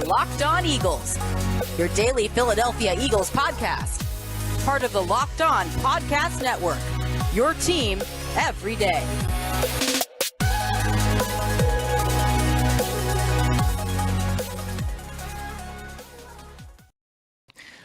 Locked On Eagles, your daily Philadelphia Eagles podcast. Part of the Locked On Podcast Network, your team every day.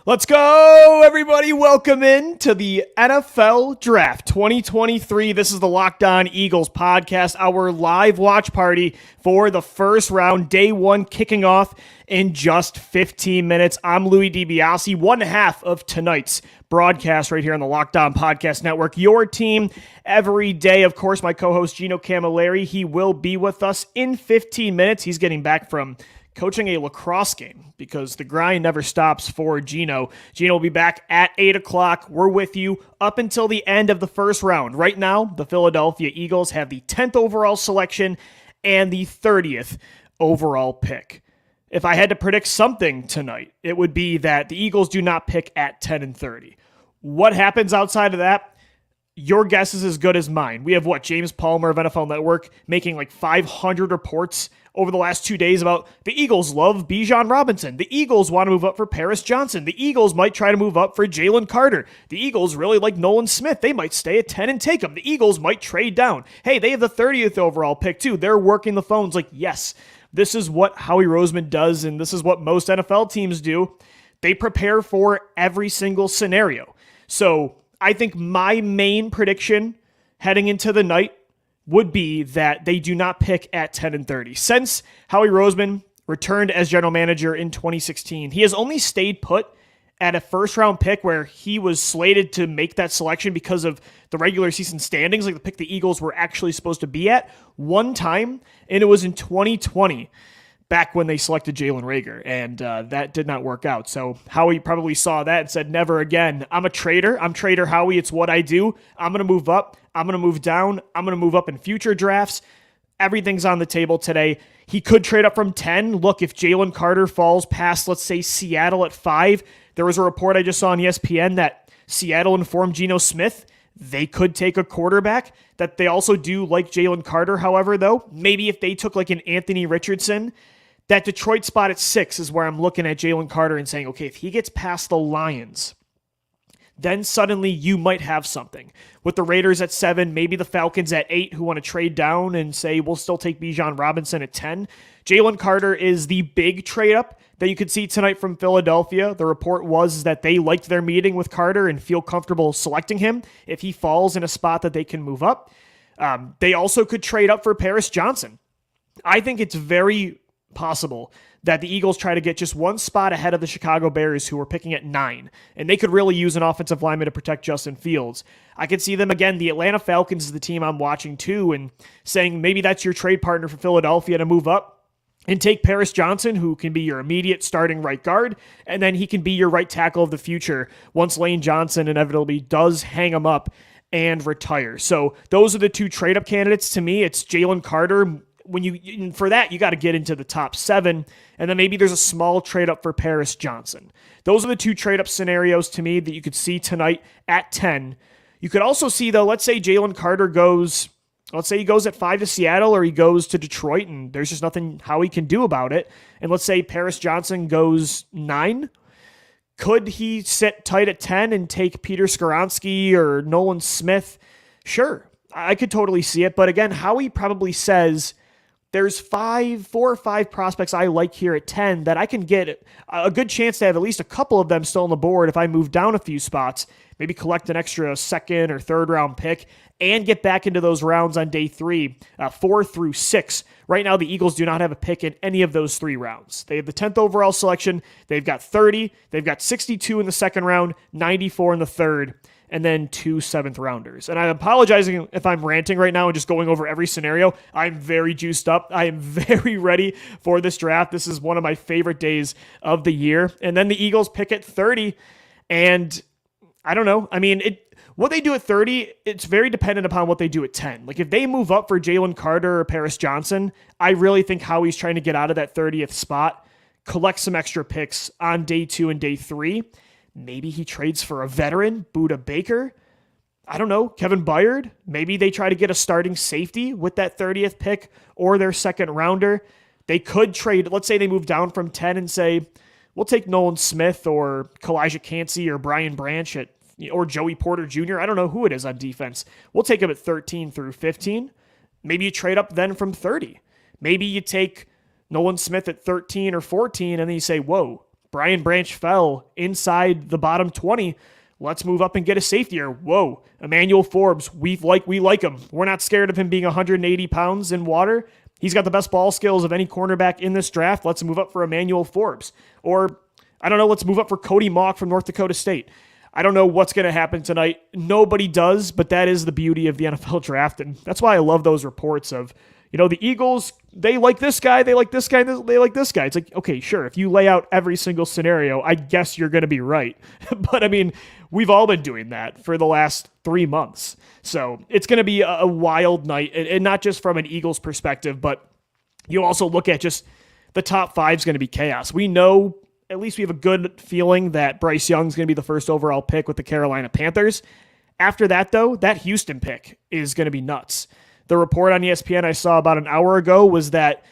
Let's go, everybody. Welcome in to the NFL Draft 2023. This is the Locked On Eagles podcast, our live watch party for the first round, day one, kicking off in just 15 minutes. I'm Louis DiBiase, one half of tonight's broadcast right here on the Locked On Podcast Network, your team every day. Of course, my co-host Gino Camilleri, he will be with us in 15 minutes. He's getting back from coaching a lacrosse game because the grind never stops for Gino. Gino will be back at 8 o'clock. We're with you up until the end of the first round. Right now, the Philadelphia Eagles have the 10th overall selection and the 30th overall pick. If I had to predict something tonight, it would be that the Eagles do not pick at 10 and 30. What happens outside of that? Your guess is as good as mine. We have James Palmer of NFL Network making like 500 reports over the last 2 days about the Eagles love Bijan Robinson. The Eagles want to move up for Paris Johnson. The Eagles might try to move up for Jalen Carter. The Eagles really like Nolan Smith. They might stay at 10 and take him. The Eagles might trade down. Hey, they have the 30th overall pick too. They're working the phones like, yes, this is what Howie Roseman does, and this is what most NFL teams do. They prepare for every single scenario. So I think my main prediction heading into the night would be that they do not pick at 10 and 30. Since Howie Roseman returned as general manager in 2016, he has only stayed put at a first-round pick where he was slated to make that selection because of the regular season standings, like the pick the Eagles were actually supposed to be at one time, and it was in 2020. Back when they selected Jalen Reagor, and that did not work out. So Howie probably saw that and said, never again. I'm a trader. I'm Trader Howie. It's what I do. I'm going to move up. I'm going to move down. I'm going to move up in future drafts. Everything's on the table today. He could trade up from 10. Look, if Jalen Carter falls past, let's say, Seattle at 5, there was a report I just saw on ESPN that Seattle informed Geno Smith they could take a quarterback, that they also do like Jalen Carter. However, though, maybe if they took like an Anthony Richardson, that Detroit spot at 6 is where I'm looking at Jalen Carter and saying, okay, if he gets past the Lions, then suddenly you might have something. With the Raiders at 7, maybe the Falcons at 8 who want to trade down and say, we'll still take Bijan Robinson at 10. Jalen Carter is the big trade up that you could see tonight from Philadelphia. The report was that they liked their meeting with Carter and feel comfortable selecting him if he falls in a spot that they can move up. They also could trade up for Paris Johnson. I think it's very possible that the Eagles try to get just one spot ahead of the Chicago Bears, who are picking at 9, and they could really use an offensive lineman to protect Justin Fields. I could see them again. The Atlanta Falcons is the team I'm watching too, and saying maybe that's your trade partner for Philadelphia to move up and take Paris Johnson, who can be your immediate starting right guard, and then he can be your right tackle of the future once Lane Johnson inevitably does hang him up and retire. So those are the two trade-up candidates to me. It's Jalen Carter. For that, you got to get into the top 7, and then maybe there's a small trade up for Paris Johnson. Those are the two trade up scenarios to me that you could see tonight at 10. You could also see, though, let's say Jalen Carter goes at 5 to Seattle, or he goes to Detroit, and there's just nothing how he can do about it. And let's say Paris Johnson goes 9. Could he sit tight at 10 and take Peter Skoronski or Nolan Smith? Sure, I could totally see it. But again, Howie probably says, there's 4 or 5 prospects I like here at 10 that I can get a good chance to have at least a couple of them still on the board if I move down a few spots, maybe collect an extra second or third round pick and get back into those rounds on day 3, 4 through 6. Right now, the Eagles do not have a pick in any of those 3 rounds. They have the 10th overall selection. They've got 30. They've got 62 in the second round, 94 in the third, and then 2 7th rounders. And I'm apologizing if I'm ranting right now and just going over every scenario. I'm very juiced up. I am very ready for this draft. This is one of my favorite days of the year. And then the Eagles pick at 30. And I don't know. I mean, what they do at 30, it's very dependent upon what they do at 10. Like if they move up for Jalen Carter or Paris Johnson, I really think Howie's trying to get out of that 30th spot, collect some extra picks on day 2 and day 3. Maybe he trades for a veteran, Budda Baker. I don't know, Kevin Byard. Maybe they try to get a starting safety with that 30th pick or their second rounder. They could trade, let's say they move down from 10 and say, we'll take Nolan Smith or Kalijah Cansey or Brian Branch or Joey Porter Jr. I don't know who it is on defense. We'll take him at 13 through 15. Maybe you trade up then from 30. Maybe you take Nolan Smith at 13 or 14 and then you say, whoa, Brian Branch fell inside the bottom 20. Let's move up and get a safety. Or, whoa, Emmanuel Forbes, we like him. We're not scared of him being 180 pounds in water. He's got the best ball skills of any cornerback in this draft. Let's move up for Emmanuel Forbes. Or, I don't know, let's move up for Cody Mauch from North Dakota State. I don't know what's going to happen tonight. Nobody does, but that is the beauty of the NFL draft. And that's why I love those reports of, the Eagles, they like this guy, they like this guy, they like this guy. It's like, okay, sure, if you lay out every single scenario, I guess you're going to be right. But, we've all been doing that for the last 3 months. So it's going to be a wild night, and not just from an Eagles perspective, but you also look at just the top 5 is going to be chaos. We know, at least we have a good feeling that Bryce Young is going to be the first overall pick with the Carolina Panthers. After that, though, that Houston pick is going to be nuts. The report on ESPN I saw about an hour ago was that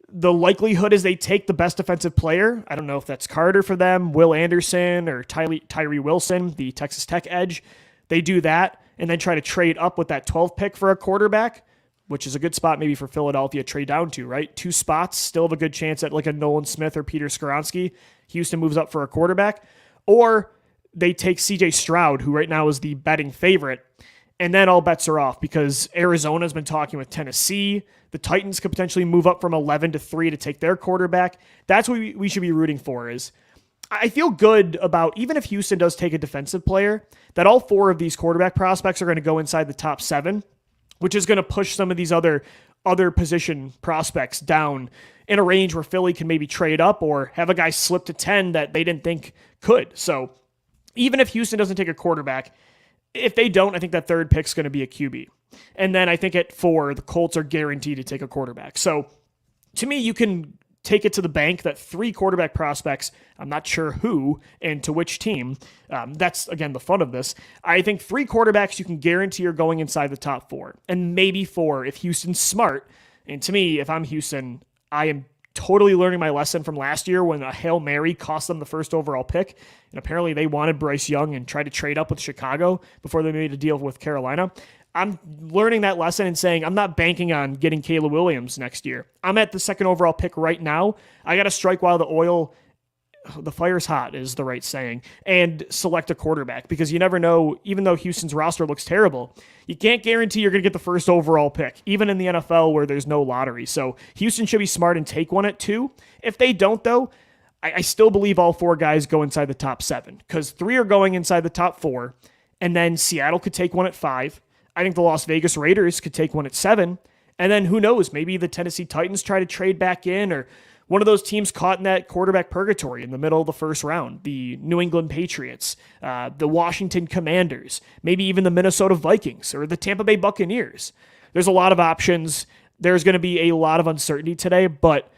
the likelihood is they take the best defensive player. I don't know if that's Carter for them, Will Anderson, or Tyree Wilson, the Texas Tech edge. They do that and then try to trade up with that 12th pick for a quarterback, which is a good spot maybe for Philadelphia to trade down to, right? 2 spots, still have a good chance at like a Nolan Smith or Peter Skoronski. Houston moves up for a quarterback. Or they take CJ Stroud, who right now is the betting favorite, and then all bets are off because Arizona's been talking with Tennessee. The Titans could potentially move up from 11 to 3 to take their quarterback. That's what we should be rooting for. Is I feel good about, even if Houston does take a defensive player, that all 4 of these quarterback prospects are going to go inside the top 7, which is going to push some of these other position prospects down in a range where Philly can maybe trade up or have a guy slip to 10 that they didn't think could. So even if Houston doesn't take a quarterback, if they don't, I think that 3rd pick's going to be a QB. And then I think at 4, the Colts are guaranteed to take a quarterback. So to me, you can take it to the bank that 3 quarterback prospects, I'm not sure who and to which team. That's, again, the fun of this. I think 3 quarterbacks you can guarantee are going inside the top 4. And maybe 4 if Houston's smart. And to me, if I'm Houston, I am totally learning my lesson from last year when a Hail Mary cost them the first overall pick. And apparently they wanted Bryce Young and tried to trade up with Chicago before they made a deal with Carolina. I'm learning that lesson and saying I'm not banking on getting Caleb Williams next year. I'm at the 2nd overall pick right now. I got to strike while the fire's hot is the right saying, and select a quarterback because you never know, even though Houston's roster looks terrible, you can't guarantee you're going to get the first overall pick, even in the NFL where there's no lottery. So Houston should be smart and take one at 2. If they don't, though, I still believe all 4 guys go inside the top 7 because 3 are going inside the top 4, and then Seattle could take one at 5. I think the Las Vegas Raiders could take one at 7, and then who knows, maybe the Tennessee Titans try to trade back in, or one of those teams caught in that quarterback purgatory in the middle of the first round, the New England Patriots, the Washington Commanders, maybe even the Minnesota Vikings or the Tampa Bay Buccaneers. There's a lot of options. There's going to be a lot of uncertainty today, but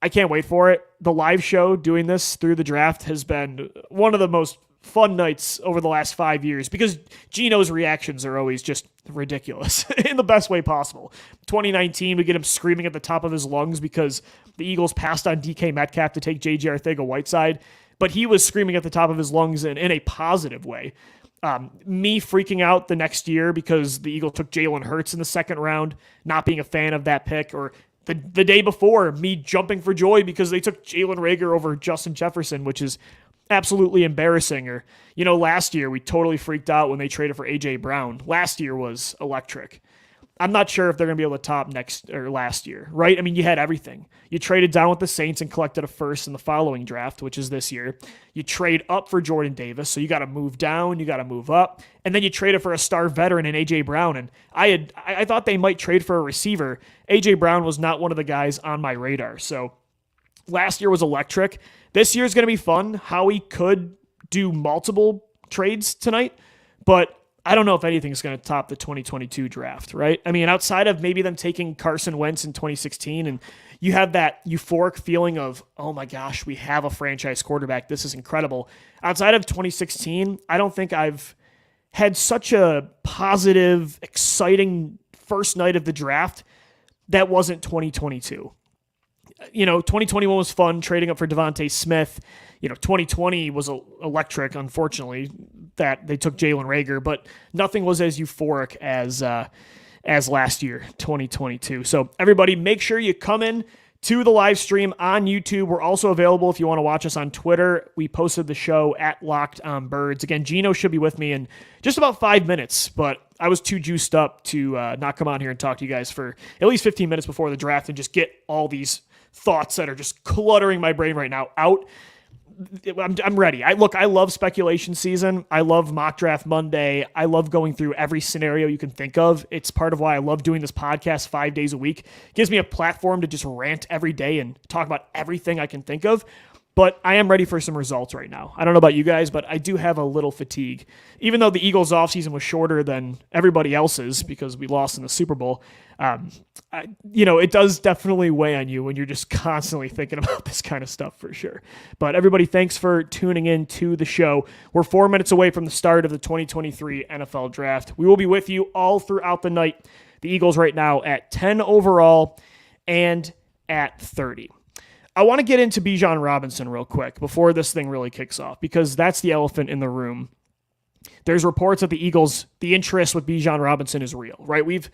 I can't wait for it. The live show doing this through the draft has been one of the most fun nights over the last 5 years because Gino's reactions are always just ridiculous in the best way possible. 2019, we get him screaming at the top of his lungs because the Eagles passed on DK Metcalf to take J.J. Arcega-Whiteside, but he was screaming at the top of his lungs in a positive way. Me freaking out the next year because the Eagles took Jalen Hurts in the 2nd round, not being a fan of that pick, or the day before, me jumping for joy because they took Jalen Reagor over Justin Jefferson, which is absolutely embarrassing. Or, last year we totally freaked out when they traded for A.J. Brown. Last year was electric. I'm not sure if they're going to be able to top last year, right? I mean, you had everything. You traded down with the Saints and collected a first in the following draft, which is this year. You trade up for Jordan Davis, so you got to move down, you got to move up, and then you traded for a star veteran in A.J. Brown, and I thought they might trade for a receiver. A.J. Brown was not one of the guys on my radar, so last year was electric. This year is going to be fun. Howie could do multiple trades tonight, but I don't know if anything is going to top the 2022 draft, right? I mean, outside of maybe them taking Carson Wentz in 2016, and you have that euphoric feeling of, oh my gosh, we have a franchise quarterback. This is incredible. Outside of 2016, I don't think I've had such a positive, exciting first night of the draft that wasn't 2022. 2021 was fun trading up for Devontae Smith. 2020 was electric, unfortunately, that they took Jalen Reagor, but nothing was as euphoric as last year, 2022. So everybody, make sure you come in to the live stream on YouTube. We're also available if you want to watch us on Twitter. We posted the show at Locked on Birds. Again, Gino should be with me in just about 5 minutes, but I was too juiced up to not come on here and talk to you guys for at least 15 minutes before the draft and just get all these thoughts that are just cluttering my brain right now out. I'm ready. I love speculation season. I love mock draft Monday. I love going through every scenario you can think of. It's part of why I love doing this podcast 5 days a week. It gives me a platform to just rant every day and talk about everything I can think of. But I am ready for some results right now. I don't know about you guys, but I do have a little fatigue. Even though the Eagles offseason was shorter than everybody else's because we lost in the Super Bowl, it does definitely weigh on you when you're just constantly thinking about this kind of stuff for sure. But everybody, thanks for tuning in to the show. We're 4 minutes away from the start of the 2023 NFL Draft. We will be with you all throughout the night. The Eagles right now at 10 overall and at 30. I want to get into Bijan Robinson real quick before this thing really kicks off, because that's the elephant in the room. There's reports that the Eagles, the interest with Bijan Robinson is real, right? We've,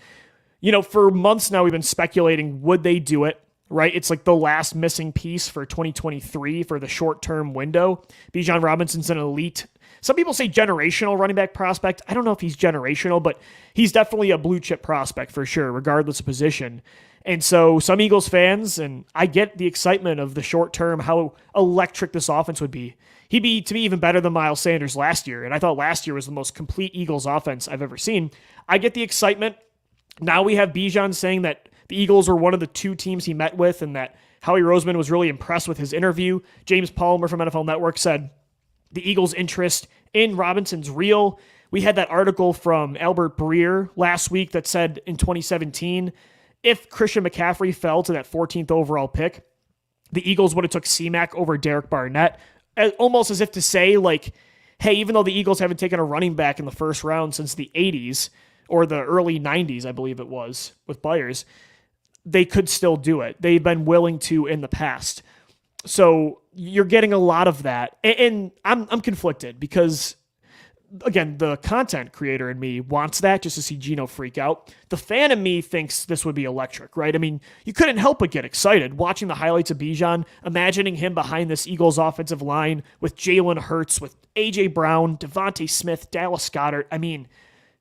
for months now, we've been speculating, would they do it, right? It's like the last missing piece for 2023 for the short-term window. Bijan Robinson's an elite, some people say generational running back prospect. I don't know if he's generational, but he's definitely a blue chip prospect for sure, regardless of position. And so some Eagles fans, and I get the excitement of the short term, how electric this offense would be. He'd be, to me, even better than Miles Sanders last year. And I thought last year was the most complete Eagles offense I've ever seen. I get the excitement. Now we have Bijan saying that the Eagles are one of the two teams he met with and that Howie Roseman was really impressed with his interview. James Palmer from NFL Network said the Eagles' interest in Robinson's real. We had that article from Albert Breer last week that said in 2017, if Christian McCaffrey fell to that 14th overall pick, the Eagles would have took C-Mac over Derek Barnett, almost as if to say, like, hey, even though the Eagles haven't taken a running back in the first round since the 80s, or the early 90s, I believe it was, with Byers, they could still do it. They've been willing to in the past. So you're getting a lot of that. And I'm conflicted because, again, the content creator in me wants that just to see Gino freak out. The fan in me thinks this would be electric, right? I mean, you couldn't help but get excited watching the highlights of Bijan, imagining him behind this Eagles offensive line with Jalen Hurts, with A.J. Brown, Devontae Smith, Dallas Goedert. I mean,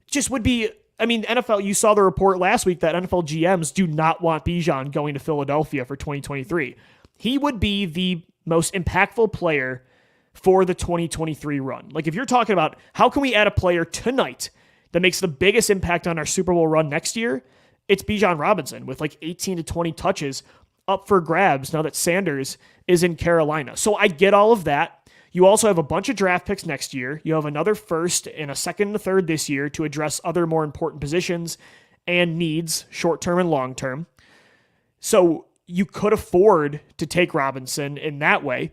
just would be... NFL, you saw the report last week that NFL GMs do not want Bijan going to Philadelphia for 2023. He would be the most impactful player for the 2023 run. Like, if you're talking about how can we add a player tonight that makes the biggest impact on our Super Bowl run next year, it's Bijan Robinson with like 18 to 20 touches up for grabs now that Sanders is in Carolina. So I get all of that. You also have a bunch of draft picks next year. You have another first and a second and a third this year to address other more important positions and needs, short-term and long-term. So you could afford to take Robinson in that way.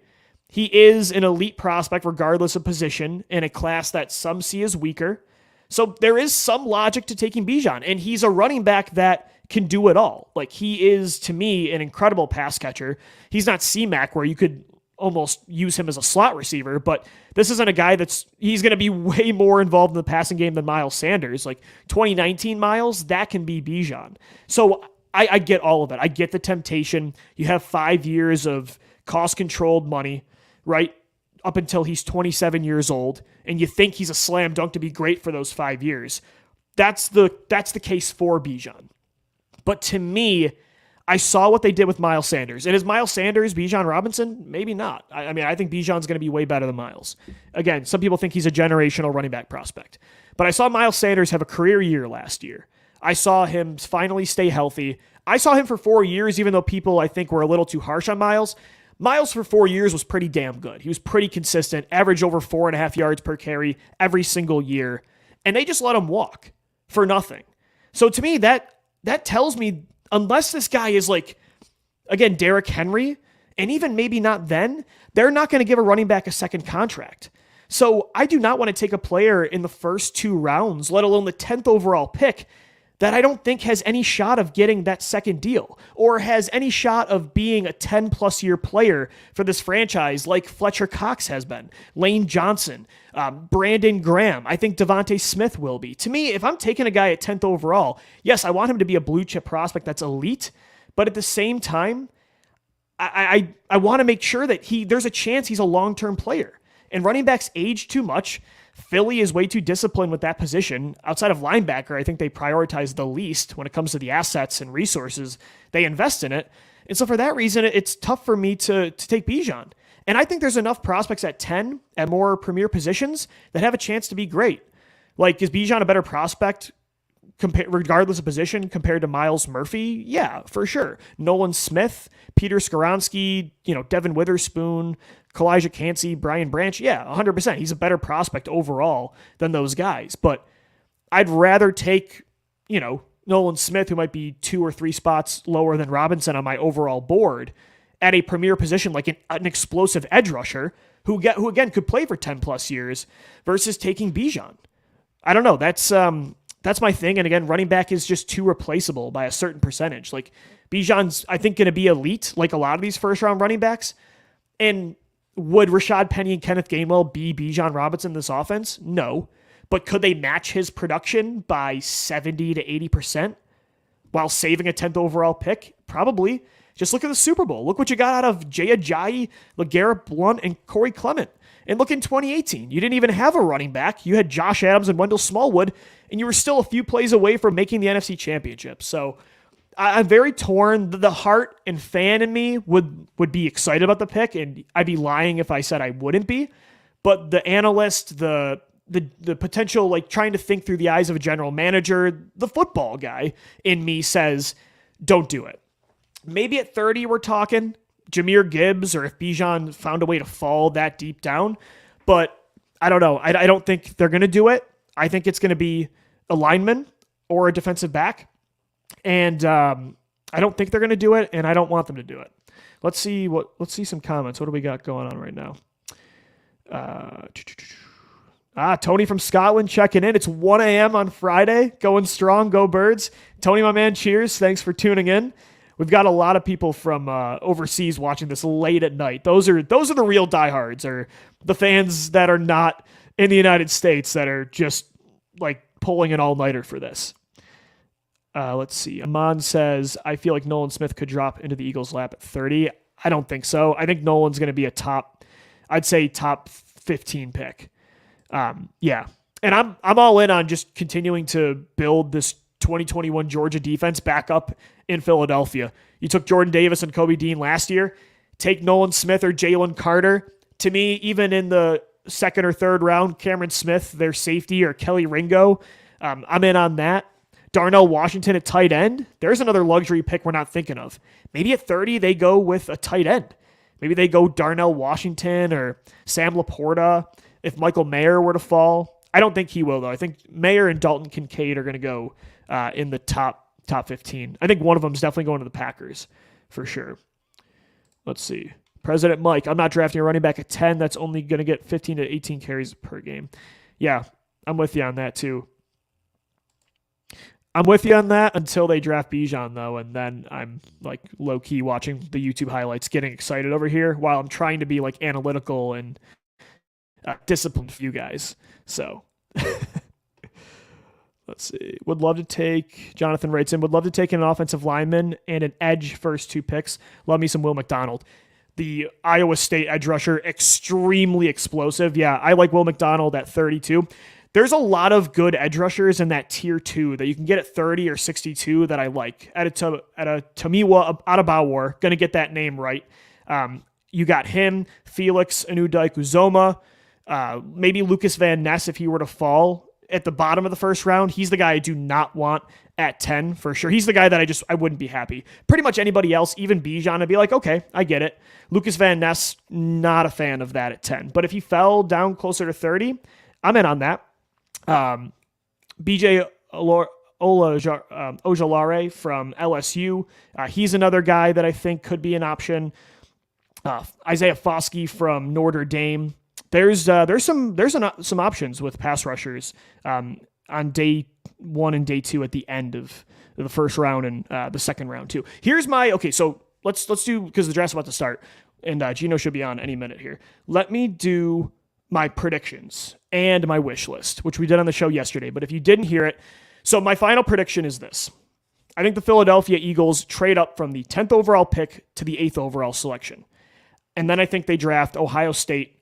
He is an elite prospect regardless of position in a class that some see as weaker. So there is some logic to taking Bijan, and he's a running back that can do it all. Like, he is, to me, an incredible pass catcher. He's not C-Mac where you could almost use him as a slot receiver, but this isn't a guy he's going to be way more involved in the passing game than Miles Sanders. Like 2019 Miles, that can be Bijan. So I get all of it. I get the temptation. You have 5 years of cost-controlled money, right, up until he's 27 years old, and you think he's a slam dunk to be great for those 5 years. That's the case for Bijan. But to me, I saw what they did with Miles Sanders. And is Miles Sanders Bijan Robinson? Maybe not. I think Bijan's going to be way better than Miles. Again, some people think he's a generational running back prospect. But I saw Miles Sanders have a career year last year. I saw him finally stay healthy. I saw him for 4 years, even though people, I think, were a little too harsh on Miles. Miles for 4 years was pretty damn good. He was pretty consistent, averaged over 4.5 yards per carry every single year. And they just let him walk for nothing. So to me, that tells me, unless this guy is like, again, Derrick Henry, and even maybe not then, they're not going to give a running back a second contract. So I do not want to take a player in the first 2 rounds, let alone the 10th overall pick, that I don't think has any shot of getting that second deal or has any shot of being a 10-plus year player for this franchise like Fletcher Cox has been, Lane Johnson, Brandon Graham. I think Devontae Smith will be. To me, if I'm taking a guy at 10th overall, yes, I want him to be a blue chip prospect that's elite, but at the same time, I want to make sure that there's a chance he's a long-term player. And running backs age too much. Philly is way too disciplined with that position. Outside of linebacker, I think they prioritize the least when it comes to the assets and resources they invest in it. And so for that reason, it's tough for me to take Bijan. And I think there's enough prospects at 10 at more premier positions that have a chance to be great. Like, is Bijan a better prospect regardless of position compared to Miles Murphy? Yeah, for sure. Nolan Smith, Peter Skoronski, Devin Witherspoon, Kalijah Cansey, Brian Branch. Yeah, 100%. He's a better prospect overall than those guys. But I'd rather take, Nolan Smith, who might be 2 or 3 spots lower than Robinson on my overall board, at a premier position like an explosive edge rusher who again could play for 10 plus years versus taking Bijan. I don't know. That's my thing. And again, running back is just too replaceable by a certain percentage. Like, Bijan's, I think, going to be elite, like a lot of these first round running backs. And would Rashad Penny and Kenneth Gainwell be Bijan Robinson in this offense? No. But could they match his production by 70 to 80% while saving a 10th overall pick? Probably. Just look at the Super Bowl. Look what you got out of Jay Ajayi, LeGarrette Blount, and Corey Clement. And look in 2018, you didn't even have a running back. You had Josh Adams and Wendell Smallwood, and you were still a few plays away from making the NFC Championship. So I'm very torn. The heart and fan in me would be excited about the pick, and I'd be lying if I said I wouldn't be. But the analyst, the potential, like, trying to think through the eyes of a general manager, the football guy in me says, don't do it. Maybe at 30 we're talking Jahmyr Gibbs, or if Bijan found a way to fall that deep down. But I don't know. I don't think they're going to do it. I think it's going to be a lineman or a defensive back. And I don't think they're going to do it, and I don't want them to do it. Let's see some comments. What do we got going on right now? Tony from Scotland checking in. It's 1 a.m. on Friday. Going strong. Go Birds. Tony, my man, cheers. Thanks for tuning in. We've got a lot of people from overseas watching this late at night. Those are the real diehards, or the fans that are not in the United States that are just like pulling an all-nighter for this. Let's see. Amon says, I feel like Nolan Smith could drop into the Eagles' lap at 30. I don't think so. I think Nolan's going to be a top 15 pick. Yeah. And I'm all in on just continuing to build this 2021 Georgia defense back up in Philadelphia. You took Jordan Davis and Kobe Dean last year. Take Nolan Smith or Jalen Carter. To me, even in the second or third round, Cameron Smith, their safety, or Kelly Ringo, I'm in on that. Darnell Washington at tight end. There's another luxury pick we're not thinking of. Maybe at 30, they go with a tight end. Maybe they go Darnell Washington or Sam Laporta if Michael Mayer were to fall. I don't think he will, though. I think Mayer and Dalton Kincaid are going to go in the top 15. I think one of them is definitely going to the Packers for sure. Let's see. President Mike, I'm not drafting a running back at 10. That's only going to get 15 to 18 carries per game. Yeah, I'm with you on that too. I'm with you on that until they draft Bijan, though, and then I'm like low-key watching the YouTube highlights, getting excited over here while I'm trying to be like analytical and disciplined for you guys. So let's see. Would love to take, Jonathan writes in, would love to take an offensive lineman and an edge first 2 picks. Love me some Will McDonald. The Iowa State edge rusher, extremely explosive. Yeah, I like Will McDonald at 32. There's a lot of good edge rushers in that tier 2 that you can get at 30 or 62 that I like. At a Tamiwa Adebawor, going to get that name right. You got him, Felix Anudike-Uzoma, maybe Lucas Van Ness if he were to fall at the bottom of the first round. He's the guy I do not want at 10 for sure. He's the guy that I wouldn't be happy. Pretty much anybody else, even Bijan, I'd be like, okay, I get it. Lucas Van Ness, not a fan of that at 10. But if he fell down closer to 30, I'm in on that. BJ Ojolari from LSU. He's another guy that I think could be an option. Isaiah Foskey from Notre Dame. There's some options with pass rushers on day 1 and day 2 at the end of the first round and the second round too. Here's my so let's do, because the draft's about to start and Gino should be on any minute here. Let me do my predictions and my wish list, which we did on the show yesterday. But if you didn't hear it, so my final prediction is this. I think the Philadelphia Eagles trade up from the 10th overall pick to the 8th overall selection. And then I think they draft Ohio State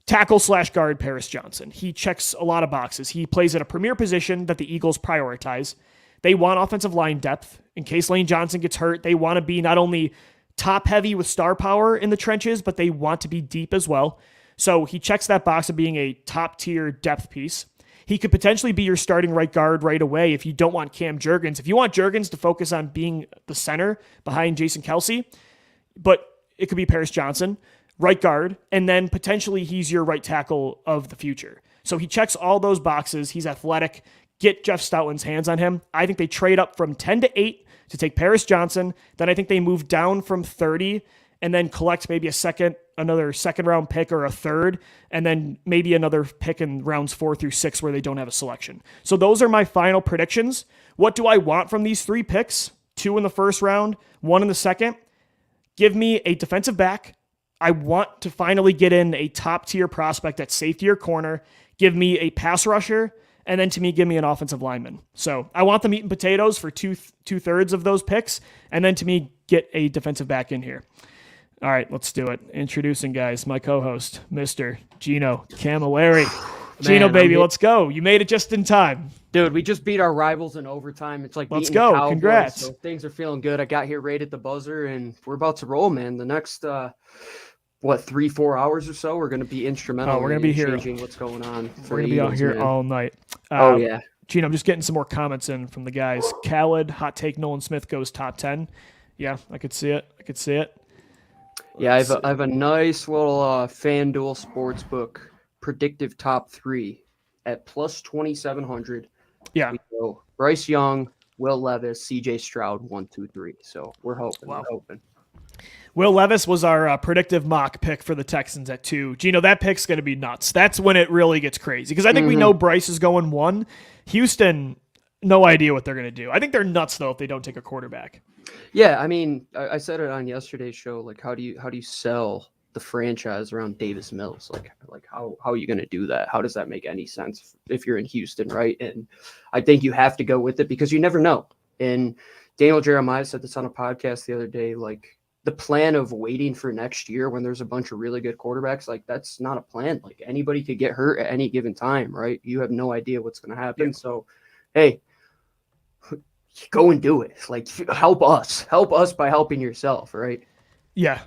tackle/guard Paris Johnson. He checks a lot of boxes. He plays at a premier position that the Eagles prioritize. They want offensive line depth. In case Lane Johnson gets hurt, they want to be not only top heavy with star power in the trenches, but they want to be deep as well. So he checks that box of being a top tier depth piece. He could potentially be your starting right guard right away if you don't want Cam Jurgens. If you want Jurgens to focus on being the center behind Jason Kelce, but it could be Paris Johnson, right guard, and then potentially he's your right tackle of the future. So he checks all those boxes. He's athletic. Get Jeff Stoutland's hands on him. I think they trade up from 10 to 8 to take Paris Johnson. Then I think they move down from 30 and then collect maybe another second round pick or a third, and then maybe another pick in rounds 4 through 6 where they don't have a selection. So those are my final predictions. What do I want from these 3 picks? 2 in the first round, 1 in the second. Give me a defensive back. I want to finally get in a top tier prospect at safety or corner. Give me a pass rusher. And then to me, give me an offensive lineman. So I want the meat and potatoes for two-thirds of those picks. And then to me, get a defensive back in here. All right, let's do it. Introducing, guys, my co-host, Mr. Gino Camilleri. Gino, baby, let's go. You made it just in time. Dude, we just beat our rivals in overtime. It's like let's beating go. the Cowboys, Congrats. so things are feeling good. I got here right at the buzzer, and we're about to roll, man. The next, 3-4 hours or so, we're going to be instrumental. We're going to be here. Changing what's going on. We're going to be out here all night. Yeah. Gino, I'm just getting some more comments in from the guys. Khaled, hot take, Nolan Smith goes top 10. Yeah, I could see it. Yeah, I have a nice little FanDuel Sportsbook predictive top 3 at plus 2,700. Yeah. We go Bryce Young, Will Levis, CJ Stroud, 1, 2, 3. So we're hoping. Wow. We're hoping. Will Levis was our predictive mock pick for the Texans at 2. Gino, that pick's going to be nuts. That's when it really gets crazy because I think we know Bryce is going 1. Houston, no idea what they're going to do. I think they're nuts though if they don't take a quarterback. Yeah, I mean, I said it on yesterday's show. Like, how do you sell the franchise around Davis Mills? Like how are you going to do that? How does that make any sense if you're in Houston, right? And I think you have to go with it because you never know. And Daniel Jeremiah said this on a podcast the other day. Like, the plan of waiting for next year when there's a bunch of really good quarterbacks, like that's not a plan. Like anybody could get hurt at any given time, right? You have no idea what's going to happen. Yeah. So, hey, go and do it. Like help us by helping yourself. Right. Yeah.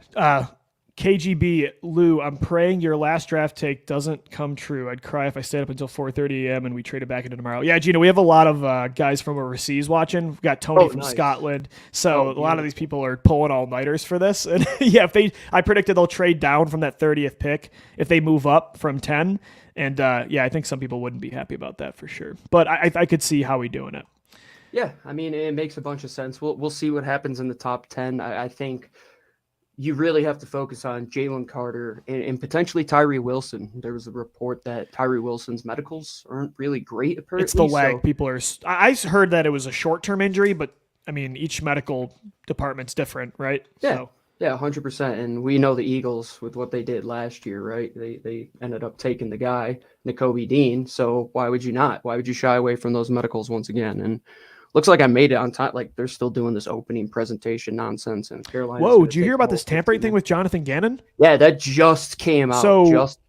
KGB Lou, I'm praying your last draft take doesn't come true. I'd cry if I stayed up until 4:30 a.m. and we traded back into tomorrow. Yeah, Gino, we have a lot of guys from overseas watching. We've got Tony from Scotland. So a lot of these people are pulling all-nighters for this. And yeah, I predicted they'll trade down from that 30th pick if they move up from 10. And I think some people wouldn't be happy about that for sure. But I could see how we doing it. Yeah, I mean, it makes a bunch of sense. We'll see what happens in the top 10. I think you really have to focus on Jalen Carter and potentially Tyree Wilson. There was a report that Tyree Wilson's medicals aren't really great, apparently. It's the leg. People are. I heard that it was a short-term injury, but I mean, each medical department's different, right? Yeah, so. Yeah, 100%. And we know the Eagles with what they did last year, right? They ended up taking the guy, Nakobe Dean. So why would you not? Why would you shy away from those medicals once again? And looks like I made it on time. Like they're still doing this opening presentation nonsense in Carolina. Whoa, did you hear about this tampering thing with Jonathan Gannon? Yeah, that just came out.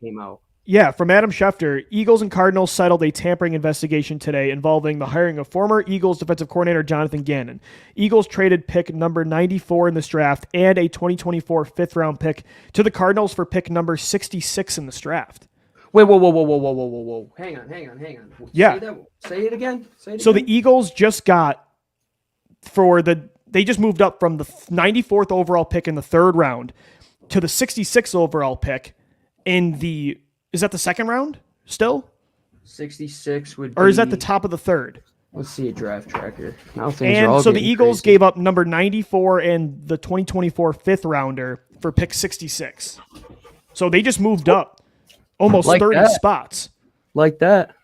Yeah, from Adam Schefter, Eagles and Cardinals settled a tampering investigation today involving the hiring of former Eagles defensive coordinator Jonathan Gannon. Eagles traded pick number 94 in this draft and a 2024 fifth-round pick to the Cardinals for pick number 66 in this draft. Wait, whoa. Hang on. Yeah. Say it again. So the Eagles just got they just moved up from the 94th overall pick in the third round to the 66th overall pick in is that the second round still? 66 would be. Or is that the top of the third? Let's see a draft tracker. Now so the Eagles gave up number 94 and the 2024 fifth rounder for pick 66. So they just moved up. Almost like 30 spots. Like that.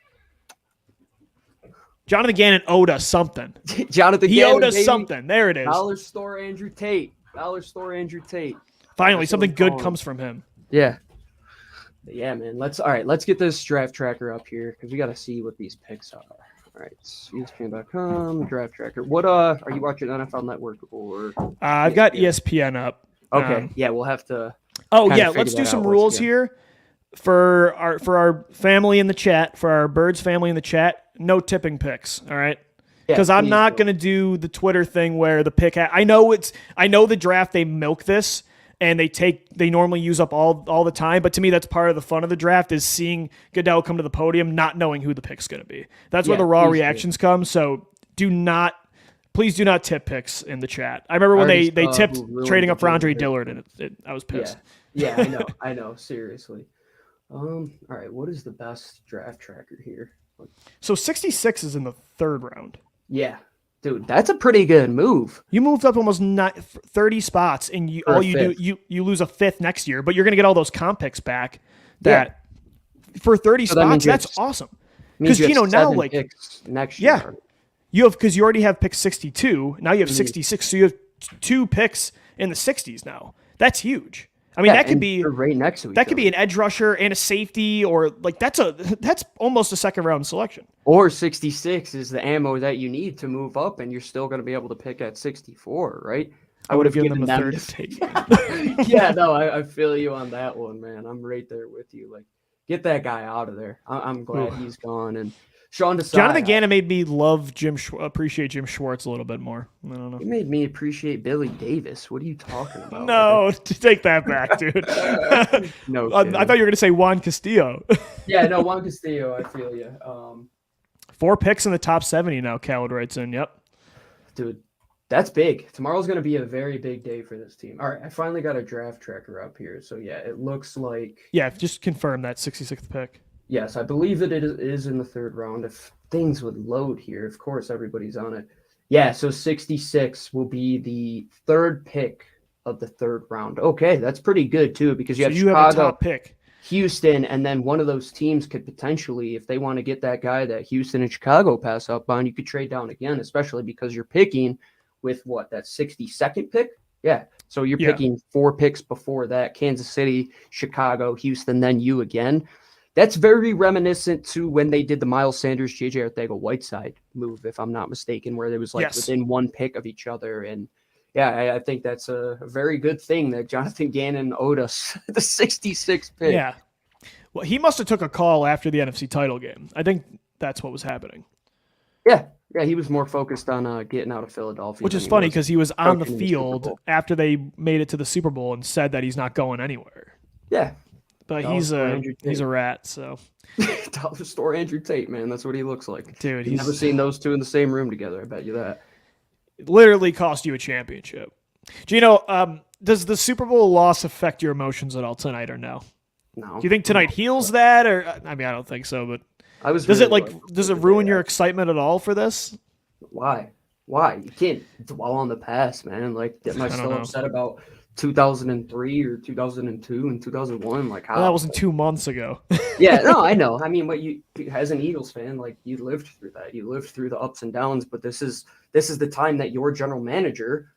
Jonathan Gannon owed us something. Jonathan He Gannon, owed us baby. something. There it is. Dollar store Andrew Tate. Dollar store Andrew Tate. Finally, That's what something I'm good calling. comes from him. Yeah. Yeah, man. Let's get this draft tracker up here because we got to see what these picks are. All right, ESPN.com draft tracker. What are you watching NFL Network or? I've got ESPN up. Okay, yeah, we'll have to. Oh kinda yeah, figure let's that do out some once rules again. here for our family in the chat, for our Birds family in the chat. No tipping picks, all right? Yeah, Because I'm please not don't. going to do the Twitter thing where the pick. I know the draft. They milk this and they normally use up all the time. But to me, that's part of the fun of the draft is seeing Goodell come to the podium, not knowing who the pick's going to be. That's where Yeah, the raw please do. reactions come. So please do not tip picks in the chat. I remember when I they already saw tipped who ruined trading the up for Andre game. Dillard, and I was pissed. Yeah, I know. Seriously. All right, what is the best draft tracker here? So 66 is in the third round. Yeah, dude, that's a pretty good move. You moved up almost 30 spots, and For a all you fifth. do you lose a fifth next year, but you're going to get all those comp picks back. That for 30 So that means spots, you have that's awesome. Means Because you have now 7 like picks next Yeah. year. because you already have pick 62. Now you have Mhm. 66, so you have 2 picks in the 60s now. That's huge. I mean, that could and be they're right next to each that could be other. an edge rusher and a safety, or like that's almost a second round selection. Or 66 is the ammo that you need to move up, and you're still going to be able to pick at 64, right? I would have given them a them third the- to take. Yeah, no, I feel you on that one, man. I'm right there with you. Like, get that guy out of there. I'm glad he's gone. And Sean Desai, Jonathan Gannon made me appreciate Jim Schwartz a little bit more. I don't know. he made me appreciate Billy Davis. What are you talking about? No, take that back, dude. No, I kidding. thought you were going to say Juan Castillo. Yeah, no, Juan Castillo. I feel you. 4 picks in the top 70 now, Khaled writes in. Yep. Dude, that's big. Tomorrow's going to be a very big day for this team. All right, I finally got a draft tracker up here. So, yeah, it looks like, Yeah, just confirm that 66th pick. yes, I believe that it is in the third round. If things would load here, of course, everybody's on it. Yeah, so 66 will be the third pick of the third round. Okay, that's pretty good, too, because you So have you have a Chicago, top pick. Houston, and then one of those teams could potentially, if they want to get that guy that Houston and Chicago pass up on, you could trade down again, especially because you're picking with that 62nd pick? Yeah. So you're Yeah. picking 4 picks before that: Kansas City, Chicago, Houston, then you again. That's very reminiscent to when they did the Miles Sanders, JJ Arcega-Whiteside move, if I'm not mistaken, where there was like Yes. within 1 pick of each other. And yeah, I think that's a very good thing that Jonathan Gannon owed us the 66th pick. Yeah. Well, he must have took a call after the NFC title game. I think that's what was happening. Yeah, he was more focused on getting out of Philadelphia. Which than is he funny was because he was on the coaching in the Super field Bowl. after they made it to the Super Bowl and said that he's not going anywhere. Yeah, But Dollar he's store a Andrew he's Tate. a rat. So, dollar store Andrew Tate, man. That's what he looks like. dude, You've never he's seen those two in the same room together. I bet you that. literally cost you a championship. Gino, does the Super Bowl loss affect your emotions at all tonight or no? No. Do you think tonight heals that, or I mean, I don't think so. But I was does it really like looking does it forward to ruin that. your excitement at all for this? Why? You can't dwell on the past, man. Like, am I don't still know. upset about 2003 or 2002 and 2001? Like, how? Well, that wasn't 2 months ago. Yeah, no, I know. I mean, what you as an Eagles fan, like, you lived through that. You lived through the ups and downs. But this is the time that your general manager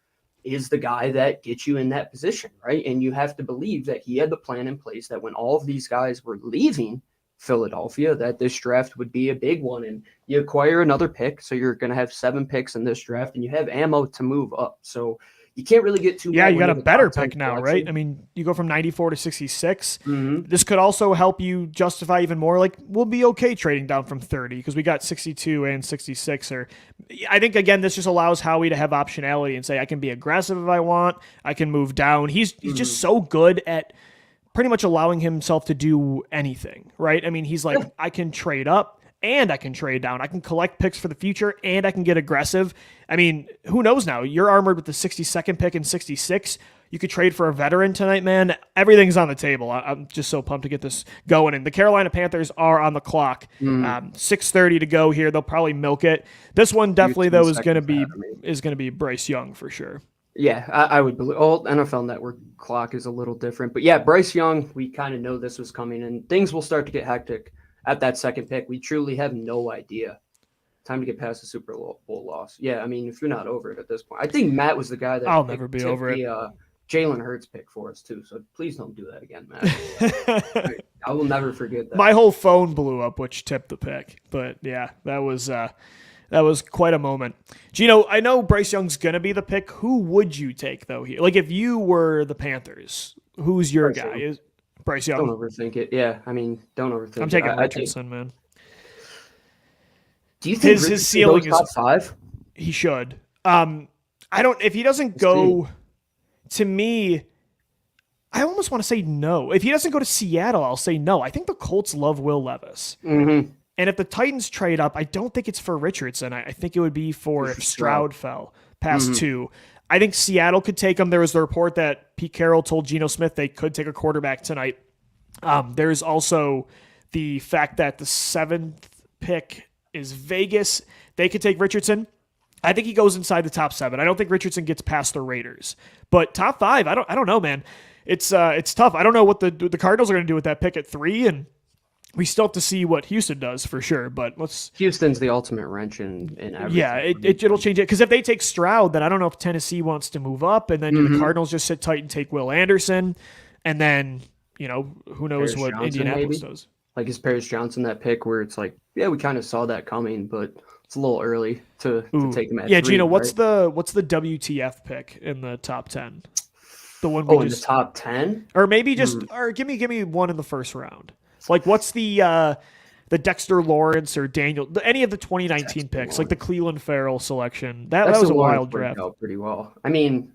is the guy that gets you in that position, right? And you have to believe that he had the plan in place that when all of these guys were leaving Philadelphia, that this draft would be a big one. And you acquire another pick, so you're going to have 7 picks in this draft, and you have ammo to move up. So you can't really get too Yeah, mad you when got a you're the better top 10 pick now, right? selection. I mean, you go from 94 to 66. Mhm. This could also help you justify even more. Like, we'll be okay trading down from 30 because we got 62 and 66. Or I think, again, this just allows Howie to have optionality and say, I can be aggressive if I want. I can move down. He's just so good at pretty much allowing himself to do anything, right? I mean, he's like, I can trade up and I can trade down. I can collect picks for the future and I can get aggressive. I mean, who knows now? You're armored with the 62nd pick and 66. You could trade for a veteran tonight, man. Everything's on the table. I'm just so pumped to get this going. And the Carolina Panthers are on the clock. 6:30 to go here. They'll probably milk it. This one definitely, though, is going to be Bryce Young for sure. Yeah, I would believe. All NFL Network clock is a little different, but yeah, Bryce Young, we kind of know this was coming, and things will start to get hectic at that second pick. We truly have no idea Time to get past the Super Bowl loss. Yeah, I mean, if you're not over it at this point, I think Matt was the guy that I'll never be tipped over it. the Jalen Hurts pick for us too. So please don't do that again, Matt. I will never forget that. My whole phone blew up, which tipped the pick. But yeah, that was quite a moment. Gino, I know Bryce Young's gonna be the pick. Who would you take though here? Like if you were the Panthers, who's your Bryce guy? Young. Is Bryce Young? Don't overthink it. Yeah, I mean, don't overthink it. I'm taking I Richardson, man. Do you think His ceiling goes is top 5? He should. I don't. If he doesn't go, to me, I almost want to say no. If he doesn't go to Seattle, I'll say no. I think the Colts love Will Levis. Mm-hmm. And if the Titans trade up, I don't think it's for Richardson. I think it would be for if Stroud fell past 2. I think Seattle could take him. There was the report that Pete Carroll told Geno Smith they could take a quarterback tonight. There's also the fact that the 7th pick is Vegas. They could take Richardson. I think he goes inside the top 7. I don't think Richardson gets past the Raiders. But top 5, I don't know, man. It's tough. I don't know what the Cardinals are going to do with that pick at 3, and we still have to see what Houston does for sure. But Houston's the ultimate wrench in everything. Yeah, it'll change it because if they take Stroud, then I don't know if Tennessee wants to move up, and then do the Cardinals just sit tight and take Will Anderson, and then who knows Paris what Johnson, Indianapolis maybe? does. Like is Paris Johnson that pick where it's like, yeah, we kind of saw that coming, but it's a little early to take him at 3. Gino, what's right? the WTF pick in the top 10? The one in the top 10, or maybe just or give me one in the first round. Like what's the Dexter Lawrence or Daniel, any of the 2019 picks, like the Cleveland Farrell selection. That was a wild draft. Out pretty well. I mean,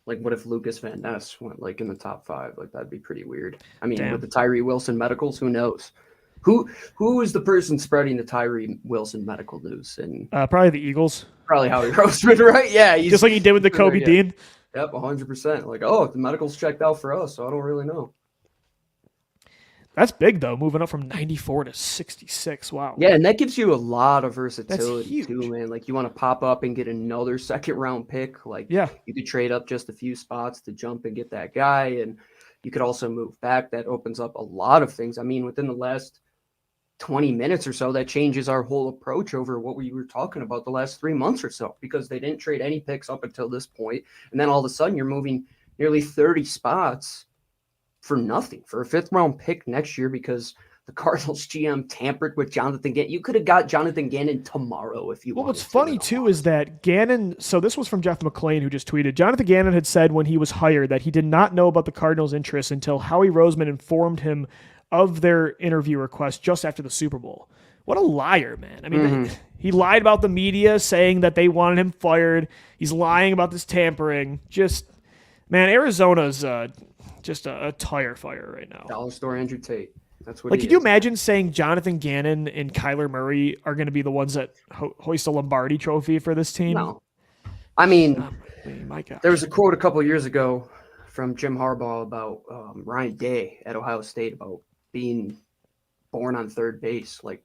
like what if Lucas Van Ness went like in the top 5? Like that'd be pretty weird. I mean, with the Tyree Wilson medicals, who knows? Who is the person spreading the Tyree Wilson medical news? And probably the Eagles. Probably Howie Roseman, right? Yeah, just like he did with the Kobe Dean. Yep, 100%. Like, oh, the medicals checked out for us, so I don't really know. That's big though, moving up from 94 to 66. Wow. Yeah, and that gives you a lot of versatility too, man. Like you want to pop up and get another 2nd round pick. Like you could trade up just a few spots to jump and get that guy, and you could also move back. That opens up a lot of things. I mean, within the last 20 minutes or so, that changes our whole approach over what we were talking about the last 3 months or so, because they didn't trade any picks up until this point. And then all of a sudden you're moving nearly 30 spots for nothing, for a 5th round pick next year because the Cardinals GM tampered with Jonathan Gannon. You could have got Jonathan Gannon tomorrow if you wanted. What's funny too is that Gannon, so this was from Jeff McClain who just tweeted, Jonathan Gannon had said when he was hired that he did not know about the Cardinals' interest until Howie Roseman informed him of their interview request just after the Super Bowl. What a liar, man. I mean, he lied about the media saying that they wanted him fired. He's lying about this tampering. Man, Arizona's just a tire fire right now. Dollar store Andrew Tate. That's what. Like, could you imagine saying Jonathan Gannon and Kyler Murray are going to be the ones that hoist a Lombardi trophy for this team? No. I mean, my God. There was a quote a couple of years ago from Jim Harbaugh about Ryan Day at Ohio State about being born on third base. Like,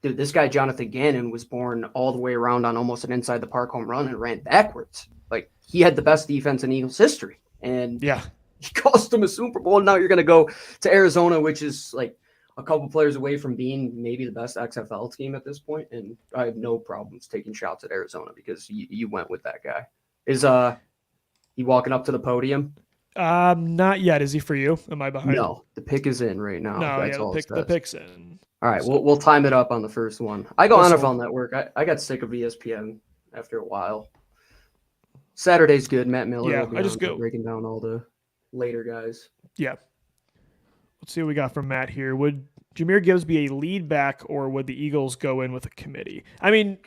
dude, this guy Jonathan Gannon was born all the way around on almost an inside the park home run and ran backwards. Like, he had the best defense in Eagles history, and he cost them a Super Bowl. And now you're going to go to Arizona, which is like a couple players away from being maybe the best XFL team at this point. And I have no problems taking shots at Arizona because you went with that guy. Is he walking up to the podium? Not yet. Is he for you? Am I behind? No, the pick is in right now. No, the pick's in. All right, we'll time it up on the first one. I go NFL Network. I got sick of ESPN after a while. Saturday's good. Matt Miller. Yeah, I just go breaking down all the later guys. Yeah. Let's see what we got from Matt here. Would Jahmyr Gibbs be a lead back, or would the Eagles go in with a committee? I mean,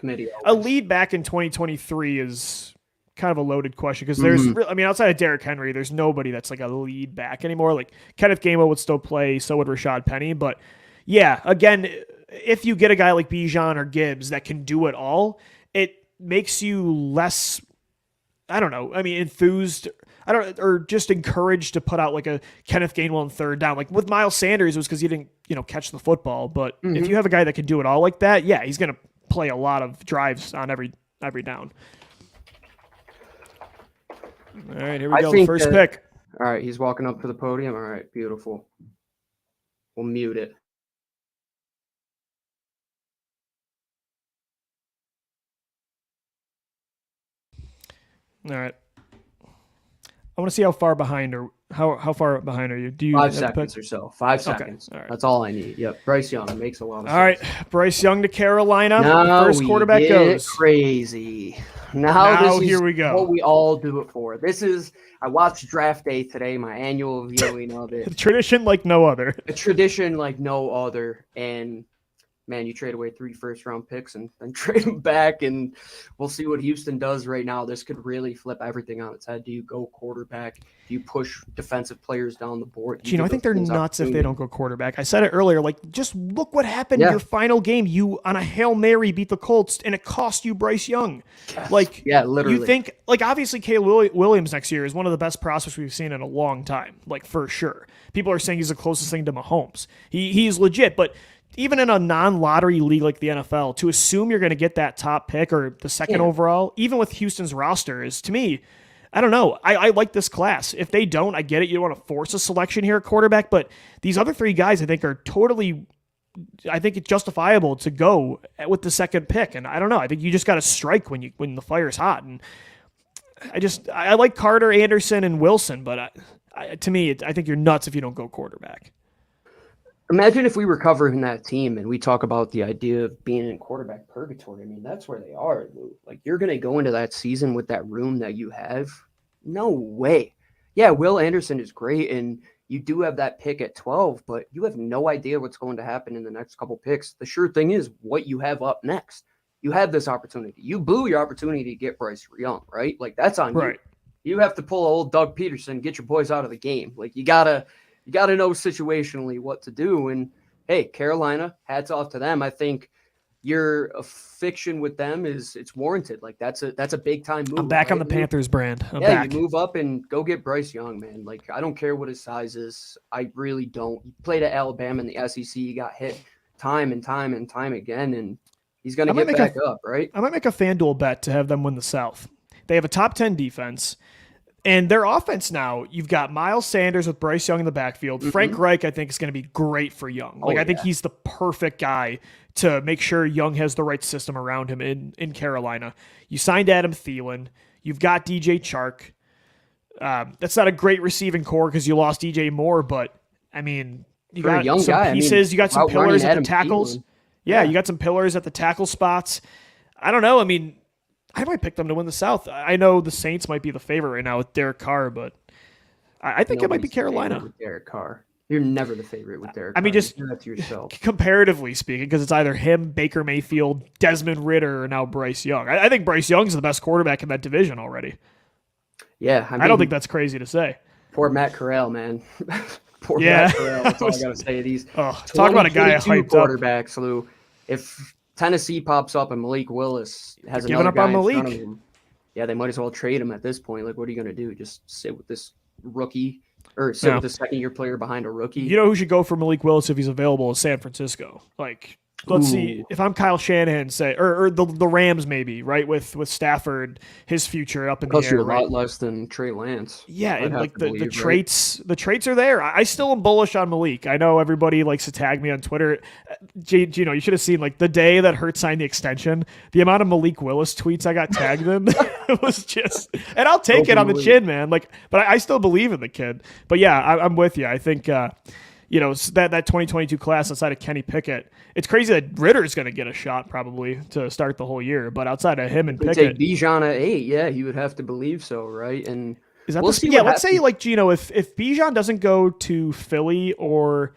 a lead back in 2023 is kind of a loaded question because there's, outside of Derrick Henry, there's nobody that's like a lead back anymore. Like Kenneth Gainwell would still play, so would Rashad Penny. But yeah, again, if you get a guy like Bijan or Gibbs that can do it all, it makes you less, enthused, or just encouraged to put out like a Kenneth Gainwell in third down. Like with Miles Sanders, it was because he didn't, catch the football. But if you have a guy that can do it all like that, yeah, he's going to play a lot of drives on every down. All right, here we go. First pick. All right, he's walking up to the podium. All right, beautiful. We'll mute it. All right. I want to see how far behind or how far behind are you? Do you 5 have to seconds pick? or so. 5 seconds. all right. That's all I need. Yep. Bryce Young makes a lot of sense. All right, Bryce Young to Carolina. Now The first we quarterback get goes. crazy. Now Now this here is we go. what we all do it for. I watched Draft Day today, my annual viewing of it. Tradition like no other. A tradition like no other. And man, you trade away 3 first-round picks and then trade them back, and we'll see what Houston does right now. This could really flip everything on its head. Do you go quarterback? Do you push defensive players down the board? I think they're nuts if they don't go quarterback. I said it earlier. Like, just look what happened in your final game. You, on a Hail Mary, beat the Colts, and it cost you Bryce Young. Yes. Like, yeah, literally. You think, like, obviously, Caleb Williams next year is one of the best prospects we've seen in a long time, like, for sure. People are saying he's the closest thing to Mahomes. He's legit, but even in a non-lottery league like the NFL, to assume you're going to get that top pick or the second overall, even with Houston's roster, is, to me, I don't know. I like this class. If they don't, I get it. You don't want to force a selection here at quarterback, but these other 3 guys I think are totally, I think it's justifiable to go with the second pick. And I don't know. I think you just got to strike when the fire's hot. And I like Carter, Anderson, and Wilson, but to me, I think you're nuts if you don't go quarterback. Imagine if we were covering that team and we talk about the idea of being in quarterback purgatory. I mean, that's where they are, Lou. Like, you're going to go into that season with that room that you have? No way. Yeah, Will Anderson is great, and you do have that pick at 12, but you have no idea what's going to happen in the next couple picks. The sure thing is what you have up next. You have this opportunity. You blew your opportunity to get Bryce Young, right? Like, that's on you. You have to pull old Doug Peterson, get your boys out of the game. Like, you gotta know situationally what to do. And hey, Carolina, hats off to them. I think your affliction with them it's warranted. Like, that's a big time move. I'm back on the Panthers brand. I'm back. You move up and go get Bryce Young, man. Like, I don't care what his size is. I really don't. He played at Alabama in the SEC. He got hit time and time and time again, and he's going to get back up, right? I might make a FanDuel bet to have them win the South. They have a top 10 defense. And their offense now, you've got Miles Sanders with Bryce Young in the backfield. Mm-hmm. Frank Reich, I think, is going to be great for Young. I think he's the perfect guy to make sure Young has the right system around him in Carolina. You signed Adam Thielen. You've got DJ Chark. That's not a great receiving core because you lost DJ Moore, but, I mean, you for got some guy, pieces. You got some pillars at the tackles. Yeah, you got some pillars at the tackle spots. I don't know. I mean, I might pick them to win the South. I know the Saints might be the favorite right now with Derek Carr, but I think it might be Carolina. With Derek Carr. You're never the favorite with Derek Carr. I mean, just to yourself. Comparatively speaking, because it's either him, Baker Mayfield, Desmond Ritter, or now Bryce Young. I think Bryce Young's the best quarterback in that division already. Yeah. I don't think that's crazy to say. Poor Matt Corral, man. Poor Matt Corral. That's all I got to say. These talk about a guy hyped quarterbacks, Lou. If Tennessee pops up and Malik Willis has another guy in front of him, they might as well trade him at this point. Like, what are you going to do? Just sit with this rookie or sit with the second-year player behind a rookie? You know who should go for Malik Willis if he's available is San Francisco. Like, let's see. If I'm Kyle Shanahan, say, or the Rams maybe, right, with Stafford, his future up in the air. Costs you a lot less than Trey Lance. Yeah, and like the traits are there. I still am bullish on Malik. I know everybody likes to tag me on Twitter. You should have seen like the day that Hurts signed the extension, the amount of Malik Willis tweets I got tagged in. It was just, and I'll take it on the chin, man. Like, but I still believe in the kid. But yeah, I'm with you. I think. That 2022 class outside of Kenny Pickett, it's crazy that Ritter's going to get a shot probably to start the whole year. But outside of him and Pickett, Bijan at 8, yeah, you would have to believe so, right? And is that let's say like Gino, if Bijan doesn't go to Philly or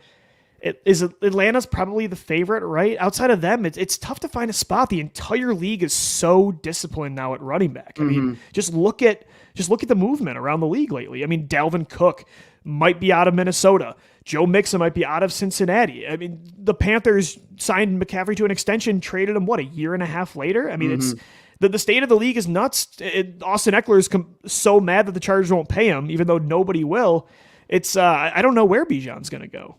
Atlanta's probably the favorite, right? Outside of them, it's tough to find a spot. The entire league is so disciplined now at running back. I mean, just look at the movement around the league lately. I mean, Dalvin Cook might be out of Minnesota. Joe Mixon might be out of Cincinnati. I mean, the Panthers signed McCaffrey to an extension, traded him, a year and a half later? I mean, it's the state of the league is nuts. Austin Eckler is so mad that the Chargers won't pay him, even though nobody will. It's I don't know where Bijan's going to go.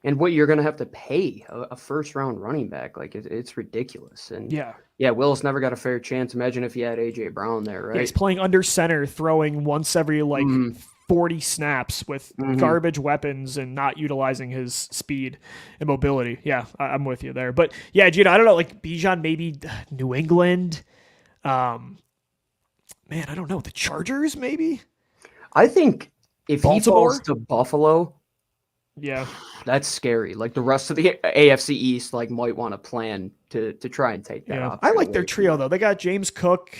And what you're going to have to pay a first-round running back, like it's ridiculous. And Willis never got a fair chance. Imagine if he had A.J. Brown there, right? Yeah, he's playing under center, throwing once every 40 snaps with garbage weapons and not utilizing his speed and mobility. Yeah, I'm with you there. But yeah, Gino, I don't know, like Bijan, maybe New England, man, I don't know. The Chargers, maybe? I think if he Baltimore? falls to Buffalo, Yeah. that's scary. Like the rest of the AFC East, like might want to plan to try and take that Yeah. option I like their away from trio, them. though. They got James Cook,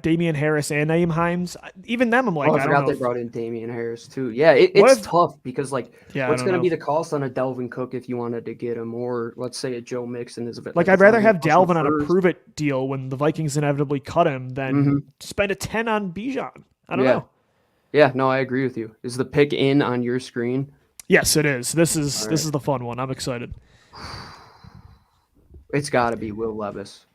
Damian Harris, and Naeem Hines. Even them, I'm like, Oh, I I don't forgot know. they if- brought in Damian Harris too. Yeah, What it's if- tough because like, Yeah, I what's don't going to know. be the cost on a Delvin Cook if you wanted to get him, or let's say a Joe Mixon is a bit Like, I'd rather have Dalvin on a prove it deal when the Vikings inevitably cut him than spend a 10 on Bijan. I don't know. Yeah, no, I agree with you. Is the pick in on your screen? Yes, it is. This is All this right. is the fun one. I'm excited. It's got to be Will Levis.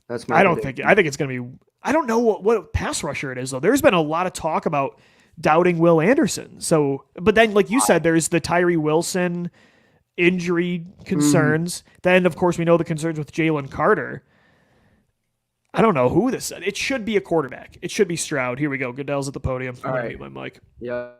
That's my. I don't prediction. think. I think it's going to be. I don't know what pass rusher it is though. There's been a lot of talk about doubting Will Anderson. So, but then like you said, there's the Tyree Wilson injury concerns. Then of course we know the concerns with Jalen Carter. I don't know who this. It should be a quarterback. It should be Stroud. Here we go. Goodell's at the podium. I'm gonna right. mute my mic. Yeah.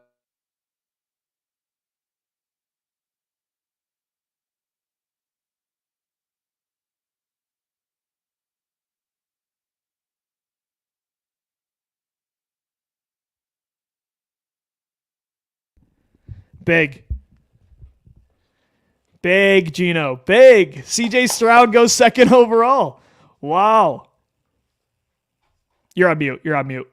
Big. Big Gino. Big. CJ Stroud goes second overall. Wow. You're on mute. You're on mute.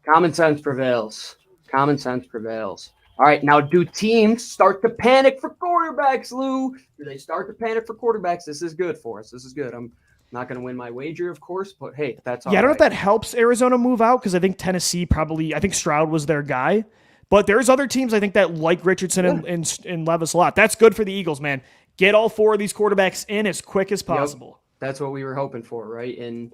Common sense prevails. Common sense prevails. All right, now do teams start to panic for quarterbacks, Lou? Do they start to panic for quarterbacks? This is good for us. This is good. I'm not going to win my wager, of course, but hey, that's all Yeah, I don't know right. if that helps Arizona move out because I think Tennessee I think Stroud was their guy. But there's other teams I think that like Richardson and Levis a lot. That's good for the Eagles, man. Get all four of these quarterbacks in as quick as possible. That's what we were hoping for, right? And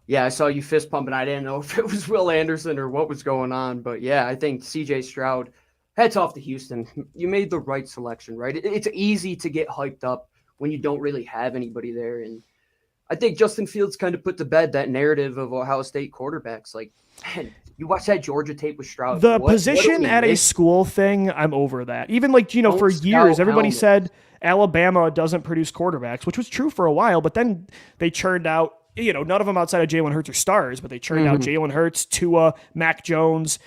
yeah, I saw you fist pumping. I didn't know if it was Will Anderson or what was going on, but yeah, I think CJ Stroud, heads off to Houston. You made the right selection, right? It's easy to get hyped up when you don't really have anybody there. And I think Justin Fields kind of put to bed that narrative of Ohio State quarterbacks. Like, man, you watch that Georgia tape with Stroud. The What do position we at a miss? school thing, I'm over that. Even like, Don't for scout years, everybody helmets. said Alabama doesn't produce quarterbacks, which was true for a while, but then they churned out, none of them outside of Jalen Hurts are stars, but they churned out Jalen Hurts, Tua, Mac Jones,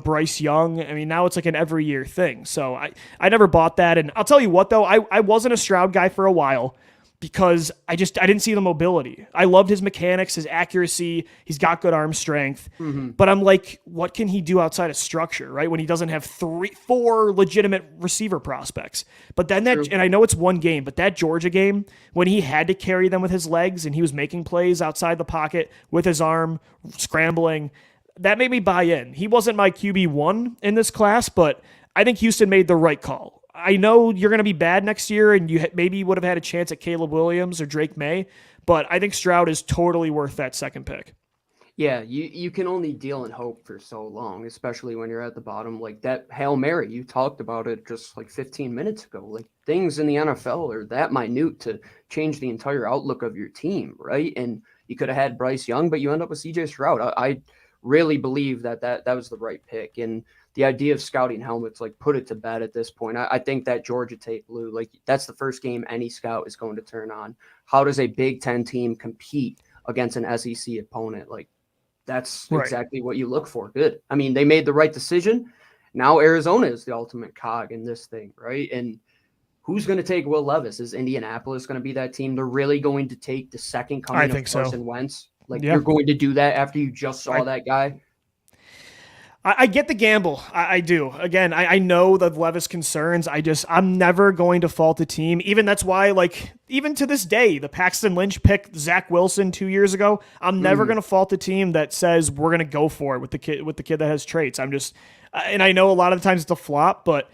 Bryce Young. I mean, now it's like an every year thing. So I never bought that. And I'll tell you what, though, I wasn't a Stroud guy for a while because I didn't see the mobility. I loved his mechanics, his accuracy. He's got good arm strength. But I'm like, what can he do outside of structure, right? When he doesn't have 4 legitimate receiver prospects. But then and I know it's one game, but that Georgia game, when he had to carry them with his legs and he was making plays outside the pocket with his arm, scrambling, that made me buy in. He wasn't my QB1 in this class, but I think Houston made the right call. I know you're going to be bad next year, and you maybe would have had a chance at Caleb Williams or Drake May, but I think Stroud is totally worth that second pick. Yeah, you can only deal in hope for so long, especially when you're at the bottom. Like that Hail Mary, you talked about it just like 15 minutes ago. Like things in the NFL are that minute to change the entire outlook of your team, right? And you could have had Bryce Young, but you end up with CJ Stroud. I really believe that was the right pick. And the idea of scouting helmets, like put it to bed at this point. I think that Georgia tape, Lou, like that's the first game any scout is going to turn on. How does a Big Ten team compete against an SEC opponent? Like that's Right. exactly what you look for. Good. I mean, they made the right decision. Now Arizona is the ultimate cog in this thing, right? And who's going to take Will Levis? Is Indianapolis going to be that team? They're really going to take the second coming think of so. Carson Wentz? Like Yeah. you're going to do that after you just saw that guy? I get the gamble. I do. Again, I know the Levis concerns. I'm never going to fault the team. Even that's why, like, even to this day, the Paxton Lynch picked Zach Wilson 2 years ago. I'm never going to fault the team that says we're going to go for it with the kid that has traits. I'm just, and I know a lot of the times it's a flop, but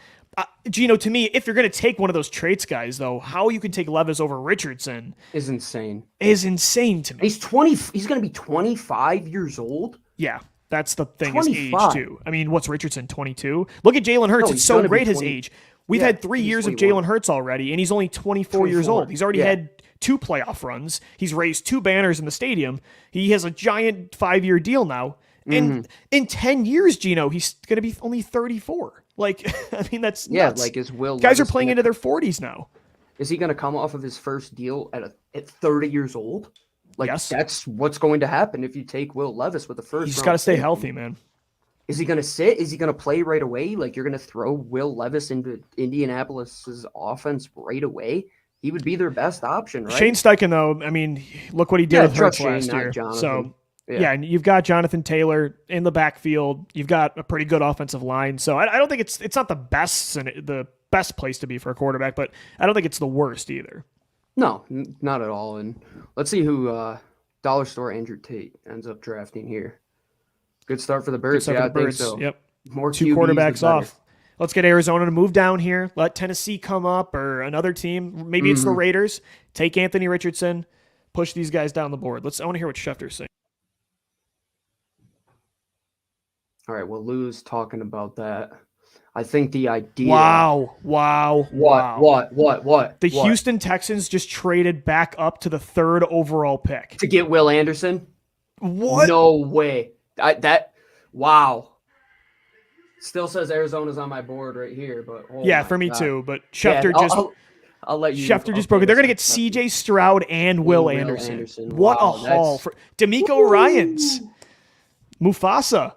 Gino, to me, if you're going to take one of those traits guys, though, how you can take Levis over Richardson Is insane. is insane to me. He's 20. He's going to be 25 years old. Yeah. That's the thing is age 25. too. I mean, what's Richardson, 22? Look at Jalen Hurts. No, It's he's so gonna be great his 20. age. We've Yeah, had 3 he's years of 21. Jalen Hurts already, and he's only 24 years 24. old. He's already Yeah. had 2 playoff runs. He's raised 2 banners in the stadium. He has a giant 5-year deal now. And in 10 years, Gino, he's going to be only 34. Like, I mean, that's Yeah, nuts. like is Will Guys are Levis playing gonna- into their 40s now. Is he going to come off of his first deal at 30 years old? Like, Yes. that's what's going to happen if you take Will Levis with the first. You just round got to stay pick. healthy, man. Is he going to sit? Is he going to play right away? Like, you're going to throw Will Levis into Indianapolis's offense right away? He would be their best option, right? Shane Steichen, though, I mean, look what he did with trust Hurts last Shane, not year. Jonathan. So, Yeah. and you've got Jonathan Taylor in the backfield. You've got a pretty good offensive line. So I don't think it's not the best place to be for a quarterback, but I don't think it's the worst either. No, not at all. And let's see who Dollar Store Andrew Tate ends up drafting here. Good start for the Birds. Good Yeah, stuff for the I think Birds. so. Yep. More Two QBs, the quarterbacks better. off. Let's get Arizona to move down here. Let Tennessee come up or another team. Maybe it's the Raiders. Take Anthony Richardson. Push these guys down the board. I want to hear what Schefter's saying. All right, well, Lou's talking about that. I think the idea. Wow. What? The Houston Texans just traded back up to the 3rd overall pick. To get Will Anderson? What? No way. Wow. Still says Arizona's on my board right here, but Yeah, for me too. But Schefter I'll let you. Schefter just broke it. They're going to get C.J. Stroud and Will Anderson. What a haul for D'Amico Ryans. Mufasa.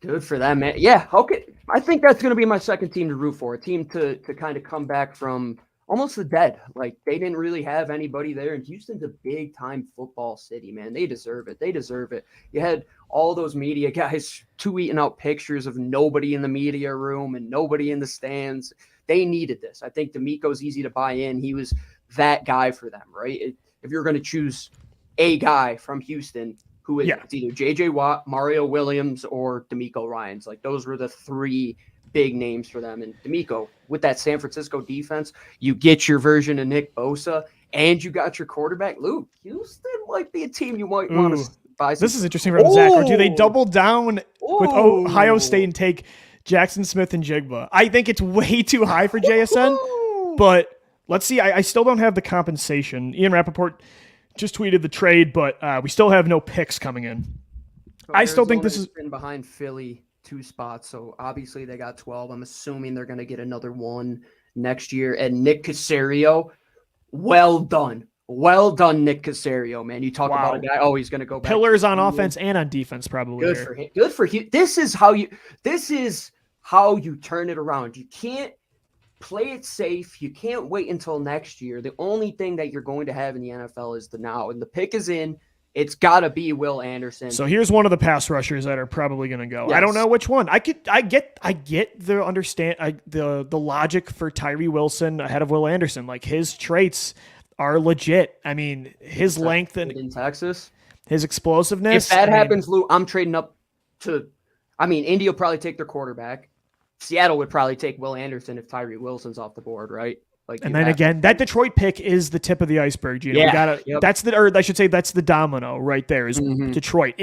Good for that, man. Yeah, okay. I think that's going to be my second team to root for. A team to kind of come back from almost the dead. Like, they didn't really have anybody there. And Houston's a big-time football city, man. They deserve it. They deserve it. You had all those media guys tweeting out pictures of nobody in the media room and nobody in the stands. They needed this. I think D'Amico's easy to buy in. He was that guy for them, right? If you're going to choose a guy from Houston, who is it's either J.J. Watt, Mario Williams, or D'Amico Ryans. Like, those were the three big names for them. And D'Amico, with that San Francisco defense, you get your version of Nick Bosa, and you got your quarterback. Luke, Houston might be a team you might want to buy. This is interesting from Zach. Or do they double down with Ohio State and take Jackson Smith and Jigba? I think it's way too high for JSN, but let's see. I still don't have the compensation. Ian Rappaport just tweeted the trade, but we still have no picks coming in. So I still think this is been behind Philly 2 spots, so obviously they got 12. I'm assuming they're going to get another one next year. And Nick Caserio, well done, Nick Caserio, man. You talk about a guy. Oh, he's going to go back. Pillars on offense and on defense, probably. Good for him. Good for him. This is how you turn it around. You can't play it safe. You can't wait until next year. The only thing that you're going to have in the NFL is the now, and the pick is in. It's got to be Will Anderson. So here's one of the pass rushers that are probably going to go. Yes. I don't know which one. I get the logic for Tyree Wilson ahead of Will Anderson. Like, his traits are legit. I mean, his length and in Texas, his explosiveness. If that happens, Lou, I'm trading up to. I mean, Indy will probably take their quarterback. Seattle would probably take Will Anderson if Tyree Wilson's off the board, right? Like, and then again, that Detroit pick is the tip of the iceberg. Gino. That's the domino right there is Detroit.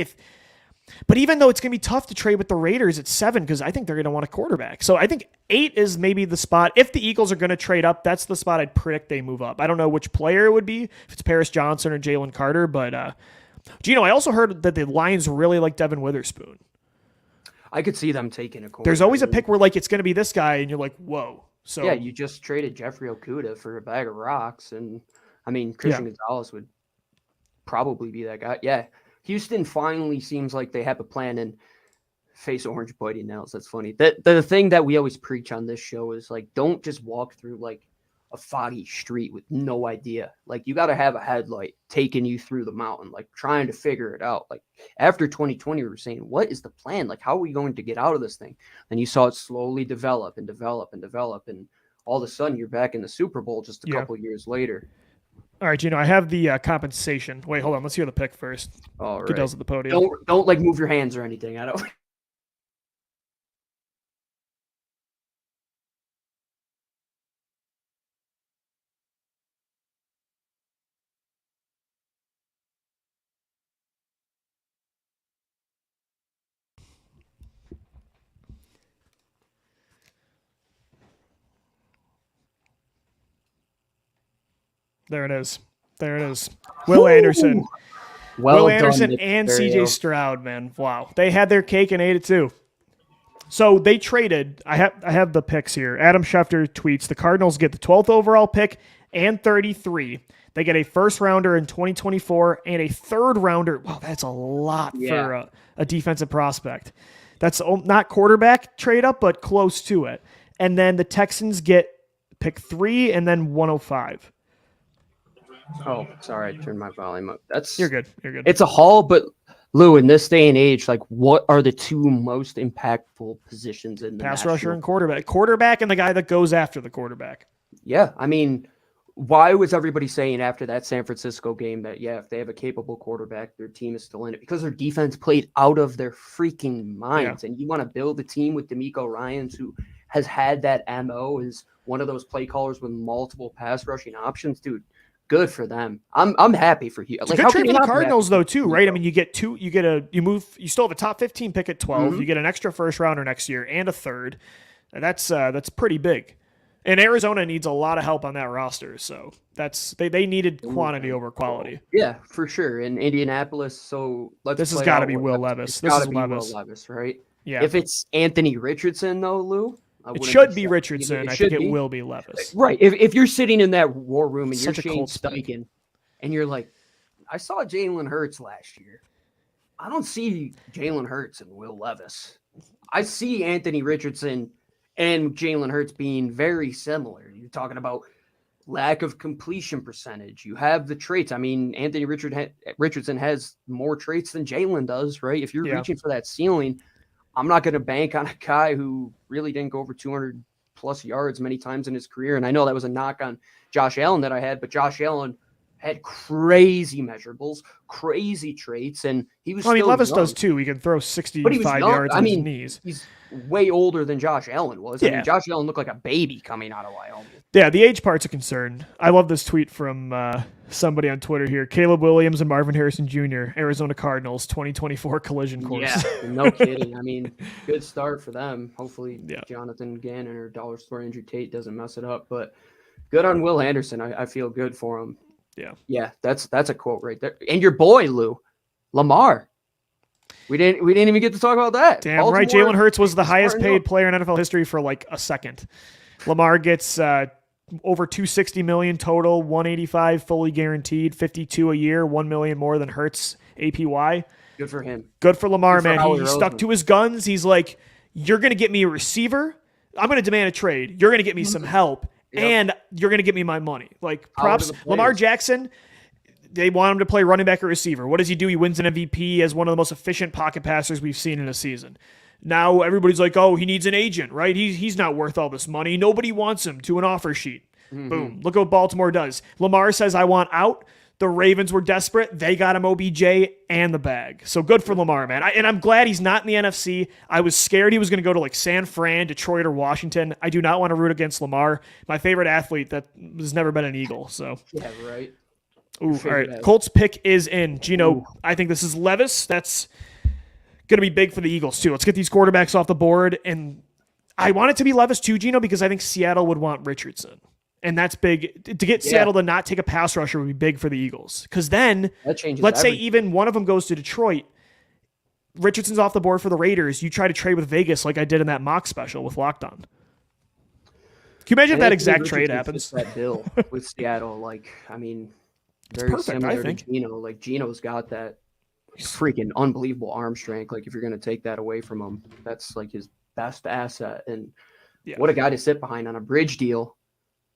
But even though it's going to be tough to trade with the Raiders at 7, because I think they're going to want a quarterback. So I think 8 is maybe the spot. If the Eagles are going to trade up, that's the spot I'd predict they move up. I don't know which player it would be, if it's Paris Johnson or Jalen Carter, but Gino, I also heard that the Lions really like Devin Witherspoon. I could see them taking a quarterback. There's always a pick where, like, it's going to be this guy, and you're like, whoa. So yeah, you just traded Jeffrey Okudah for a bag of rocks, and I mean, Christian Gonzalez would probably be that guy. Yeah, Houston finally seems like they have a plan, and face orange biting nails. That's funny. The thing that we always preach on this show is, like, don't just walk through like a foggy street with no idea. Like, you got to have a headlight taking you through the mountain, like trying to figure it out. Like, after 2020, we were saying, what is the plan? Like, how are we going to get out of this thing? And you saw it slowly develop and develop and develop. And all of a sudden you're back in the Super Bowl just a couple years later. All right, Gino, I have the compensation. Wait, hold on. Let's hear the pick first. All right. Goodell's at the podium. Don't like move your hands or anything. I don't. There it is. Will Anderson. Will Anderson and CJ Stroud, man. Wow. They had their cake and ate it too. So they traded. I have the picks here. Adam Schefter tweets, the Cardinals get the 12th overall pick and 33. They get a first rounder in 2024 and a third rounder. Wow, that's a lot for a defensive prospect. That's not quarterback trade up, but close to it. And then the Texans get pick 3 and then 105. Oh, sorry, I turned my volume up. You're good. You're good. It's a haul, but Lou, in this day and age, like, what are the two most impactful positions in the pass rusher and quarterback? Quarterback and the guy that goes after the quarterback. Yeah, I mean, why was everybody saying after that San Francisco game that, yeah, if they have a capable quarterback, their team is still in it? Because their defense played out of their freaking minds. Yeah. And you want to build a team with DeMeco Ryans, who has had that MO, is one of those play callers with multiple pass rushing options. Dude, good for them. I'm happy for you. It's like, a good trade for the Cardinals though too, right? I mean, you still have a top 15 pick at 12. Mm-hmm. You get an extra first rounder next year and a third. That's pretty big. And Arizona needs a lot of help on that roster, so they needed quantity over quality. Yeah, for sure. In Indianapolis, so this has got to be Will Levis. This is Will Levis, right? Yeah. If it's Anthony Richardson though, Lou, it should be Richardson. I think it will be Levis. Right. If you're sitting in that war room and you're Shane Steichen and you're like, I saw Jalen Hurts last year. I don't see Jalen Hurts and Will Levis. I see Anthony Richardson and Jalen Hurts being very similar. You're talking about lack of completion percentage. You have the traits. I mean, Anthony Richardson has more traits than Jalen does, right? If you're reaching for that ceiling, I'm not going to bank on a guy who really didn't go over 200 plus yards many times in his career. And I know that was a knock on Josh Allen that I had, but Josh Allen had crazy measurables, crazy traits, and he was. I mean, Levis does too. He can throw 65 yards on his knees. He's way older than Josh Allen was. I mean, Josh Allen looked like a baby coming out of Wyoming. Yeah, the age part's a concern. I love this tweet from somebody on Twitter here. Caleb Williams and Marvin Harrison Jr., Arizona Cardinals, 2024 collision course. Yeah, no kidding. I mean, good start for them. Hopefully Jonathan Gannon or Dollar Store Andrew Tate doesn't mess it up. But good on Will Anderson. I feel good for him. Yeah, that's a quote right there. And your boy, Lou, Lamar. We didn't even get to talk about that. Damn Baltimore, right. Jalen Hurts was the highest paid player in NFL history for like a second. Lamar gets over $260 million total, $185 fully guaranteed, $52 a year, $1 million more than Hurts APY. Good for him. Good for Lamar, man. He stuck to his guns. He's like, you're going to get me a receiver. I'm going to demand a trade. You're going to get me some help, and you're going to get me my money. Like, props. Lamar Jackson, they want him to play running back or receiver. What does he do? He wins an MVP as one of the most efficient pocket passers we've seen in a season. Now everybody's like, oh, he needs an agent, right? He's not worth all this money. Nobody wants him to an offer sheet. Mm-hmm. Boom. Look at what Baltimore does. Lamar says, I want out. The Ravens were desperate. They got him OBJ and the bag. So good for Lamar, man. And I'm glad he's not in the NFC. I was scared he was going to go to like San Fran, Detroit, or Washington. I do not want to root against Lamar. My favorite athlete that has never been an Eagle. So yeah, right. Ooh, all right. Colts pick is in. Gino, I think this is Levis. That's going to be big for the Eagles, too. Let's get these quarterbacks off the board. And I want it to be Levis, too, Gino, because I think Seattle would want Richardson. And that's big. To get Seattle to not take a pass rusher would be big for the Eagles. Because then, let's say even one of them goes to Detroit. Richardson's off the board for the Raiders. You try to trade with Vegas like I did in that mock special with Locked On. Can you imagine if that exact trade happens? That bill with Seattle, like, I mean, very perfect, similar to Gino. Like, Gino's got that freaking unbelievable arm strength. Like, if you're going to take that away from him, that's like his best asset. And what a guy to sit behind on a bridge deal.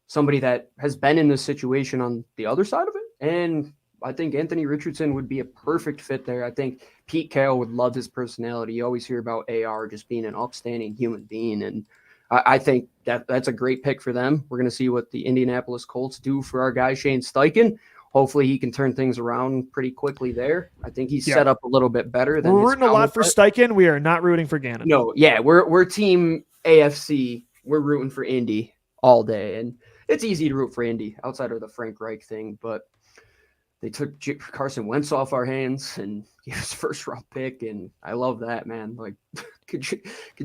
Somebody that has been in this situation on the other side of it. And I think Anthony Richardson would be a perfect fit there. I think Pete Carroll would love his personality. You always hear about AR just being an upstanding human being. And I think that's a great pick for them. We're going to see what the Indianapolis Colts do for our guy, Shane Steichen. Hopefully he can turn things around pretty quickly there. I think he's set up a little bit better than we're rooting a lot for Steichen. We are not rooting for Gannon. No, we're team AFC. We're rooting for Indy all day. And it's easy to root for Indy outside of the Frank Reich thing, but they took Carson Wentz off our hands and gave us first round pick. And I love that, man. Like, could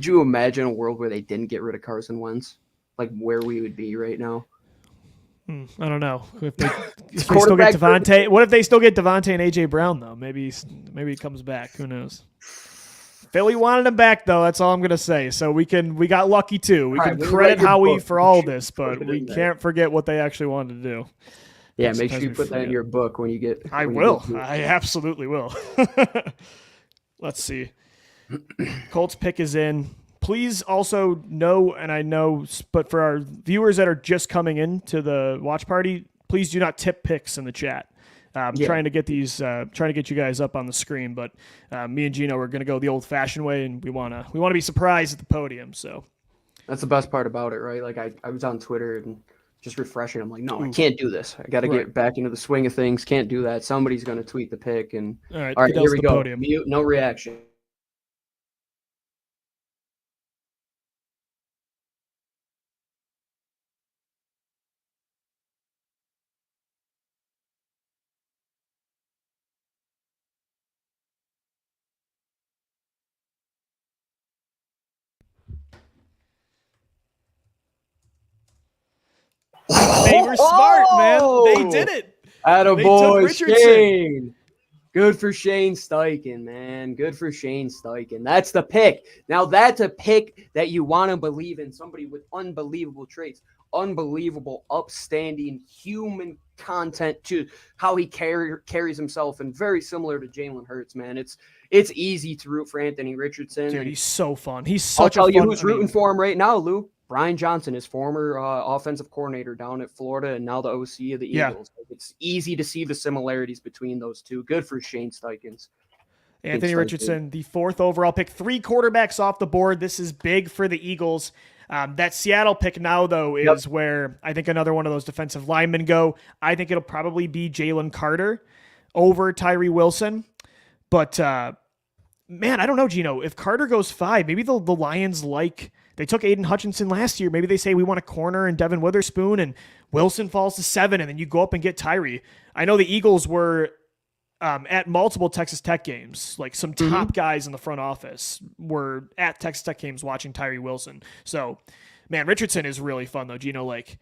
you imagine a world where they didn't get rid of Carson Wentz? Like where we would be right now? I don't know. If they still get Devontae, what if they still get Devontae and AJ Brown though? Maybe he comes back. Who knows? Philly wanted him back though. That's all I'm gonna say. So we got lucky too. We can credit Howie for all this, but we can't forget what they actually wanted to do. Yeah, make sure you put that in your book when you get. I will. I absolutely will. Let's see. Colts pick is in. Please also know, and I know, but for our viewers that are just coming into the watch party, please do not tip picks in the chat. I'm trying to get you guys up on the screen, but me and Gino are going to go the old-fashioned way, and we want to be surprised at the podium. So that's the best part about it, right? Like I was on Twitter and just refreshing. I'm like, no, I can't do this. I got to get back into the swing of things. Can't do that. Somebody's going to tweet the pick, and all right, here we go. Podium. Mute, no reaction. They were smart, man. They did it. Attaboy, Shane. Good for Shane Steichen, man. Good for Shane Steichen. That's the pick. Now, that's a pick that you want to believe in. Somebody with unbelievable traits, unbelievable, upstanding human content to how he carries himself, and very similar to Jalen Hurts, man. It's easy to root for Anthony Richardson. Dude, he's so fun. He's such I'll tell you who's rooting for him right now, Lou. Brian Johnson, his former offensive coordinator down at Florida and now the OC of the Eagles. It's easy to see the similarities between those two. Good for Shane Steichen. Anthony Richardson, the 4th overall pick, 3 quarterbacks off the board. This is big for the Eagles. That Seattle pick now, though, is where I think another one of those defensive linemen go. I think it'll probably be Jalen Carter over Tyree Wilson. But, man, I don't know, Gino. If Carter goes 5, maybe the Lions they took Aiden Hutchinson last year. Maybe they say we want a corner and Devin Witherspoon, and Wilson falls to 7, and then you go up and get Tyree. I know the Eagles were at multiple Texas Tech games. Like some top guys in the front office were at Texas Tech games watching Tyree Wilson. So, man, Richardson is really fun, though, Gino. Like,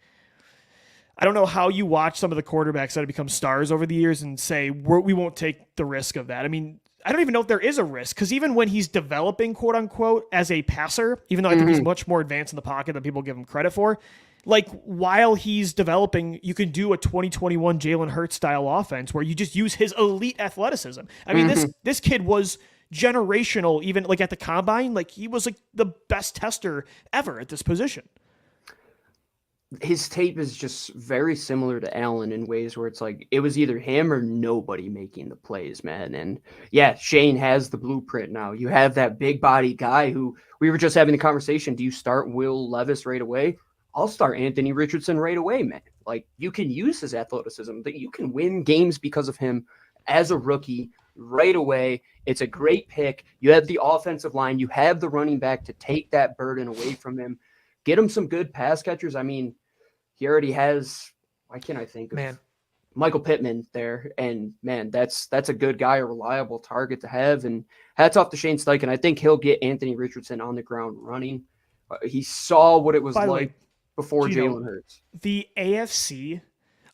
I don't know how you watch some of the quarterbacks that have become stars over the years and say we won't take the risk of that. I mean, I don't even know if there is a risk, because even when he's developing, quote unquote, as a passer, even though I think he's much more advanced in the pocket than people give him credit for, like while he's developing, you can do a 2021 Jalen Hurts style offense where you just use his elite athleticism. I mean, this kid was generational, even like at the combine, like he was like the best tester ever at this position. His tape is just very similar to Allen in ways where it's like it was either him or nobody making the plays, man. And yeah, Shane has the blueprint now. You have that big body guy who we were just having the conversation. Do you start Will Levis right away? I'll start Anthony Richardson right away, man. Like, you can use his athleticism, that you can win games because of him as a rookie right away. It's a great pick. You have the offensive line. You have the running back to take that burden away from him. Get him some good pass catchers. I mean, he already has, why can't I think of Michael Pittman there? And man, that's a good guy, a reliable target to have. And hats off to Shane Steichen. I think he'll get Anthony Richardson on the ground running. He saw what it was like before Jalen Hurts. The AFC.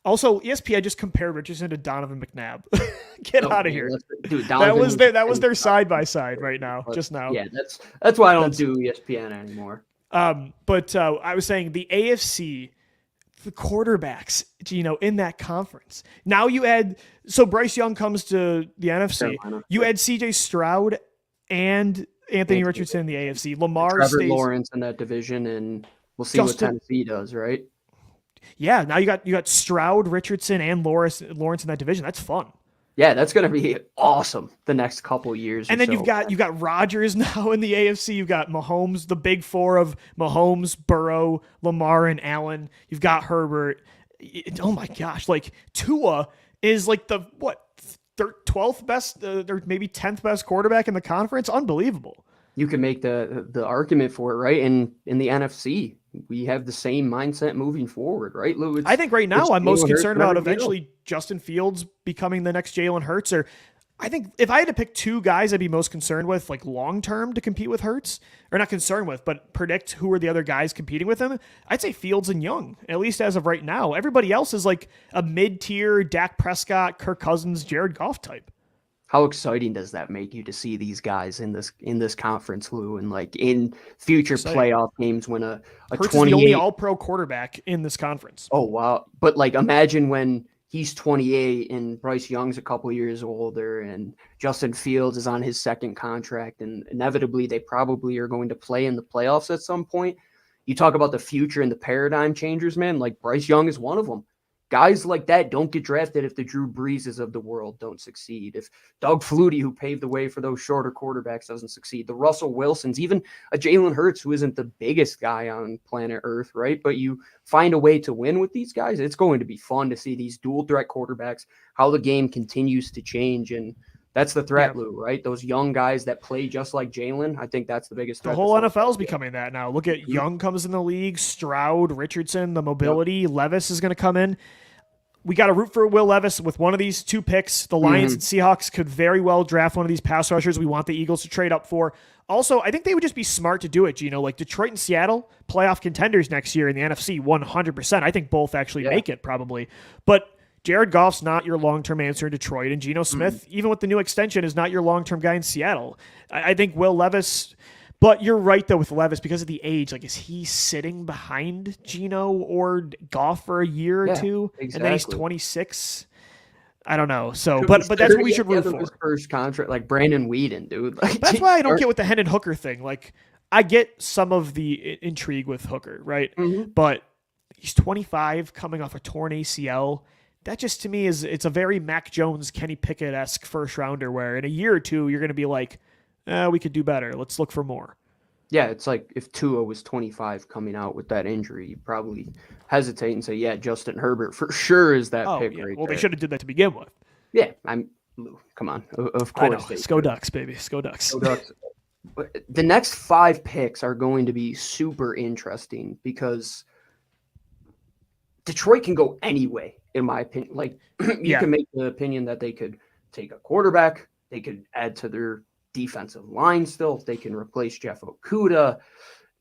Also, ESPN just compared Richardson to Donovan McNabb. Get out of here. Dude, that was their side by side right now, just now. Yeah, that's why I don't do ESPN anymore. But I was saying the AFC, the quarterbacks, in that conference. Now you add, so Bryce Young comes to the NFC. Carolina. You add CJ Stroud and Anthony Richardson in the AFC. Lamar Trevor Lawrence in that division, and we'll see what Tennessee does, right? Yeah, now you got Stroud, Richardson, and Lawrence in that division. That's fun. Yeah, that's going to be awesome the next couple years. And then you've got Rodgers now in the AFC. You've got Mahomes, the big four of Mahomes, Burrow, Lamar, and Allen. You've got Herbert. Oh my gosh, like Tua is like the 12th best, or maybe 10th best quarterback in the conference. Unbelievable. You can make the argument for it, right? And in the NFC, we have the same mindset moving forward, right, Lou? I think right now I'm most concerned about eventually Justin Fields becoming the next Jalen Hurts. Or I think if I had to pick 2 guys I'd be most concerned with, like long-term, to compete with Hurts, or not concerned with, but predict who are the other guys competing with him, I'd say Fields and Young, at least as of right now. Everybody else is like a mid-tier Dak Prescott, Kirk Cousins, Jared Goff type. How exciting does that make you to see these guys in this conference, Lou, and like in future playoff games when a Hurts 28 is the only All-Pro quarterback in this conference. Oh wow! But like, imagine when he's 28 and Bryce Young's a couple years older and Justin Fields is on his second contract, and inevitably they probably are going to play in the playoffs at some point. You talk about the future and the paradigm changers, man, like Bryce Young is one of them. Guys like that don't get drafted if the Drew Breeses of the world don't succeed. If Doug Flutie, who paved the way for those shorter quarterbacks, doesn't succeed. The Russell Wilsons, even a Jalen Hurts, who isn't the biggest guy on planet Earth, right? But you find a way to win with these guys. It's going to be fun to see these dual threat quarterbacks, how the game continues to change. And that's the threat, Lou, right? Those young guys that play just like Jalen. I think that's the biggest threat. The whole NFL is becoming that now. Look at Young comes in the league, Stroud, Richardson, the mobility, Levis is going to come in. We got to root for Will Levis with one of these two picks. The Lions and Seahawks could very well draft one of these pass rushers we want the Eagles to trade up for. Also, I think they would just be smart to do it, Gino. Like Detroit and Seattle, playoff contenders next year in the NFC, 100%. I think both actually make it probably. But Jared Goff's not your long-term answer in Detroit, and Geno Smith, even with the new extension, is not your long-term guy in Seattle. I think Will Levis, but you're right, though, with Levis, because of the age, like, is he sitting behind Geno or Goff for a year or two? Exactly. And then he's 26? I don't know. So, but that's what we should root for. His first contract, like Brandon Weeden, dude. Like, that's why I don't get with the Hendon Hooker thing. Like, I get some of the intrigue with Hooker, right? But he's 25, coming off a torn ACL. That just, to me, it's a very Mac Jones, Kenny Pickett-esque first rounder where in a year or two, you're going to be like, we could do better. Let's look for more. Yeah, it's like if Tua was 25 coming out with that injury, you'd probably hesitate and say, yeah, Justin Herbert for sure is that pick right well, there. They should have did that to begin with. Yeah, come on. Of course. Sko Ducks, baby. Sko Ducks. Sko Ducks. The next 5 picks are going to be super interesting because Detroit can go anyway, in my opinion. Like, you can make the opinion that they could take a quarterback, they could add to their defensive line still, they can replace Jeff Okudah,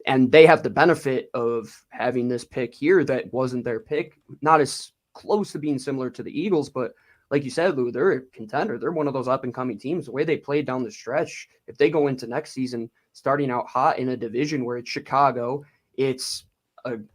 and they have the benefit of having this pick here that wasn't their pick, not as close to being similar to the Eagles, but like you said, Lou, they're a contender. They're one of those up-and-coming teams. The way they played down the stretch, if they go into next season starting out hot in a division where it's Chicago, it's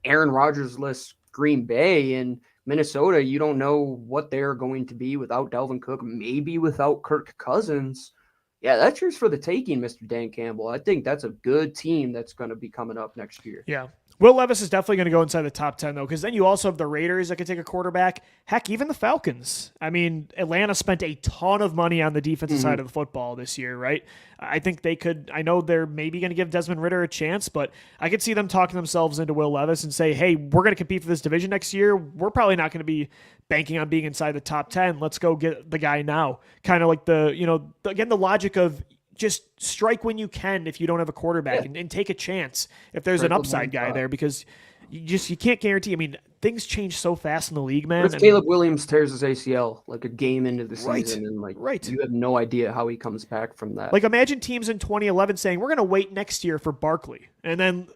Aaron Rodgers-less Green Bay, and Minnesota, you don't know what they're going to be without Dalvin Cook, maybe without Kirk Cousins. Yeah, that's yours for the taking, Mr. Dan Campbell. I think that's a good team that's going to be coming up next year. Yeah. Will Levis is definitely going to go inside the top 10, though, because then you also have the Raiders that could take a quarterback. Heck, even the Falcons. I mean, Atlanta spent a ton of money on the defensive side of the football this year, right? I think they could. I know they're maybe going to give Desmond Ridder a chance, but I could see them talking themselves into Will Levis and say, hey, we're going to compete for this division next year. We're probably not going to be banking on being inside the top 10. Let's go get the guy now. Kind of like the logic of just strike when you can if you don't have a quarterback and take a chance if there's an upside guy there, because you can't guarantee. I mean, things change so fast in the league, man. If Caleb Williams tears his ACL like a game into the season and you have no idea how he comes back from that. Like, imagine teams in 2011 saying, we're going to wait next year for Barkley. And then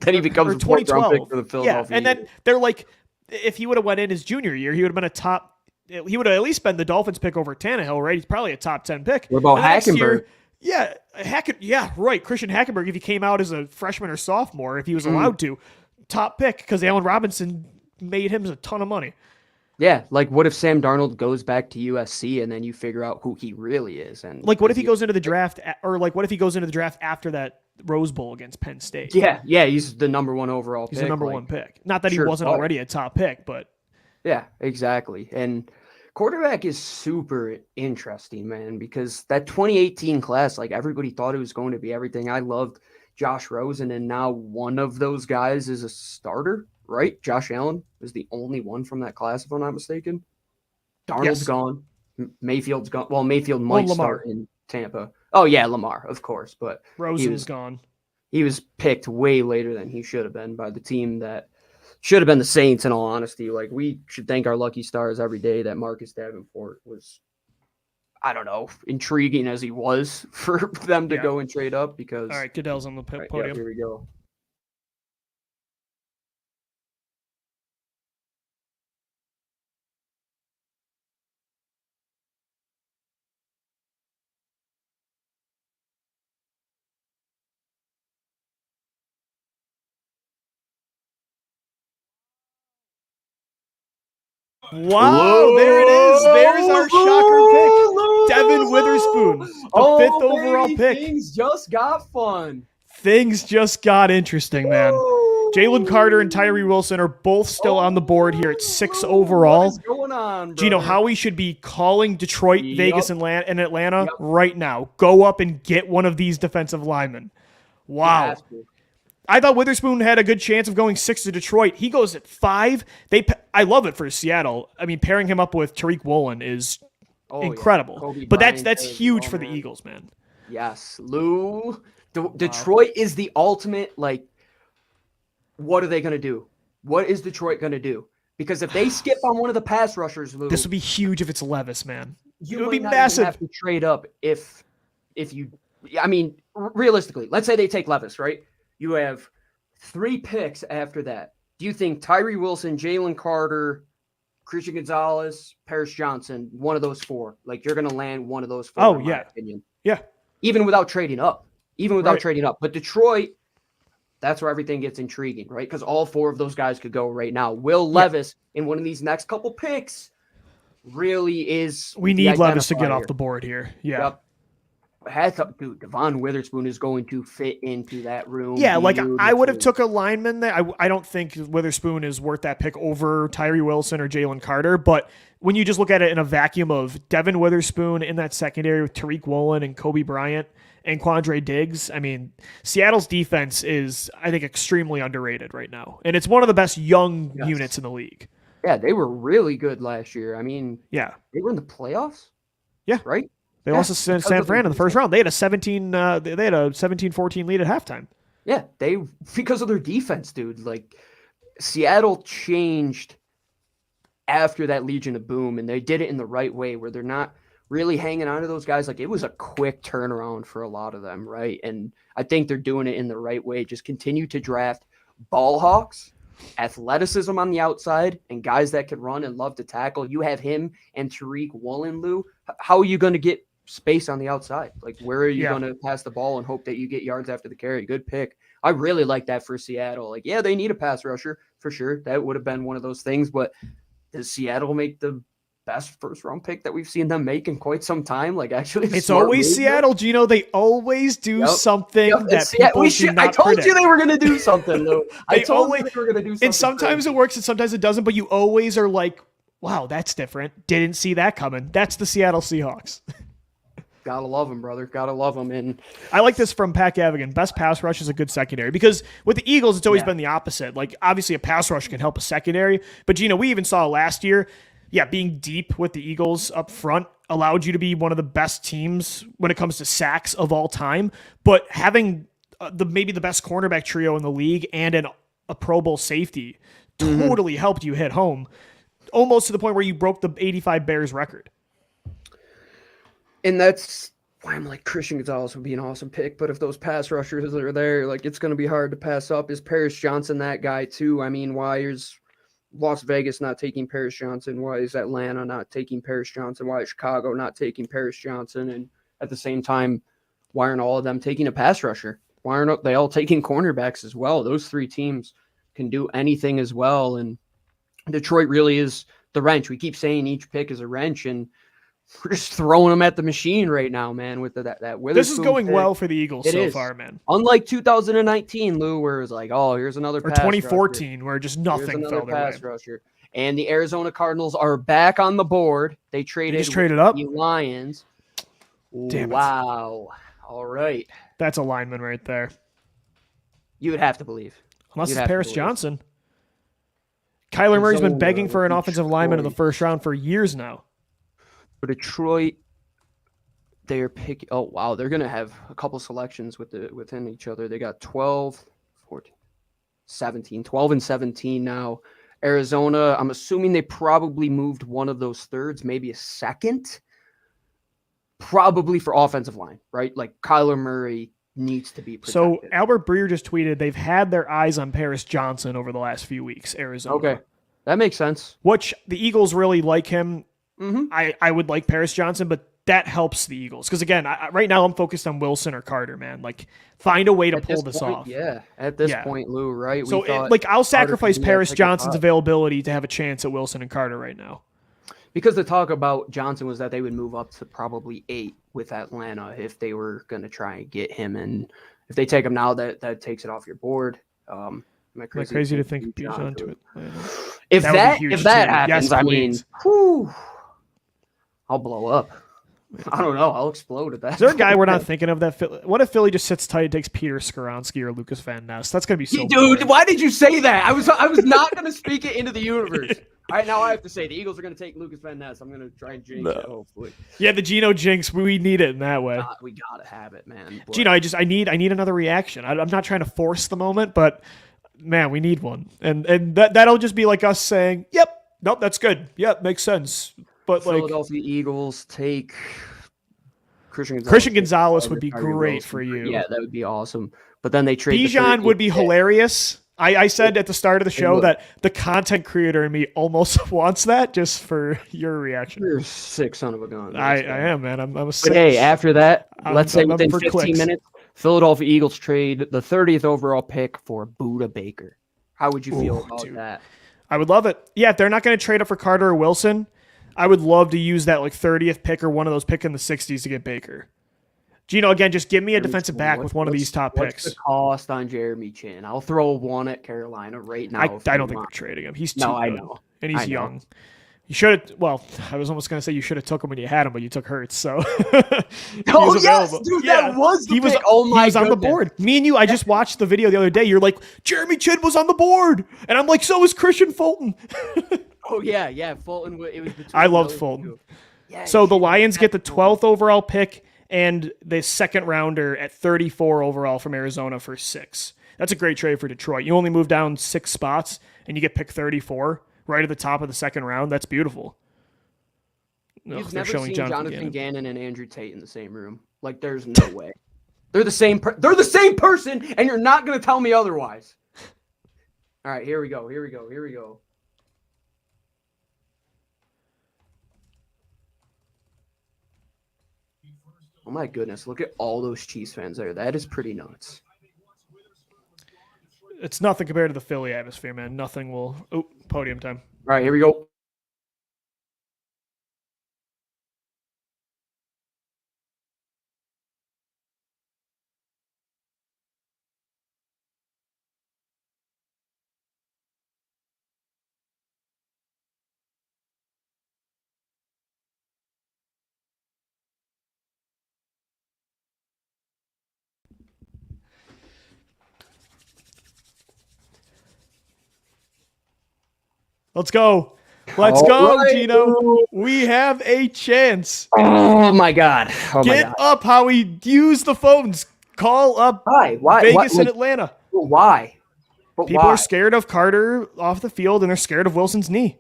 then he becomes a 4th-round pick for the Philadelphia. Yeah, and then they're like, if he would have went in his junior year, he would have been he would have at least been the Dolphins pick over Tannehill, right? He's probably a top 10 pick. What about Hackenberg? Christian Hackenberg, if he came out as a freshman or sophomore, if he was allowed to, top pick, because Allen Robinson made him a ton of money. Yeah, like what if Sam Darnold goes back to USC and then you figure out who he really is? And like, what if he goes into the draft, or like, what if he goes into the draft after that Rose Bowl against Penn State? Yeah, he's the number 1 overall pick. He's the number 1 pick. Not that he wasn't already a top pick, but... Yeah, exactly. And quarterback is super interesting, man, because that 2018 class, like everybody thought it was going to be everything. I loved Josh Rosen, and now one of those guys is a starter, right? Josh Allen is the only one from that class, if I'm not mistaken. Darnold's gone. Mayfield's gone. Well, Mayfield might start in Tampa. Oh, yeah, Lamar, of course. But Rosen's gone. He was picked way later than he should have been by the team that should have been the Saints, in all honesty. Like, we should thank our lucky stars every day that Marcus Davenport was, I don't know, intriguing as he was for them to go and trade up, because... All right, Goodell's on the podium. Yeah, here we go. Wow, there it is. There's our shocker pick. Devin Witherspoon, the fifth overall pick. Things just got fun. Things just got interesting, man. Jalen Carter and Tyree Wilson are both still on the board here at 6 overall. What is going on, brother? Gino, Howie should be calling Detroit, Vegas, and Atlanta right now. Go up and get one of these defensive linemen. Wow. I thought Witherspoon had a good chance of going 6 to Detroit. He goes at 5. I love it for Seattle. I mean, pairing him up with Tariq Woolen is incredible. Yeah. But that's huge for the Eagles, man. Yes, Lou. Detroit is the ultimate, like, what are they going to do? What is Detroit going to do? Because if they skip on one of the pass rushers, Lou, this would be huge if it's Levis, man. You it would might be not massive. even have to trade up if you. I mean, realistically, let's say they take Levis, right? You have 3 picks after that. Do you think Tyree Wilson, Jalen Carter, Christian Gonzalez, Paris Johnson, one of those 4, like you're going to land one of those 4? Oh, in my opinion. Yeah. Even without trading up. But Detroit, that's where everything gets intriguing, right? Because all 4 of those guys could go right now. Will Levis in one of these next couple picks really is. We need Levis to get off the board here. Yeah. Yep. Dude, Devon Witherspoon is going to fit into that room. Yeah, like I would have took a lineman there. I don't think Witherspoon is worth that pick over Tyree Wilson or Jalen Carter. But when you just look at it in a vacuum of Devin Witherspoon in that secondary with Tariq Woolen and Kobe Bryant and Quandre Diggs, I mean, Seattle's defense is, I think, extremely underrated right now. And it's one of the best young units in the league. Yeah, they were really good last year. I mean, they were in the playoffs. Yeah. Right? They lost to San Fran in the first round. They had a 17-14 lead at halftime. Yeah, because of their defense, dude. Like, Seattle changed after that Legion of Boom, and they did it in the right way where they're not really hanging on to those guys. Like, it was a quick turnaround for a lot of them, right? And I think they're doing it in the right way. Just continue to draft ball hawks, athleticism on the outside, and guys that can run and love to tackle. You have him and Tariq Woolen, Lou. How are you going to get space on the outside? Like, where are you going to pass the ball and hope that you get yards after the carry? Good pick. I really like that for Seattle. Like, yeah, they need a pass rusher for sure. That would have been one of those things, but does Seattle make the best first round pick that we've seen them make in quite some time? Like, actually, it's always Seattle, Gino. They always do something that people do not I told predict. you they were going to do something, Lou. I told you they were going to do something. And sometimes it works and sometimes it doesn't, but you always are like, wow, that's different. Didn't see that coming. That's the Seattle Seahawks. Gotta love them, brother. Gotta love them. And I like this from Pat Gavigan. Best pass rush is a good secondary, because with the Eagles, it's always been the opposite. Like, obviously a pass rush can help a secondary, but Gino, we even saw last year, being deep with the Eagles up front allowed you to be one of the best teams when it comes to sacks of all time. But having maybe the best cornerback trio in the league and a Pro Bowl safety totally helped you hit home, almost to the point where you broke the 85 Bears record. And that's why I'm like, Christian Gonzalez would be an awesome pick. But if those pass rushers are there, like, it's going to be hard to pass up. Is Paris Johnson that guy too? I mean, why is Las Vegas not taking Paris Johnson? Why is Atlanta not taking Paris Johnson? Why is Chicago not taking Paris Johnson? And at the same time, why aren't all of them taking a pass rusher? Why aren't they all taking cornerbacks as well? Those 3 teams can do anything as well. And Detroit really is the wrench. We keep saying each pick is a wrench, and we're just throwing them at the machine right now, man. With that Witherspoon this is going pick. well for the Eagles so far, man. Unlike 2019, Lou, where it was like, oh, here's another or pass 2014, rusher. Where just nothing fell their way. Rusher. And the Arizona Cardinals are back on the board. They traded up. The Lions. Damn it. Wow. All right. That's a lineman right there. You would have to believe. Unless it's Paris Johnson. Kyler Murray's been begging for an offensive lineman in the first round for years now. For Detroit, they're picking. Oh, wow. They're going to have a couple selections within each other. They got 12, 14, 17, 12 and 17 now. Arizona, I'm assuming they probably moved one of those thirds, maybe a second, probably for offensive line, right? Like, Kyler Murray needs to be protected. So Albert Breer just tweeted they've had their eyes on Paris Johnson over the last few weeks, Arizona. Okay. That makes sense. Which the Eagles really like him. Mm-hmm. I would like Paris Johnson, but that helps the Eagles. Because again, right now I'm focused on Wilson or Carter, man. Like, find a way to pull this off. Yeah, at this point, Lou, right? So, I'll sacrifice Paris Johnson's availability to have a chance at Wilson and Carter right now. Because the talk about Johnson was that they would move up to probably 8 with Atlanta if they were going to try and get him. And if they take him now, that takes it off your board. Am I crazy to think Bijan to Atlanta? If that happens, yes, I mean, whew, I'll blow up. I don't know. I'll explode at that. Is there a guy we're not thinking of that? What if Philly just sits tight and takes Peter Skoronsky or Lucas Van Ness? That's gonna be so. Dude, why did you say that? I was not gonna speak it into the universe. All right, now I have to say the Eagles are gonna take Lucas Van Ness. I'm gonna try and jinx it. Hopefully. Yeah, the Geno jinx. We need it in that way. We gotta have it, man. But Geno, I need another reaction. I'm not trying to force the moment, but man, we need one. And that'll just be like us saying, "Yep, nope, that's good. Yep, makes sense." But Philadelphia Eagles take Christian Gonzalez would be great for you. Yeah, that would be awesome. But then they trade Bijan would be hilarious. I said at the start of the show that the content creator in me almost wants that, just for your reaction. You're a sick son of a gun. I am, man. I'm a sick. But hey, after that, let's say within 15 minutes, Philadelphia Eagles trade the 30th overall pick for Budda Baker. How would you feel about that? I would love it. Yeah, if they're not going to trade up for Carter or Wilson, I would love to use that 30th pick or one of those pick in the 60s to get Baker. Geno, again, just give me a defensive back with one of these top picks. What's the cost on Jeremy Chin? I'll throw one at Carolina right now. I don't think they're trading him. He's too good. I know. And he's young. You should have. Well, I was almost going to say you should have took him when you had him, but you took Hurts. So. Yes, dude, that was the pick. Oh my! He was on the board. Me and you. I just watched the video the other day. You're like, Jeremy Chin was on the board, and I'm like, so is Christian Fulton. Oh yeah, Fulton. It was. I loved Fulton. Yeah, so the Lions get the 12th overall pick and the second rounder at 34 overall from Arizona for 6. That's a great trade for Detroit. You only move down 6 spots and you get pick 34 right at the top of the second round. That's beautiful. You've never seen Jonathan Gannon and Andrew Tate in the same room. Like, there's no way. They're the same. They're the same person, and you're not going to tell me otherwise. All right, here we go. Oh my goodness, look at all those Chiefs fans there. That is pretty nuts. It's nothing compared to the Philly atmosphere, man. Nothing will... Oh, podium time. All right, here we go. Let's go. Let's go, Geno. We have a chance. Oh, my God. Get up, Howie. Use the phones. Call up Vegas and Atlanta. Why? People are scared of Carter off the field, and they're scared of Wilson's knee.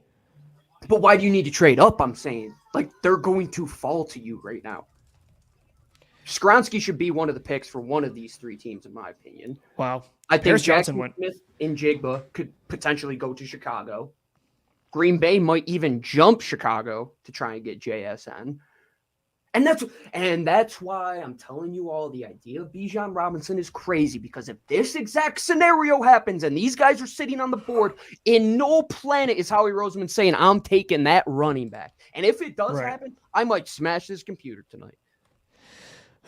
But why do you need to trade up, I'm saying? Like, they're going to fall to you right now. Skronsky should be one of the picks for one of these 3 teams, in my opinion. Wow. I think Jackson Smith and Jigba could potentially go to Chicago. Green Bay might even jump Chicago to try and get JSN. And that's why I'm telling you all the idea of Bijan Robinson is crazy, because if this exact scenario happens and these guys are sitting on the board, in no planet is Howie Roseman saying I'm taking that running back. And if it does happen, I might smash this computer tonight.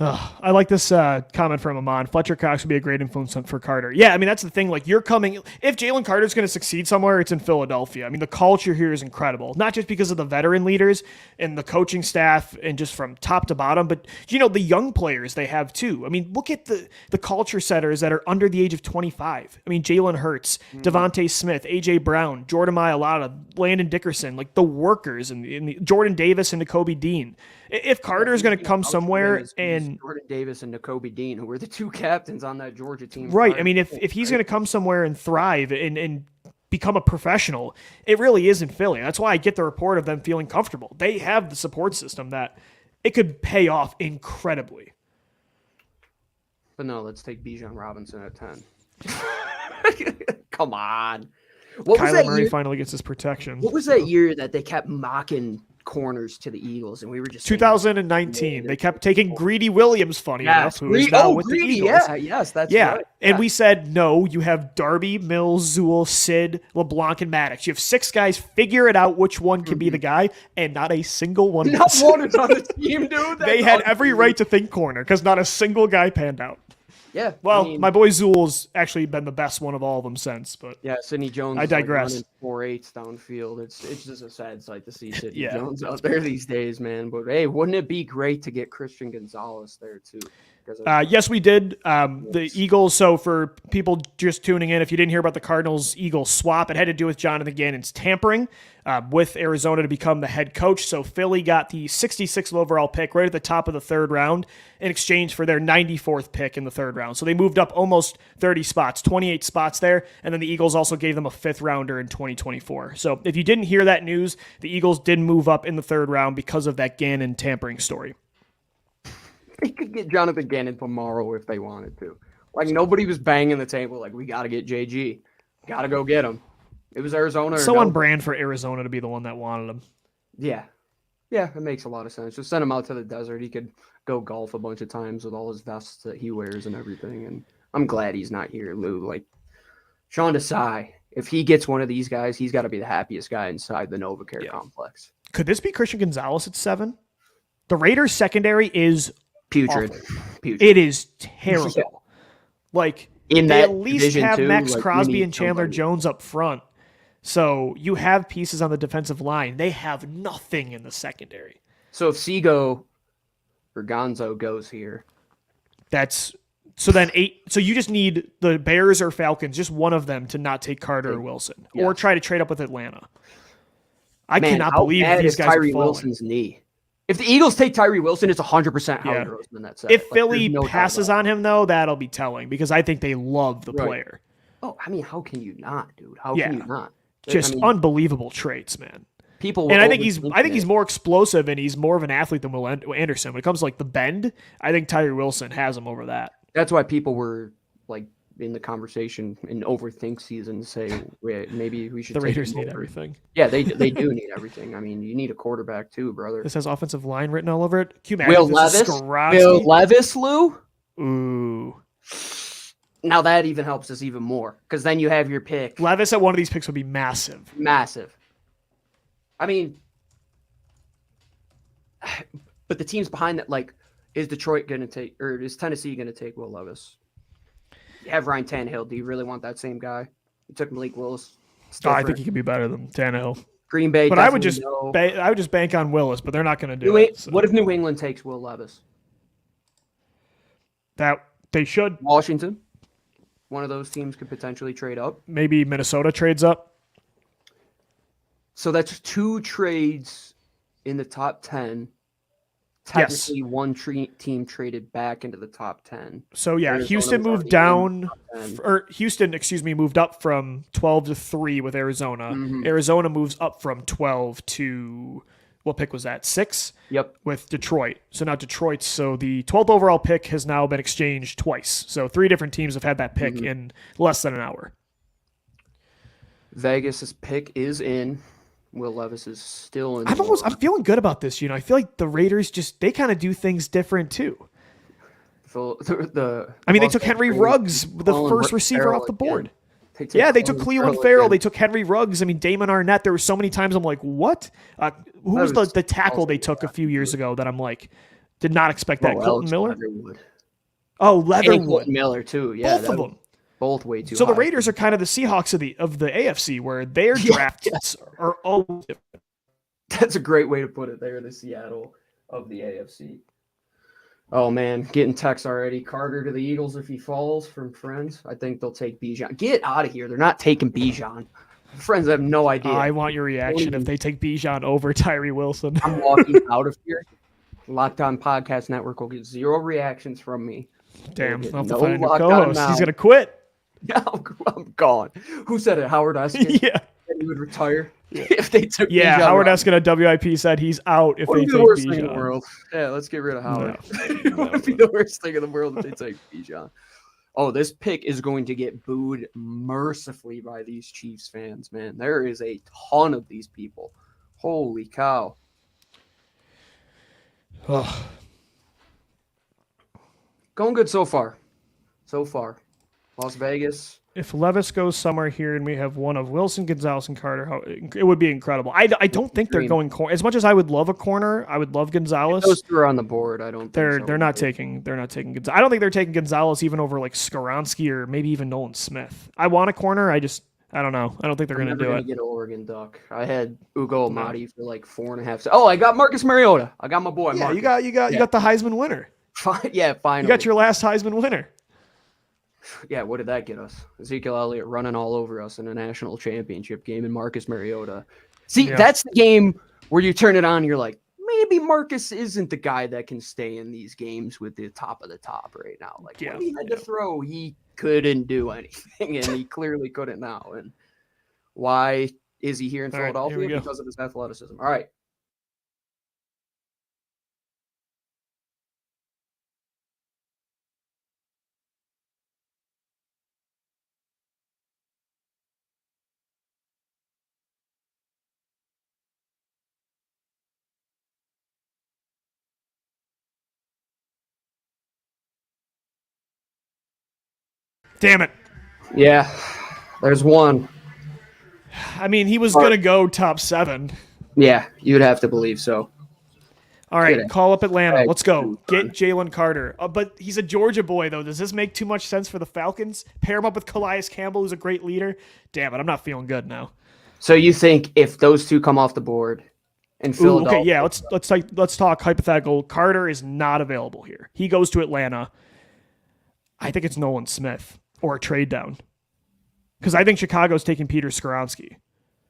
I like this comment from Amon. Fletcher Cox would be a great influence for Carter. Yeah, I mean, that's the thing. Like, you're coming... If Jalen Carter's going to succeed somewhere, it's in Philadelphia. I mean, the culture here is incredible. Not just because of the veteran leaders and the coaching staff and just from top to bottom, but, the young players they have, too. I mean, look at the culture setters that are under the age of 25. I mean, Jalen Hurts, Devontae Smith, A.J. Brown, Jordan Mailata, Landon Dickerson, like the workers, and Jordan Davis and Nakobe Dean. If Carter is going to come somewhere and Jordan Davis and Nakobe Dean, who were the 2 captains on that Georgia team, right? I mean, if he's going to come somewhere and thrive and become a professional, it really is in Philly. That's why I get the report of them feeling comfortable. They have the support system that it could pay off incredibly. But no, let's take Bijan Robinson at 10. Come on. Kyler Murray finally gets his protection. What was that year that they kept mocking corners to the Eagles, and we were just saying, 2019. They kept taking Greedy Williams, funny enough, who is now with the Greedy, Eagles. Yes, that's Yeah, right. and we said, no, you have Darby, Mills, Zool, Sid, LeBlanc, and Maddox. You have 6 guys. Figure it out which one can be the guy, and not a single one Not does. one is on the team, dude. They had every right to think corner because not a single guy panned out. Yeah. Well, I mean, my boy Zool's actually been the best one of all of them since, but yeah, Sidney Jones. I digress. Like 4.8 downfield. It's just a sad sight to see Sidney Yeah. Jones out there these days, man. But hey, wouldn't it be great to get Christian Gonzalez there too? yes, we did. The Eagles, so for people just tuning in, if you didn't hear about the Cardinals-Eagles swap, it had to do with Jonathan Gannon's tampering with Arizona to become the head coach. So Philly got the 66th overall pick right at the top of the 3rd round in exchange for their 94th pick in the 3rd round. So they moved up almost 30 spots, 28 spots there, and then the Eagles also gave them a 5th rounder in 2024. So if you didn't hear that news, the Eagles did move up in the 3rd round because of that Gannon tampering story. They could get Jonathan Gannon tomorrow if they wanted to. Like, nobody was banging the table like, we got to get JG. Got to go get him. It was Arizona. Or So no. on brand for Arizona to be the one that wanted him. Yeah. Yeah, it makes a lot of sense. Just send him out to the desert. He could go golf a bunch of times with all his vests that he wears and everything. And I'm glad he's not here, Lou. Like, Sean Desai, if he gets one of these guys, he's got to be the happiest guy inside the NovaCare complex. Could this be Christian Gonzalez at 7? The Raiders secondary is Putrid. It is terrible. Yeah. Like, In they that at least division, have too, Max like, Crosby we need and Chandler somebody. Jones up front. So you have pieces on the defensive line. They have nothing in the secondary. So if Seago or Gonzo goes here, That's so then 8. So you just need the Bears or Falcons, just one of them, to not take Carter or Wilson, or try to trade up with Atlanta. I man, cannot how believe bad these is guys are Tyree falling. Wilson's knee. If the Eagles take Tyree Wilson, it's 100% Howard Yeah. Roseman. That's it. If Like, Philly there's no doubt passes about on him, though, that'll be telling because I think they love the Right. player. it. Oh, I mean, how can you not, dude? How Yeah. can you not? Just I mean, unbelievable traits, man. people. And will I think overthink he's it. more explosive and he's more of an athlete than Will Anderson. When it comes to like the bend, I think Tyree Wilson has him over that. That's why people were like in the conversation in overthink season say maybe we should. The take Raiders him need over. everything. Yeah, they do need everything. I mean, you need a quarterback too, brother. This has offensive line written all over it. Can you Will imagine if this is Skoronski? Levis, Lou. Ooh. Now that even helps us even more because then you have your pick. Levis at one of these picks would be massive. Massive. I mean, but the teams behind that, like, is Detroit going to take, or is Tennessee going to take Will Levis? You have Ryan Tannehill. Do you really want that same guy? You took Malik Willis. Oh, I think he could be better than Tannehill. Green Bay. But I would just definitely I would just bank on Willis, but they're not going to do no. it. So What if New England takes Will Levis? that they should. Washington. One of those teams could potentially trade up. Maybe Minnesota trades up. So that's 2 trades in the top 10. Technically, one team traded back into the top 10. So yeah, Arizona Houston was moved already in down, the top 10. or Houston, excuse me, moved up from 12 to 3 with Arizona. Mhm. Arizona moves up from 12 to, what pick was that? 6 Yep. with Detroit. So now Detroit's, so the 12th overall pick has now been exchanged twice. So 3 different teams have had that pick in less than an hour. Vegas's pick is in. Will Levis is still in. I'm feeling good about this. I feel like the Raiders they kind of do things different too. They took Henry Ruggs, the first receiver off the board. Yeah, they took Cleveland Farrell. They took Henry Ruggs. Damon Arnett. There were so many times I'm like, what? Who was the tackle they took a few years ago that I'm like, did not expect that? Colton Miller? Leatherwood. Oh, And Leatherwood. Colton Miller too. Yeah, Both of them. Both way too. So the high. Raiders are kind of the Seahawks of the AFC, where their drafts are always different. That's a great way to put it. They're the Seattle of the AFC. Oh man, getting texts already. Carter to the Eagles if he falls from friends. I think they'll take Bijan. Get out of here. They're not taking Bijan. Friends have no idea. I want your reaction if they take Bijan over Tyree Wilson. I'm walking out of here. Locked On Podcast Network will get 0 reactions from me. Damn, Get I'll have to no find a new Locked On co-host. now. He's gonna quit. I'm gone. Who said it? Howard Eskin? Yeah. Said he would retire if they took Yeah, Bijan Howard out. Eskin at WIP said he's out if What they would be take the worst thing in the Bijan. world? Yeah, let's get rid of Howard. No. What would be the worst thing in the world if they take Bijan? Oh, this pick is going to get booed mercifully by these Chiefs fans, man. There is a ton of these people. Holy cow. Ugh. Going good so far. So far. Las Vegas. If Levis goes somewhere here and we have one of Wilson, Gonzalez, and Carter, it would be incredible. I don't think they're going corner. As much as I would love a corner, I would love Gonzalez. Those two are on the board. I don't. They're not taking Gonzalez. I don't think they're taking Gonzalez even over like Skoronski or maybe even Nolan Smith. I want a corner. I don't know. I don't think they're going to do it. Get an Oregon Duck. I had Ugo Amadi for like 4.5. Oh, I got Marcus Mariota. I got my boy. Yeah, Marcus. you got the Heisman winner. Yeah, finally. You got your last Heisman winner. Yeah, what did that get us? Ezekiel Elliott running all over us in a national championship game, and Marcus Mariota. See, that's the game where you turn it on and you're like, maybe Marcus isn't the guy that can stay in these games with the top of the top right now. Like, when he had to throw, he couldn't do anything, and he clearly couldn't now. And why is he here in Philadelphia? Because of his athleticism. All right. Damn it. Yeah, there's one. I mean, he was going to go top 7. Yeah, you'd have to believe so. All right, call up Atlanta. Let's go. Get Jalen Carter. But he's a Georgia boy, though. Does this make too much sense for the Falcons? Pair him up with Calais Campbell, who's a great leader. Damn it, I'm not feeling good now. So you think if those two come off the board in Philadelphia? Okay, yeah, let's talk hypothetical. Carter is not available here. He goes to Atlanta. I think it's Nolan Smith or a trade down. Because I think Chicago's taking Peter Skoronski.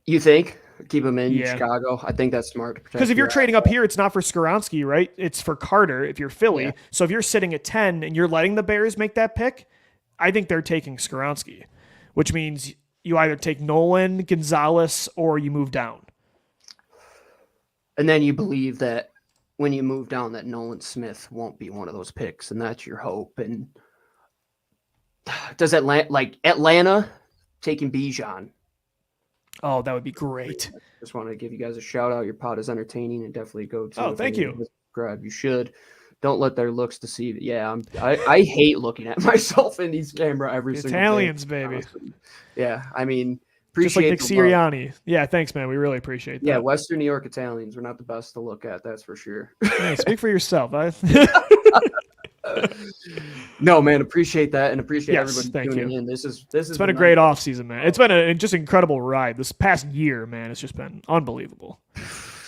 You think? Keep him in Chicago? I think that's smart. Because if you're trading up here, it's not for Skoronski, right? It's for Carter if you're Philly. Yeah. So if you're sitting at 10 and you're letting the Bears make that pick, I think they're taking Skoronski, which means you either take Nolan, Gonzalez, or you move down. And then you believe that when you move down that Nolan Smith won't be one of those picks, and that's your hope. And does Atlanta taking Bijan? Oh, that would be great. Just want to give you guys a shout out. Your pod is entertaining and definitely go to. Oh, thank you. Subscribe. You should. Don't let their looks deceive you. Yeah, I hate looking at myself in these camera every single day. Italians, baby. Yeah, I mean, just like Nick Sirianni. Yeah, thanks, man. We really appreciate that. Yeah, Western New York Italians. We're not the best to look at, that's for sure. Hey, speak for yourself. No, man, appreciate that and appreciate everybody tuning in. It's been a great offseason, man. It's been a just incredible ride. This past year, man, it's just been unbelievable.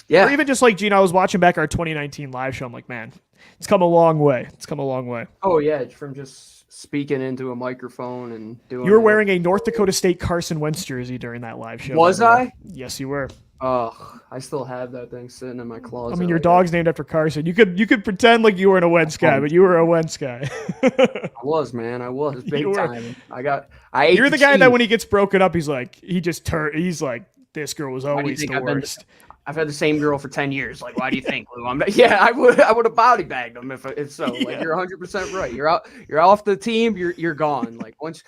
Yeah. Or even just like, Gene, I was watching back our 2019 live show. I'm like, man, it's come a long way. It's come a long way. Oh, yeah, from just speaking into a microphone and doing. You were wearing a North Dakota State Carson Wentz jersey during that live show. Was I? Yes, you were. Oh, I still have that thing sitting in my closet. I mean, your dog's named after Carson. You could pretend like you weren't a Wentz guy, but you were a Wentz guy. I was, man. I was big time. You're the guy that when he gets broken up, he's like, he's like, this girl was always the worst. I've had the same girl for 10 years. Like, why do you think, Lou? I would have body bagged him if so. Like, you're 100% right. You're off the team. You're gone. Like once.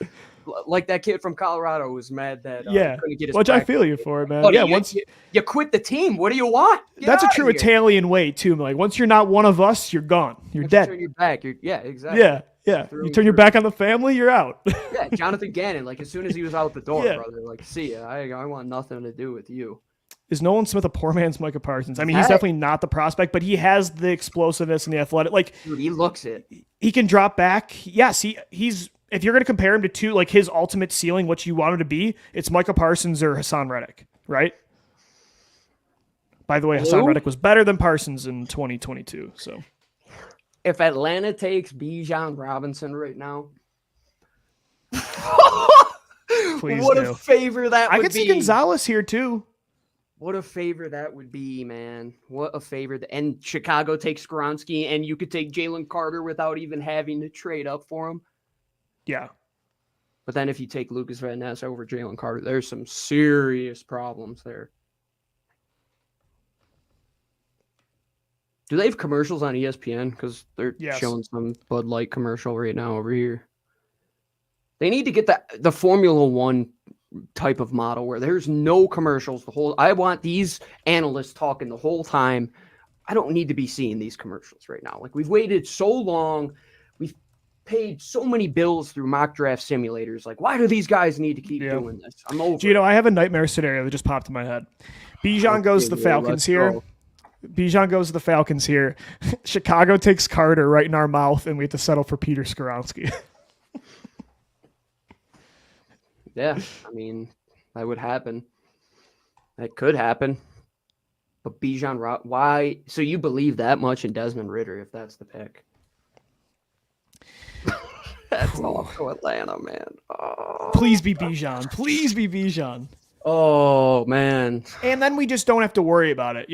Like that kid from Colorado was mad that couldn't get his which practice. I feel you for, man. But once you quit the team, what do you want? That's a true Italian way too. Like once you're not one of us, you're gone. You're dead. You turn your back. Exactly. Yeah. You turn your back on the family, you're out. Yeah, Jonathan Gannon. Like as soon as he was out the door, brother. Like, see ya. I want nothing to do with you. Is Nolan Smith a poor man's Micah Parsons? I mean, he's definitely not the prospect, but he has the explosiveness and the athletic. Like, dude, he looks it. He can drop back. Yes, he's. If you're going to compare him to two, like his ultimate ceiling, what you want him to be, it's Micah Parsons or Hassan Reddick, right? By the way, Hassan Reddick was better than Parsons in 2022. So, if Atlanta takes Bijan Robinson right now, what a favor that would be. I could see Gonzalez here too. What a favor that would be, man. What a favor. And Chicago takes Skoronski, and you could take Jalen Carter without even having to trade up for him. Yeah. But then if you take Lucas Van Ness over Jalen Carter, there's some serious problems there. Do they have commercials on ESPN? Because they're showing some Bud Light commercial right now over here. They need to get the Formula One type of model where there's no commercials. I want these analysts talking the whole time I don't need to be seeing these commercials right now. Like, we've waited so long. We've paid so many bills through mock draft simulators. Like, why do these guys need to keep doing this? I'm over Gino, I have a nightmare scenario that just popped in my head. Bijan goes to the Falcons here. Bijan goes to the Falcons here. Chicago takes Carter right in our mouth, and we have to settle for Peter Skoronski. Yeah, I mean, that would happen. That could happen. But Bijan, why? So you believe that much in Desmond Ridder if that's the pick? That's all for Atlanta, man. Oh. Please be Bijan. Please be Bijan. Oh, man. And then we just don't have to worry about it.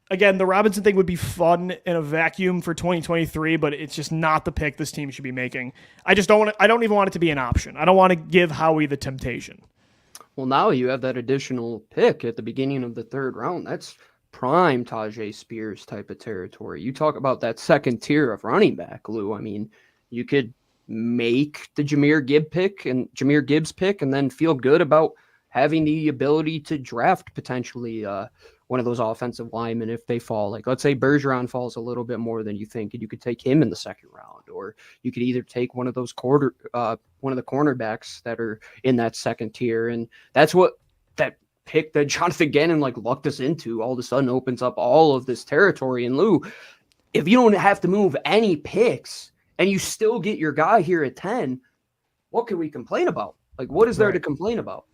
Again, the Robinson thing would be fun in a vacuum for 2023, but it's just not the pick this team should be making. I don't even want it to be an option. I don't want to give Howie the temptation. Well, now you have that additional pick at the beginning of the third round. That's prime Tajay Spears type of territory. You talk about that second tier of running back, Lou. I mean, you could make the Jahmyr Gibbs pick and then feel good about having the ability to draft potentially one of those offensive linemen if they fall. Like, let's say Bergeron falls a little bit more than you think, and you could take him in the second round, or you could either take one of those one of the cornerbacks that are in that second tier. And that's what that pick that Jonathan Gannon lucked us into all of a sudden opens up all of this territory. And Lou, if you don't have to move any picks and you still get your guy here at 10, what can we complain about? Like, what is there to complain about?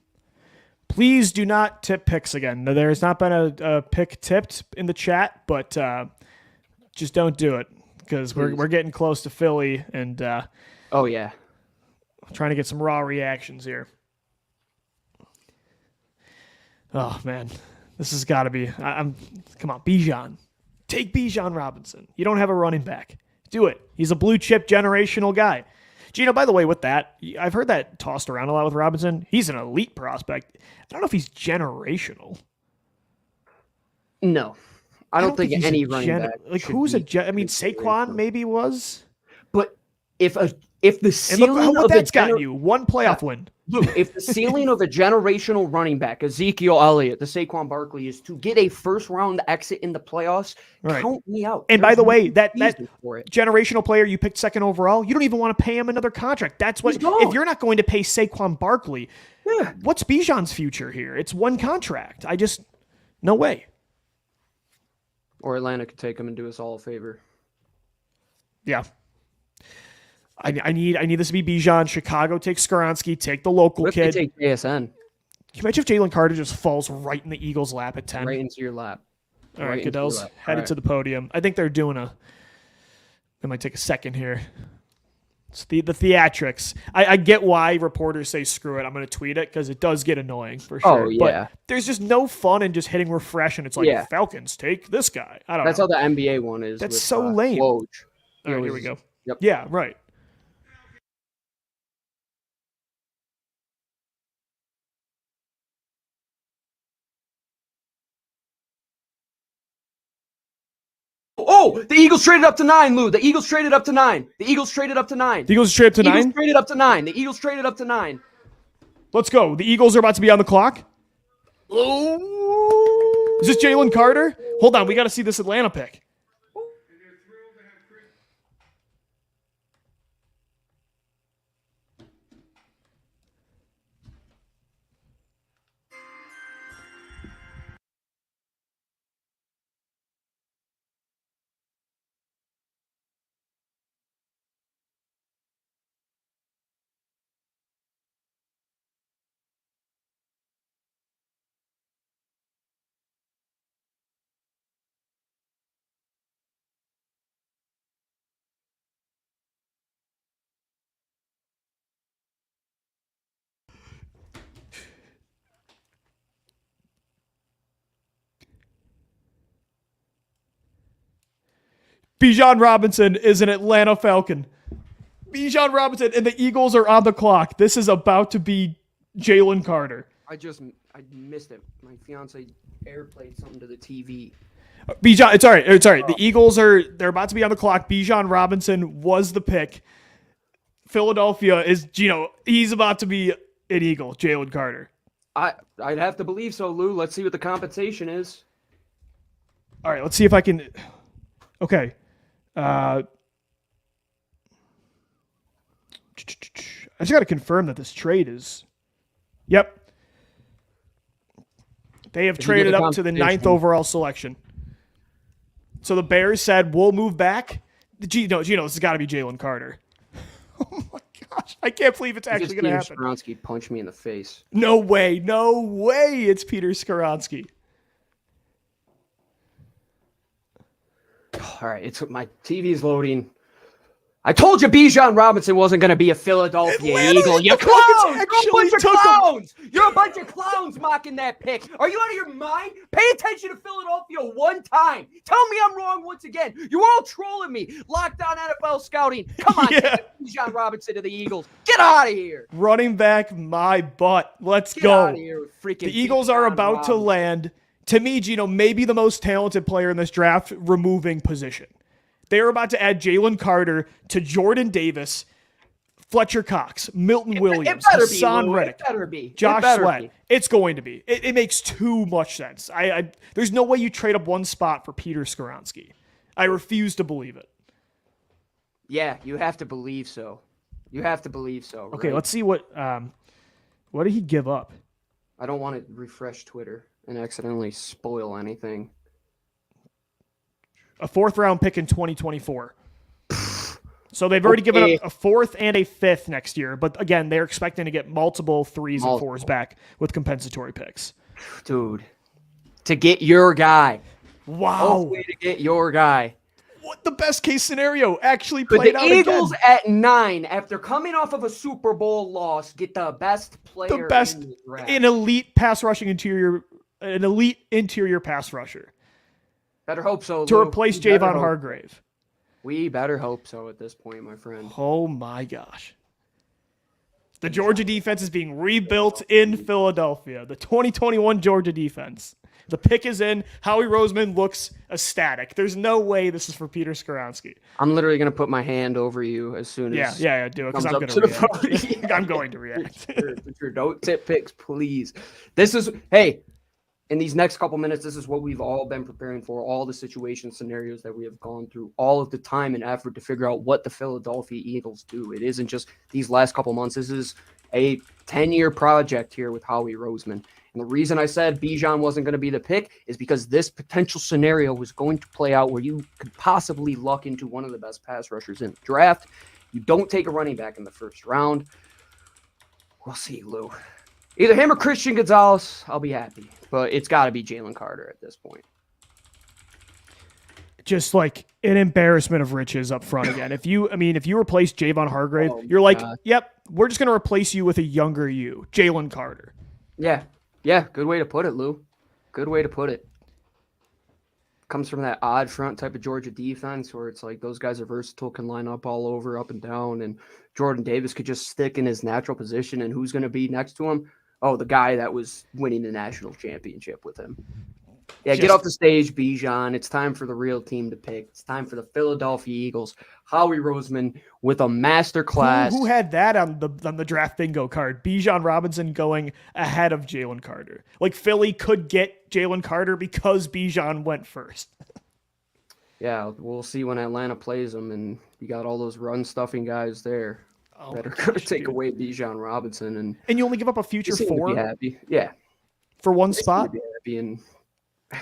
Please do not tip picks again. There has not been a pick tipped in the chat, but just don't do it because we're getting close to Philly and oh yeah, trying to get some raw reactions here. Oh man, this has got to be. Come on, Bijan, take Bijan Robinson. You don't have a running back. Do it. He's a blue chip generational guy. Gino, by the way, with that, I've heard that tossed around a lot with Robinson. He's an elite prospect. I don't know if he's generational. No, I don't think any running back. Who's Saquon maybe was. But if the ceiling what that's gotten you, one playoff win. Look, if the ceiling of a generational running back, Ezekiel Elliott, the Saquon Barkley, is to get a first-round exit in the playoffs, count me out. And by the way, that generational player you picked second overall, you don't even want to pay him another contract. That's what. If you're not going to pay Saquon Barkley, what's Bijan's future here? It's one contract. No way. Or Atlanta could take him and do us all a favor. Yeah. I need this to be Bijan. Chicago takes Skoronski. Take the local kid. Take JSN. Can you imagine if Jalen Carter just falls right in the Eagles' lap at 10? Right into your lap. All right, Goodell's headed to the podium. I think they're doing they might take a second here. It's the theatrics. I get why reporters say screw it. I'm going to tweet it because it does get annoying for sure. Oh, yeah. But there's just no fun in just hitting refresh and it's like, Falcons, take this guy. I don't know. That's how the NBA one is. That's so lame. Woj. All right, here we go. Yep. Yeah, right. Oh, the Eagles traded up to 9, Lou. The Eagles traded up to 9. The Eagles traded up to 9. The Eagles traded up to 9? The Eagles traded up to 9. The Eagles traded up to 9. Let's go. The Eagles are about to be on the clock. Oh. Is this Jalen Carter? Hold on. We got to see this Atlanta pick. Bijan Robinson is an Atlanta Falcon. Bijan Robinson and the Eagles are on the clock. This is about to be Jalen Carter. I missed it. My fiance airplayed something to the TV. Bijan, it's all right. It's all right. The Eagles they're about to be on the clock. Bijan Robinson was the pick. Philadelphia is, he's about to be an Eagle, Jalen Carter. I'd have to believe so, Lou. Let's see what the compensation is. All right, let's see if I can. Okay. I just got to confirm that this trade is. Yep. They have If you get traded the up to the 9th competition- overall selection. So the Bears said, we'll move back. Gino, this has got to be Jalen Carter. Oh my gosh. I can't believe it's actually going to happen. Skoronsky punched me in the face. No way. No way. It's Peter Skoronsky. All right, it's my TV's loading. I told you Bijan Robinson wasn't going to be a Philadelphia Atlanta Eagle. You Falcons clowns! You're a actually bunch of took him. clowns! You're a bunch of clowns mocking that pick. Are you out of your mind? Pay attention to Philadelphia one time. Tell me I'm wrong once again. You're all trolling me. Locked on NFL scouting. Come on, Yeah. Bijan Robinson to the Eagles. Get out of here. Running back my butt. Let's Get go. out of here with freaking The Eagles are Bijan about to Robinson. land, to me, Gino, maybe the most talented player in this draft, removing position. They are about to add Jalen Carter to Jordan Davis, Fletcher Cox, Milton Williams, It better be, Hassan Lou. Reddick, It better be. It Josh better Sweat. be. It's going to be. It makes too much sense. There's no way you trade up one spot for Peter Skoronsky. I refuse to believe it. Yeah, you have to believe so. You have to believe so. Okay, right? let's see what did he give up? I don't want to refresh Twitter and accidentally spoil anything. A 4th round pick in 2024. So they've already given Okay. up a 4th and a 5th next year, but again, they're expecting to get multiple 3s and 4s Multiple. back with compensatory picks. Dude, to get your guy. Wow. Hopefully to get your guy. What the best case scenario actually But played the out Eagles again. at 9, after coming off of a Super Bowl loss, get the best player The best, in the draft. an elite pass rushing interior, an elite interior pass rusher Better hope so. to Lou. replace We better Javon hope- Hargrave. We better hope so at this point, my friend. Oh my gosh. The Georgia defense is being rebuilt in Philadelphia. The 2021 Georgia defense. The pick is in. Howie Roseman looks ecstatic. There's no way this is for Peter Skoronsky. I'm literally going to put my hand over you as soon as Yeah, do it because comes I'm up going to to the react. podium. I'm going to react. Sure. Don't tip picks, please. This is, hey, in these next couple minutes, this is what we've all been preparing for, all the situation scenarios that we have gone through, all of the time and effort to figure out what the Philadelphia Eagles do. It isn't just these last couple months. This is a 10-year project here with Howie Roseman. And the reason I said Bijan wasn't going to be the pick is because this potential scenario was going to play out where you could possibly luck into one of the best pass rushers in the draft. You don't take a running back in the first round. We'll see, Lou. Either him or Christian Gonzalez, I'll be happy. But it's got to be Jalen Carter at this point. Just like an embarrassment of riches up front again. If you replace Javon Hargrave, Oh, you're like, God. yep, we're just going to replace you with a younger you, Jalen Carter. Yeah, good way to put it, Lou. Good way to put it. Comes from that odd front type of Georgia defense where it's like those guys are versatile, can line up all over, up and down, and Jordan Davis could just stick in his natural position. And who's going to be next to him? Oh, the guy that was winning the national championship with him. Yeah, get Just- off the stage, Bijan. It's time for the real team to pick. It's time for the Philadelphia Eagles. Howie Roseman with a master class. Who had that on the draft bingo card? Bijan Robinson going ahead of Jalen Carter. Like Philly could get Jalen Carter because Bijan went first. Yeah, we'll see when Atlanta plays them, and you got all those run-stuffing guys there Oh that my are going to gosh, take dude. away Bijan Robinson. And And you only give up a future they seem to be 4 happy. Yeah, for one they seem to spot. be happy, and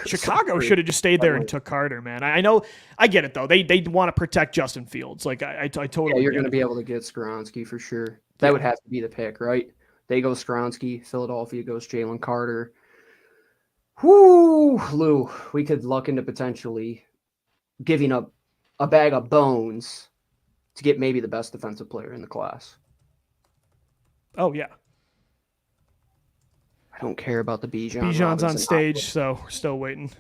Chicago should have just stayed there and took Carter, man. I know, I get it though. They want to protect Justin Fields. Like I totally. Yeah, you're get going to it. be able to get Skoronsky for sure. That would have to be the pick, right? They go Skoronsky. Philadelphia goes Jalen Carter. Whoo, Lou, we could luck into potentially giving up a bag of bones to get maybe the best defensive player in the class. Oh yeah, I don't care about the Bijan. Bijan's Robinson on stage, so we're still waiting.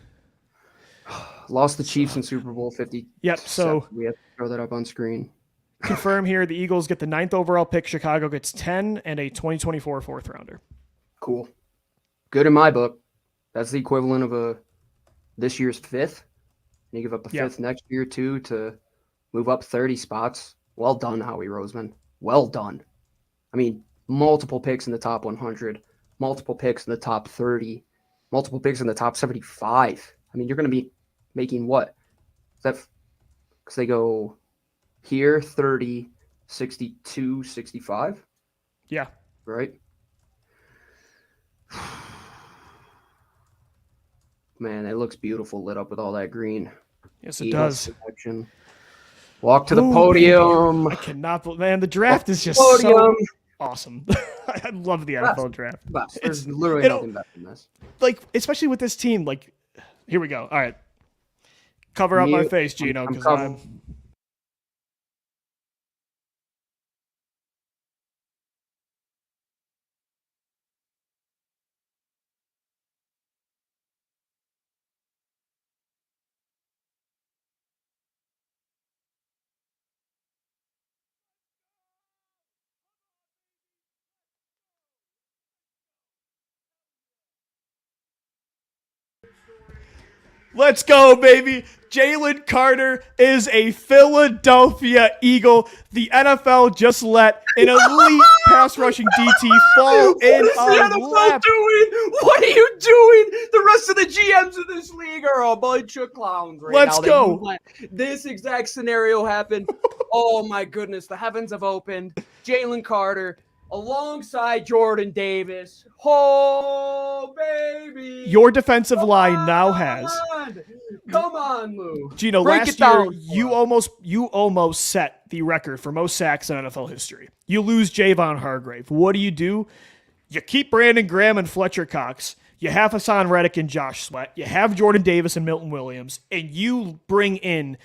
Lost the Chiefs in Super Bowl 50. Yep. So we have to throw that up on screen. confirm here: the Eagles get the 9th overall pick. Chicago gets 10 and a 2024 4th rounder. Cool. Good in my book. That's the equivalent of this year's 5th. And you give up a Yeah. 5th next year too to move up 30 spots. Well done, Howie Roseman. Well done. I mean, multiple picks in the top 100, multiple picks in the top 30, multiple picks in the top 75. I mean, you're going to be making what? Because they go here 30, 62, 65. Yeah. Right? Man, it looks beautiful lit up with all that green. Yes, it does. Protection. Walk to the podium. I cannot, man. The draft is just podium. so awesome. I love the NFL draft. There's literally nothing better than this. Like, especially with this team. Like, here we go. All right, cover up my face, Gino, because I'm. Let's go, baby. Jalen Carter is a Philadelphia Eagle. The NFL just let an elite pass rushing DT fall in our lap. What are you doing? The rest of the GMs of this league are a bunch of clowns right now. Let's go. This exact scenario happened. Oh, my goodness. The heavens have opened. Jalen Carter alongside Jordan Davis. Oh, baby. Your defensive line now has. Come on, Lou. Gino, last year you almost set the record for most sacks in NFL history. You lose Javon Hargrave. What do? You keep Brandon Graham and Fletcher Cox. You have Hassan Reddick and Josh Sweat. You have Jordan Davis and Milton Williams. And you bring in,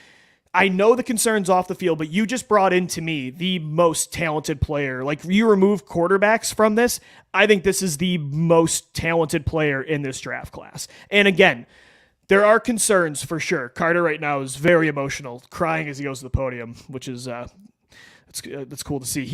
I know the concerns off the field, but you just brought in, to me, the most talented player. Like, you remove quarterbacks from this, I think this is the most talented player in this draft class. And again, there are concerns for sure. Carter right now is very emotional, crying as he goes to the podium, which is that's cool to see.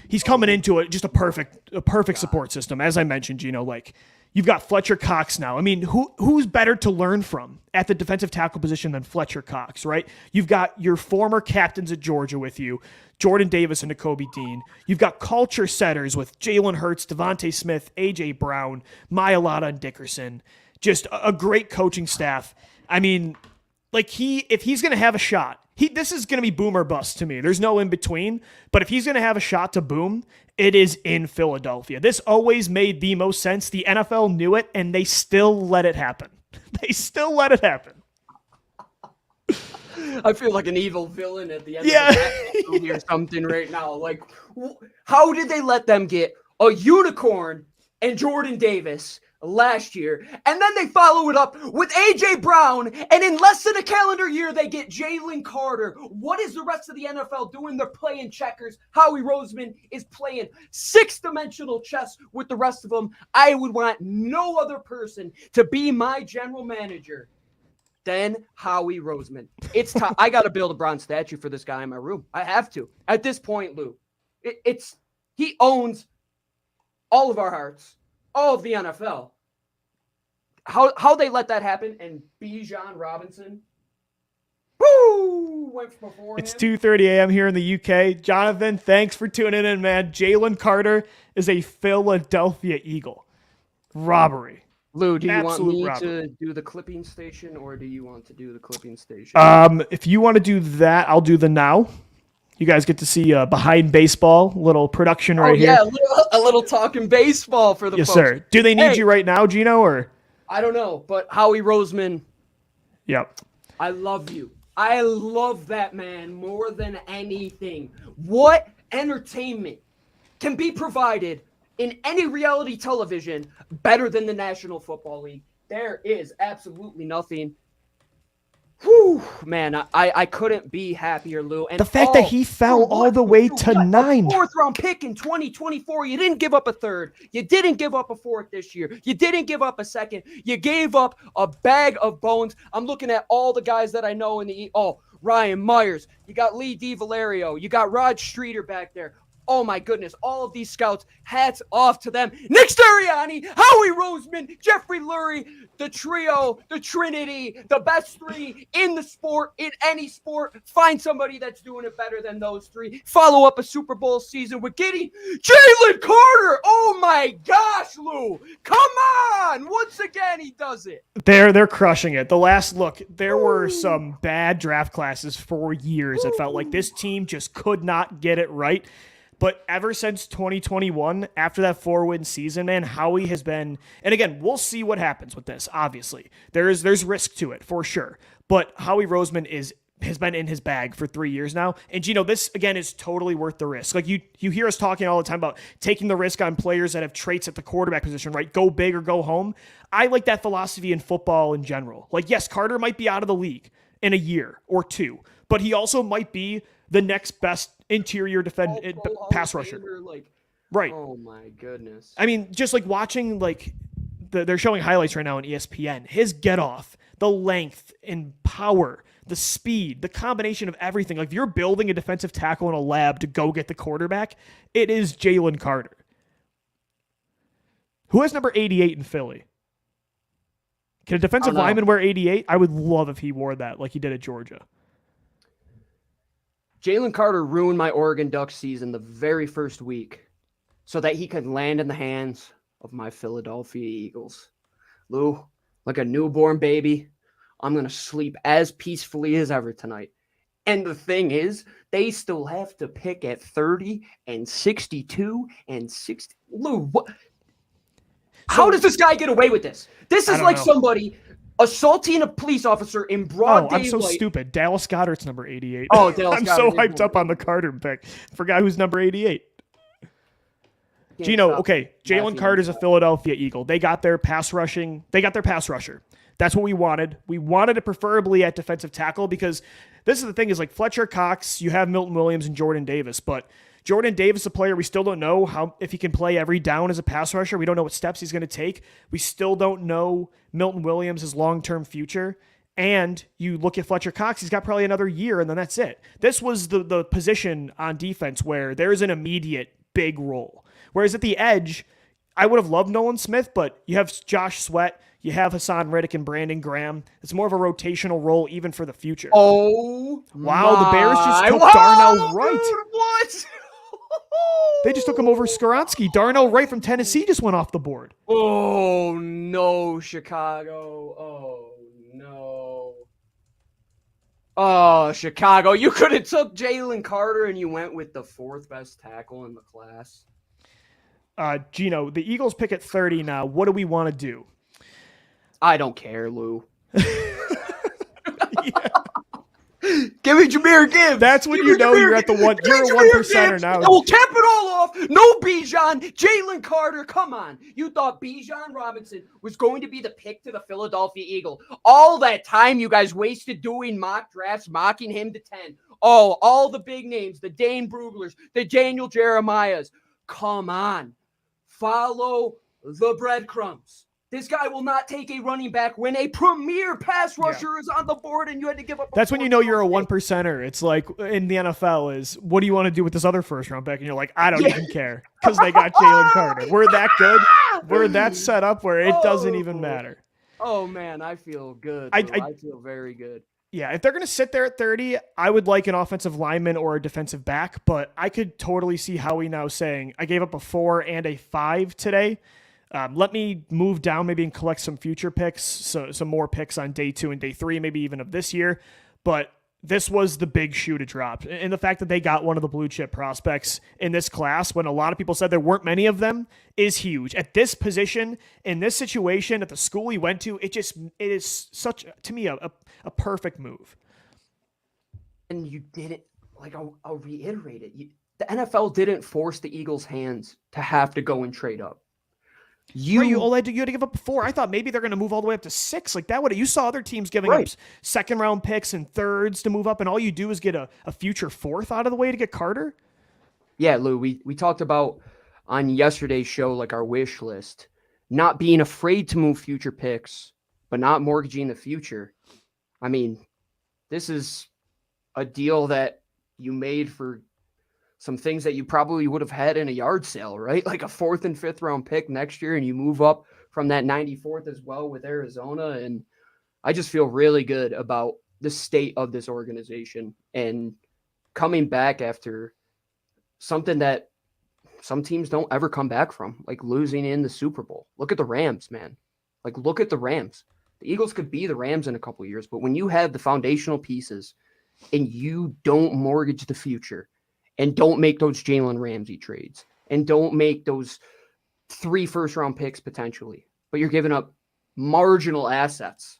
He's coming into it just a perfect support system. As I mentioned, Gino, like, you've got Fletcher Cox now. I mean, who's better to learn from at the defensive tackle position than Fletcher Cox, right? You've got your former captains at Georgia with you, Jordan Davis and Nakobe Dean. You've got culture setters with Jalen Hurts, Devontae Smith, A.J. Brown, Mailata, and Dickerson. Just a great coaching staff. I mean, like, if he's going to have a shot, this is going to be boom or bust to me. There's no in between. But if he's going to have a shot to boom, it is in Philadelphia. This always made the most sense. The NFL knew it, and they still let it happen. They still let it happen. I feel like an evil villain at the end of the movie or something right now. Like, how did they let them get a unicorn and Jordan Davis last year, and then they follow it up with A.J. Brown, and in less than a calendar year, they get Jalen Carter? What is the rest of the NFL doing? They're playing checkers. Howie Roseman is playing six-dimensional chess with the rest of them. I would want no other person to be my general manager than Howie Roseman. It's time. I got to build a bronze statue for this guy in my room. I have to. At this point, Lou, he owns all of our hearts. All of the NFL. How they let that happen, and Bijan Robinson, went before It's him. 2:30 a.m. here in the UK. Jonathan, thanks for tuning in, man. Jalen Carter is a Philadelphia Eagle. Robbery. Lou, do you Absolute want me robbery. to do the clipping station, or do you want to do the clipping station? If you want to do that, I'll do the now. You guys get to see behind baseball, little production right here. Yeah, a little talking baseball for the Yes, folks. sir. Do they need you right now, Gino, or? I don't know, but Howie Roseman, Yep. I love you. I love that man more than anything. What entertainment can be provided in any reality television better than the National Football League? There is absolutely nothing. Whew, man, I couldn't be happier, Lou. And The fact that he fell all the way to 9. A 4th round pick in 2024. You didn't give up a 3rd. You didn't give up a 4th this year. You didn't give up a 2nd. You gave up a bag of bones. I'm looking at all the guys that I know in the Ryan Myers. You got Lee DiValerio. You got Rod Streeter back there. Oh my goodness, all of these scouts, hats off to them. Nick Sirianni, Howie Roseman, Jeffrey Lurie, the trio, the trinity, the best three in the sport, in any sport. Find somebody that's doing it better than those three. Follow up a Super Bowl season with getting Jalen Carter. Oh my gosh, Lou. Come on. Once again, he does it. They're crushing it. The last look, there were some bad draft classes for years. It felt like this team just could not get it right. But ever since 2021, after that 4-win season, man, Howie has been, and again, we'll see what happens with this, obviously. There's risk to it, for sure. But Howie Roseman has been in his bag for 3 years now. And, this, again, is totally worth the risk. Like, you hear us talking all the time about taking the risk on players that have traits at the quarterback position, right? Go big or go home. I like that philosophy in football in general. Like, yes, Carter might be out of the league in a year or two, but he also might be the next best interior pass rusher. Right. Oh my goodness. I mean, just like watching, like they're showing highlights right now on ESPN. His get off, the length and power, the speed, the combination of everything. Like if you're building a defensive tackle in a lab to go get the quarterback, it is Jalen Carter. Who has number 88 in Philly? Can a defensive lineman wear 88? I would love if he wore that like he did at Georgia. Jalen Carter ruined my Oregon Ducks season the very first week so that he could land in the hands of my Philadelphia Eagles. Lou, like a newborn baby, I'm going to sleep as peacefully as ever tonight. And the thing is, they still have to pick at 30 and 62 and 60. Lou, what? How does this guy get away with this? This is like somebody assaulting a police officer in broad daylight. I'm so stupid. Dallas Goedert's number 88. Oh, Dallas I'm Goedert so hyped up on the Carter pick. Forgot who's number 88. Gino, okay, Jalen Carter's a Philadelphia Eagle. They got their pass rushing. They got their pass rusher. That's what we wanted. We wanted it preferably at defensive tackle because this is the thing is like Fletcher Cox, you have Milton Williams and Jordan Davis, but Jordan Davis, a player we still don't know if he can play every down as a pass rusher. We don't know what steps he's going to take. We still don't know Milton Williams' long-term future. And you look at Fletcher Cox, he's got probably another year, and then that's it. This was the position on defense where there's an immediate big role. Whereas at the edge, I would have loved Nolan Smith, but you have Josh Sweat, you have Hassan Reddick and Brandon Graham. It's more of a rotational role even for the future. Oh, wow, the Bears just took Darnell Wright. Dude, what? They just took him over Skoronski. Darnell Wright from Tennessee just went off the board. Oh, no, Chicago. Oh, no. Oh, Chicago. You could have took Jalen Carter and you went with the fourth best tackle in the class. Gino, the Eagles pick at 30 now. What do we want to do? I don't care, Lou. Give me Jahmyr Gibbs. That's when you know you're at the one. You're a 1%er now. We'll cap it all off. No Bijan, Jalen Carter. Come on. You thought Bijan Robinson was going to be the pick to the Philadelphia Eagle. All that time you guys wasted doing mock drafts, mocking him to 10. Oh, all the big names, the Dane Bruglers, the Daniel Jeremiahs. Come on. Follow the breadcrumbs. This guy will not take a running back when a premier pass rusher is on the board and you had to give up. That's when you know you're a 1%er. It's like in the NFL is, what do you want to do with this other first round pick? And you're like, I don't even care because they got Jalen Carter. We're that good. We're that set up where it doesn't even matter. Oh, man, I feel good. I feel very good. Yeah, if they're going to sit there at 30, I would like an offensive lineman or a defensive back, but I could totally see Howie now saying, I gave up a 4 and a 5 today. Let me move down maybe and collect some future picks, so some more picks on day 2 and day 3, maybe even of this year. But this was the big shoe to drop. And the fact that they got one of the blue chip prospects in this class when a lot of people said there weren't many of them is huge. At this position, in this situation, at the school he went to, it is such, to me, a perfect move. And you didn't, like, I'll reiterate it. The NFL didn't force the Eagles' hands to have to go and trade up. You had to give up a 4. I thought maybe they're going to move all the way up to 6. Like that would you saw other teams giving up second round picks and thirds to move up, and all you do is get a future 4th out of the way to get Carter. Yeah, Lou, we talked about on yesterday's show like our wish list, not being afraid to move future picks, but not mortgaging the future. I mean, this is a deal that you made for some things that you probably would have had in a yard sale, right? Like a 4th and 5th round pick next year, and you move up from that 94th as well with Arizona. And I just feel really good about the state of this organization and coming back after something that some teams don't ever come back from, like losing in the Super Bowl. Look at the Rams, man. Like, look at the Rams. The Eagles could be the Rams in a couple of years, but when you have the foundational pieces and you don't mortgage the future and don't make those Jalen Ramsey trades and don't make those 3 first-round picks potentially, but you're giving up marginal assets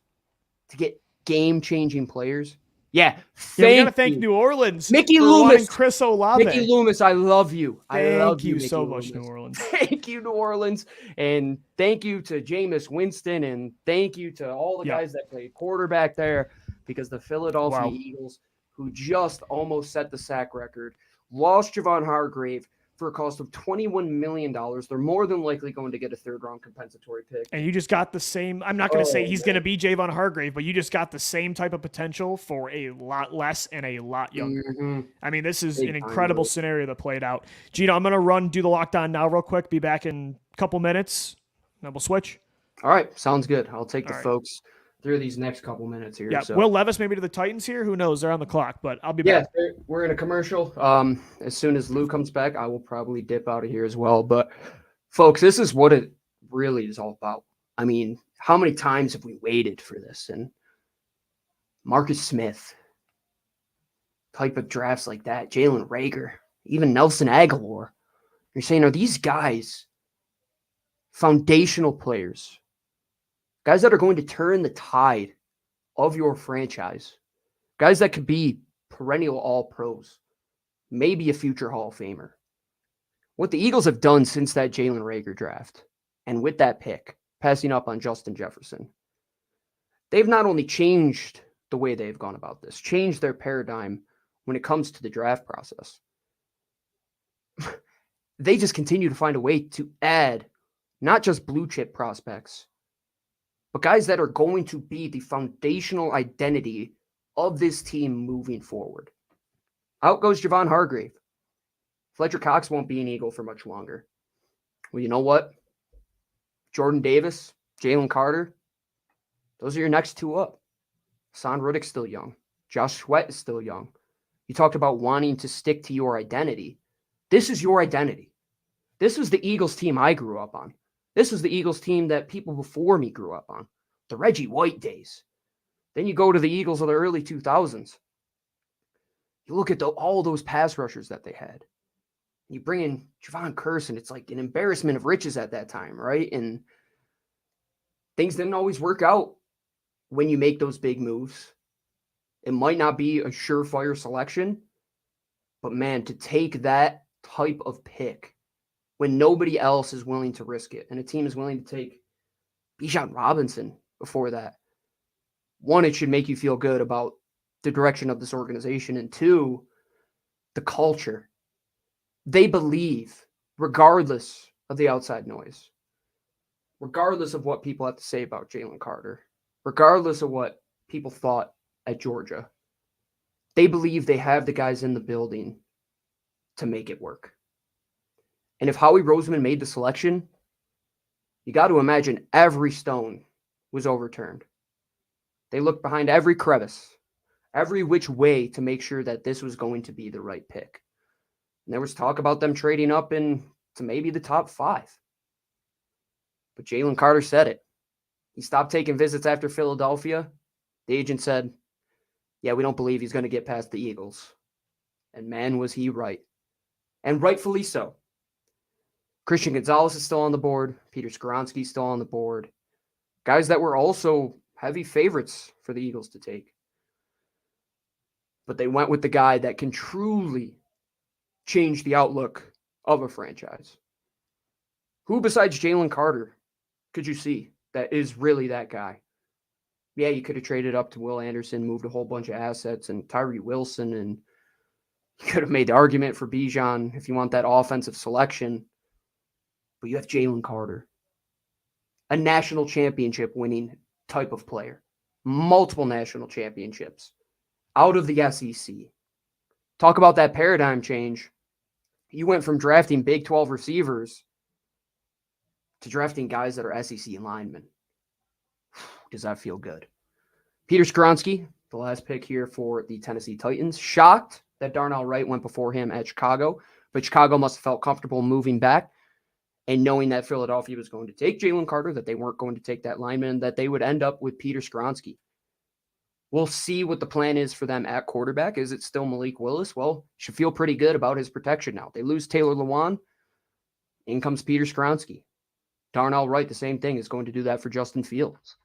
to get game-changing players. Yeah, we got to thank New Orleans. Mickey for Loomis. wanting Chris Olave. Mickey Loomis, I love you. I love Thank you Mickey so Loomis. much, New Orleans. Thank you, New Orleans. And thank you to Jameis Winston. And thank you to all the guys that played quarterback there, because the Philadelphia Eagles, who just almost set the sack record, lost Javon Hargrave for a cost of $21 million. They're more than likely going to get a 3rd-round compensatory pick. And you just got the same. I'm not going to say he's going to be Javon Hargrave, but you just got the same type of potential for a lot less and a lot younger. Mm-hmm. I mean, this is an incredible scenario that played out. Gino, I'm going to do the lockdown now real quick. Be back in a couple minutes. Then we'll switch. All right. Sounds good. I'll take the folks through these next couple minutes here. Yeah, so. Will Levis maybe to the Titans here. Who knows? They're on the clock, but I'll be back. Yeah, we're in a commercial. As soon as Lou comes back, I will probably dip out of here as well. But, folks, this is what it really is all about. I mean, how many times have we waited for this? And Marcus Smith, type of drafts like that, Jalen Reagor, even Nelson Aguilar. You're saying, are these guys foundational players? Guys that are going to turn the tide of your franchise. Guys that could be perennial All-Pros. Maybe a future Hall of Famer. What the Eagles have done since that Jalen Reagor draft, and with that pick, passing up on Justin Jefferson, they've not only changed the way they've gone about this, changed their paradigm when it comes to the draft process. They just continue to find a way to add not just blue chip prospects, but guys that are going to be the foundational identity of this team moving forward. Out goes Javon Hargrave. Fletcher Cox won't be an Eagle for much longer. Well, you know what? Jordan Davis, Jalen Carter, those are your next 2 up. Hassan Reddick's still young. Josh Sweat is still young. You talked about wanting to stick to your identity. This is your identity. This was the Eagles team I grew up on. This was the Eagles team that people before me grew up on. The Reggie White days. Then you go to the Eagles of the early 2000s. You look at all those pass rushers that they had. You bring in Javon Curse, and it's like an embarrassment of riches at that time, right? And things didn't always work out when you make those big moves. It might not be a surefire selection, but man, to take that type of pick when nobody else is willing to risk it, and a team is willing to take Bijan Robinson before that. 1, it should make you feel good about the direction of this organization, and 2, the culture. They believe, regardless of the outside noise, regardless of what people have to say about Jalen Carter, regardless of what people thought at Georgia, they believe they have the guys in the building to make it work. And if Howie Roseman made the selection, you got to imagine every stone was overturned. They looked behind every crevice, every which way to make sure that this was going to be the right pick. And there was talk about them trading up to maybe the top 5. But Jalen Carter said it. He stopped taking visits after Philadelphia. The agent said, yeah, we don't believe he's going to get past the Eagles. And man, was he right. And rightfully so. Christian Gonzalez is still on the board. Peter Skoronski is still on the board. Guys that were also heavy favorites for the Eagles to take. But they went with the guy that can truly change the outlook of a franchise. Who besides Jalen Carter could you see that is really that guy? Yeah, you could have traded up to Will Anderson, moved a whole bunch of assets, and Tyree Wilson, and you could have made the argument for Bijan if you want that offensive selection. But you have Jalen Carter, a national championship winning type of player, multiple national championships, out of the SEC. Talk about that paradigm change. You went from drafting Big 12 receivers to drafting guys that are SEC linemen. Does that feel good? Peter Skoronski, the last pick here for the Tennessee Titans. Shocked that Darnell Wright went before him at Chicago, but Chicago must have felt comfortable moving back and knowing that Philadelphia was going to take Jalen Carter, that they weren't going to take that lineman, that they would end up with Peter Skoronski. We'll see what the plan is for them at quarterback. Is it still Malik Willis? Well, should feel pretty good about his protection now. They lose Taylor Lewan. In comes Peter Skoronski. Darnell Wright, the same thing, is going to do that for Justin Fields.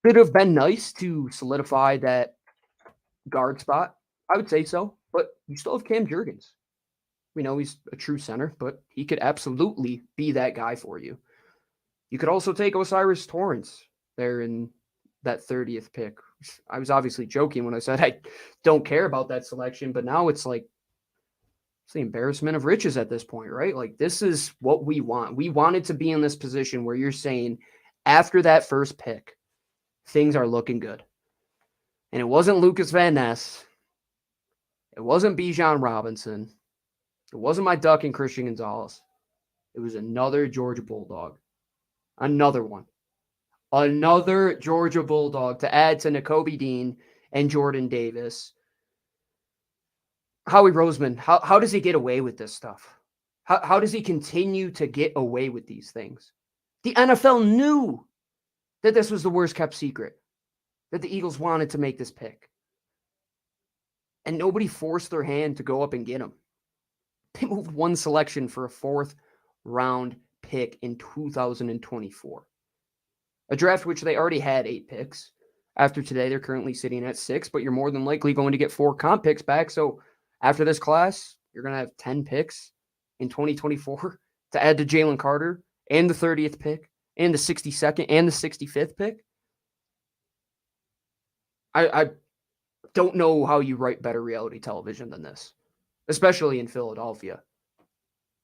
Could have been nice to solidify that guard spot. I would say so, but you still have Cam Jurgens. We know he's a true center, but he could absolutely be that guy for you. You could also take Osiris Torrance there in that 30th pick. I was obviously joking when I said I don't care about that selection, but now it's like it's the embarrassment of riches at this point, right? Like, this is what we want. We wanted to be in this position where you're saying after that first pick, things are looking good. And it wasn't Lucas Van Ness. It wasn't Bijan Robinson. It wasn't my Duck and Christian Gonzalez. It was another Georgia Bulldog. Another one. Another Georgia Bulldog to add to Nakobe Dean and Jordan Davis. Howie Roseman, how does he get away with this stuff? How does he continue to get away with these things? The NFL knew that this was the worst kept secret, that the Eagles wanted to make this pick. And nobody forced their hand to go up and get him. They moved one selection for a 4th round pick in 2024. A draft which they already had 8 picks. After today, they're currently sitting at 6, but you're more than likely going to get 4 comp picks back. So after this class, you're going to have 10 picks in 2024 to add to Jalen Carter and the 30th pick and the 62nd and the 65th pick. I don't know how you write better reality television than this, especially in Philadelphia.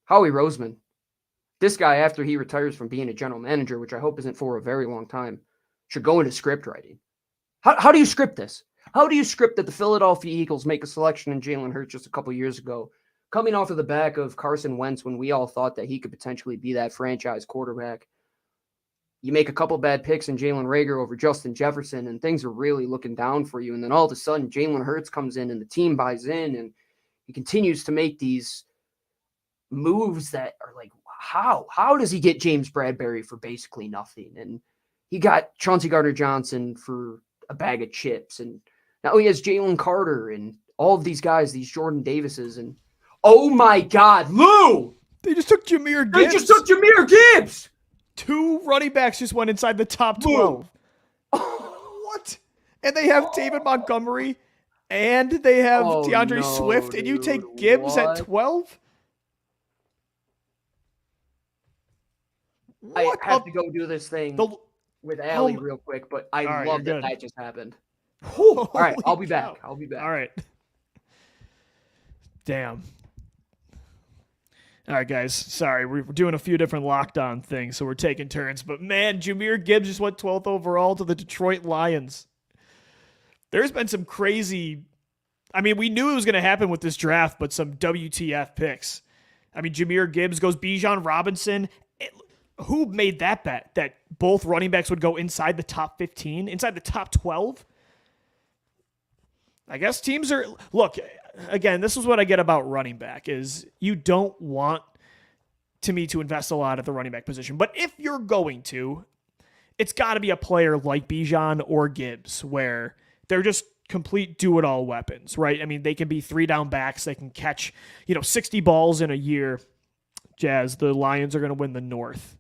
Howie Roseman, this guy, after he retires from being a general manager, which I hope isn't for a very long time, should go into script writing. How do you script this? How do you script that the Philadelphia Eagles make a selection in Jalen Hurts just a couple years ago, coming off of the back of Carson Wentz when we all thought that he could potentially be that franchise quarterback? You make a couple bad picks in Jalen Reagor over Justin Jefferson, and things are really looking down for you. And then all of a sudden, Jalen Hurts comes in, and the team buys in, and he continues to make these moves that are like, how does he get James Bradbury for basically nothing? And he got Chauncey Gardner-Johnson for a bag of chips, and now he has Jalen Carter and all of these guys, these Jordan Davises, and oh my God, Lou! They just took Jahmyr Gibbs! 2 running backs just went inside the top 12. What? And they have David Montgomery, and they have DeAndre Swift, and you take Gibbs at 12? I have to go do this thing with Allie real quick, but I love that just happened. All right, I'll be back. All right. Damn. All right, guys. Sorry, we're doing a few different lockdown things, so we're taking turns. But, man, Jahmyr Gibbs just went 12th overall to the Detroit Lions. There's been some crazy – I mean, we knew it was going to happen with this draft, but some WTF picks. I mean, Jahmyr Gibbs goes Bijan Robinson. Who made that bet, that both running backs would go inside the top 15, inside the top 12? I guess teams are – look – again, this is what I get about running back is you don't want to invest a lot at the running back position. But if you're going to, it's got to be a player like Bijan or Gibbs where they're just complete do-it-all weapons, right? I mean, they can be 3-down backs. They can catch, 60 balls in a year. Jazz, the Lions are going to win the North.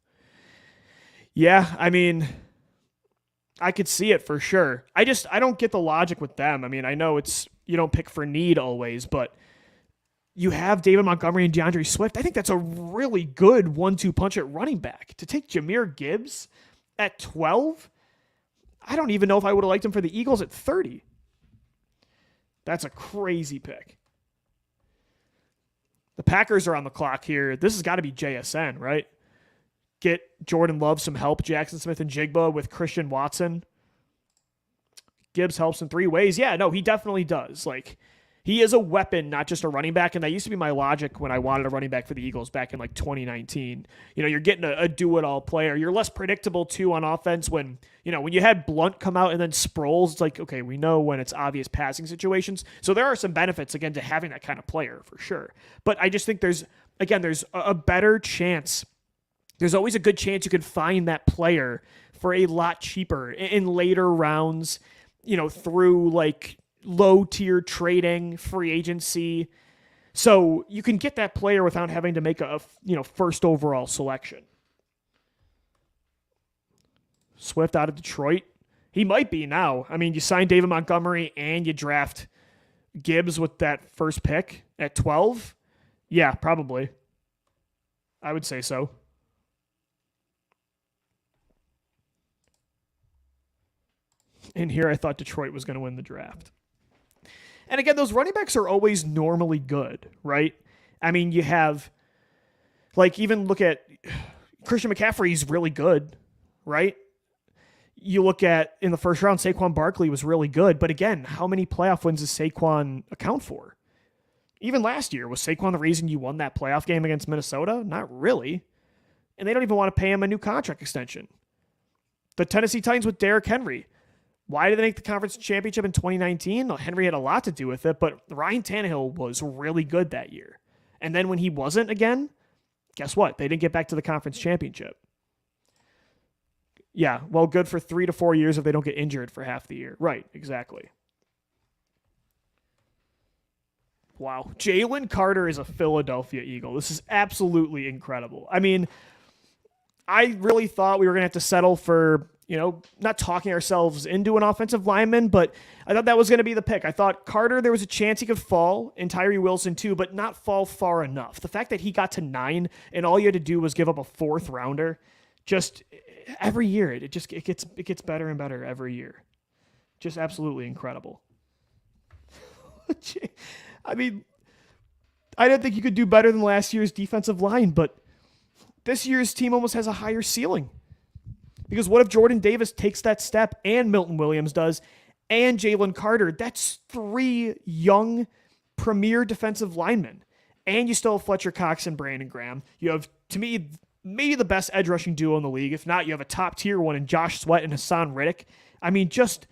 Yeah, I mean, I could see it for sure. I don't get the logic with them. I mean, I know you don't pick for need always, but you have David Montgomery and DeAndre Swift. I think that's a really good 1-2 punch at running back. To take Jahmyr Gibbs at 12, I don't even know if I would have liked him for the Eagles at 30. That's a crazy pick. The Packers are on the clock here. This has got to be JSN, right? Get Jordan Love some help, Jackson Smith and Jigba with Christian Watson. Gibbs helps in 3 ways. Yeah, no, he definitely does. Like, He is a weapon, not just a running back. And that used to be my logic when I wanted a running back for the Eagles back in like 2019. You're getting a do-it-all player. You're less predictable too on offense when you had Blunt come out and then Sproles, it's like, okay, we know when it's obvious passing situations. So there are some benefits, again, to having that kind of player for sure. But I just think there's a better chance. There's always a good chance you could find that player for a lot cheaper in later rounds, through like low-tier trading, free agency. So you can get that player without having to make a first overall selection. Swift out of Detroit. He might be now. I mean, you sign David Montgomery and you draft Gibbs with that first pick at 12. Yeah, probably. I would say so. And here I thought Detroit was going to win the draft. And again, those running backs are always normally good, right? I mean, you have, like, even look at Christian McCaffrey's really good, right? You look at, in the first round, Saquon Barkley was really good. But again, how many playoff wins does Saquon account for? Even last year, was Saquon the reason you won that playoff game against Minnesota? Not really. And they don't even want to pay him a new contract extension. The Tennessee Titans with Derrick Henry. Why did they make the conference championship in 2019? Well, Henry had a lot to do with it, but Ryan Tannehill was really good that year. And then when he wasn't again, guess what? They didn't get back to the conference championship. Yeah, well, good for 3 to 4 years if they don't get injured for half the year. Right, exactly. Wow. Jalen Carter is a Philadelphia Eagle. This is absolutely incredible. I mean, I really thought we were going to have to settle for, not talking ourselves into an offensive lineman, but I thought that was going to be the pick. I thought Carter, there was a chance he could fall, and Tyree Wilson too, but not fall far enough. The fact that he got to 9 and all you had to do was give up a 4th rounder, just every year, it gets better and better every year. Just absolutely incredible. I mean, I didn't think you could do better than last year's defensive line, but this year's team almost has a higher ceiling. Because what if Jordan Davis takes that step and Milton Williams does and Jalen Carter? That's 3 young premier defensive linemen. And you still have Fletcher Cox and Brandon Graham. You have, to me, maybe the best edge rushing duo in the league. If not, you have a top tier one in Josh Sweat and Hassan Riddick. I mean, just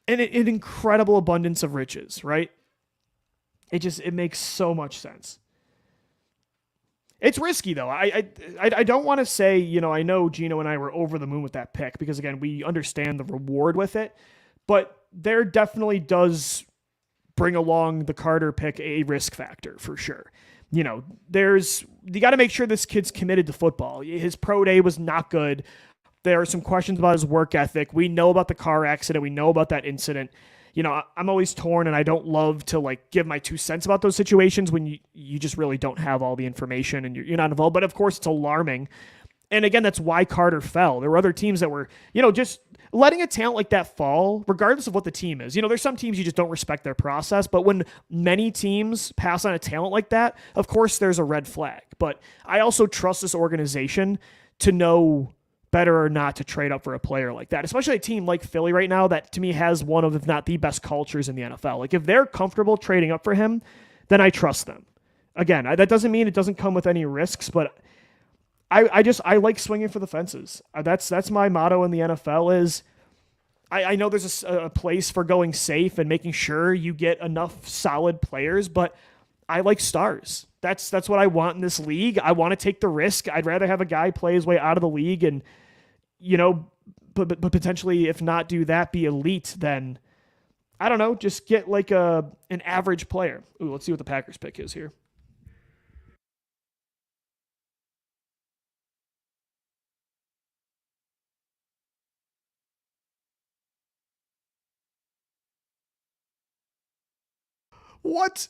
an incredible abundance of riches, right? It makes so much sense. It's risky, though. I don't want to say, I know Gino and I were over the moon with that pick because, again, we understand the reward with it. But there definitely does bring along the Carter pick a risk factor for sure. You got to make sure this kid's committed to football. His pro day was not good. There are some questions about his work ethic. We know about the car accident. We know about that incident. I'm always torn, and I don't love to give my 2 cents about those situations when you just really don't have all the information and you're not involved. But of course, it's alarming. And again, that's why Carter fell. There were other teams that were, just letting a talent like that fall, regardless of what the team is. There's some teams you just don't respect their process. But when many teams pass on a talent like that, of course, there's a red flag. But I also trust this organization to know better or not to trade up for a player like that, especially a team like Philly right now that to me has one of, if not the best cultures in the NFL. If they're comfortable trading up for him, then I trust them. Again, that doesn't mean it doesn't come with any risks, but I like swinging for the fences. That's my motto in the NFL is I know there's a place for going safe and making sure you get enough solid players, but I like stars. That's what I want in this league. I want to take the risk. I'd rather have a guy play his way out of the league and, but potentially, if not do that, be elite, then, I don't know, just get an average player. Ooh, let's see what the Packers pick is here. What?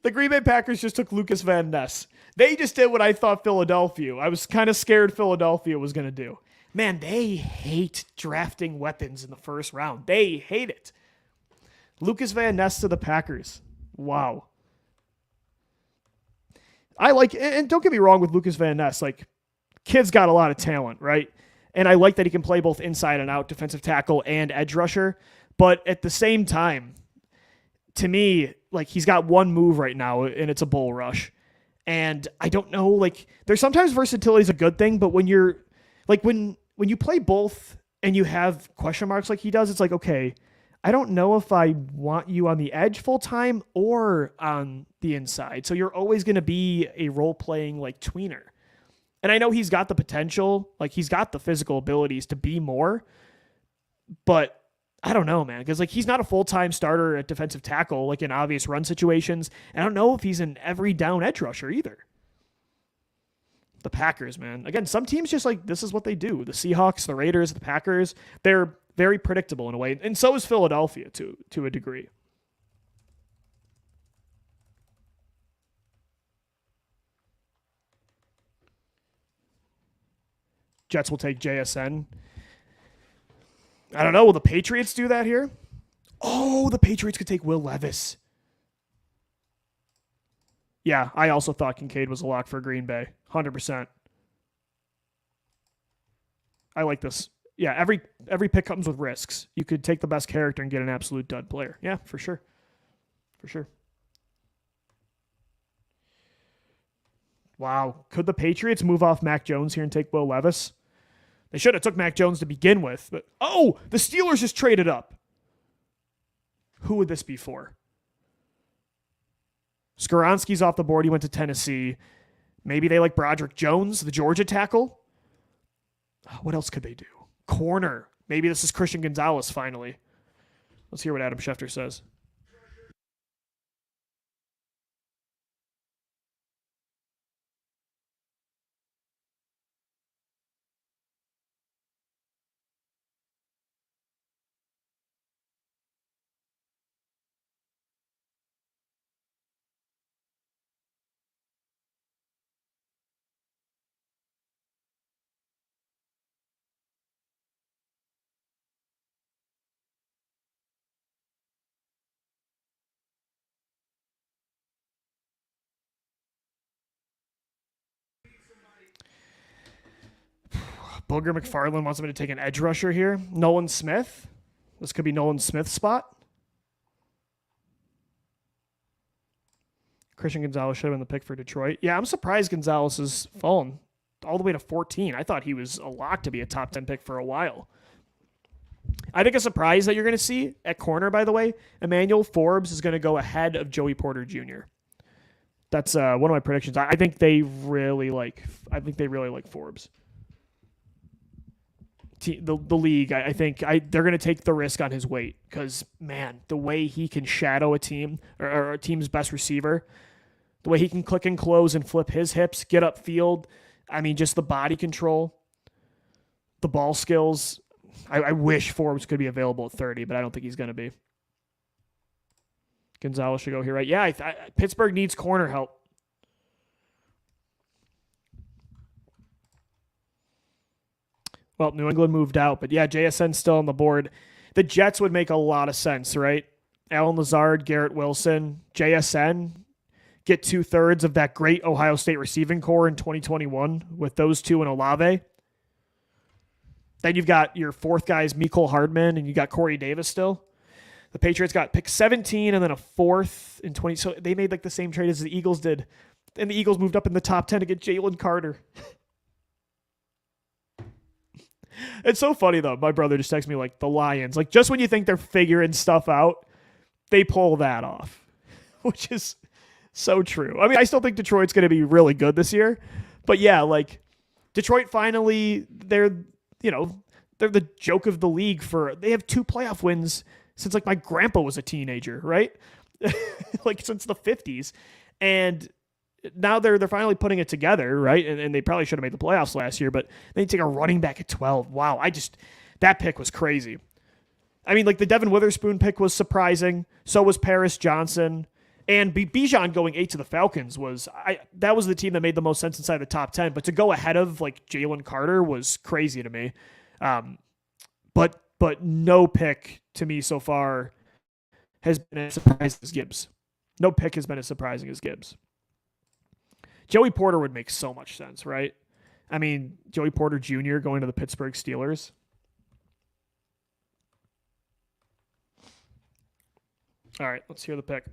The Green Bay Packers just took Lucas Van Ness. They just did what I thought Philadelphia. I was kind of scared Philadelphia was going to do. Man, they hate drafting weapons in the first round. They hate it. Lucas Van Ness to the Packers. Wow. And don't get me wrong with Lucas Van Ness. Kid's got a lot of talent, right? And I like that he can play both inside and out, defensive tackle and edge rusher. But at the same time, to me, like he's got one move right now and it's a bull rush. And I don't know, like there's sometimes versatility is a good thing, but when you're like, when you play both and you have question marks like he does, it's like, okay, I don't know if I want you on the edge full time or on the inside. So you're always going to be a role playing like tweener. And I know he's got the potential, like he's got the physical abilities to be more, but I don't know, man, because like he's not a full-time starter at defensive tackle, like in obvious run situations. And I don't know if he's an every down edge rusher either. The Packers, man. Again, some teams just like this is what they do. The Seahawks, the Raiders, the Packers, they're very predictable in a way. And so is Philadelphia to a degree. Jets will take JSN. I don't know. Will the Patriots do that here? Oh, the Patriots could take Will Levis. Yeah, I also thought Kincaid was a lock for Green Bay. 100%. I like this. Yeah, every pick comes with risks. You could take the best character and get an absolute dud player. Yeah, for sure. For sure. Wow. Could the Patriots move off Mac Jones here and take Will Levis? They should have took Mac Jones to begin with. But the Steelers just traded up. Who would this be for? Skoronski's off the board. He went to Tennessee. Maybe they like Broderick Jones, the Georgia tackle. What else could they do? Corner. Maybe this is Christian Gonzalez finally. Let's hear what Adam Schefter says. Booger McFarland wants me to take an edge rusher here. Nolan Smith. This could be Nolan Smith's spot. Christian Gonzalez should have been the pick for Detroit. Yeah, I'm surprised Gonzalez has fallen all the way to 14. I thought he was a lock to be a top 10 pick for a while. I think a surprise that you're going to see at corner, by the way, Emmanuel Forbes is going to go ahead of Joey Porter Jr. That's one of my predictions. I think they really like Forbes. The league, I think they're going to take the risk on his weight because, man, the way he can shadow a team or a team's best receiver, the way he can click and close and flip his hips, get upfield, I mean, just the body control, the ball skills. I wish Forbes could be available at 30, but I don't think he's going to be. Gonzalez should go here, right? Yeah, Pittsburgh needs corner help. Well, New England moved out, but yeah, JSN's still on the board. The Jets would make a lot of sense, right? Allen Lazard, Garrett Wilson, JSN, get 2/3 of that great Ohio State receiving core in 2021 with those two and Olave. Then you've got your fourth guys, Mecole Hardman, and you got Corey Davis still. The Patriots got pick 17 and then a fourth in 20. So they made like the same trade as the Eagles did. And the Eagles moved up in the top 10 to get Jalen Carter. It's so funny, though. My brother just texted me, like, the Lions. Like, just when you think they're figuring stuff out, they pull that off, which is so true. I mean, I still think Detroit's going to be really good this year. But, yeah, like, Detroit finally, they're the joke of the league they have 2 playoff wins since, like, my grandpa was a teenager, right? Like, since the 50s. And now they're finally putting it together, right? And they probably should have made the playoffs last year, but they take a running back at 12. Wow, that pick was crazy. I mean, like the Devin Witherspoon pick was surprising. So was Paris Johnson. And Bijan going 8 to the Falcons that was the team that made the most sense inside the top 10. But to go ahead of like Jalen Carter was crazy to me. But no pick to me so far has been as surprising as Gibbs. No pick has been as surprising as Gibbs. Joey Porter would make so much sense, right? I mean, Joey Porter Jr. going to the Pittsburgh Steelers. All right, let's hear the pick.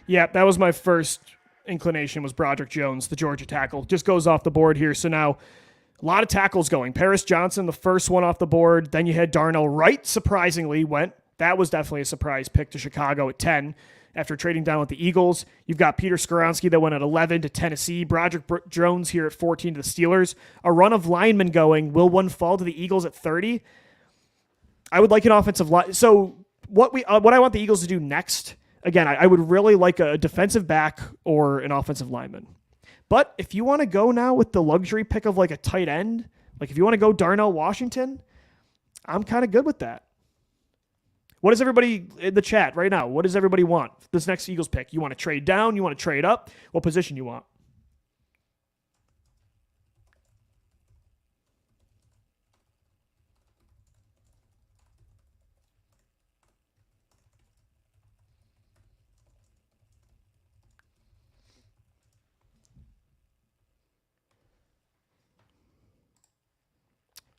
Yeah, that was my first inclination was Broderick Jones, the Georgia tackle. Just goes off the board here. So now a lot of tackles going. Paris Johnson, the first one off the board. Then you had Darnell Wright, surprisingly, went. That was definitely a surprise pick to Chicago at 10 after trading down with the Eagles. You've got Peter Skoronski that went at 11 to Tennessee. Broderick Jones here at 14 to the Steelers. A run of linemen going. Will one fall to the Eagles at 30? I would like an offensive line. So what I want the Eagles to do next, again, I would really like a defensive back or an offensive lineman. But if you want to go now with the luxury pick of like a tight end, like if you want to go Darnell Washington, I'm kind of good with that. What does everybody in the chat right now? What does everybody want? This next Eagles pick. You want to trade down? You want to trade up? What position you want?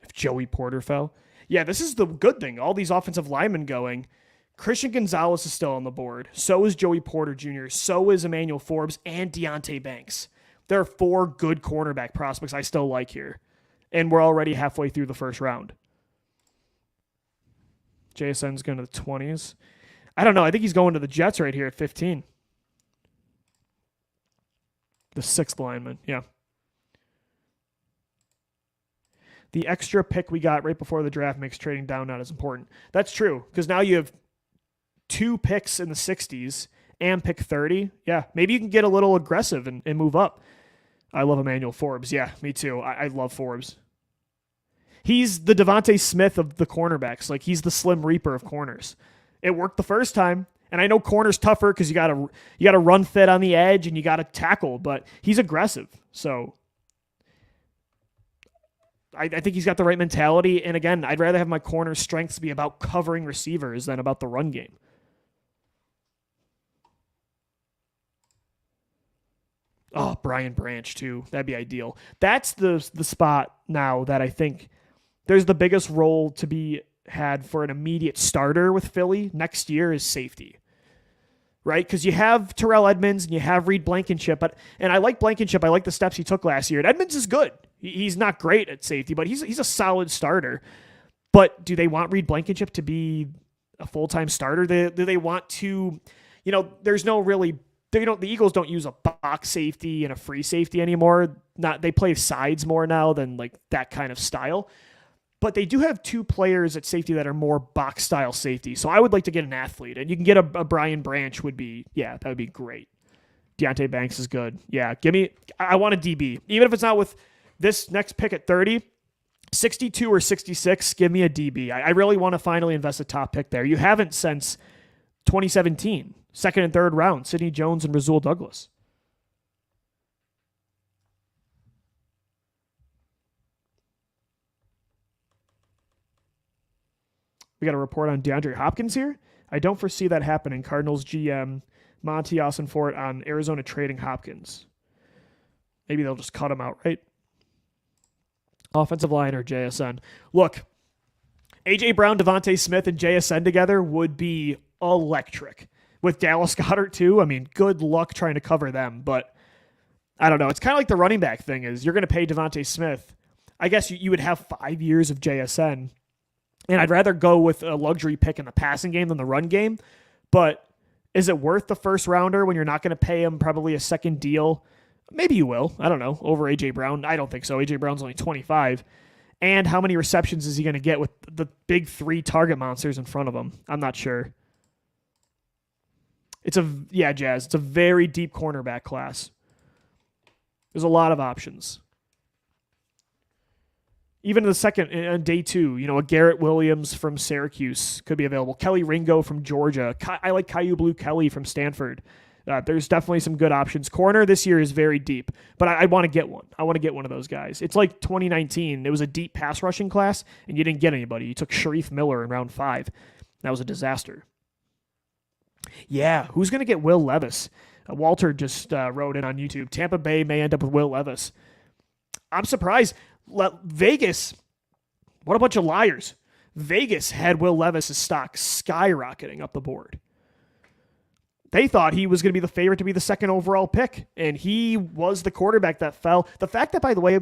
If Joey Porter fell. Yeah, this is the good thing. All these offensive linemen going. Christian Gonzalez is still on the board. So is Joey Porter Jr. So is Emmanuel Forbes and Deonte Banks. There are 4 good cornerback prospects I still like here. And we're already halfway through the first round. JSN's going to the 20s. I don't know. I think he's going to the Jets right here at 15. The 6th lineman. Yeah. The extra pick we got right before the draft makes trading down not as important. That's true, because now you have 2 picks in the 60s and pick 30. Yeah, maybe you can get a little aggressive and move up. I love Emmanuel Forbes. Yeah, me too. I love Forbes. He's the Devontae Smith of the cornerbacks. Like, he's the Slim Reaper of corners. It worked the first time, and I know corner's tougher because you gotta run fit on the edge and you got to tackle, but he's aggressive. So I think he's got the right mentality. And again, I'd rather have my corner strengths be about covering receivers than about the run game. Oh, Brian Branch too. That'd be ideal. That's the spot now that I think there's the biggest role to be had for an immediate starter with Philly next year is safety. Right? Because you have Terrell Edmonds and you have Reed Blankenship. And I like Blankenship. I like the steps he took last year. And Edmonds is good. He's not great at safety, but he's a solid starter. But do they want Reed Blankenship to be a full-time starter? Do they want to, there's no really, the Eagles don't use a box safety and a free safety anymore. They play sides more now than like that kind of style. But they do have 2 players at safety that are more box-style safety. So I would like to get an athlete. And you can get a Brian Branch that would be great. Deonte Banks is good. Yeah, I want a DB. Even if it's not with this next pick at 30, 62 or 66, give me a DB. I really want to finally invest a top pick there. You haven't since 2017, 2nd and 3rd round, Sidney Jones and Rasul Douglas. We got a report on DeAndre Hopkins here. I don't foresee that happening. Cardinals GM Monty Ossenfort on Arizona trading Hopkins. Maybe they'll just cut him out, right? Offensive line or JSN. Look, A.J. Brown, Devontae Smith, and JSN together would be electric. With Dallas Goedert, too, I mean, good luck trying to cover them. But I don't know. It's kind of like the running back thing is you're going to pay Devontae Smith. I guess you would have 5 years of JSN. And I'd rather go with a luxury pick in the passing game than the run game. But is it worth the first rounder when you're not going to pay him probably a second deal? Maybe you will. I don't know. Over A.J. Brown? I don't think so. A.J. Brown's only 25. And how many receptions is he going to get with the big 3 target monsters in front of him? I'm not sure. Jazz. It's a very deep cornerback class. There's a lot of options. Even in the second, day 2, a Garrett Williams from Syracuse could be available. Kelly Ringo from Georgia. I like Caillou Blue Kelly from Stanford. There's definitely some good options. Corner this year is very deep, but I want to get one. I want to get one of those guys. It's like 2019. It was a deep pass rushing class, and you didn't get anybody. You took Sharif Miller in round 5. That was a disaster. Yeah, who's going to get Will Levis? Walter just wrote in on YouTube. Tampa Bay may end up with Will Levis. I'm surprised. Vegas, what a bunch of liars. Vegas had Will Levis' stock skyrocketing up the board. They thought he was going to be the favorite to be the second overall pick, and he was the quarterback that fell. The fact that, by the way,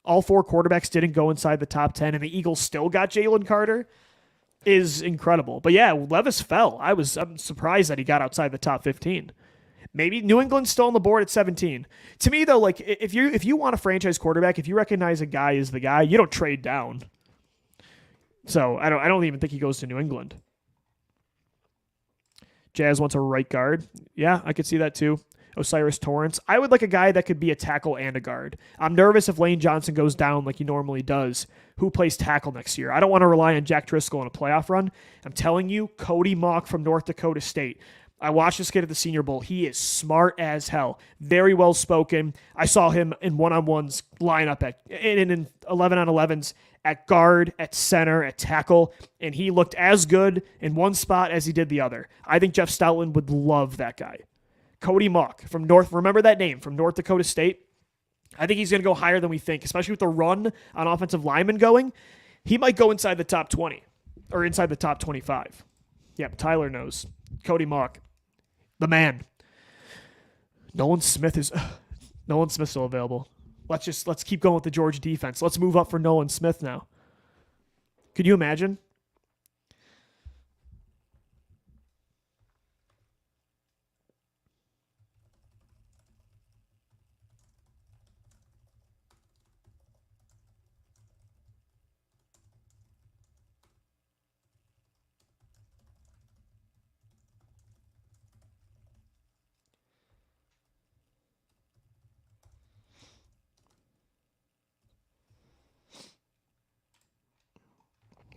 all 4 quarterbacks didn't go inside the top 10 and the Eagles still got Jalen Carter is incredible. But yeah, Levis fell. I'm surprised that he got outside the top 15. Maybe New England's still on the board at 17. To me, though, like if you want a franchise quarterback, if you recognize a guy is the guy, you don't trade down. So I don't even think he goes to New England. Jazz wants a right guard. Yeah, I could see that too. Osiris Torrance. I would like a guy that could be a tackle and a guard. I'm nervous if Lane Johnson goes down like he normally does. Who plays tackle next year? I don't want to rely on Jack Driscoll in a playoff run. I'm telling you, Cody Mauch from North Dakota State. I watched this kid at the Senior Bowl. He is smart as hell. Very well spoken. I saw him in one-on-ones line up in 11-on-11s at guard, at center, at tackle, and he looked as good in one spot as he did the other. I think Jeff Stoutland would love that guy. Cody Mauch from remember that name, from North Dakota State. I think he's going to go higher than we think, especially with the run on offensive linemen going. He might go inside the top 20 or inside the top 25. Yep, Tyler knows. Cody Mauch, the man. Nolan Smith's still available. Let's keep going with the Georgia defense. Let's move up for Nolan Smith now. Could you imagine?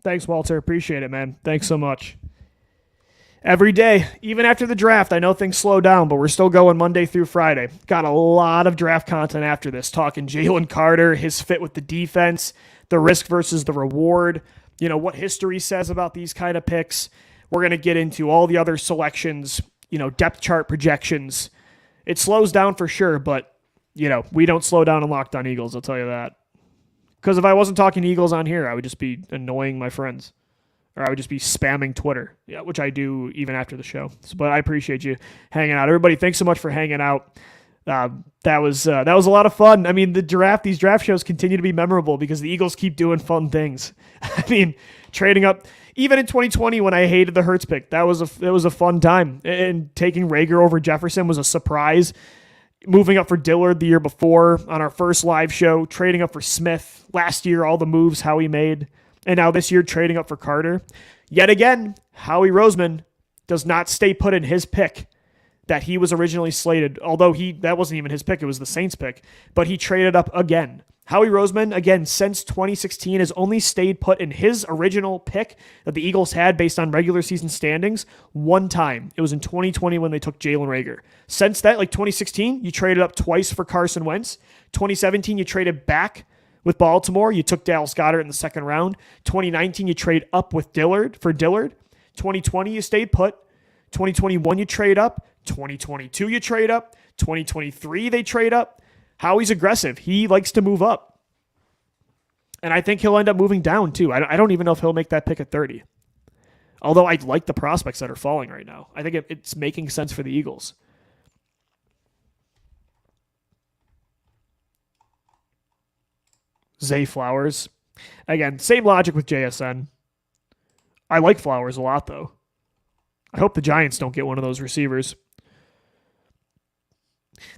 Thanks, Walter. Appreciate it, man. Thanks so much. Every day, even after the draft, I know things slow down, but we're still going Monday through Friday. Got a lot of draft content after this, talking Jalen Carter, his fit with the defense, the risk versus the reward, what history says about these kind of picks. We're going to get into all the other selections, depth chart projections. It slows down for sure, but, we don't slow down in Locked On Eagles, I'll tell you that. Because if I wasn't talking Eagles on here, I would just be annoying my friends. Or I would just be spamming Twitter, which I do even after the show. But I appreciate you hanging out. Everybody, thanks so much for hanging out. That was a lot of fun. I mean, these draft shows continue to be memorable because the Eagles keep doing fun things. I mean, trading up. Even in 2020 when I hated the Hurts pick, it was a fun time. And taking Rager over Jefferson was a surprise. Moving up for Dillard the year before on our first live show, trading up for Smith last year, all the moves Howie made, and now this year trading up for Carter. Yet again, Howie Roseman does not stay put in his pick that he was originally slated, although that wasn't even his pick, it was the Saints pick, but he traded up again. Howie Roseman, again, since 2016, has only stayed put in his original pick that the Eagles had based on regular season standings one time. It was in 2020 when they took Jalen Reagor. Since that, 2016, you traded up twice for Carson Wentz. 2017, you traded back with Baltimore. You took Dallas Goedert in the second round. 2019, you trade up with Dillard for Dillard. 2020, you stayed put. 2021, you trade up. 2022, you trade up. 2023, they trade up. Howie's aggressive. He likes to move up. And I think he'll end up moving down, too. I don't even know if he'll make that pick at 30. Although I like the prospects that are falling right now. I think it's making sense for the Eagles. Zay Flowers. Again, same logic with JSN. I like Flowers a lot, though. I hope the Giants don't get one of those receivers.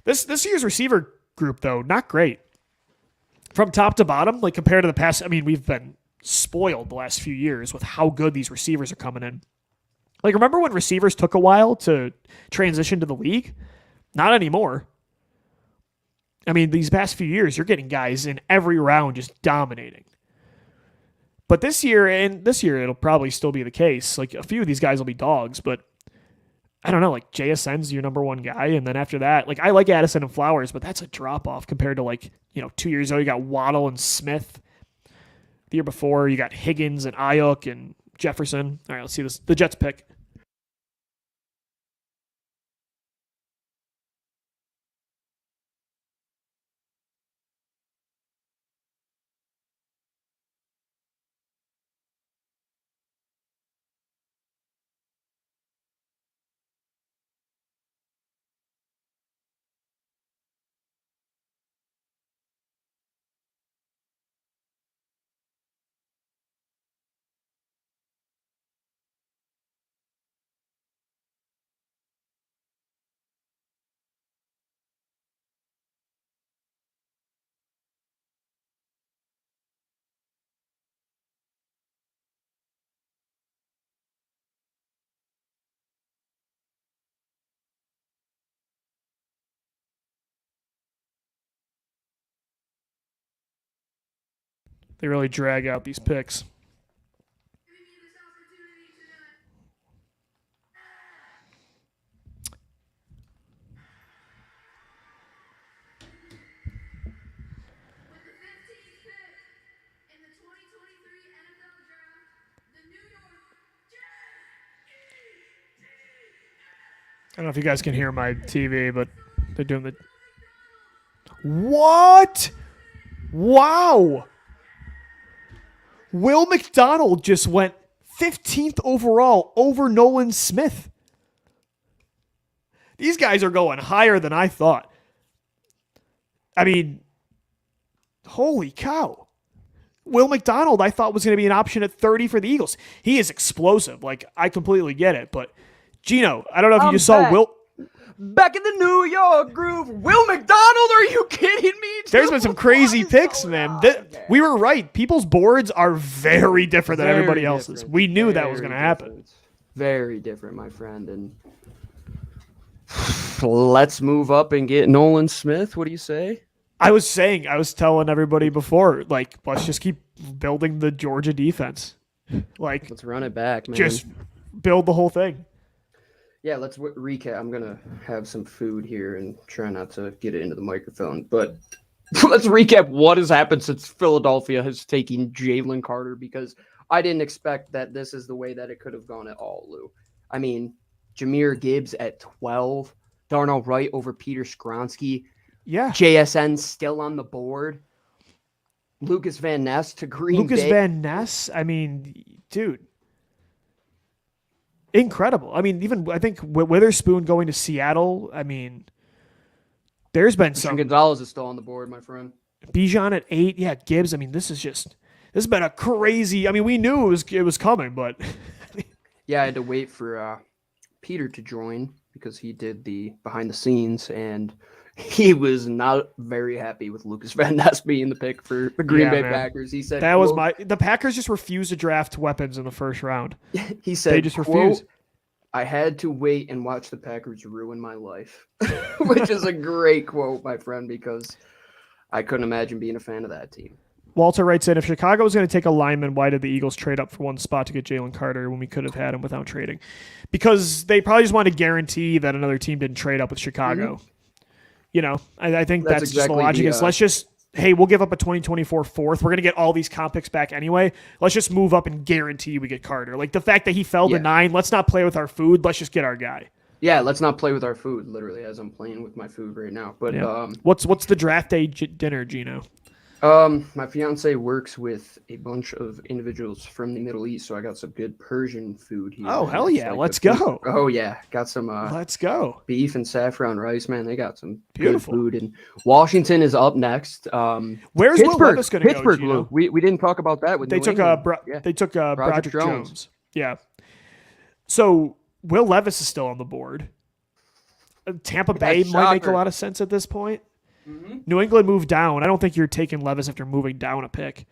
This year's receiver group, though, not great. From top to bottom, compared to the past, we've been spoiled the last few years with how good these receivers are coming in. Remember when receivers took a while to transition to the league? Not anymore. These past few years, you're getting guys in every round just dominating. But this year it'll probably still be the case. A few of these guys will be dogs, but I don't know, JSN's your number one guy, and then after that, I like Addison and Flowers, but that's a drop-off compared to, 2 years ago, you got Waddle and Smith. The year before, you got Higgins and Ayuk and Jefferson. All right, let's see this. The Jets pick. They really drag out these picks. I don't know if you guys can hear my TV, but they're doing the... What? Wow. Will McDonald just went 15th overall over Nolan Smith. These guys are going higher than I thought. I mean, holy cow. Will McDonald, I thought, was going to be an option at 30 for the Eagles. He is explosive. Like, I completely get it. But, Gino, I don't know if you just saw Will... Back in the New York groove. Will McDonald, are you kidding me? There's been some crazy picks, man. We were right. People's boards are very different than everybody else's. We knew that was going to happen. Very different, my friend. And let's move up and get Nolan Smith. What do you say? I was telling everybody before, like, let's just keep building the Georgia defense. Like, let's run it back, man. Just build the whole thing. Yeah, let's recap. I'm going to have some food here and try not to get it into the microphone. But let's recap what has happened since Philadelphia has taken Jalen Carter, because I didn't expect that this is the way that it could have gone at all, Lou. I mean, Jahmyr Gibbs at 12, Darnell Wright over Peter Skronsky. Yeah. JSN still on the board. Lucas Van Ness to Green Bay. Lucas Van Ness, I mean, dude. Incredible. I mean, even I think Witherspoon going to Seattle. I mean, there's been some. Gonzalez is still on the board, my friend. Bijan at 8. Yeah, Gibbs. I mean, this has been a crazy. I mean, we knew it was coming, but yeah, I had to wait for Peter to join because he did the behind the scenes, and he was not very happy with Lucas Van Ness being the pick for the Green Bay Packers. He said the Packers just refused to draft weapons in the first round. He said they just refused. I had to wait and watch the Packers ruin my life, which is a great quote, my friend, because I couldn't imagine being a fan of that team. Walter writes in, if Chicago was going to take a lineman, why did the Eagles trade up for one spot to get Jalen Carter when we could have had him without trading? Because they probably just wanted to guarantee that another team didn't trade up with Chicago. Mm-hmm. You know, I think that's exactly just the logic is let's just, hey, we'll give up a 2024 fourth. We're going to get all these comp picks back anyway. Let's just move up and guarantee we get Carter. Like the fact that he fell to 9, let's not play with our food. Let's just get our guy. Yeah, let's not play with our food, literally, as I'm playing with my food right now. But what's the draft day dinner, Gino? My fiance works with a bunch of individuals from the Middle East, so I got some good Persian food here. Oh, hell yeah. Let's go. Oh, yeah. Got some let's go. Beef and saffron rice, man. They got some beautiful good food. And Washington is up next. Where's Will Levis going to go? Pittsburgh, Lou. We didn't talk about that. They took Broderick Jones. Yeah. So Will Levis is still on the board. Tampa Bay might make a lot of sense at this point. Mm-hmm. New England moved down. I don't think you're taking Levis after moving down a pick.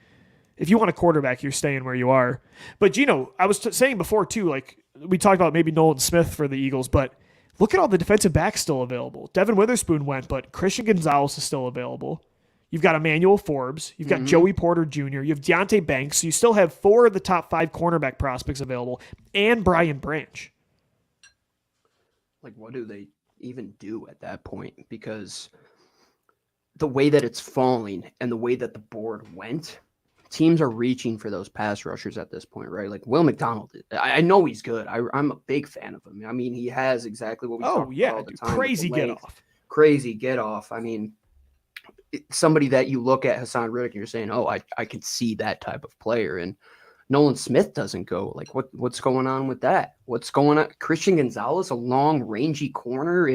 If you want a quarterback, you're staying where you are. But, Gino, I was saying before, too, like we talked about maybe Nolan Smith for the Eagles, but look at all the defensive backs still available. Devin Witherspoon went, but Christian Gonzalez is still available. You've got Emmanuel Forbes. You've got Joey Porter Jr. You have Deonte Banks. So you still have 4 of the top 5 cornerback prospects available and Brian Branch. Like, what do they even do at that point? Because the way that it's falling and the way that the board went, teams are reaching for those pass rushers at this point, right? Like Will McDonald, I know he's good. I'm a big fan of him. I mean, he has exactly what we talk about all the time. Crazy get off. I mean, somebody that you look at Hassan Riddick and you're saying, oh, I can see that type of player. And Nolan Smith doesn't go. Like, what's going on with that? What's going on? Christian Gonzalez, a long, rangy corner.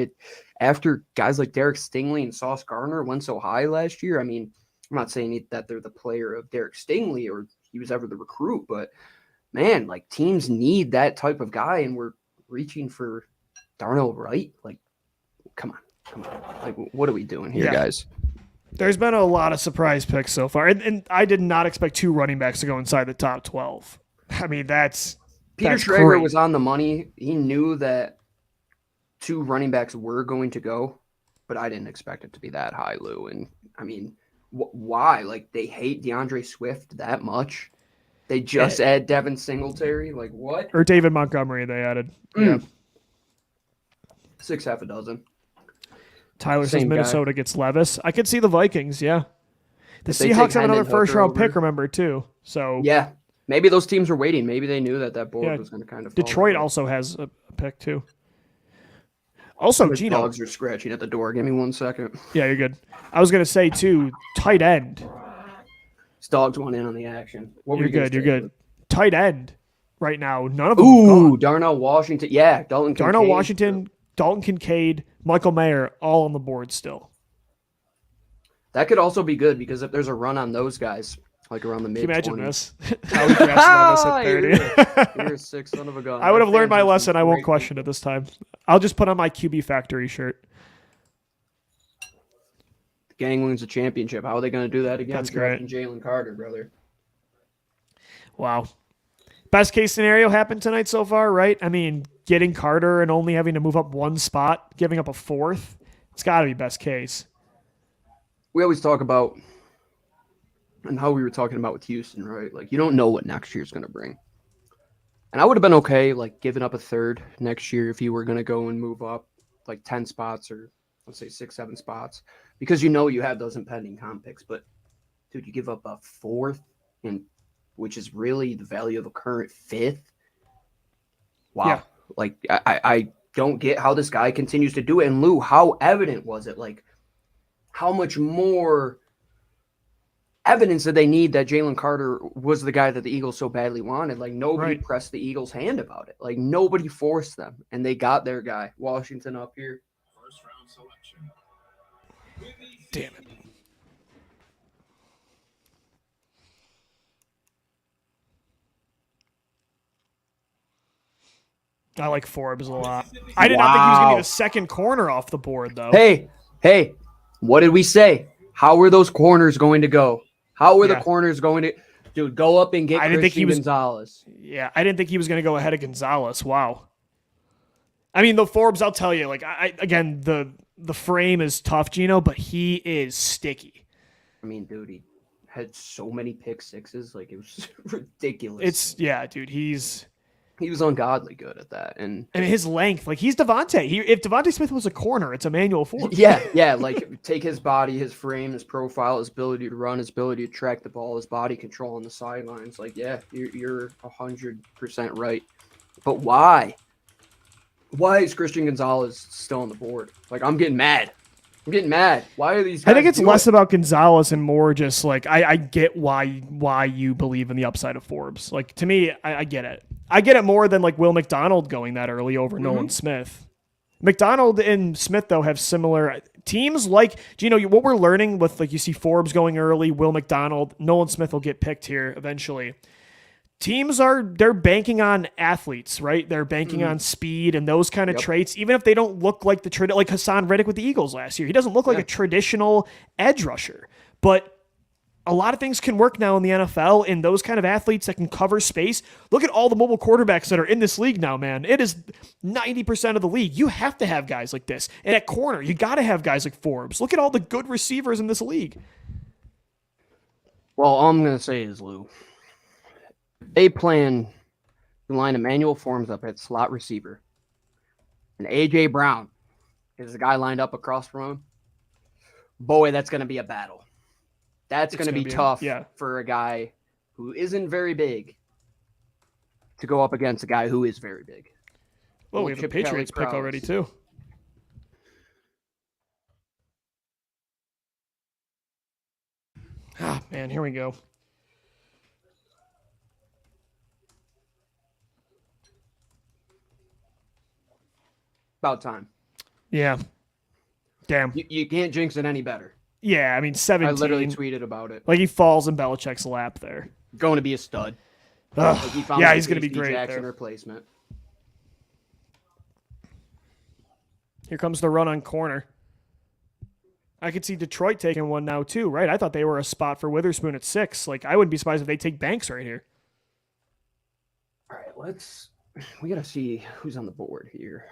After guys like Derek Stingley and Sauce Gardner went so high last year. I mean, I'm not saying that they're the player of Derek Stingley or he was ever the recruit, but man, like teams need that type of guy, and we're reaching for Darnell Wright. Like, come on. Like, what are we doing here, guys? There's been a lot of surprise picks so far, and I did not expect 2 running backs to go inside the top 12. I mean, Peter Schrager was on the money. He knew that 2 running backs were going to go, but I didn't expect it to be that high, Lou. And I mean, Why? Like, they hate DeAndre Swift that much? They just add Devin Singletary? Like, what? Or David Montgomery they added. Yeah. 6 half a dozen. Tyler says Same guy. Minnesota gets Levis. I could see the Vikings, yeah. The If they take Seahawks have another Hendon Hooker first-round pick, over. remember, too. So Yeah. Maybe those teams were waiting. Maybe they knew that board Yeah, was going to kind of fall Detroit apart. also has a pick, too. Also, The Gino. dogs are scratching at the door. Give me 1 second. Yeah, you're good. I was going to say, too, tight end. These dogs want in on the action. What were You're you gonna good, you're say? good. Tight end right now, none of them have gone. Ooh, Darnell Washington. Yeah, Dalton Darnell Kincaid. Washington, Dalton Kincaid, Michael Mayer, all on the board still. That could also be good because if there's a run on those guys, like around the Can mid you imagine 20s. this? How we drafted Levis at 30. You're a sick son of a gun. I would have learned my Fans are lesson. some I won't great question it this time. I'll just put on my QB Factory shirt. The gang wins a championship. How are they going to do that again? That's great. Drafting Jalen Carter, brother. Wow. Best case scenario happened tonight so far, right? I mean, getting Carter and only having to move up one spot, giving up a fourth. It's got to be best case. We always talk about, and how we were talking about with Houston, right? Like, you don't know what next year's going to bring. And I would have been okay, like, giving up a third next year if you were going to go and move up, like, 10 spots or, let's say, 6, 7 spots, because you know you have those impending comp picks. But, dude, you give up a fourth, which is really the value of a current fifth. Wow. Yeah. Like, I don't get how this guy continues to do it. And, Lou, how evident was it? Like, how much more evidence did they need that Jalen Carter was the guy that the Eagles so badly wanted? Like, nobody Right. pressed the Eagles' hand about it. Like, nobody forced them, and they got their guy. Washington up here. Damn it. I like Forbes a lot. I did not think he was going to Wow. be the second corner off the board, though. Hey, what did we say? How were those corners going to go? How were the Yeah. corners going to – dude, go up and get I didn't think he Christian was- Gonzalez. Yeah, I didn't think he was going to go ahead of Gonzalez. Wow. I mean, the Forbes, I'll tell you, like, again, the frame is tough, Gino, but he is sticky. I mean, dude, he had so many pick sixes. Like, it was ridiculous. Yeah, dude, He was ungodly good at that. And I mean, his length, like, he's Devontae. If Devontae Smith was a corner, it's Emmanuel Forbes. yeah, like take his body, his frame, his profile, his ability to run, his ability to track the ball, his body control on the sidelines. Like, yeah, you're 100% right. But why? Why is Christian Gonzalez still on the board? Like, I'm getting mad. Why are these guys I think it's doing less it? about Gonzalez and more just like I get why you believe in the upside of Forbes. Like, to me, I get it. I get it more than like Will McDonald going that early over Nolan Smith. McDonald and Smith, though, have similar teams. Like, do you know what we're learning with, like, you see Forbes going early, Will McDonald, Nolan Smith will get picked here eventually. Teams they're banking on athletes, right? They're banking on speed and those kind of traits, even if they don't look like like Hassan Reddick with the Eagles last year. He doesn't look like a traditional edge rusher, but a lot of things can work now in the NFL, and those kind of athletes that can cover space. Look at all the mobile quarterbacks that are in this league now, man. It is 90% of the league. You have to have guys like this. And at corner, you got to have guys like Forbes. Look at all the good receivers in this league. Well, all I'm going to say is, Lou, they plan to line Emmanuel Forbes up at slot receiver, and A.J. Brown is the guy lined up across from him. Boy, that's going to be a battle. That's going to be tough for a guy who isn't very big to go up against a guy who is very big. Well, we have a Chip Patriots Kelly pick Krause. already, too. Ah, man, here we go. About time. Yeah. Damn. You can't jinx it any better. Yeah, I mean, 17. I literally tweeted about it. Like, he falls in Belichick's lap there. Going to be a stud. Ugh. Like, he found Yeah, the he's going to be J.C. great Jackson there. replacement. Here comes the run on corner. I could see Detroit taking one now, too, right? I thought they were a spot for Witherspoon at 6. Like, I wouldn't be surprised if they take Banks right here. All right, we got to see who's on the board here.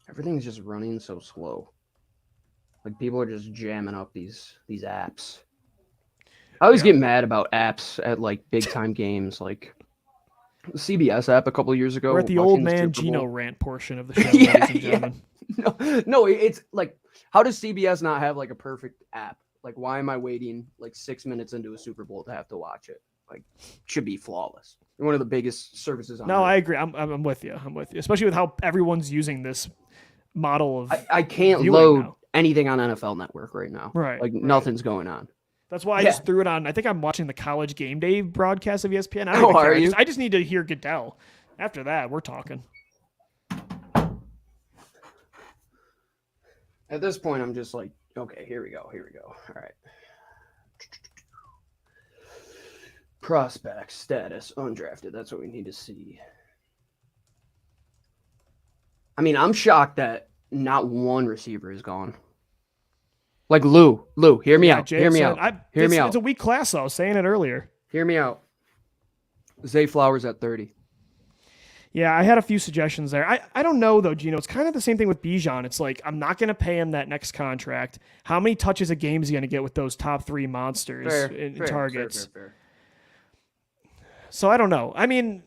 everything's just running so slow. Like people are just jamming up these apps. I always get mad about apps at like big time games, like the CBS app a couple of years ago. We're at the watching old man Super Bowl. Gino rant portion of the show, Yeah, ladies and gentlemen. No, it's like, how does CBS not have like a perfect app? Like, why am I waiting like 6 minutes into a Super Bowl to have to watch it? Like, should be flawless. One of the biggest services on No, earth. I agree. I'm with you. I'm with you, especially with how everyone's using this model of. I can't viewing load now. anything on NFL Network right now. Right, Like right. nothing's going on. That's why I Yeah. just threw it on. I think I'm watching the College Game Day broadcast of ESPN. I don't even Oh, care. are you? I just need to hear Goodell. After that, we're talking. At this point, I'm just like, okay, here we go. All right. Prospect status undrafted. That's what we need to see. I mean, I'm shocked that not one receiver is gone. Like Lou, hear me out. Hear me out. Hear me out. It's a weak class, though. I was saying it earlier. Hear me out. Zay Flowers at 30. Yeah, I had a few suggestions there. I don't know, though, Gino. It's kind of the same thing with Bijan. It's like, I'm not going to pay him that next contract. How many touches a game is he going to get with those top three monsters in targets? Fair. So I don't know. I mean,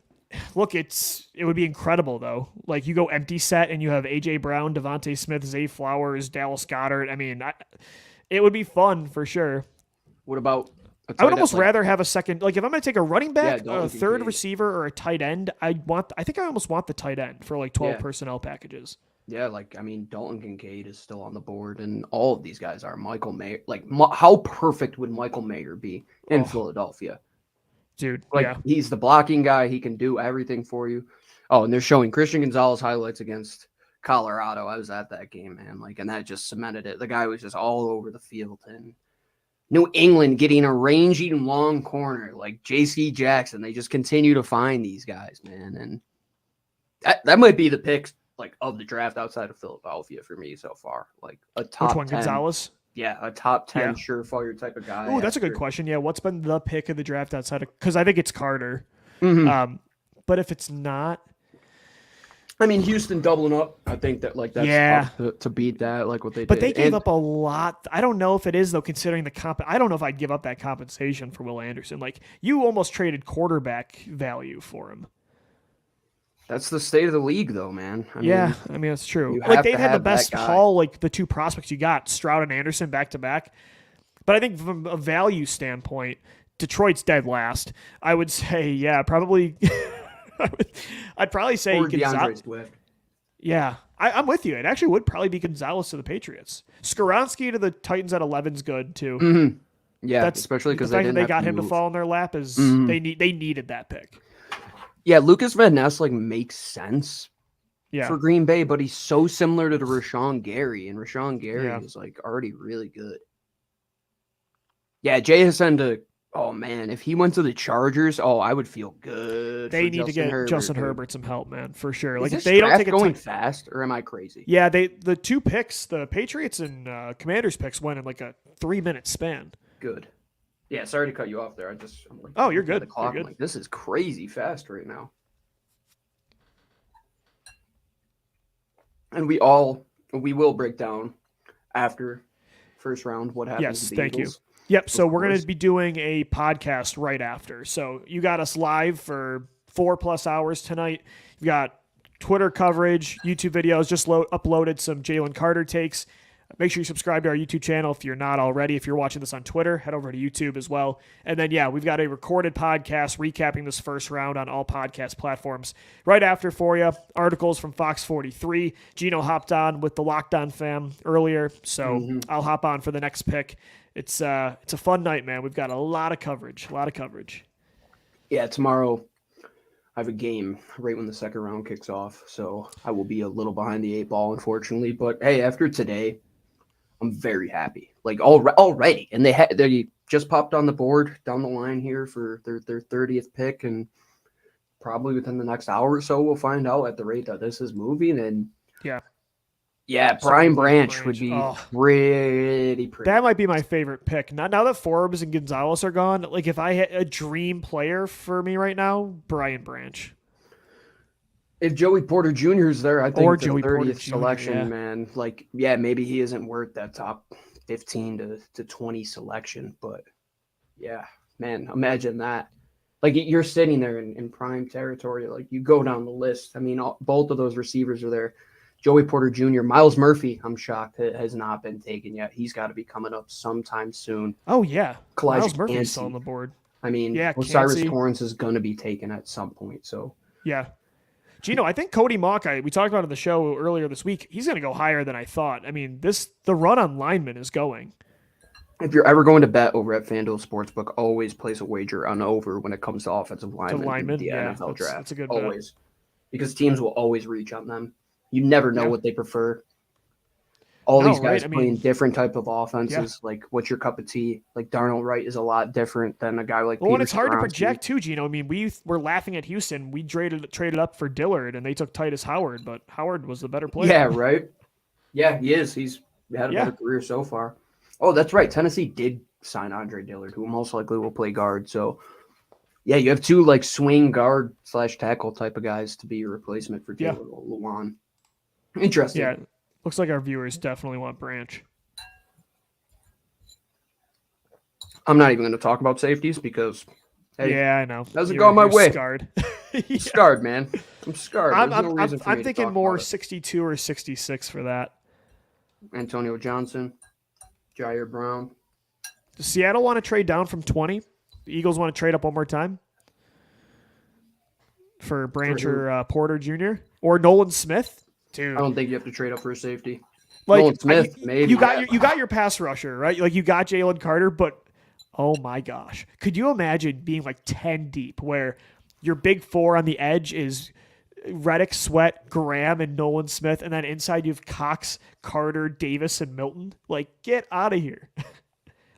look, it would be incredible, though. Like, you go empty set and you have A.J. Brown, Devontae Smith, Zay Flowers, Dallas Goedert. I mean, it would be fun for sure. What about? I would almost rather have a second. Like, if I'm going to take a running back, Dalton a third Kincaid. receiver, or a tight end, I think I almost want the tight end for like 12 Yeah. personnel packages. Yeah, like, I mean, Dalton Kincaid is still on the board, and all of these guys are. Michael Mayer. Like, how perfect would Michael Mayer be in Philadelphia? Dude, Like, yeah. he's the blocking guy. He can do everything for you. Oh, and they're showing Christian Gonzalez highlights against Colorado. I was at that game, man. Like, and that just cemented it. The guy was just all over the field. And New England getting a rangy long corner like J.C. Jackson. They just continue to find these guys, man. And that might be the pick, like, of the draft outside of Philadelphia for me so far. Like, a top Which one, 10. Gonzalez? Yeah, a top 10 Yeah. surefire type of guy. Oh, that's a good question. Yeah, what's been the pick of the draft outside of? Because I think it's Carter. Mhm. But if it's not, I mean, Houston doubling up. I think that, like, that's Yeah. tough to beat that, like what they but did. they gave And- up a lot. I don't know if it is though, considering the comp. I don't know if I'd give up that compensation for Will Anderson. Like, you almost traded quarterback value for him. That's the state of the league, though, man. I Yeah, mean, I mean that's true. you Like, have they've to had the have that best guy. haul, like the two prospects you got, Stroud and Anderson, back to back. But I think from a value standpoint, Detroit's dead last. I would say, yeah, probably. I'd probably say or DeAndre Gonzalez. Swift. Yeah, I'm with you. It actually would probably be Gonzalez to the Patriots. Skoronski to the Titans at 11 is good too. Mm-hmm. Yeah, That's especially the because fact they that didn't they have got to him to move. fall in their lap is Mhm. they needed that pick. Yeah, Lucas Van Ness like makes sense Yeah, for Green Bay, but he's so similar to the Rashawn Gary, and Rashawn Gary Yeah. is like already really good. Yeah, Jay Hassan to. Oh man, if he went to the Chargers, I would feel good. they for need to get Justin dude. Herbert some help, man, for sure. Is Like, if this they don't draft take a going ton- fast, or am I crazy? Yeah, the two picks, the Patriots and Commanders picks went in like a 3-minute span. Good. Yeah, sorry to cut you off there. I'm like, Oh, you're looking at good. The clock. You're I'm good. like, this is crazy fast right now. And we will break down after first round what happens. Yes, to the thank you. Eagles. Yep. So Of we're going course. to be doing a podcast right after. So you got us live for 4+ hours tonight. You've got Twitter coverage, YouTube videos. Just uploaded some Jalen Carter takes. Make sure you subscribe to our YouTube channel if you're not already. If you're watching this on Twitter, head over to YouTube as well. And then, yeah, we've got a recorded podcast recapping this first round on all podcast platforms right after for you. Articles from Fox 43. Gino hopped on with the Locked On fam earlier, so I'll hop on for the next pick. It's a fun night, man. We've got a lot of coverage. Yeah, tomorrow I have a game right when the second round kicks off, so I will be a little behind the 8 ball, unfortunately. But hey, after today, I'm very happy. Like already, and they just popped on the board down the line here for their 30th pick, and probably within the next hour or so, we'll find out at the rate that this is moving. And Yeah. Brian So Branch would be Oh. pretty. That might be my favorite pick. Now that Forbes and Gonzalez are gone, like if I had a dream player for me right now, Brian Branch. If Joey Porter Jr. is there, I think Or the Joey Porter 30th Jr., selection, yeah. man. Like, yeah, maybe he isn't worth that top 15 to 20 selection, but yeah, man, imagine that. Like, you're sitting there in prime territory. Like, you go down the list. I mean, both of those receivers are there. Joey Porter Jr., Miles Murphy, I'm shocked, has not been taken yet. He's got to be coming up sometime soon. Oh, yeah. Kalijah Miles Murphy's Kancey. still on the board. I mean, Yeah, Osiris Kancey. Torrance is going to be taken at some point. So, Yeah. Gino, I think Cody Mock, we talked about it on the show earlier this week, he's going to go higher than I thought. I mean, the run on linemen is going. if you're ever going to bet over at FanDuel Sportsbook, always place a wager on over when it comes to offensive linemen in the yeah, NFL draft. that's a good bet. Always. Because teams will always reach on them. You never know Yeah. what they prefer. All these guys right? I playing mean, different type of offenses. Like, what's your cup of tea? Like, Darnell Wright is a lot different than a guy like Well, and Peter it's hard to Skoronski. project too, Gino. I mean, we were laughing at Houston. We traded up for Dillard, and they took Titus Howard, but Howard was the better player. Yeah, right? Yeah, he is. He's had a better career so far. Oh, that's right. Tennessee did sign Andre Dillard, who most likely will play guard. So, yeah, you have two, like, swing guard / tackle type of guys to be your replacement for Yeah. Taylor Lewan. Interesting. Yeah, looks like our viewers definitely want Branch. I'm not even going to talk about safeties because, hey, Yeah, I know. doesn't go my you're way. Scarred. I'm scarred, man. I'm scarred. There's no reason for me I'm to thinking talk more about it. 62 or 66 for that. Antonio Johnson, Jair Brown. Does Seattle want to trade down from 20? The Eagles want to trade up one more time for Branch or Porter Jr. or Nolan Smith? Dude, I don't think you have to trade up for a safety. like Nolan Smith, maybe. you got your pass rusher, right? Like you got Jalen Carter, but oh my gosh, could you imagine being like 10 deep, where your big four on the edge is Reddick, Sweat, Graham, and Nolan Smith, and then inside you have Cox, Carter, Davis, and Milton? Like, get out of here.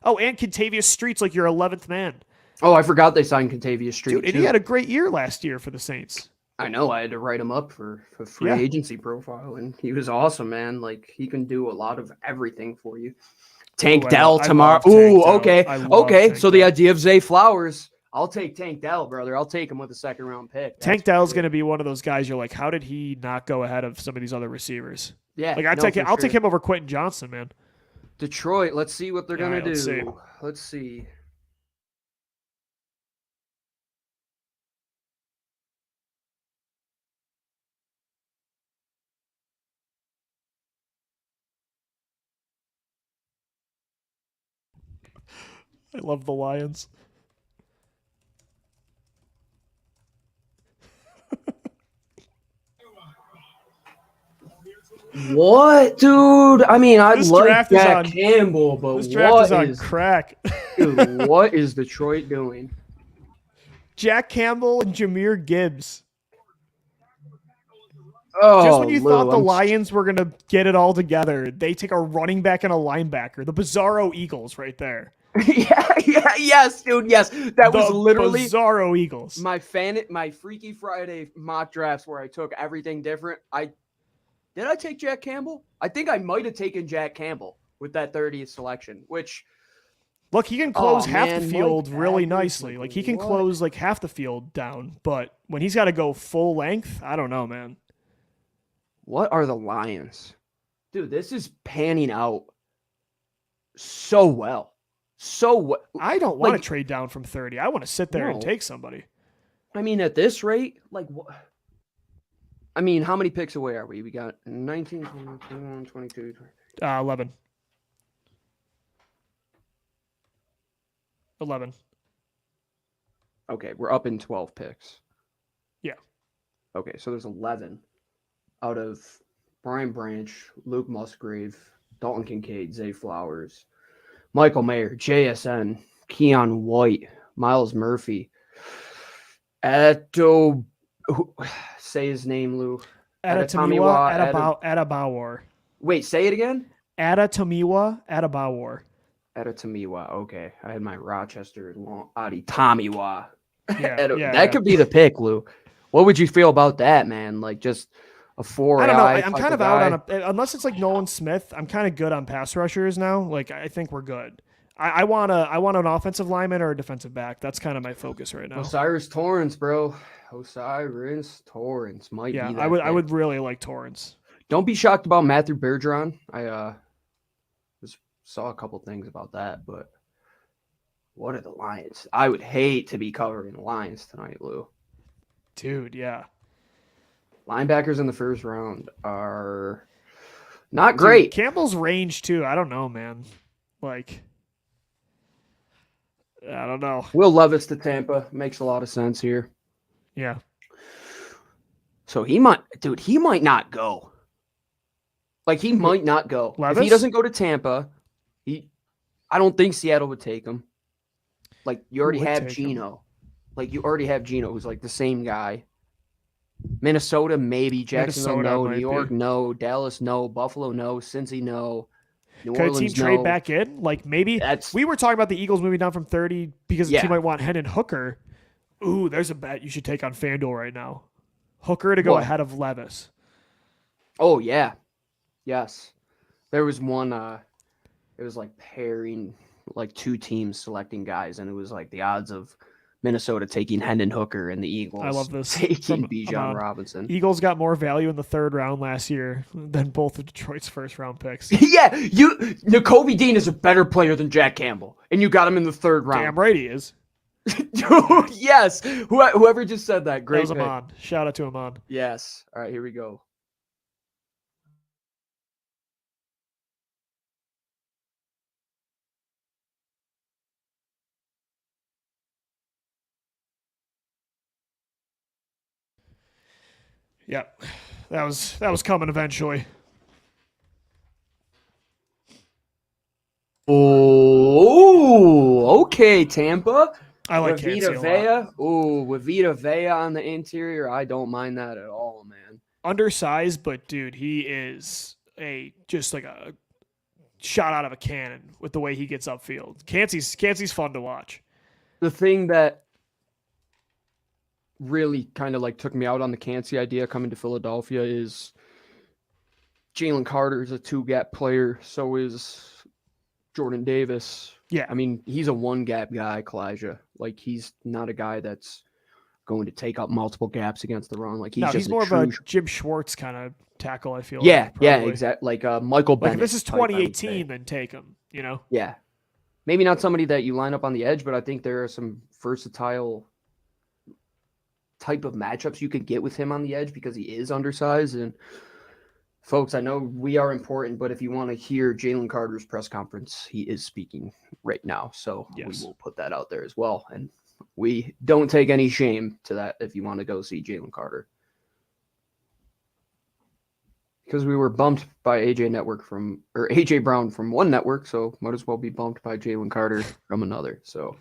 Oh, and Contavious Street's like your 11th man. Oh, I forgot they signed Contavious Street. Dude, and too. he had a great year last year for the Saints. I know. I had to write him up for free Yeah. agency profile, and he was awesome, man. Like, he can do a lot of everything for you. Tank Ooh, Dell I tomorrow. love Tank Ooh, Dell. okay. I love Okay. Tank So the Dell. idea of Zay Flowers, I'll take Tank Dell, brother. I'll take him with a second round pick. Tank Dell's going to be one of those guys you're like, how did he not go ahead of some of these other receivers? Yeah. Like, no, I'll for take sure. him over Quentin Johnson, man. Detroit. Let's see what they're Yeah, gonna do. let's see. Let's see. I love the Lions. What, dude? I mean, I This like draft is Jack on- Campbell, but This draft what is on is crack. dude, what is Detroit doing? Jack Campbell and Jameer Gibbs. Oh, Just when you thought Lou, the I'm- Lions were going to get it all together, they take a running back and a linebacker. The Bizarro Eagles right there. yes, dude, yes. That was The literally Bizarro Eagles. my Freaky Friday mock drafts where I took everything different. Did I take Jack Campbell? I think I might have taken Jack Campbell with that 30th selection, which Look, he can close half man, the Mike field really Evans, nicely. like, Like, he can what? close like half the field down, but when he's got to go full length, I don't know, man. what are the Lions? Dude, this is panning out so well. So well. I don't want Like- to trade down from 30. I want to sit there and No. take somebody. I mean, at this rate, like what? I mean, how many picks away are we? We got 19, 20, 21, 22. 11. 11. Okay, we're up in 12 picks. Yeah. Okay, so there's 11 out of Brian Branch, Luke Musgrave, Dalton Kincaid, Zay Flowers, Michael Mayer, JSN, Keon White, Miles Murphy, say his name, Lou. Adatomiwa Adabawar. Wait, say it again? Adatomiwa Adabawar. Adatomiwa. Okay, I had my Rochester long Aditomiwa. Yeah, That could be the pick, Lou. What would you feel about that, man? Like just a 4 I don't know. AI I'm type kind of guy? out on unless it's like Nolan Smith. I'm kind of good on pass rushers now. Like I think we're good. I want an offensive lineman or a defensive back. That's kind of my focus right now. Osiris Torrance, bro. Osiris Torrance might Yeah, be that I pick. would really like Torrance. Don't be shocked about Matthew Bergeron. I just saw a couple things about that, but what are the Lions? I would hate to be covering the Lions tonight, Lou. Dude, yeah. Linebackers in the first round are not great. Dude, Campbell's range too. I don't know, man. Like, I don't know. Will Levis to Tampa makes a lot of sense here. Yeah. So he might not go. Like, he might not go. Levis? If he doesn't go to Tampa, I don't think Seattle would take him. Like, you already would have take him? Geno. Like, you already have Geno, who's like the same guy. Minnesota, maybe. Jacksonville, Minnesota no. might New York, be. no. Dallas, no. Buffalo, no. Cincy, no. New Could a Orleans, team no. trade back in? Like, maybe That's we were talking about the Eagles moving down from 30 because the Yeah. team might want Hendon Hooker. Ooh, there's a bet you should take on FanDuel right now. Hooker to go What? ahead of Levis. Oh, yeah. Yes. There was one, it was like pairing, like two teams selecting guys, and it was like the odds of Minnesota taking Hendon Hooker and the Eagles I love this. taking From Bijan Ahmad. Robinson. Eagles got more value in the third round last year than both of Detroit's first round picks. Yeah, Nakobe Dean is a better player than Jack Campbell, and you got him in the third round. Damn right he is. Dude, yes. Whoever just said that, That great was pick. Ahmad. Shout out to Ahmad. Yes. All right, here we go. Yep. That was coming eventually. Oh, okay, Tampa. I like with Kansas Vita a lot. Vea. Oh, with Vita Vea on the interior, I don't mind that at all, man. Undersized, but dude, he is just like a shot out of a cannon with the way he gets upfield. Kancey's fun to watch. The thing that really kind of like took me out on the Cansey idea coming to Philadelphia is Jalen Carter is a two-gap player. So is Jordan Davis. Yeah. I mean, he's a one-gap guy, Kalijah. Like, he's not a guy that's going to take up multiple gaps against the run. Like, he's he's more of a Jim Schwartz kind of tackle, I feel yeah, like. yeah, probably. exactly. Like Michael Like Bennett. if this is type, I would 2018, say. then take him, you know? Yeah. Maybe not somebody that you line up on the edge, but I think there are some versatile type of matchups you could get with him on the edge because he is undersized. And folks, I know we are important, but if you want to hear Jalen Carter's press conference, he is speaking right now. So Yes. we will put that out there as well. And we don't take any shame to that if you want to go see Jalen Carter. Because we were bumped by AJ Brown from one network, so might as well be bumped by Jalen Carter from another. So,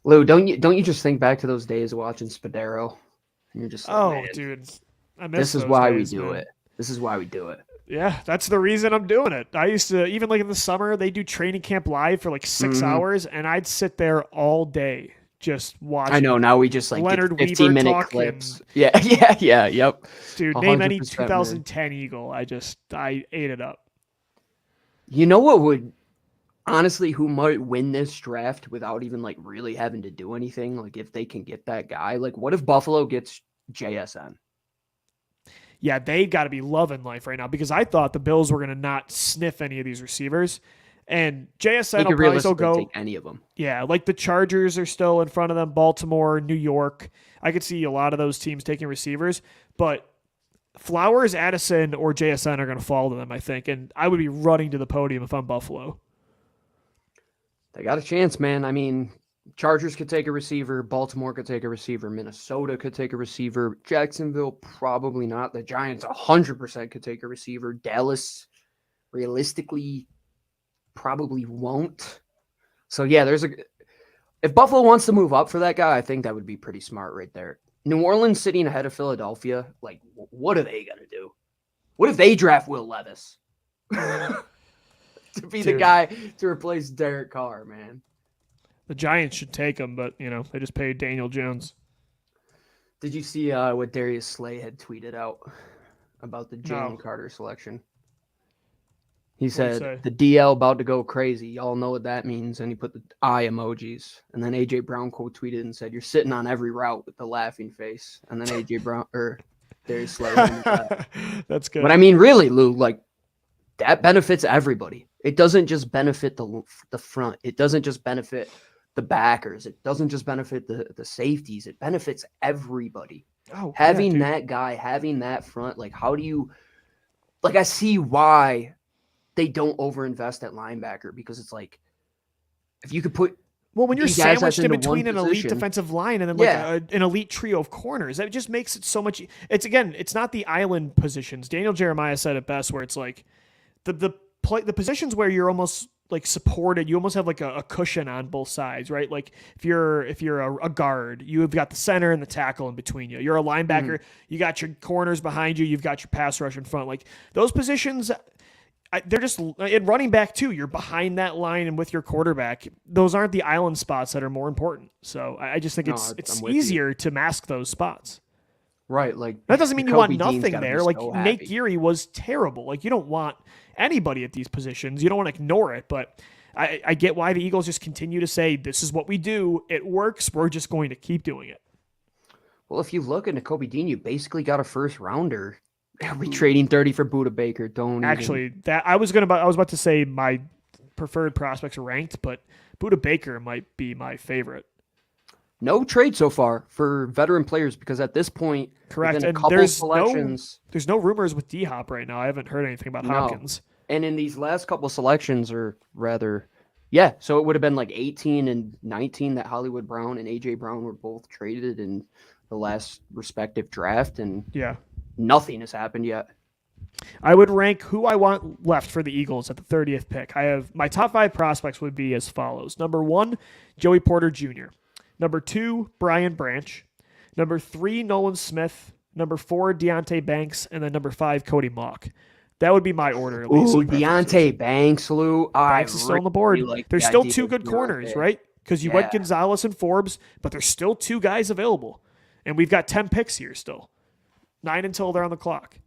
Lou, don't you just think back to those days watching Spadero, and you're just like, Oh, man, dude. I miss this is those why days, we do man. it. This is why we do it. Yeah, that's the reason I'm doing it. I used to, even like in the summer, they do training camp live for like 6 Mhm. hours, and I'd sit there all day just watching. I know. Now we just like Leonard get Weaver 15-minute talking. clips. Yeah, yep. Dude, name any 100%, man. 2010 Eagle. I ate it up. You know what would honestly who might win this draft without even like really having to do anything? Like if they can get that guy, like what if Buffalo gets JSN? Yeah, they got to be loving life right now because I thought the Bills were going to not sniff any of these receivers. And JSN They will could probably still realistically go. take any of them. Yeah, like the Chargers are still in front of them, Baltimore, New York. I could see a lot of those teams taking receivers, but Flowers, Addison, or JSN are going to fall to them, I think. And I would be running to the podium if I'm Buffalo. They got a chance, man. I mean, Chargers could take a receiver. Baltimore could take a receiver. Minnesota could take a receiver. Jacksonville, probably not. The Giants 100% could take a receiver. Dallas, realistically, probably won't. So, yeah, if Buffalo wants to move up for that guy, I think that would be pretty smart right there. New Orleans sitting ahead of Philadelphia, like, what are they going to do? What if they draft Will Levis to be the Dude. guy to replace Derek Carr, man? The Giants should take him, but, they just paid Daniel Jones. Did you see what Darius Slay had tweeted out about the Jalen No. Carter selection? He What'd he said say? the DL about to go crazy. Y'all know what that means. And he put the eye emojis. And then AJ Brown quote tweeted and said, "You're sitting on every route with the laughing face." And then AJ Brown or Darius Slay. That's good. But I mean, really, Lou, like that benefits everybody. It doesn't just benefit the front. It doesn't just benefit the backers. It doesn't just benefit the safeties. It benefits everybody. Oh, Having dude. that guy, having that front, like how do you like I see why they don't overinvest at linebacker because it's like if you could put Well, when you're these guys sandwiched in into one between an elite position- defensive line and then Yeah. an elite trio of corners, that just makes it so much. It's not the island positions. Daniel Jeremiah said it best, where it's like the positions where you're almost like supported. You almost have like a cushion on both sides, right? Like if you're a guard, you have got the center and the tackle in between you. You're a linebacker, you got your corners behind you. You've got your pass rush in front. Like those positions. They're just in running back too. You're behind that line and with your quarterback. Those aren't the island spots that are more important. So I just think it's I'm with you. easier to mask those spots. right, like That doesn't mean you Kobe want Dean's nothing gotta be there. Like so Nate happy. Geary was terrible. Like you don't want anybody at these positions. You don't want to ignore it. But I get why the Eagles just continue to say this is what we do. It works. We're just going to keep doing it. Well, if you look into Kobe Dean, you basically got a first rounder. Are we trading 30 for Buda Baker? Don't Actually, that I was about to say my preferred prospects are ranked, but Buda Baker might be my favorite. no trade so far for veteran players because at this point, Correct. within a And couple selections, there's no rumors with D Hop right now. I haven't heard anything about No. Hopkins. and in these last couple selections, or rather, yeah, so it would have been like 18 and 19 that Hollywood Brown and AJ Brown were both traded in the last respective draft, and Yeah. nothing has happened yet. I would rank who I want left for the Eagles at the 30th pick. I have my top 5 prospects would be as follows. Number 1, Joey Porter Jr. Number 2, Brian Branch. Number 3, Nolan Smith. Number 4, Deontay Banks. And then number 5, Cody Mock. That would be my order. At least Ooh, of preferences. Deontay Banks, Lou. Banks is still on the board. really like There's the still idea 2 of good corners, Deontay. right? Because you went Yeah. Gonzalez and Forbes, but there's still 2 guys available. And we've got 10 picks here still. 9 until they're on the clock.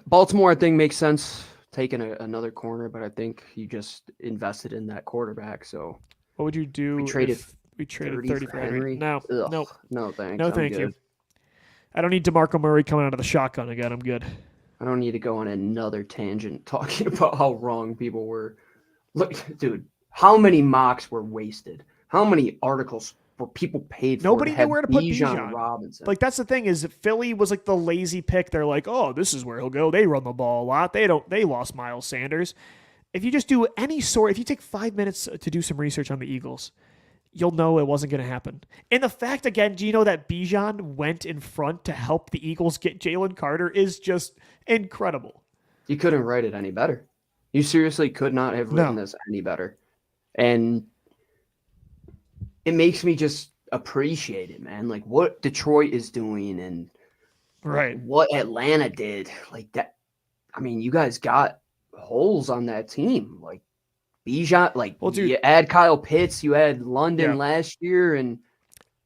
Baltimore, I think, makes sense taking another corner, but I think you just invested in that quarterback. So What would you do We traded if we traded 30 30 for for Henry? Henry. No, Ugh, no, no, thanks. no, I'm thank good. you. I don't need DeMarco Murray coming out of the shotgun again. I'm good. I don't need to go on another tangent talking about how wrong people were. Look, dude, how many mocks were wasted? How many articles were people paid for? Nobody to knew have where to put Bijan Bijan. Robinson. Like that's the thing is Philly was like the lazy pick. They're like, oh, this is where he'll go. They run the ball a lot. They lost Miles Sanders. If you just do if you take 5 minutes to do some research on the Eagles, you'll know it wasn't going to happen. And the fact, again, do you know that Bijan went in front to help the Eagles get Jalen Carter is just incredible. You couldn't write it any better. You seriously could not have written this any better. And it makes me just appreciate it, man. Like what Detroit is doing and Right. what Atlanta did. Like that. I mean, you guys got holes on that team. Like Bijan, like Well, dude- you add Kyle Pitts, you had London Yeah. last year, and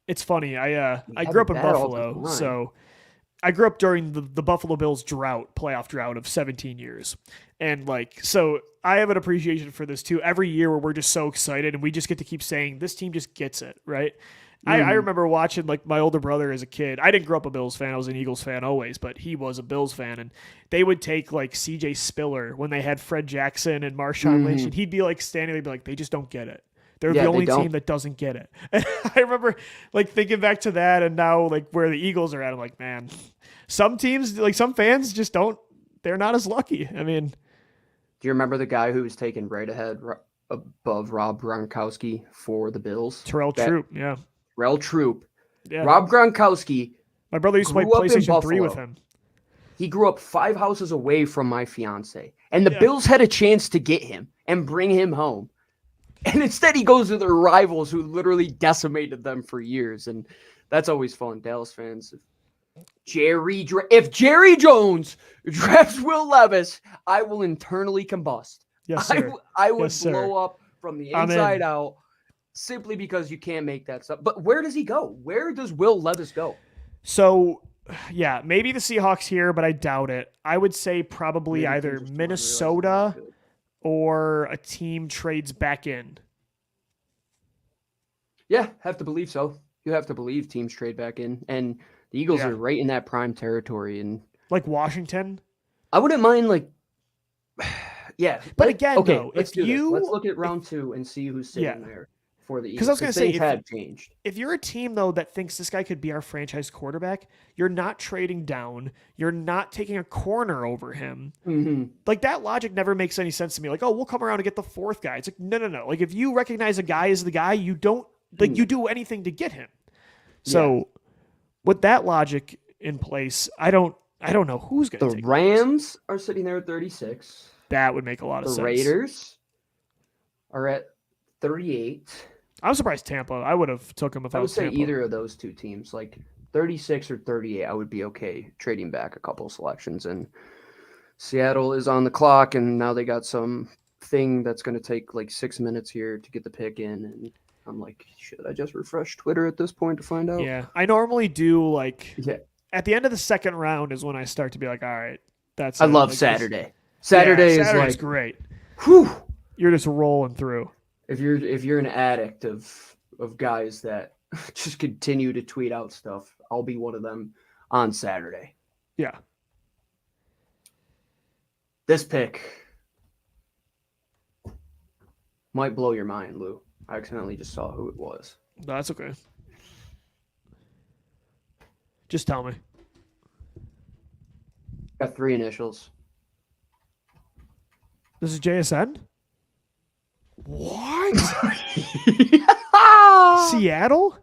It's funny. I have grew up in a bad Buffalo, offensive line. so I grew up during the Buffalo Bills playoff drought of 17 years. And so I have an appreciation for this too. Every year where we're just so excited and we just get to keep saying this team just gets it, right? I remember watching like my older brother as a kid. I didn't grow up a Bills fan. I was an Eagles fan always, but he was a Bills fan. And they would take like CJ Spiller when they had Fred Jackson and Marshawn Lynch, and he'd be like standing there, be like, they just don't get it. They're Yeah, the they only don't. team that doesn't get it. And I remember like thinking back to that and now like where the Eagles are at. I'm like, man, some teams, like some fans just they're not as lucky. I mean, do you remember the guy who was taken right ahead above Rob Gronkowski for the Bills? Terrell Troop. Yeah. Rel Troop. Yeah. Rob Gronkowski, My brother used to play grew up in PlayStation 3 with Buffalo. him. he grew up 5 houses away from my fiance. And the Yeah. Bills had a chance to get him and bring him home. And instead he goes to their rivals who literally decimated them for years. And that's always fun. Dallas fans. If Jerry Jones drafts Will Levis, I will internally combust. Yes, sir. I would Yes, sir. blow up from the I'm in. inside out simply because you can't make that stuff. But where does he go? Where does Will Levis go? So, yeah, maybe the Seahawks here, but I doubt it. I would say probably Maybe either Kansas City, Minnesota realize or a team trades back in? Yeah, have to believe so. You have to believe teams trade back in, and the Eagles Yeah. are right in that prime territory. And Like Washington? I wouldn't mind, like, yeah. But again, okay, though, let's if do this. you- Let's look at round 2 and see who's sitting Yeah. there for the Eagles. Because I was going to say, things if, have changed. if you're a team, though, that thinks this guy could be our franchise quarterback, you're not trading down. You're not taking a corner over him. Mm-hmm. Like, that logic never makes any sense to me. Like, oh, we'll come around and get the fourth guy. It's like, no. Like, if you recognize a guy as the guy, you don't, like, you do anything to get him. So, with that logic in place, I don't know who's going to The take Rams are sitting there at 36. That would make a lot of The sense. Raiders are at 38. I'm surprised Tampa. I would have took him if I I would was say Tampa. either of those two teams, like 36 or 38, I would be okay trading back a couple of selections. And Seattle is on the clock, and now they got some thing that's going to take like 6 minutes here to get the pick in. And I'm like, should I just refresh Twitter at this point to find out? Yeah, I normally do like Yeah. at the end of the second round is when I start to be like, all right, that's. I it. love Like, Saturday. Saturday's is like, great. whew. You're just rolling through. If you're an addict of guys that just continue to tweet out stuff, I'll be one of them on Saturday. Yeah. This pick might blow your mind, Lou. I accidentally just saw who it was. No, that's okay. Just tell me. Got 3 initials. This is JSN? What? Seattle?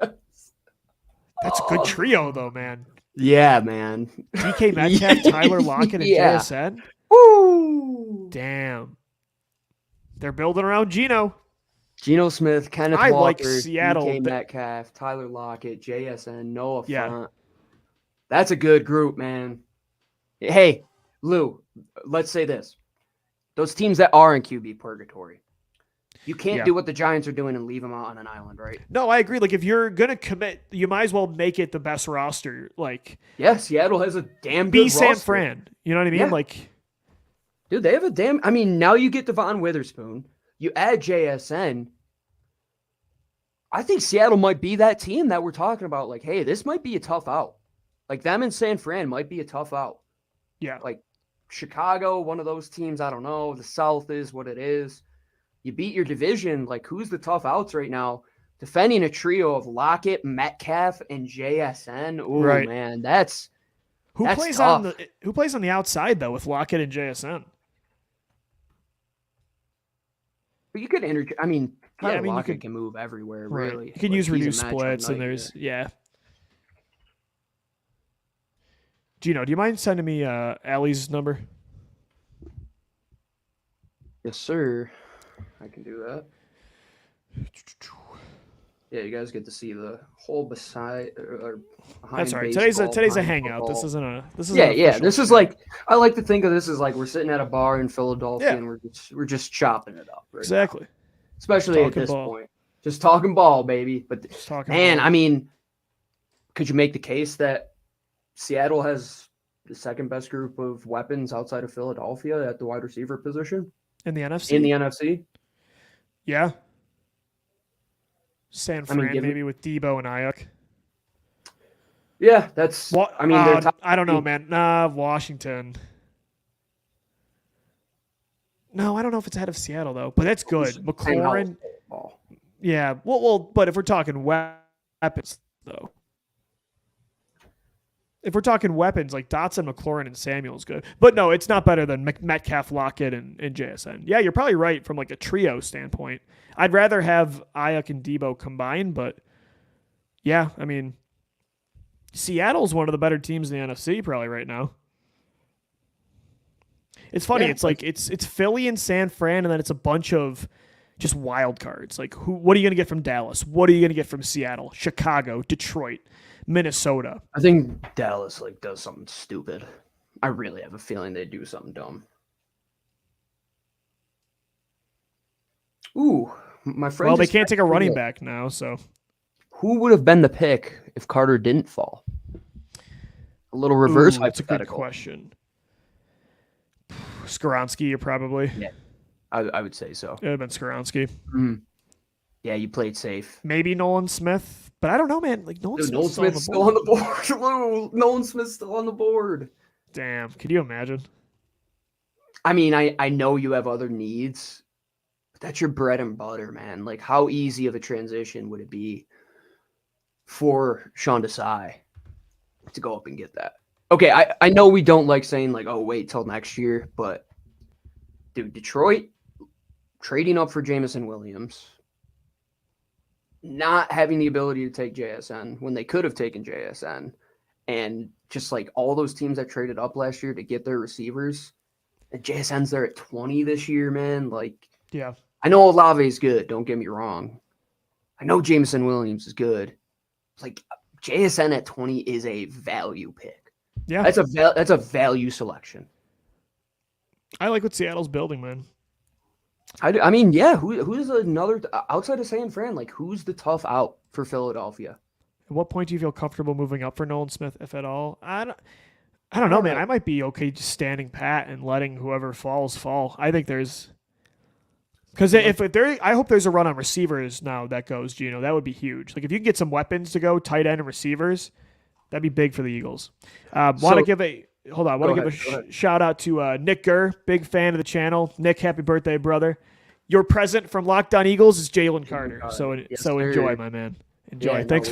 That's a good trio, though, man. Yeah, man. DK Metcalf, Tyler Lockett, and Yeah. JSN? Woo! Damn. They're building around Geno. Geno Smith, Kenneth I like Walker, Seattle. DK Metcalf, Tyler Lockett, JSN, Noah Yeah. Fant. That's a good group, man. Hey, Lou, let's say this. Those teams that are in QB purgatory, you can't Yeah. do what the Giants are doing and leave them out on an island, right? No, I agree. Like, if you're going to commit, you might as well make it the best roster. Like, Yeah, Seattle has a damn good be San roster. Fran. You know what I mean? Yeah. Like, Dude, they have a damn. I mean, now you get Devon Witherspoon, you add JSN. I think Seattle might be that team that we're talking about. Like, hey, this might be a tough out. Like, them and San Fran might be a tough out. yeah. Like, Chicago, one of those teams, I don't know. The South is what it is. You beat your division. Like, who's the tough outs right now? Defending a trio of Lockett, Metcalf, and JSN. Oh, Right. man, that's Who That's plays tough. who plays on the outside though with Lockett and JSN? But you could enter. I mean, Yeah, I Tyler mean, you Lockett could- can move everywhere. Right. Really, You can Like, use he's a reduced matchup splits and nightmare. there's yeah. Gino, do you mind sending me Allie's number? Yes, sir. I can do that. Yeah, you guys get to see the whole beside or behind. That's all right. baseball, Today's a behind hangout. This football. isn't a Yeah, an yeah. official This is show. like I like to think of this as like we're sitting at a bar in Philadelphia Yeah. and we're just chopping it up. Right now. exactly. Especially at Talking this ball. point, just talking ball, baby. But Just talking man, about- I mean, could you make the case that Seattle has the second best group of weapons outside of Philadelphia at the wide receiver position in the NFC. in the NFC? yeah. San I mean, Fran maybe with Debo and Ayuk. Yeah, that's. What? I mean, they're top I don't know, three. man. Nah, Washington. No, I don't know if it's ahead of Seattle though, but that's good. Same McLaurin, ball. yeah. Well, but if we're talking weapons though, if we're talking weapons like Dotson, McLaurin, and Samuel's good, but no, it's not better than Metcalf, Lockett, and JSN. Yeah, you're probably right from like a trio standpoint. I'd rather have Ayuk and Debo combined, but yeah, I mean, Seattle's one of the better teams in the NFC probably right now. It's funny. Yeah, It's like it's Philly and San Fran, and then it's a bunch of just wild cards. Like what are you going to get from Dallas? What are you going to get from Seattle, Chicago, Detroit, Minnesota? I think Dallas like does something stupid. I really have a feeling they do something dumb. Ooh, my friend. Well, they just can't take a texted me running that- back now, so Who would have been the pick if Carter didn't fall? A little reverse Ooh, that's a good hypothetical. question. Skoronski, probably. Yeah, I would say so. It would have been Skoronski. Yeah, you played safe. Maybe Nolan Smith, but I don't know, man. Like Nolan Dude, Nolan Smith's Smith's still on the board. Nolan Smith's still on the board. Damn, could you imagine? I mean, I know you have other needs, but that's your bread and butter, man. Like, how easy of a transition would it be for Sean Desai to go up and get that? Okay, I know we don't like saying, like, oh, wait till next year, but, dude, Detroit trading up for Jameson Williams, not having the ability to take JSN when they could have taken JSN, and just, like, all those teams that traded up last year to get their receivers, and JSN's there at 20 this year, man. Like, Yeah. I know Olave is good. Don't get me wrong. I know Jameson Williams is good. Like, JSN at 20 is a value pick. Yeah. That's a value selection. I like what Seattle's building, man. I mean, yeah. Who's another outside of San Fran? Like, who's the tough out for Philadelphia? At what point do you feel comfortable moving up for Nolan Smith, if at all? I don't know, man. I might be okay just standing pat and letting whoever falls fall. I think there's because if there, I hope there's a run on receivers now that goes, Gino. That would be huge. Like if you can get some weapons to go, tight end and receivers, that'd be big for the Eagles. Want to give a shout out to Nick Gurr, big fan of the channel. Nick, happy birthday, brother. Your present from Locked On Eagles is Jalen Carter. So enjoy, my man. Enjoy. Yeah, thanks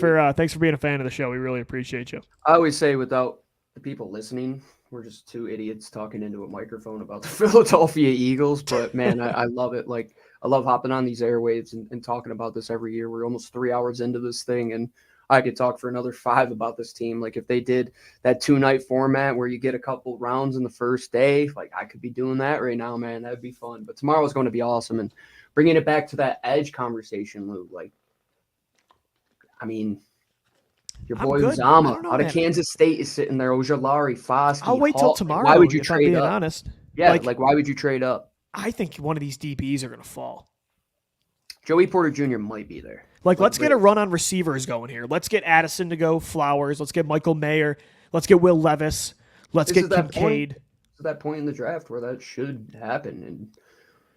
for being a fan of the show. We really appreciate you. I always say without the people listening, we're just two idiots talking into a microphone about the Philadelphia Eagles. But man, I love it. Like I love hopping on these airwaves and talking about this every year. We're almost 3 hours into this thing, and I could talk for another 5 about this team. Like if they did that 2-night format where you get a couple rounds in the first day, like I could be doing that right now, man. That'd be fun. But tomorrow's going to be awesome. And bringing it back to that edge conversation, Lou, like, I mean, your boy Uzama out of Kansas State is sitting there. Ojulari, Foskey. I'll wait till tomorrow. Why would you if trade I'm being up? honest. Yeah, like why would you trade up? I think one of these DBs are going to fall. Joey Porter Jr. might be there. Like let's get a run on receivers going here. Let's get Addison to go, Flowers. Let's get Michael Mayer. Let's get Will Levis. Let's get Kincaid. To that point in the draft where that should happen, and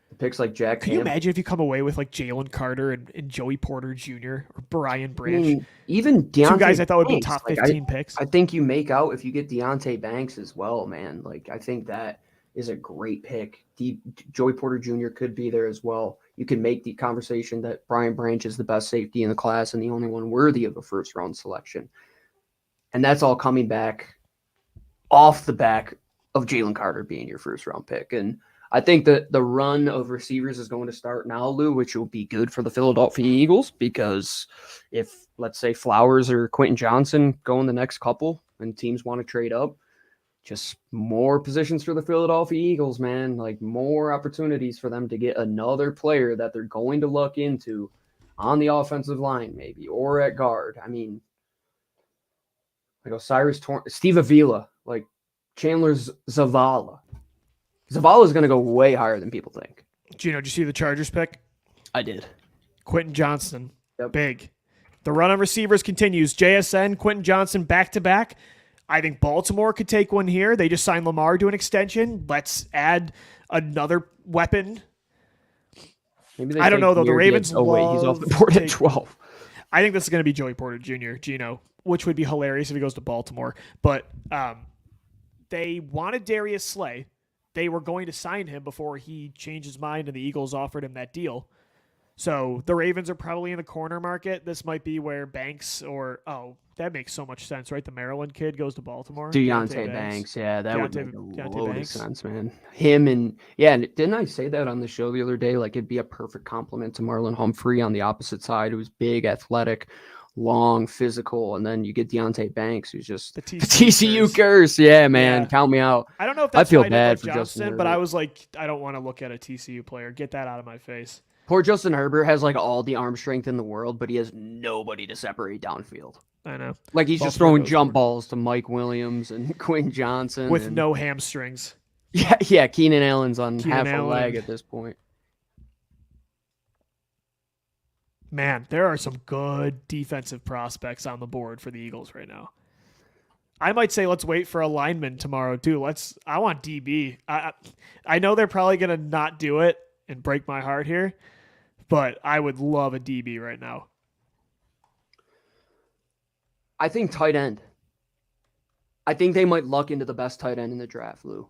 the picks like Jack. Can you imagine if you come away with like Jalen Carter and Joey Porter Jr. or Brian Branch? I mean, even Deontay 2 guys I thought would be Banks, top 15 picks. I think you make out if you get Deontay Banks as well, man. Like I think that is a great pick. Joey Porter Jr. could be there as well. You can make the conversation that Brian Branch is the best safety in the class and the only one worthy of a first-round selection. And that's all coming back off the back of Jalen Carter being your first-round pick. And I think that the run of receivers is going to start now, Lou, which will be good for the Philadelphia Eagles because if, let's say, Flowers or Quentin Johnson go in the next couple and teams want to trade up, just more positions for the Philadelphia Eagles, man. Like more opportunities for them to get another player that they're going to look into on the offensive line, maybe, or at guard. I mean, like Steve Avila, like Chandler Zavala. Zavala is going to go way higher than people think. Gino, did you see the Chargers pick? I did. Quentin Johnson. Yep. Big. The run on receivers continues. JSN, Quentin Johnson back-to-back. I think Baltimore could take one here. They just signed Lamar to an extension. Let's add another weapon. Maybe I don't know, though. The Ravens he's off the board at 12. I think this is going to be Joey Porter Jr., Gino, which would be hilarious if he goes to Baltimore. But they wanted Darius Slay. They were going to sign him before he changed his mind and the Eagles offered him that deal. So the Ravens are probably in the corner market. This might be where Banks that makes so much sense, right? The Maryland kid goes to Baltimore. Deontay Banks. Yeah, that would make a load of sense, man. Him and didn't I say that on the show the other day? Like it'd be a perfect compliment to Marlon Humphrey on the opposite side, who's big, athletic, long, physical, and then you get Deontay Banks, who's just the TCU curse. Yeah, man, count me out. I don't know if that's I feel bad for Justin, but I was like, I don't want to look at a TCU player. Get that out of my face. Poor Justin Herbert has like all the arm strength in the world, but he has nobody to separate downfield. I know. Like he's just throwing jump balls to Mike Williams and Quentin Johnson with no hamstrings. Yeah. Keenan Allen's on half a leg at this point. Man, there are some good defensive prospects on the board for the Eagles right now. I might say let's wait for a lineman tomorrow too. I want DB. I know they're probably gonna not do it and break my heart here, but I would love a DB right now. I think tight end. I think they might luck into the best tight end in the draft, Lou.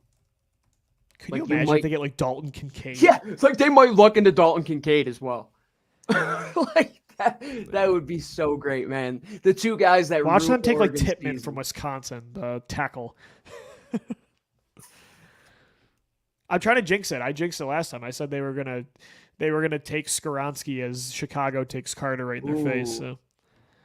Could you imagine if they get like Dalton Kincaid? Yeah, it's like they might luck into Dalton Kincaid as well. Like that would be so great, man. The two guys that watch them take Oregon's like Tippmann season. from Wisconsin, the tackle. I'm trying to jinx it. I jinxed it last time. I said they were gonna take Skoronski as Chicago takes Carter right in their face. So.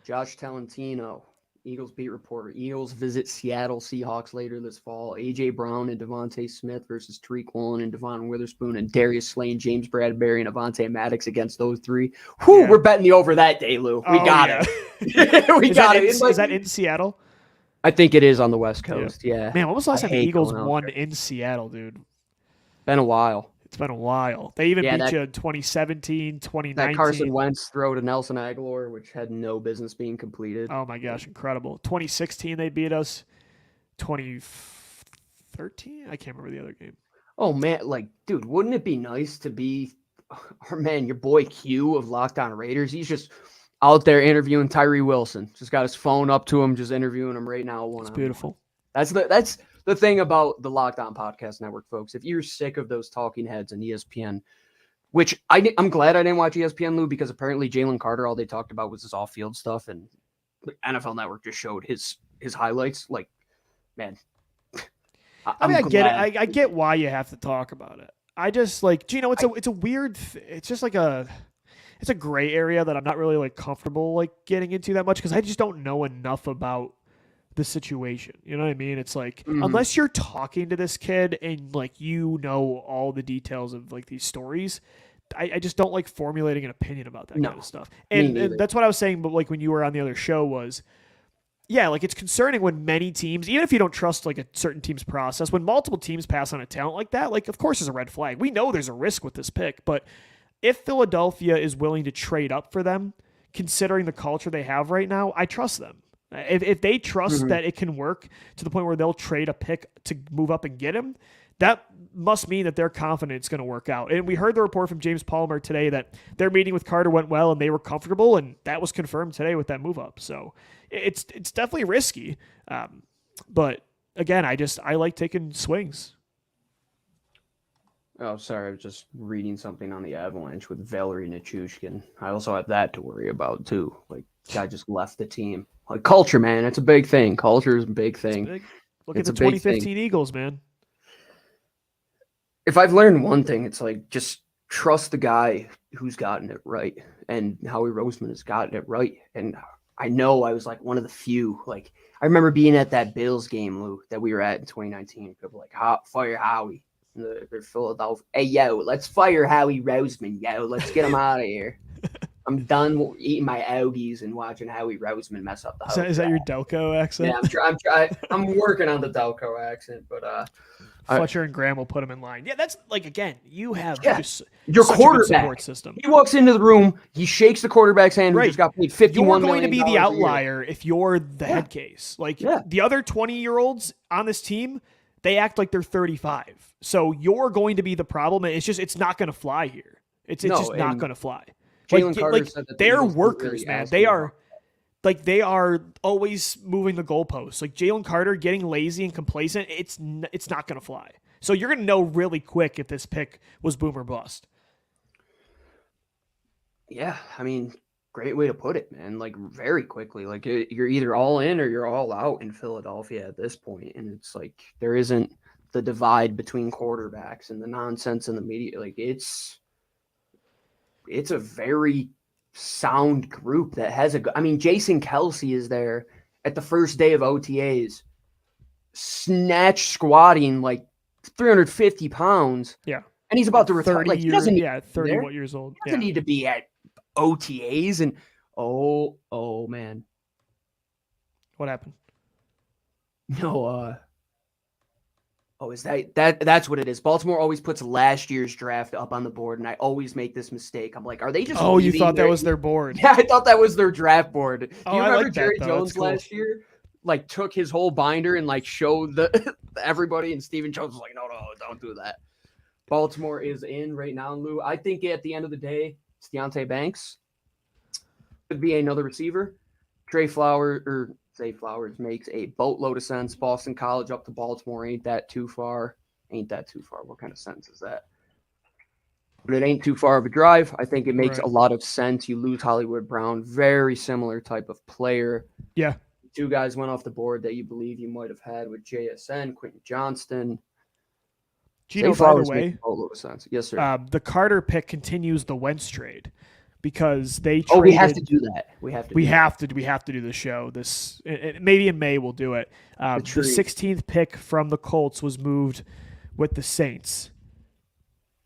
Josh Talentino, Eagles beat reporter. Eagles visit Seattle Seahawks later this fall. A.J. Brown and Devontae Smith versus Tariq Woolen and Devon Witherspoon and Darius Slane, James Bradbury, and Avonte Maddox against those three. Whew, yeah. We're betting the over that day, Lou. We got it. We got it. Is that in Seattle? I think it is on the West Coast, yeah. Man, when was the last time the Eagles won in Seattle, dude? Been a while. It's been a while. They even beat you in 2017, 2019. That Carson Wentz throw to Nelson Aguilar, which had no business being completed. Oh, my gosh, incredible. 2016, they beat us. 2013? I can't remember the other game. Oh, man. Like, dude, wouldn't it be nice to be our man, your boy Q of Locked On Raiders? He's just out there interviewing Tyree Wilson. Just got his phone up to him, just interviewing him right now. It's beautiful. That's the thing about the Locked On Podcast Network, folks. If you're sick of those talking heads and ESPN, which I'm glad I didn't watch ESPN, Lou, because apparently Jalen Carter, all they talked about was his off-field stuff, and the NFL Network just showed his highlights. Like, man, I get it. I get why you have to talk about it. I just like, Gino. It's a weird. It's just like it's a gray area that I'm not really like comfortable like getting into that much because I just don't know enough about the situation. You know what I mean? It's like, unless you're talking to this kid and like, you know, all the details of like these stories, I just don't like formulating an opinion about that kind of stuff. And that's what I was saying. But like when you were on the other show was, yeah, like it's concerning when many teams, even if you don't trust like a certain team's process, when multiple teams pass on a talent like that, like of course there's a red flag. We know there's a risk with this pick, but if Philadelphia is willing to trade up for them, considering the culture they have right now, I trust them. If they trust that it can work to the point where they'll trade a pick to move up and get him, that must mean that they're confident it's going to work out. And we heard the report from James Palmer today that their meeting with Carter went well and they were comfortable, and that was confirmed today with that move up. So it's definitely risky. But again, I like taking swings. Oh, sorry. I was just reading something on the Avalanche with Valerie Nichushkin. I also have that to worry about too. Like, guy just left the team. Like, culture, man, it's a big thing. Culture is a big thing. Look at the 2015 Eagles, man. If I've learned one thing, it's like just trust the guy who's gotten it right. And Howie Roseman has gotten it right. And I know I was like one of the few. Like, I remember being at that Bills game, Lou, that we were at in 2019. People like, fire Howie. They're Philadelphia. Hey, yo, let's fire Howie Roseman. Yo, let's get him out of here. I'm done eating my Augies and watching Howie Roseman mess up the house. Is that your Delco accent? Yeah, I'm working on the Delco accent, but Fletcher and Graham will put him in line. Yeah, that's like, again, you have just your quarterback support system. He walks into the room, he shakes the quarterback's hand, who just got paid $51 million. You're going to be the outlier if you're the head case. Like the other 20-year-olds on this team, they act like they're 35. So you're going to be the problem. And it's not going to fly here. It's just not going to fly. Jalen Carter said that they're workers, man. They are always moving the goalposts. Like Jalen Carter getting lazy and complacent, it's not going to fly. So you're going to know really quick if this pick was boom or bust. Yeah, I mean, great way to put it, man. Like very quickly. Like you're either all in or you're all out in Philadelphia at this point. And it's like there isn't the divide between quarterbacks and the nonsense in the media. Like it's a very sound group that has Jason Kelce is there at the first day of OTAs, snatch squatting like 350 pounds. Yeah. And he's about to retire. Like, he doesn't 31 years old. He doesn't need to be at OTAs. And oh man. What happened? No, is that's what it is. Baltimore always puts last year's draft up on the board, and I always make this mistake. I'm like, are they just? Oh, you thought that was their board? Yeah, I thought that was their draft board. Do you remember like Jerry Jones last year? like took his whole binder and like showed the everybody, and Stephen Jones was like, no, don't do that. Baltimore is in right now, Lou. I think at the end of the day, it's Deonte Banks. Could be another receiver. Zay Flowers makes a boatload of sense. Boston College up to Baltimore ain't that too far. What kind of sense is that? But it ain't too far of a drive. I think it makes a lot of sense. You lose Hollywood Brown, very similar type of player. Yeah. Two guys went off the board that you believe you might have had with JSN, Quentin Johnston. Gino, by the way, makes a lot of sense. Yes, sir. The Carter pick continues the Wentz trade because they traded. Oh, we have to do that. We have to do the show. This maybe in May we'll do it. The 16th pick from the Colts was moved with the Saints.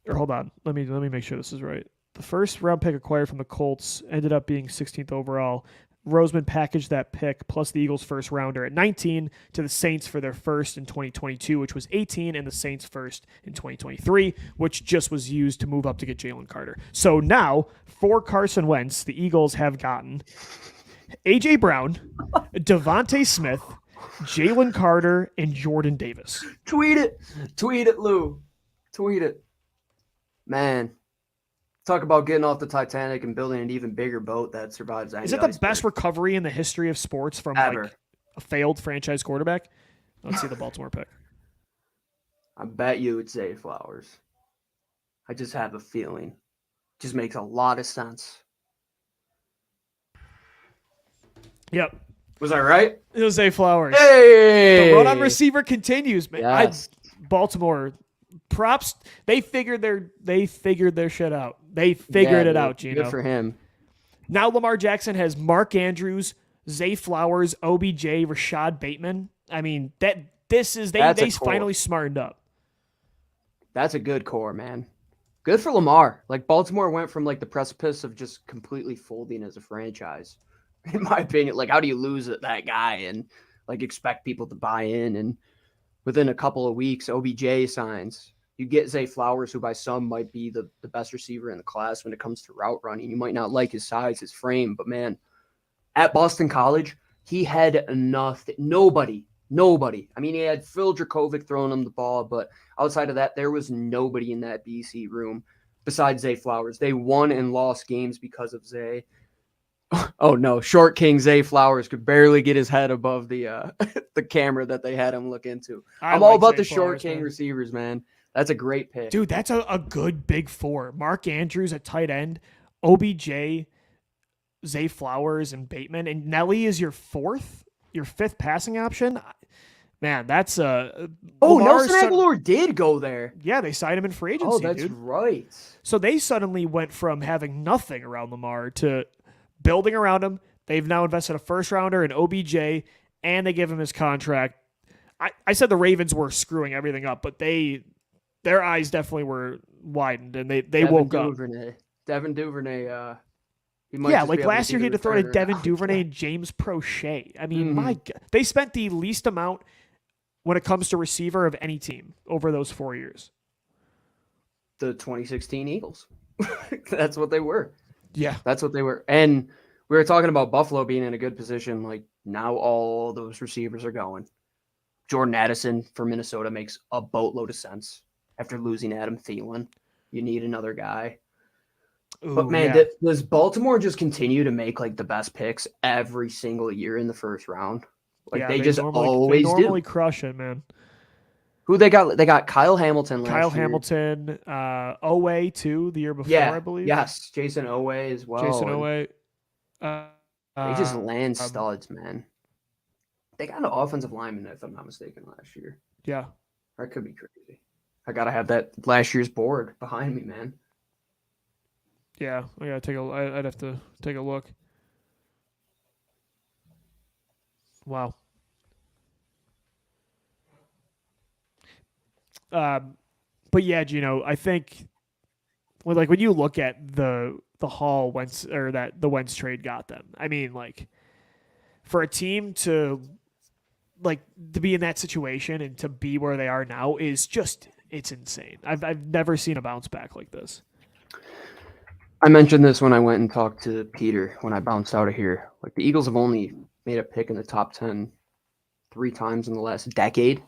Or hold on, let me make sure this is right. The first round pick acquired from the Colts ended up being 16th overall. Roseman packaged that pick plus the Eagles' first rounder at 19 to the Saints for their first in 2022, which was 18, and the Saints' first in 2023, which just was used to move up to get Jalen Carter. So now, for Carson Wentz, the Eagles have gotten A.J. Brown, Devontae Smith, Jalen Carter, and Jordan Davis. Tweet it, Lou. Tweet it. Man, talk about getting off the Titanic and building an even bigger boat that survives any Is it the iceberg. best recovery in the history of sports from ever? Like a failed franchise quarterback? Let's see the Baltimore pick. I bet you it's Zay Flowers. I just have a feeling. Just makes a lot of sense. Yep. Was I right? It was Zay Flowers. Hey! The run-on receiver continues, man. Yes. Baltimore, props. They figured their shit out. They figured it out, Gino. Good for him. Now Lamar Jackson has Mark Andrews, Zay Flowers, OBJ, Rashad Bateman. I mean, they finally smartened up. That's a good core, man. Good for Lamar. Like, Baltimore went from like the precipice of just completely folding as a franchise. In my opinion, like, how do you lose that guy and like expect people to buy in? And within a couple of weeks, OBJ signs. You get Zay Flowers, who by some might be the best receiver in the class when it comes to route running. You might not like his size, his frame, but man, at Boston College, he had nothing. Nobody. I mean, he had Phil Dracovic throwing him the ball, but outside of that, there was nobody in that BC room besides Zay Flowers. They won and lost games because of Zay. Oh no, short king Zay Flowers could barely get his head above the the camera that they had him look into. I'm all about the short king receivers, man. That's a great pick. Dude, that's a good big four. Mark Andrews at tight end, OBJ, Zay Flowers, and Bateman. And Nelly is your fifth passing option. Man, that's Nelson Agholor did go there. Yeah, they signed him in free agency, Oh, that's right. So they suddenly went from having nothing around Lamar to building around him. They've now invested a first rounder in OBJ, and they give him his contract. I said the Ravens were screwing everything up, but their eyes definitely were widened, and they woke up. Devin Duvernay. Like last year he had to throw to Devin Duvernay and James Prochet. I mean, my God. They spent the least amount when it comes to receiver of any team over those 4 years. The 2016 Eagles. That's what they were. Yeah. That's what they were. And we were talking about Buffalo being in a good position. Like, now all those receivers are going. Jordan Addison for Minnesota makes a boatload of sense. After losing Adam Thielen, you need another guy. Ooh, but man, does Baltimore just continue to make like the best picks every single year in the first round? Like they normally crush it, man. Who they got? They got Kyle Hamilton last year. Hamilton, Owe too, the year before, I believe. Yes, Jason Owe as well. They just land studs, man. They got an offensive lineman, if I'm not mistaken, last year. Yeah. That could be crazy. I gotta have that last year's board behind me, man. Yeah, I'd have to take a look. Wow. But yeah, Gino, I think when you look at the haul Wentz or that the Wentz trade got them. I mean, like for a team to be in that situation and to be where they are now is just it's insane. I've never seen a bounce back like this. I mentioned this when I went and talked to Peter when I bounced out of here. Like the Eagles have only made a pick in the top 10 3 times in the last decade,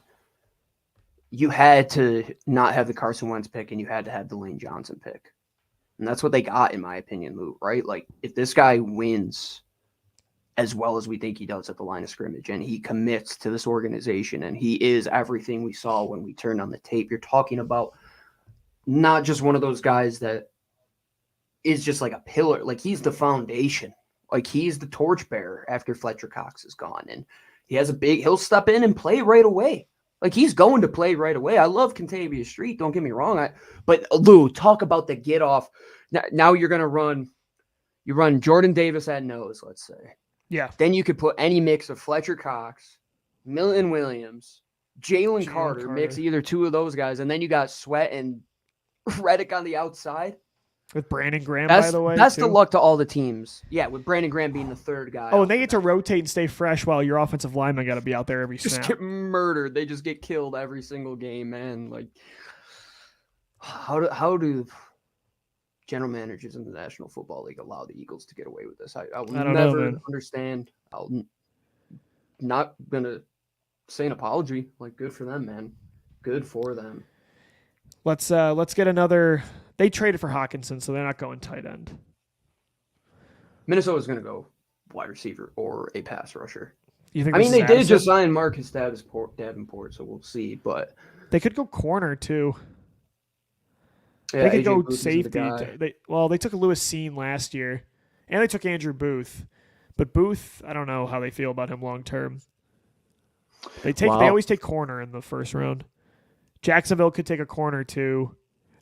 you had to not have the Carson Wentz pick and you had to have the Lane Johnson pick. And that's what they got, in my opinion, Lou, right? Like, if this guy wins as well as we think he does at the line of scrimmage and he commits to this organization and he is everything we saw when we turned on the tape, you're talking about not just one of those guys that is just like a pillar. Like, he's the foundation. Like, he's the torchbearer after Fletcher Cox is gone. And he'll step in and play right away. Like, he's going to play right away. I love Kentavious Street. Don't get me wrong. But Lou, talk about the get off. Now you're going to run Jordan Davis at nose, let's say. Yeah. Then you could put any mix of Fletcher Cox, Milton Williams, Jalen Carter, mix either two of those guys. And then you got Sweat and Reddick on the outside. With Brandon Graham, by the way. That's the luck to all the teams. Yeah, with Brandon Graham being the third guy. Oh, and they get to rotate and stay fresh while your offensive linemen got to be out there every snap. Just get murdered. They just get killed every single game, man. Like, how do general managers in the National Football League allow the Eagles to get away with this? I will never understand. I'm not going to say an apology. Like, good for them, man. Good for them. Let's get another. They traded for Hawkinson, so they're not going tight end. Minnesota's going to go wide receiver or a pass rusher. You think? I mean, they did just sign Marcus Davenport, so we'll see. But they could go corner too. Yeah, they could AJ go Booth safety. They took Lewis Seen last year, and they took Andrew Booth. But Booth, I don't know how they feel about him long term. They always take corner in the first round. Jacksonville could take a corner too.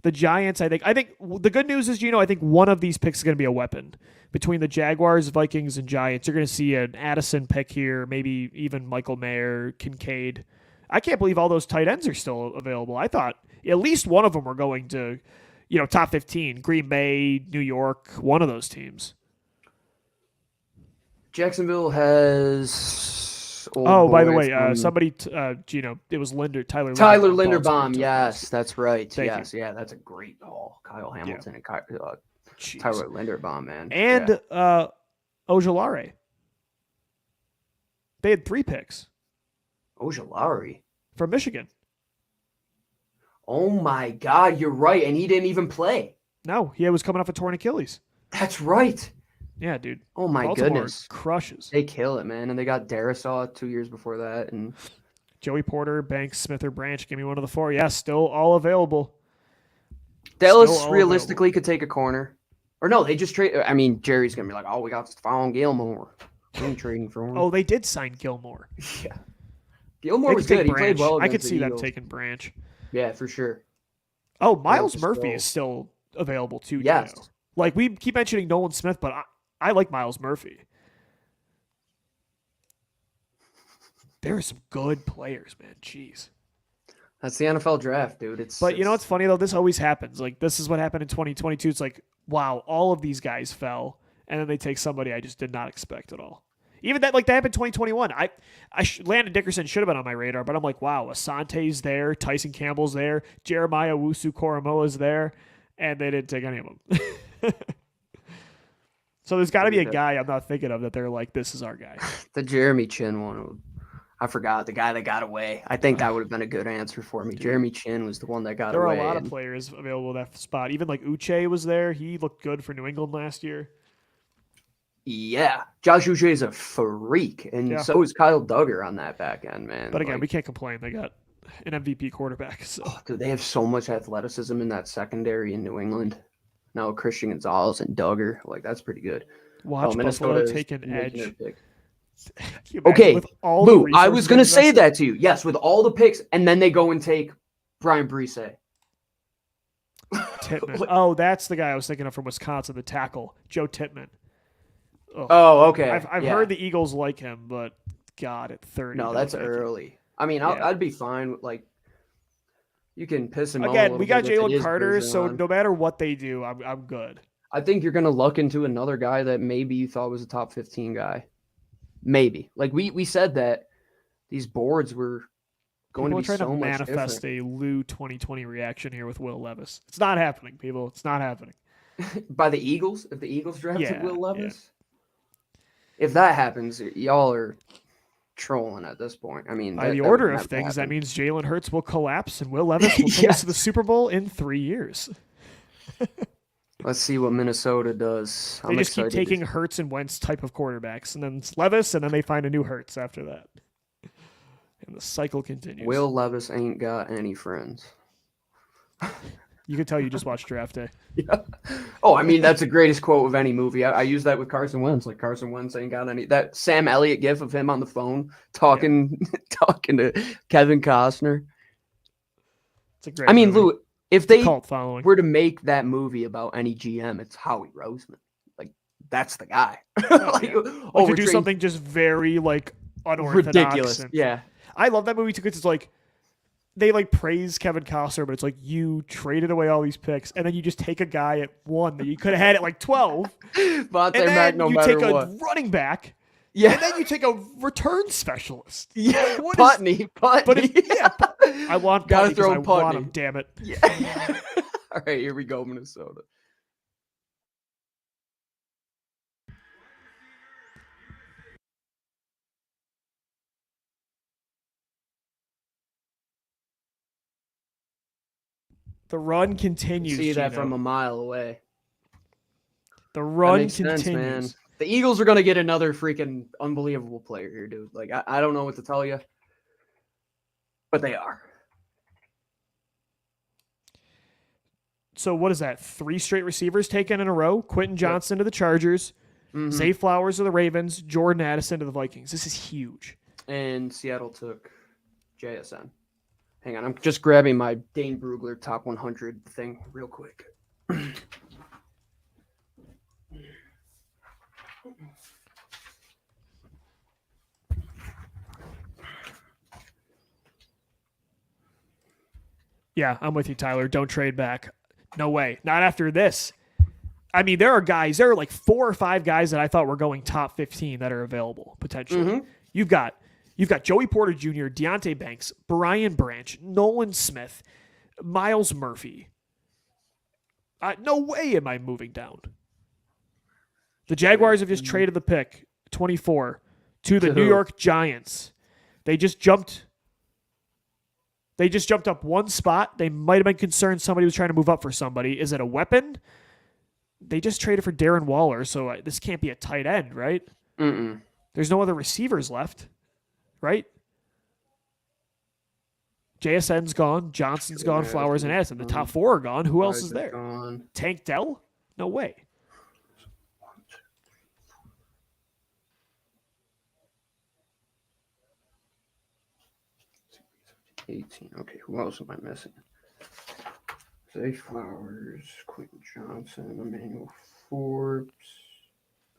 The Giants, I think the good news is, I think one of these picks is going to be a weapon. Between the Jaguars, Vikings, and Giants, you're going to see an Addison pick here, maybe even Michael Mayer, Kincaid. I can't believe all those tight ends are still available. I thought at least one of them were going to, top 15. Green Bay, New York, one of those teams. Jacksonville has... by the way, somebody, it was Tyler Linderbaum. Yes, that's right. Yes, yeah, that's a great haul. Kyle Hamilton and Tyler Linderbaum, man. And Ojulari. They had 3 picks. Ojulari? From Michigan. Oh, my God, you're right. And he didn't even play. No, he was coming off a torn Achilles. That's right. Yeah, dude. Oh, my goodness. Crushes. They kill it, man. And they got Darisaw 2 years before that. And Joey Porter, Banks, Smith, or Branch. Give me one of the 4. Yeah, still all available. Dallas realistically could take a corner. Or no, they just trade. I mean, Jerry's going to be like, we got Stephon Gilmore. We ain't trading for him. Oh, they did sign Gilmore. Yeah. Gilmore was good. He played well. I could see them taking Branch. Yeah, for sure. Oh, Miles Murphy is still available too. Yes. Like, we keep mentioning Nolan Smith, but I like Miles Murphy. There are some good players, man. Jeez. That's the NFL draft, dude. But you know what's funny, though? This always happens. Like, this is what happened in 2022. It's like, wow, all of these guys fell, and then they take somebody I just did not expect at all. Even that happened in 2021. Landon Dickerson should have been on my radar, but I'm like, wow, Asante's there, Tyson Campbell's there, Jeremiah Owusu-Koramoah's there, and they didn't take any of them. So there's got to be a guy I'm not thinking of that they're like, this is our guy. The Jeremy Chin one. I forgot the guy that got away. I think that would have been a good answer for me. Jeremy Chin was the one that got away. There are a lot of players available at that spot. Even like Uche was there. He looked good for New England last year. Yeah. Josh Uche is a freak. And so is Kyle Duggar on that back end, man. But again, we can't complain. They got an MVP quarterback. So. Oh, dude, they have so much athleticism in that secondary in New England. Now Christian Gonzalez and Duggar. Like, that's pretty good. Watch Buffalo take an edge. Okay, Lou, I was going to say that to you. Yes, with all the picks, and then they go and take Brian Brise. Tippmann. Oh, that's the guy I was thinking of from Wisconsin, the tackle, Joe Tippmann. Ugh. Oh, okay. I've heard the Eagles like him, but God, at 30. No, that's early. I mean, I'd be fine with, like, you can piss him off. Again, we got Jalen Carter, so no matter what they do, I'm good. I think you're going to luck into another guy that maybe you thought was a top 15 guy. Maybe. Like, we said that these boards were going to be so much different. People are trying to manifest a Lou 2020 reaction here with Will Levis. It's not happening, people. It's not happening. By the Eagles? If the Eagles drafted Will Levis? Yeah. If that happens, y'all are trolling at this point. I mean, By the that order would of never things, that happen. means Jalen Hurts will collapse and Will Levis will take us to the Yes. Super Bowl in 3 years. Let's see what Minnesota does. They I'm just keep excited. taking Hurts and Wentz type of quarterbacks, and then it's Levis, and then they find a new Hurts after that. And the cycle continues. Will Levis ain't got any friends. You can tell you just watched Draft Day. Yeah. Oh, I mean, that's the greatest quote of any movie. I use that with Carson Wentz. Like, Carson Wentz ain't got any. That Sam Elliott gif of him on the phone talking to Kevin Costner. It's a great I mean, movie. Lou, if It's a they cult following. were to make that movie about any GM, it's Howie Roseman. Like, that's the guy. Like, yeah. oh, Like we're to do trading- something just very like unorthodox. ridiculous. and- Yeah. I love that movie too because it's like they like praise Kevin Costner, but it's like you traded away all these picks, and then you just take a guy at 1 that you could have had at like 12, Vontae and Mack, then no you matter take a what. running back, Yeah. and then you take a return specialist. Yeah. What is- Putney. But I want Gotta Putney 'cause throw I want Putney. him. Damn it! Yeah. All right, here we go, Minnesota. The run continues. See that Gino. from a mile away. The That run makes sense, continues. man. The Eagles are gonna get another freaking unbelievable player here, dude. Like I don't know what to tell you, but they are. So what is that? 3 straight receivers taken in a row. Quentin Johnson to the Chargers, Mhm. Zay Flowers to the Ravens, Jordan Addison to the Vikings. This is huge. And Seattle took JSN. Hang on, I'm just grabbing my Dane Brugler top 100 thing real quick. Yeah, I'm with you, Tyler. Don't trade back. No way. Not after this. I mean, there are like 4 or 5 guys that I thought were going top 15 that are available potentially. Mhm. You've got Joey Porter Jr., Deontay Banks, Brian Branch, Nolan Smith, Miles Murphy. No way am I moving down. The Jaguars have just traded the pick 24 to the To New who? York Giants. They just jumped up 1 spot. They might have been concerned somebody was trying to move up for somebody. Is it a weapon? They just traded for Darren Waller, so this can't be a tight end, right? Mm-mm. There's no other receivers left, right? JSN's gone, Johnson's gone, Flowers and Addison. The top 4 are gone. Who else is there? Gone. Tank Dell? No way. Okay, who else am I missing? Zay Flowers, Quentin Johnson, Emmanuel Forbes.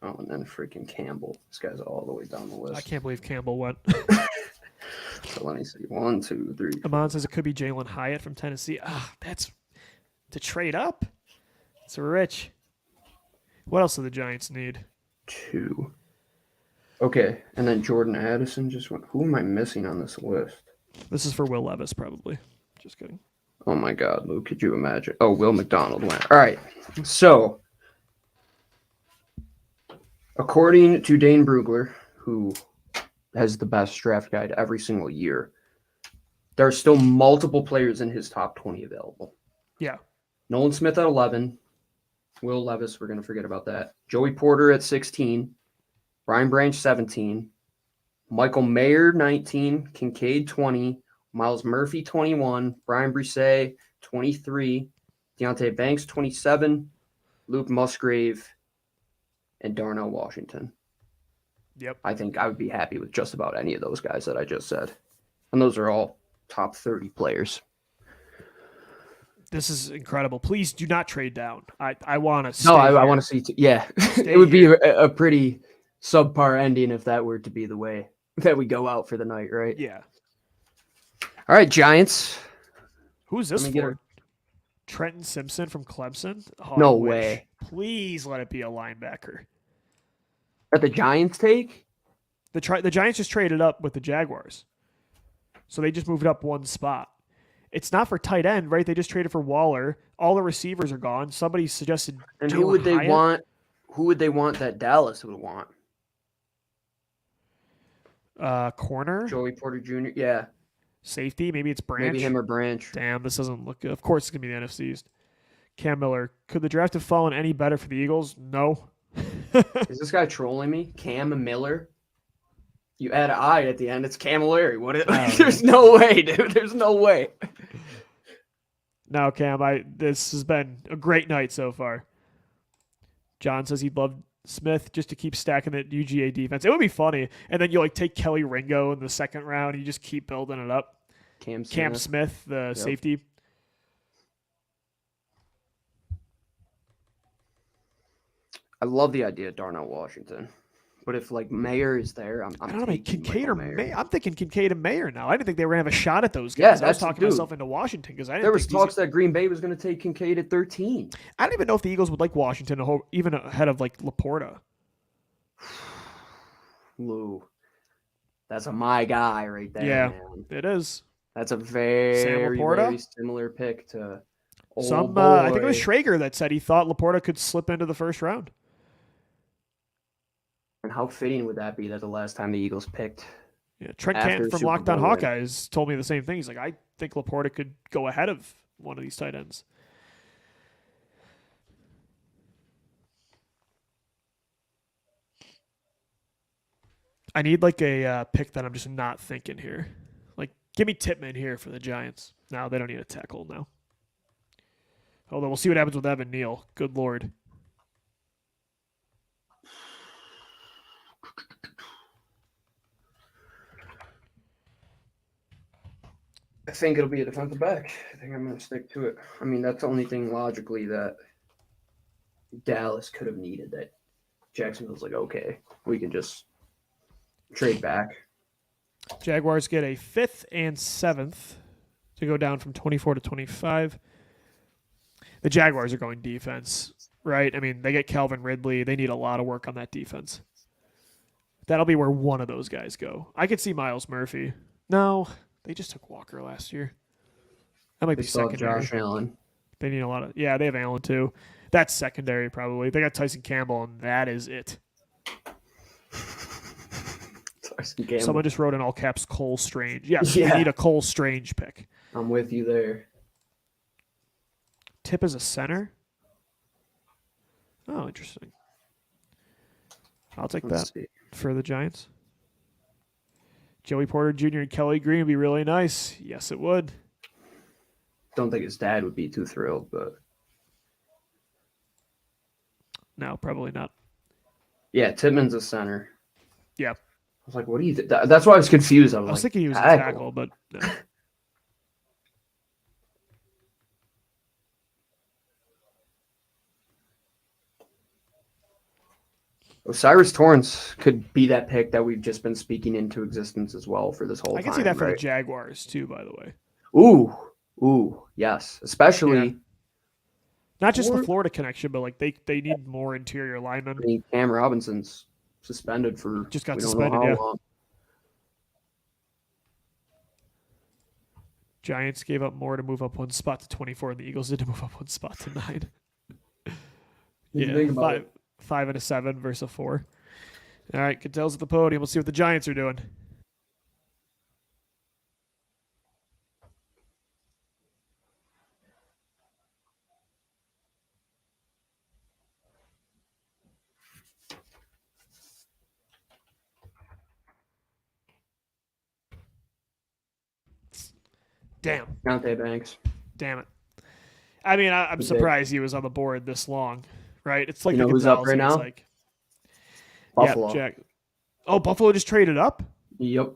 Oh, and then freaking Campbell. This guy's all the way down the I list. can't believe Campbell went. So let me see. 1, 2, 3. Amon says it could be Jalen Hyatt from Tennessee. That's to trade up. It's rich. What else do the Giants need? 2. Okay, and then Jordan Addison just went. Who am I missing on this list? This is for Will Levis, probably. Just kidding. Oh my God, Lou, could you imagine? Oh, Will McDonald went. All right. So, according to Dane Brugler, who has the best draft guide every single year, there are still multiple players in his top 20 available. Yeah. Nolan Smith at 11. Will Levis, we're going to forget about that. Joey Porter at 16. Brian Branch, 17. Michael Mayer, 19. Kincaid, 20. Miles Murphy, 21. Brian Brisset, 23. Deontay Banks, 27. Luke Musgrave, and Darnell Washington. Yep. I think I would be happy with just about any of those guys that I just said. And those are all top 30 players. This is incredible. Please do not trade down. I want to. No, I want to see. Yeah, Stay it would be a pretty subpar ending if that were to be the way that we go out for the night, right? Yeah. All right, Giants. Who's this Let me get for? Trenton Simpson from Clemson? Oh, No I wish. way. Please let it be a linebacker. That the Giants take? The Giants just traded up with the Jaguars. So they just moved up 1 spot. It's not for tight end, right? They just traded for Waller. All the receivers are gone. Somebody suggested And Jalen who would they Hyatt. want? Who would they want that Dallas would want? Corner, Joey Porter Jr. Yeah, safety. Maybe it's Branch. maybe him or Branch. Damn, this doesn't look good. Of course, it's gonna be the NFC East. Cam Miller. Could the draft have fallen any better for the Eagles? No. Is this guy trolling me? Cam Miller? You add an I at the end, it's Camilleri. There's no way, dude. There's no way. No, Cam, this has been a great night so far. John says he'd love Smith just to keep stacking that UGA defense. It would be funny. And then you like take Kelly Ringo in the second round. You just keep building it up. Cam Smith, the safety. I love the idea of Darnell Washington. But if like Mayer is there, I'm I don't know, Kincaid or Mayer. Mayer. I'm thinking Kincaid and Mayer now. I didn't think they were going to have a shot at those Yeah, guys. I was talking dude. myself into Washington because I didn't There was think talks that Green Bay was going to take Kincaid at 13. I don't even know if the Eagles would like Washington even ahead of like Laporta. Lou. That's my guy right there, Yeah, man. it is. That's a very, Laporta? very similar pick to I think it was Schrager that said he thought Laporta could slip into the first round. And how fitting would that be that the last time the Eagles picked? Yeah, Trent After Canton from Super Locked On Bowl win. Hawkeyes told me the same thing. He's like, I think Laporta could go ahead of one of these tight ends. I need like a pick that I'm just not thinking here. Like, give me Tippmann here for the Giants. No, they don't need a tackle now. Although we'll see what happens with Evan Neal. Good Lord. I think it'll be a defensive back. I think I'm going to stick to it. I mean, that's the only thing logically that Dallas could have needed that Jacksonville's like, okay, we can just trade back. Jaguars get a 5th and 7th to go down from 24 to 25. The Jaguars are going defense, right? I mean, they get Calvin Ridley. They need a lot of work on that defense. That'll be where one of those guys go. I could see Miles Murphy. No, they just took Walker last year. That might They be saw secondary. Josh Allen. They need a lot of. Yeah, they have Allen too. That's secondary probably. They got Tyson Campbell, and that is it. Someone just wrote in all caps Cole Strange. Yes, Yeah. we need a Cole Strange pick. I'm with you there. Tip as a center. Oh, interesting. I'll take Let's that see. for the Giants. Joey Porter Jr. and Kelly Green would be really nice. Yes, it would. Don't think his dad would be too thrilled, but No, probably not. yeah, Tippmann's a center. Yeah. I was like, what do you That's why I was confused. I was like, thinking he was a tackle, but no. Osiris Torrance could be that pick that we've just been speaking into existence as well for this whole I time. can see that for the right? Jaguars too, by the way. Ooh, yes. Especially Yeah. Not just Or- the Florida connection, but like they need more interior linemen. I mean, Cam Robinson's suspended for Just got we don't suspended, know how yeah. long. Giants gave up more to move up one spot to 24, and the Eagles did to move up one spot to 9. You Yeah, think about five and a 7 versus a 4. All right, Cattell's at the podium. We'll see what the Giants are doing. Damn. Deontay Banks. Damn it. I mean, I'm Okay. surprised he was on the board this long, right? It's like You the know who's up Gonzalez right thing. It's now? Like, Buffalo. Yeah, Jack. Oh, Buffalo just traded up? Yep.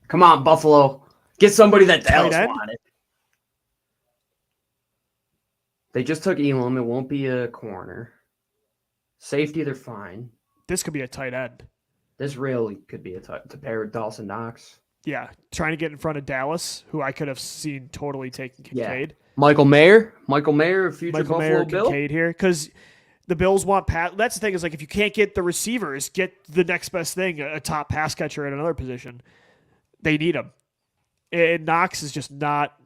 Come on, Buffalo. Get somebody that Dallas end? wanted. They just took Elam. It won't be a corner. Safety, they're fine. This could be a tight end. This really could be to pair with Dawson Knox. Yeah, trying to get in front of Dallas, who I could have seen totally taking Yeah. Kincaid. Michael Mayer, a future Michael Buffalo Mayer, Bill. Kincaid here, because the Bills want pass. That's the thing is like if you can't get the receivers, get the next best thing, a top pass catcher at another position. They need him. And Knox is just not.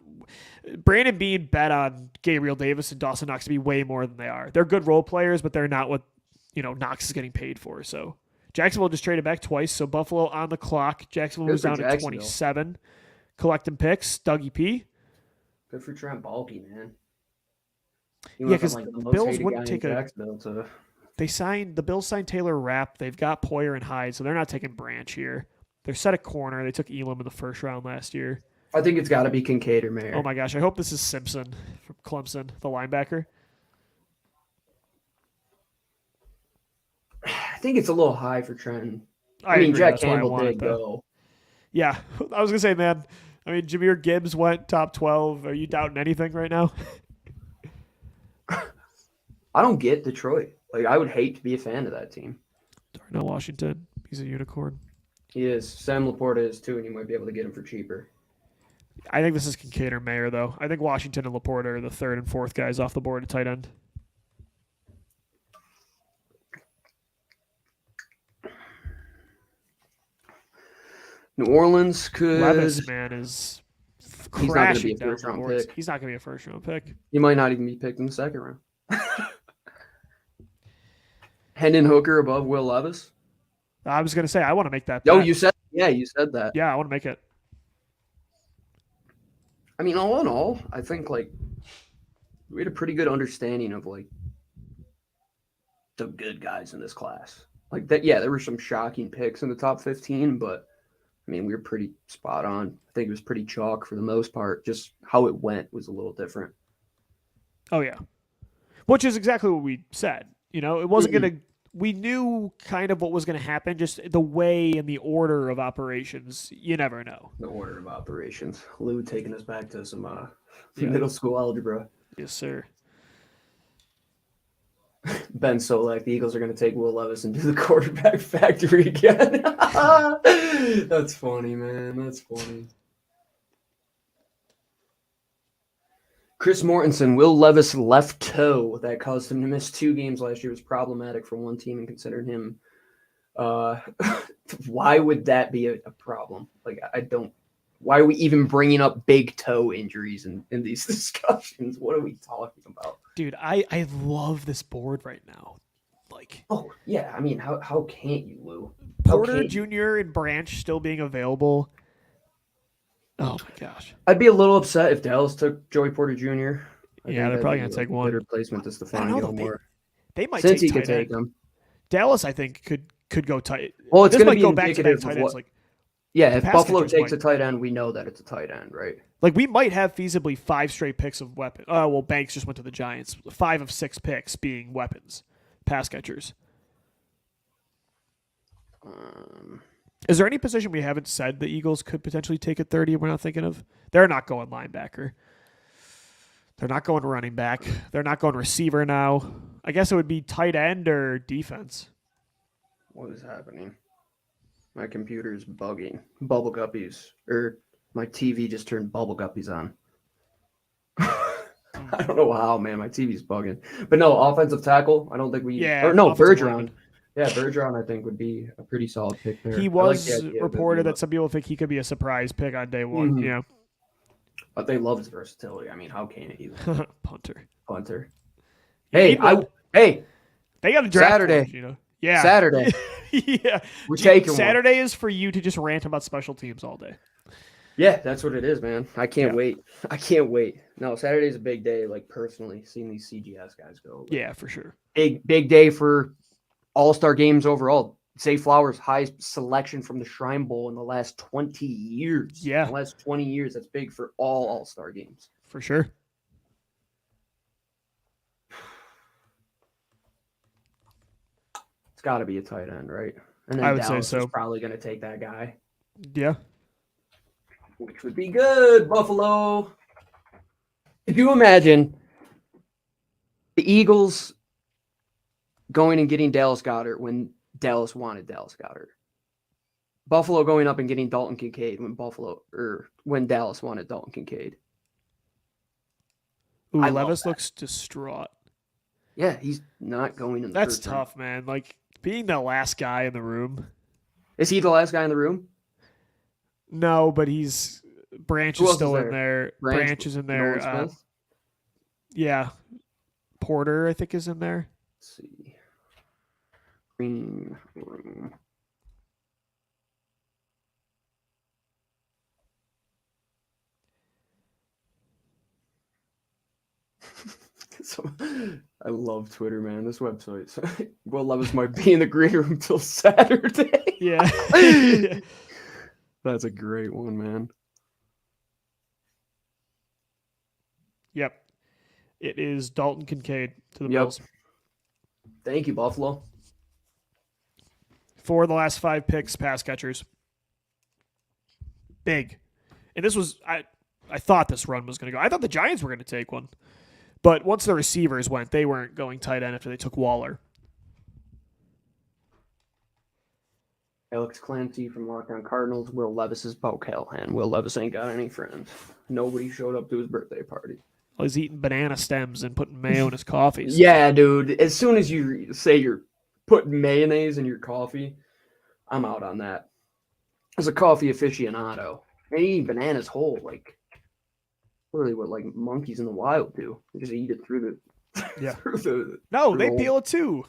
Brandon Bean bet on Gabriel Davis and Dawson Knox to be way more than they are. They're good role players, but they're not what Knox is getting paid for. So Jacksonville just traded back twice, so Buffalo on the clock. Jacksonville Good was for down to Jacksonville. 27. Collecting picks. Dougie P. Good for Trent Baalke, man. He Yeah, went from, 'cause like, the the most Bills hated wouldn't guy in take a- Jacksonville to The Bills signed Taylor Rapp. They've got Poyer and Hyde, so they're not taking Branch here. They're set at corner. They took Elam in the first round last year. I think it's got to be Kincaid or Mayer. Oh my gosh, I hope this is Simpson from Clemson, the linebacker. I think it's a little high for Trent. I agree, mean, Jack that's why I Campbell want it, did though. go. Yeah, I was gonna say, man. I mean, Jameer Gibbs went top 12. Are you doubting anything right now? I don't get Detroit. Like, I would hate to be a fan of that team. Darnell Washington, he's a unicorn. He is. Sam Laporta is too, and you might be able to get him for cheaper. I think this is Kincaid or Mayer, though. I think Washington and Laporta are the third and fourth guys off the board at tight end. New Orleans could. Levis, man, is He's not gonna be crashing a down the first-round boards. pick. He's not going to be a first-round pick. He might not even be picked in the second round. Hendon Hooker above Will Levis. I was going to say, I want to make that Yo, bet. you said that. Yeah, I want to make it. I mean, all in all, I think like we had a pretty good understanding of like the good guys in this class. Like that, yeah, there were some shocking picks in the top 15, but I mean, we were pretty spot on. I think it was pretty chalk for the most part. Just how it went was a little different. Oh, yeah. Which is exactly what we said. You know, it wasn't going to – we knew kind of what was going to happen, just the way and the order of operations. You never know. The order of operations. Lou taking us back to some Yeah. middle school algebra. Yes, sir. Ben Solak, the Eagles are going to take Will Levis and do the quarterback factory again. That's funny, man. That's funny. Chris Mortensen, Will Levis' left toe that caused him to miss 2 games last year was problematic for one team and considered him. Why would that be a problem? Like, I don't. Why are we even bringing up big toe injuries in these discussions? What are we talking about? Dude, I love this board right now. Like, Oh, yeah. I mean, how can't you, Lou? How Porter can't you? Jr. and Branch still being available. Oh, my gosh. I'd be a little upset if Dallas took Joey Porter Jr. Yeah, they're probably going to take one. Good replacement to I Stephon don't know, though. Gilmore. They might Since he take could tight take end. him. Dallas, I think, could go tight. Well, it's This going to might be go back to back indicative tight of ends. what. Like, Yeah, if pass Buffalo catchers takes might. a tight end, we know that it's a tight end, right? we might have feasibly 5 straight picks of weapons. Oh, well, Banks just went to the Giants. 5 of 6 picks being weapons, pass catchers. Is there any position we haven't said the Eagles could potentially take at 30 we're not thinking of? They're not going linebacker. They're not going running back. They're not going receiver now. I guess it would be tight end or defense. What is happening? My computer is bugging. Bubble guppies. Or my TV just turned bubble guppies on. I don't know how, man. My TV's bugging. But no, offensive tackle. I don't think we. Yeah, Or no, offensive Bergeron. lineman. Yeah, Bergeron, I think, would be a pretty solid pick there. He I like was the idea of it reported being that some people think he could be a surprise pick on day one. Mhm. Yeah. But they love his versatility. I mean, how can't you? Punter. Punter. Yeah, Hey, he would. They got a draft Saturday. for us, you know. Yeah. Saturday. Yeah. We're Dude, taking one. Saturday is for you to just rant about special teams all day. Yeah, that's what it is, man. I can't Yeah. wait. I can't wait. No, Saturday's a big day, like personally, seeing these CGS guys go. Yeah, for sure. Big day for all-star games overall. Zay Flowers' highest selection from the Shrine Bowl in the last 20 years. Yeah. In the last 20 years, that's big for all all-star games. For sure. It's got to be a tight end, right? And then I would say Dallas is so. probably going to take that guy, Yeah. which would be good, Buffalo. If you imagine the Eagles going and getting Dallas Goedert when Dallas wanted Dallas Goedert. Buffalo going up and getting Dalton Kincaid when Dallas wanted Dalton Kincaid. Ooh, I love Levis that. looks distraught. Yeah, he's not going in the That's first round. tough, man. Like being the last guy in the room. Is he the last guy in the room? No, but he's Branch Who is else still is in there? there. Branch is in Nolan there. Smith? Yeah. Porter, I think, is in there. Let's see. Green room. I love Twitter, man. This website. Will Levis might be in the green room till Saturday. Yeah. That's a great one, man. Yep. It is Dalton Kincaid to the Yep. Bills. Thank you, Buffalo. 4 of the last 5 picks, pass catchers. Big. And this was, I thought this run was going to go. I thought the Giants were going to take one. But once the receivers went, they weren't going tight end after they took Waller. Alex Clancy from Locked On Cardinals. Will Levis is Bo Callahan. Will Levis ain't got any friends. Nobody showed up to his birthday party. Well, he's eating banana stems and putting mayo in his coffees. Yeah, dude. As soon as you say you're putting mayonnaise in your coffee, I'm out on that. As a coffee aficionado, and eating bananas whole, like literally what like monkeys in the wild do. They just eat it through the Yeah. through the No, through they the hole. peel it too.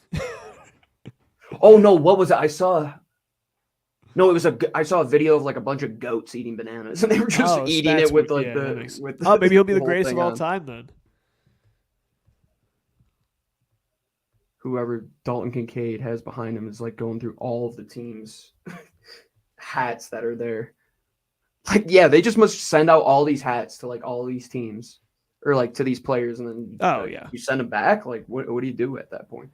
Oh no, what was it? I saw I saw a video of like a bunch of goats eating bananas, and they were just Oh, eating that's it with what- like yeah, that makes- with Oh, maybe he'll be the whole greatest of thing all on. time then. Whoever Dalton Kincaid has behind him is like going through all of the teams' hats that are there. Like, yeah, they just must send out all these hats to like all these teams or like to these players, and then Oh, yeah. you send them back. Like, what do you do at that point?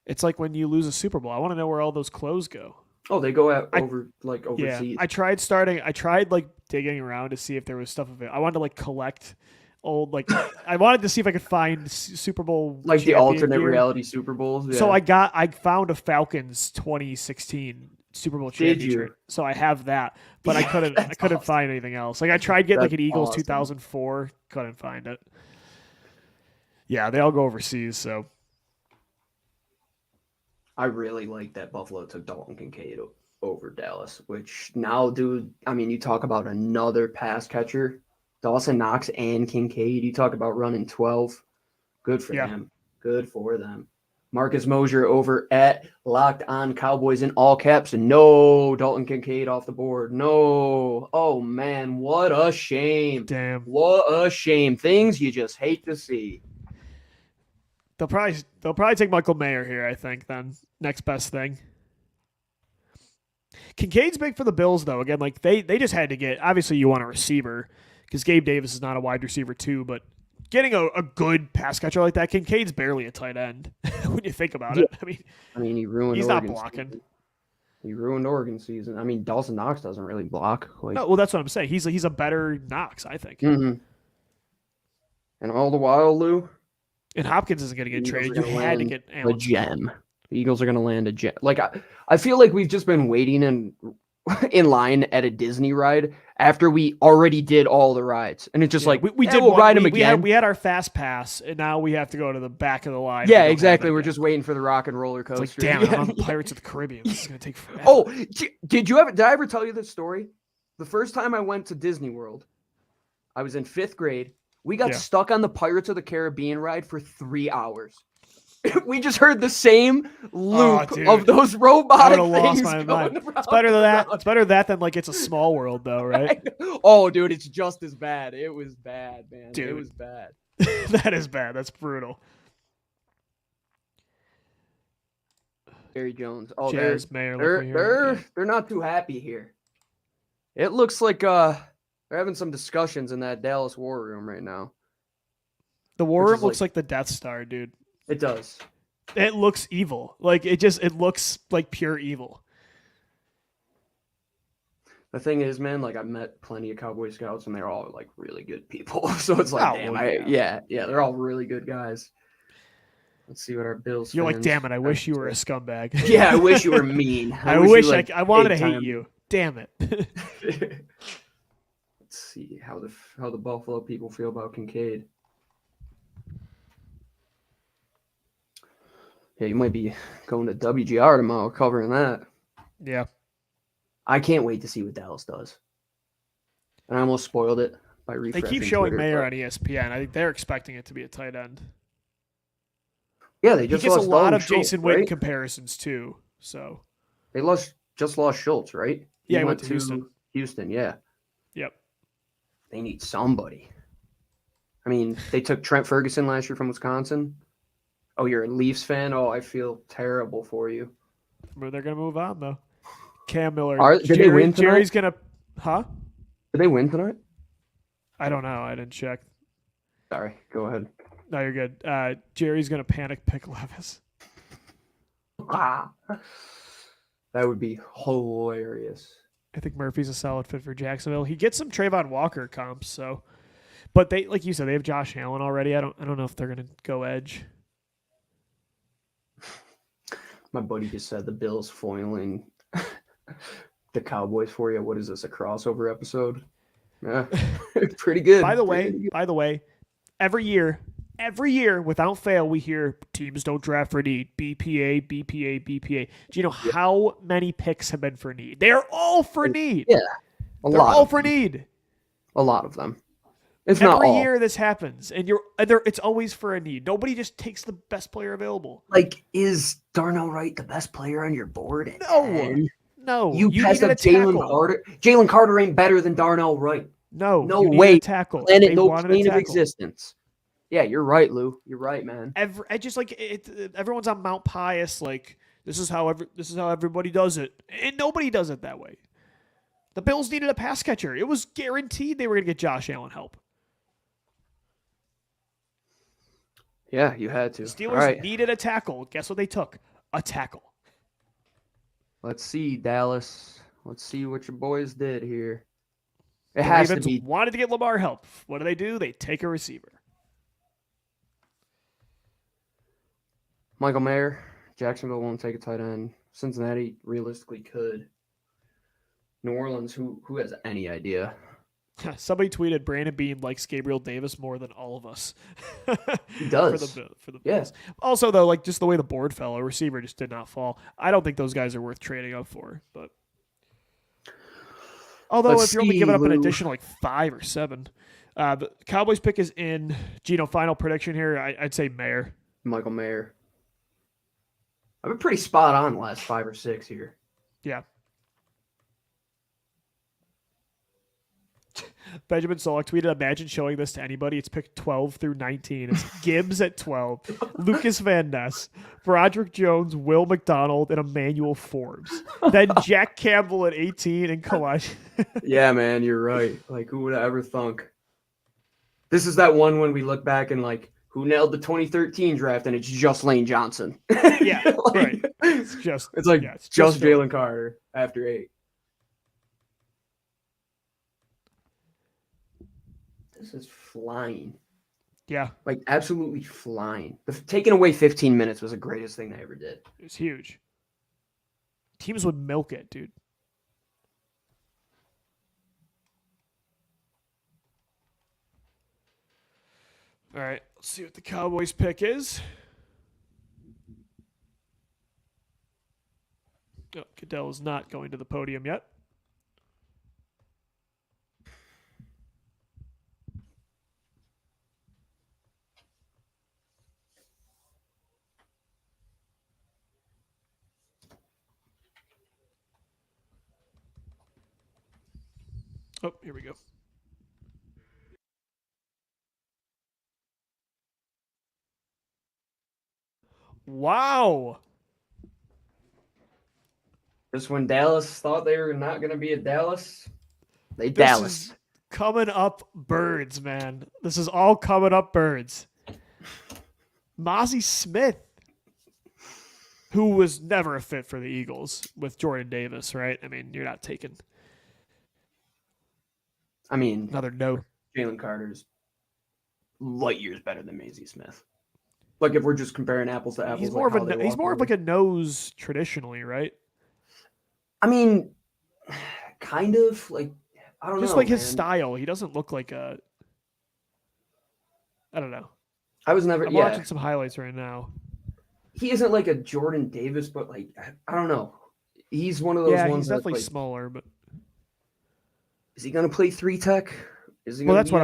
It's like when you lose a Super Bowl. I want to know where all those clothes go. Oh, they go out I- overseas. I tried like digging around to see if there was stuff of it. I wanted to like collect old like I wanted to see if I could find Super Bowl like the champion alternate gear. reality Super Bowls. Yeah. So I found a Falcons 2016 Super Bowl Did championship. you? So I have that, but I couldn't That's awesome. find anything else. Like I tried getting like That's an Eagles awesome. 2004, couldn't find it. Yeah, they all go overseas, so I really like that Buffalo took Dalton Kincaid over Dallas, which now, dude, I mean, you talk about another pass catcher, Dawson Knox and Kincaid. You talk about running 12. Good for Yeah. them. Good for them. Marcus Mosier over at Locked On Cowboys in all caps. No, Dalton Kincaid off the board. No. Oh, man, what a shame. damn. What a shame. Things you just hate to see. They'll probably take Michael Mayer here, I think, then. Next best thing. Kincaid's big for the Bills, though. Again, like they just had to get, obviously you want a receiver because Gabe Davis is not a wide receiver too, but getting a good pass catcher like that, Kincaid's barely a tight end when you think about it. I mean, he ruined He's not Oregon blocking. season. He ruined Oregon season. I mean, Dawson Knox doesn't really block. Like, No, well, that's what I'm saying. He's a better Knox, I think. Mhm. And all the while, Lou, And Hopkins isn't going to get Eagles traded. are You gonna had to land get a Allen. gem. The Eagles are going to land a gem. Like, I feel like we've just been waiting in line at a Disney ride after we already did all the rides, and it's just Yeah, like we did. we'll one- ride them we again. had our fast pass, and now we have to go to the back of the line. Yeah, We don't have exactly. it We're yet. just waiting for the rock and roller It's coaster. like, damn it, Yeah. I'm on Pirates of the Caribbean. This is going to take forever. Oh, did I ever tell you this story? The first time I went to Disney World, I was in 5th grade. We got Yeah. stuck on the Pirates of the Caribbean ride for 3 hours. We just heard the same loop dude. of those I robotic would have lost things my going mind. around It's better than and that. around. It's better that than like it's a small world, though, right? Oh, dude, it's just as bad. It was bad, man. Dude. It was bad. That is bad. That's brutal. Jerry Jones. Oh, Jazz Mayer. they're not too happy here. It looks like they're having some discussions in that Dallas war room right now. The war which room is looks like- like the Death Star, dude. It does. It looks evil. Like it looks like pure evil. The thing is, man, like I've met plenty of Cowboy Scouts and they're all like really good people. So it's like, Oh, damn, well, yeah, they're all really good guys. Let's see what our Bills. You're like, fans damn it! I have wish to you were a say. scumbag. Yeah, I wish you were mean. I you, wish like, I wanted to hate time- you. Damn it. Let's see how the Buffalo people feel about Kincaid. Yeah, you might be going to WGR tomorrow covering that. Yeah. I can't wait to see what Dallas does. And I almost spoiled it by They refreshing keep showing Twitter, Mayer but- on ESPN. I think they're expecting it to be a tight end. Yeah, they He just gets a lost lot Dalton of Schultz, Jason Witten right? comparisons too. So They just lost Schultz, right? Yeah, he went to Houston. Houston, yeah. Yep. They need somebody. I mean, they took Trent Ferguson last year from Wisconsin. Oh, you're a Leafs fan? Oh, I feel terrible for you. But they're gonna move on though. Cam Miller. Did they win tonight? Jerry's gonna. Huh? Did they win tonight? I don't know. I didn't check. Sorry, go ahead. No, you're good. Jerry's gonna panic pick Levis. Ah, that would be hilarious. I think Murphy's a solid fit for Jacksonville. He gets some Trayvon Walker comps, so. But they, like you said, they have Josh Allen already. I don't know if they're gonna go edge. My buddy just said the Bills foiling the Cowboys for you. What is this, a crossover episode? Yeah, pretty good. By the way, every year, without fail, we hear teams don't draft for need. BPA, BPA, BPA. Do you know how many picks have been for need? They are all for need. Yeah, they're all for need. A lot of them. It's not every all. year this happens, and it's always for a need. Nobody just takes the best player available. Like, is Darnell Wright the best player on your board? No. You passed up Jalen Carter. Jalen Carter ain't better than Darnell Wright. No way. Tackle. Planet, no plane of existence. Yeah, you're right, Lou. You're right, man. Everyone's on Mount Pius. Like, this is how everybody does it, and nobody does it that way. The Bills needed a pass catcher. It was guaranteed they were going to get Josh Allen help. Yeah, you had to. Steelers needed a tackle. Guess what they took? A tackle. Let's see, Dallas. Let's see what your boys did here. It The has Ravens to be. wanted to get Lamar help. What do? They take a receiver. Michael Mayer. Jacksonville won't take a tight end. Cincinnati realistically could. New Orleans, who has any idea? Somebody tweeted Brandon Beane likes Gabriel Davis more than all of us. He does. For the Bills. Yes. Also, though, like just the way the board fell, a receiver just did not fall. I don't think those guys are worth trading up for. But although if you're only giving up an additional like 5 or 7, the Cowboys pick is in. Gino, final prediction here. I'd say Mayer. Michael Mayer. I've been pretty spot on the last 5 or 6 here. Yeah. Benjamin Solak tweeted, imagine showing this to anybody. It's picked 12 through 19. It's Gibbs at 12, Lucas Van Ness, Broderick Jones, Will McDonald, and Emmanuel Forbes. Then Jack Campbell at 18 and Kalaj. Yeah, man, you're right. Like, who would have ever thunk? This is that one when we look back and, like, who nailed the 2013 draft, and it's just Lane Johnson. Yeah, right. It's just Jalen Carter after 8. This is flying. Yeah. Like, absolutely flying. Taking away 15 minutes was the greatest thing they ever did. It was huge. Teams would milk it, dude. All right, let's see what the Cowboys pick is. Oh, Goodell is not going to the podium yet. Oh, here we go. Wow. Just when Dallas thought they were not going to be at Dallas, This Dallas. is coming up birds, man. This is all coming up birds. Mozzie Smith, who was never a fit for the Eagles with Jordan Davis, right? I mean, you're not taking another no. Jalen Carter's light years better than Maisie Smith. Like, if we're just comparing apples to apples. He's more of like a nose traditionally, right? I mean, kind of like, I don't know. Just like his style. He doesn't look like a. I don't know. I'm watching some highlights right now. He isn't like a Jordan Davis, but like, I don't know. He's one of those ones. He's definitely like, smaller, but is he going to play 3 tech? Is he? Well, that's what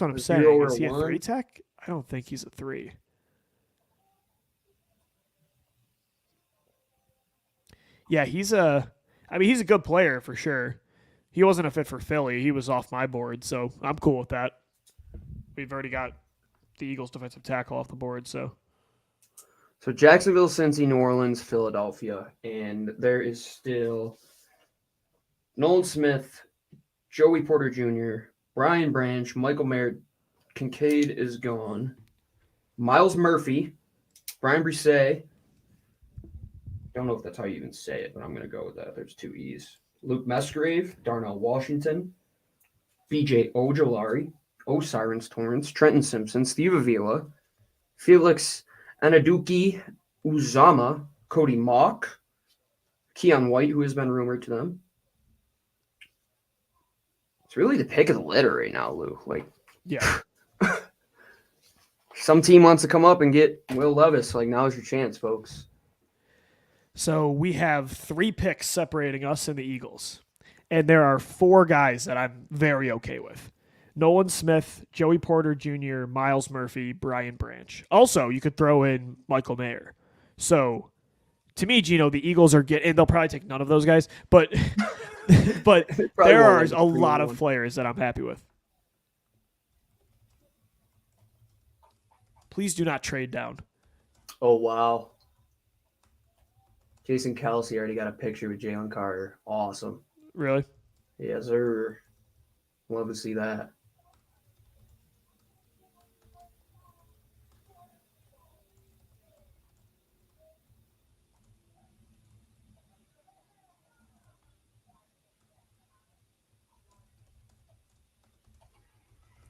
I'm saying. Is he a 1? 3 tech? I don't think he's a 3. Yeah, he's a good player for sure. He wasn't a fit for Philly. He was off my board, so I'm cool with that. We've already got the Eagles defensive tackle off the board. So Jacksonville, Cincy, New Orleans, Philadelphia, and there is still Nolan Smith, Joey Porter Jr., Brian Branch, Michael Mayer, Kincaid is gone, Miles Murphy, Brian Brisset. Don't know if that's how you even say it, but I'm going to go with that. There's 2 E's. Luke Musgrave, Darnell Washington, BJ Ojolari, Osiris Torrance, Trenton Simpson, Steve Avila, Felix Anaduki Uzama, Cody Mock, Keon White, who has been rumored to them. It's really the pick of the litter right now, Lou. Like, yeah. Some team wants to come up and get Will Levis. Like, now's your chance, folks. So we have 3 picks separating us and the Eagles. And there are 4 guys that I'm very okay with. Nolan Smith, Joey Porter Jr., Miles Murphy, Brian Branch. Also, you could throw in Michael Mayer. So, to me, Gino, the Eagles are getting, and they'll probably take none of those guys, but but there are a lot of players that I'm happy with. Please do not trade down. Oh, wow. Jason Kelsey already got a picture with Jalen Carter. Awesome. Really? Yes, sir. Love to see that.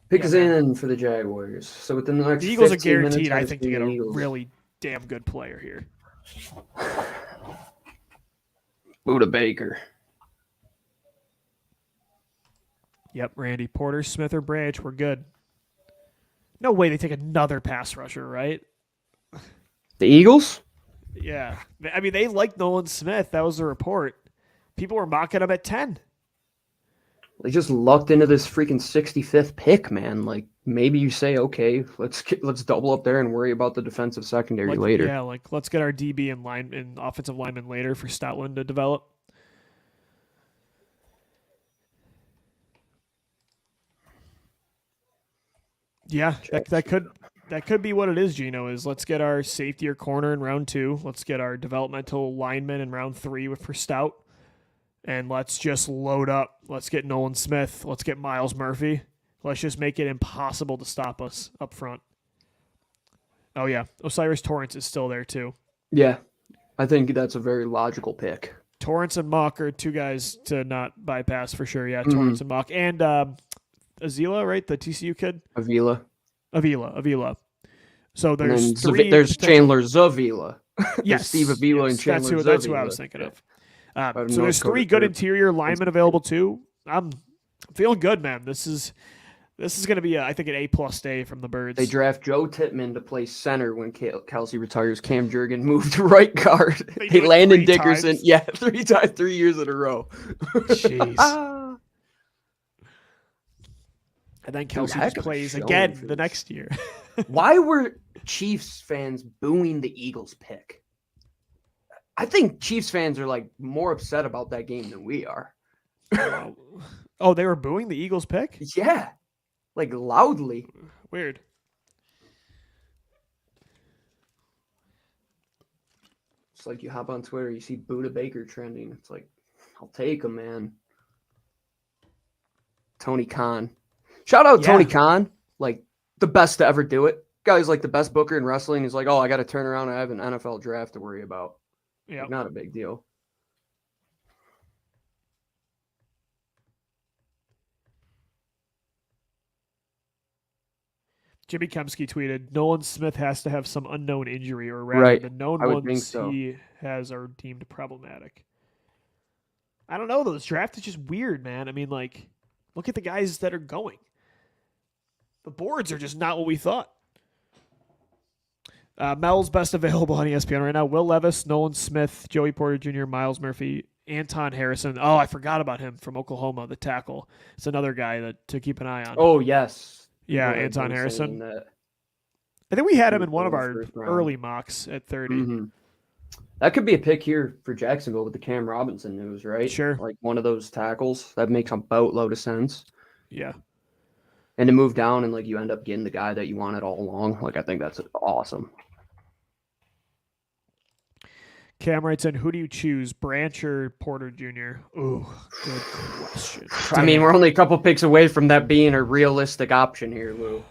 Pick is in for the Jaguars. So within the next The Eagles are 15 minutes, guaranteed, I think, to get a Eagles. really damn good player here. Buda Baker. Yep, Randy Porter, Smith, or Branch, we're good. No way they take another pass rusher, right? The Eagles? Yeah. I mean, they like Nolan Smith. That was the report. People were mocking him at 10. They just lucked into this freaking 65th pick, man. Like, maybe you say, okay, let's double up there and worry about the defensive secondary later. Yeah, like let's get our DB and offensive lineman later for Stoutland to develop. Yeah, that could be what it is, Gino, is let's get our safety or corner in round 2. Let's get our developmental lineman in round 3 for Stout. And let's just load up. Let's get Nolan Smith. Let's get Miles Murphy. Let's just make it impossible to stop us up front. Oh, yeah. Osiris Torrance is still there, too. Yeah. I think that's a very logical pick. Torrance and Mock are 2 guys to not bypass for sure. Yeah, Torrance and Mock. And Azila, right? The TCU kid? Avila. So there's 3. There's Chandler Zavila. Yes. Steve Avila and Chandler Zavila. That's who I was thinking of. So there's 3 good interior linemen available too. I'm feeling good, man. This is going to be, I think, an A+ day from the Birds. They draft Joe Tittman to play center when Kelsey retires. Cam Jurgen moved to right guard. They Landon Dickerson. Times? Yeah, 3 times, 3 years in a row. Jeez. And then Kelsey just plays again the next year. Why were Chiefs fans booing the Eagles pick? I think Chiefs fans are like more upset about that game than we are. Oh, they were booing the Eagles pick? Yeah. Like loudly. Weird. It's like you hop on Twitter, you see Buda Baker trending. It's like, I'll take him, man. Tony Khan. Shout out Tony Khan. Like the best to ever do it. Guy's like the best booker in wrestling. He's like, oh, I got to turn around and I have an NFL draft to worry about. Yeah, like, not a big deal. Jimmy Kemsky tweeted, Nolan Smith has to have some unknown injury, or rather the known ones he has are deemed problematic. I don't know, though. This draft is just weird, man. I mean, like, look at the guys that are going. The boards are just not what we thought. Mel's best available on ESPN right now. Will Levis, Nolan Smith, Joey Porter Jr., Miles Murphy, Anton Harrison. Oh, I forgot about him from Oklahoma, the tackle. It's another guy to keep an eye on. Oh, yes. Yeah, Anton Harrison. I think we had him in one of our early mocks at 30. Mm-hmm. That could be a pick here for Jacksonville with the Cam Robinson news, right? Sure. Like one of those tackles. That makes a boatload of sense. Yeah. And to move down and like you end up getting the guy that you wanted all along, like I think that's awesome. Cam writes in, who do you choose, Branch or Porter Jr.? Ooh, good question. I mean, we're only a couple picks away from that being a realistic option here, Lou.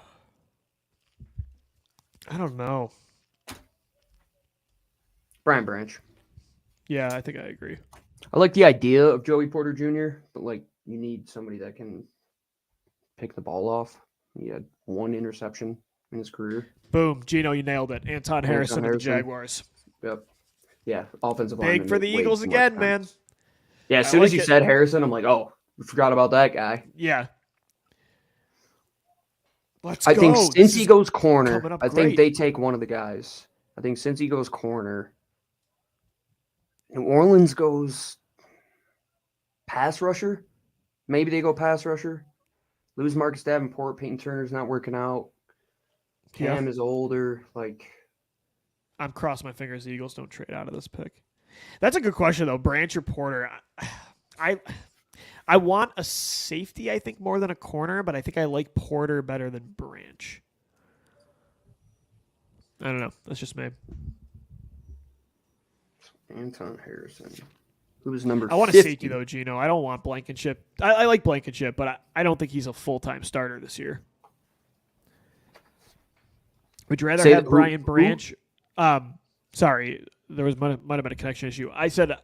I don't know. Brian Branch. Yeah, I think I agree. I like the idea of Joey Porter Jr., but like you need somebody that can pick the ball off. He had 1 interception in his career. Boom, Gino, you nailed it. Anton Harrison of the Jaguars. Yep. Yeah, offensive Big line. for the Eagles again, man. Yeah, as soon as you said Harrison, I'm like, oh, we forgot about that guy. Yeah. Let's go. I think since he goes corner, I think great. they take one of the guys. I think since he goes corner, New Orleans goes pass rusher. Maybe they go pass rusher. Lose Marcus Davenport. Peyton Turner's not working out. Cam is older. Like, I'm crossing my fingers the Eagles don't trade out of this pick. That's a good question, though. Branch or Porter? I want a safety, I think, more than a corner, but I think I like Porter better than Branch. I don't know. That's just me. Anton Harrison. Who was number 50? I want a safety, though, Gino. I don't want Blankenship. I like Blankenship, but I don't think he's a full-time starter this year. Would you rather have Brian Branch? Sorry, there might have been a connection issue. I said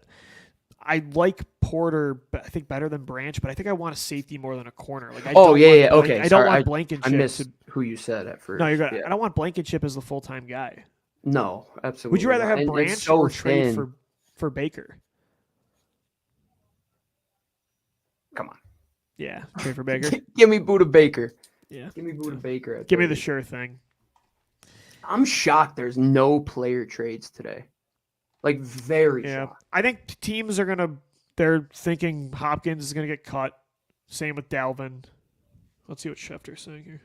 I like Porter, I think, better than Branch, but I think I want a safety more than a corner. Like, okay. I don't want Blankenship. I missed who you said at first. No, you're good. Yeah. I don't want Blankenship as the full-time guy. No, absolutely. Would you rather have Branch or trade thin. for Baker? Come on. Yeah, trade for Baker. Give me Buda Baker. Yeah. Give me Buda Baker. Give me the sure thing. I'm shocked there's no player trades today. Like, very shocked. I think teams are they're thinking Hopkins is going to get cut. Same with Dalvin. Let's see what Schefter's saying here.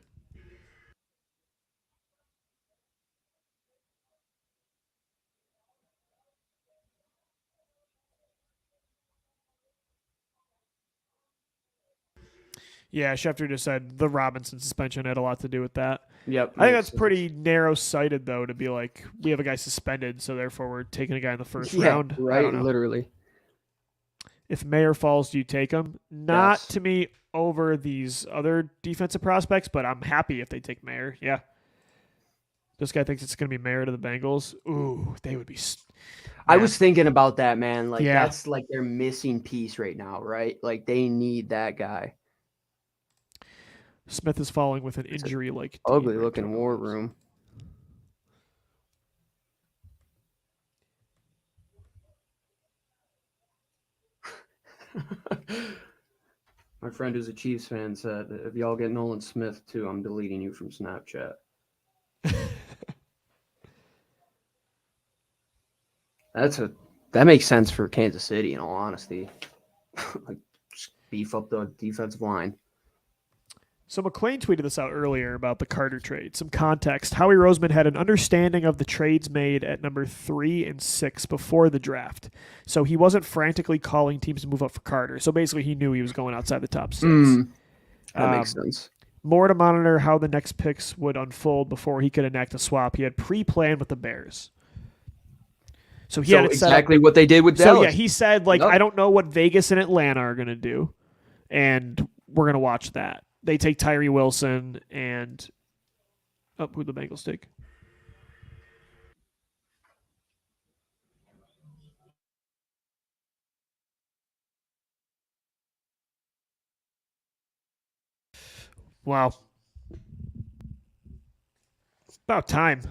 Yeah, Schefter just said the Robinson suspension had a lot to do with that. Yep. I think that's pretty narrow-sighted, though, to be like, we have a guy suspended, so therefore we're taking a guy in the first round. Right, literally. If Mayer falls, do you take him? Not to me over these other defensive prospects, but I'm happy if they take Mayer. Yeah. This guy thinks it's going to be Mayer to the Bengals. Ooh, they would be... I was thinking about that, man. Like, that's like their missing piece right now, right? Like, they need that guy. Smith is falling with an injury like ugly looking war room. My friend who's a Chiefs fan said, if y'all get Nolan Smith too, I'm deleting you from Snapchat. That makes sense for Kansas City, in all honesty. Like, just beef up the defensive line. So McClain tweeted this out earlier about the Carter trade. Some context. Howie Roseman had an understanding of the trades made at number 3 and 6 before the draft. So he wasn't frantically calling teams to move up for Carter. So basically he knew he was going outside the top 6. That makes sense. More to monitor how the next picks would unfold before he could enact a swap. He had pre-planned with the Bears. So he had it exactly what they did with Dallas. So yeah, he said, I don't know what Vegas and Atlanta are going to do. And we're going to watch that. They take Tyree Wilson and who'd the Bengals take? Wow. About time.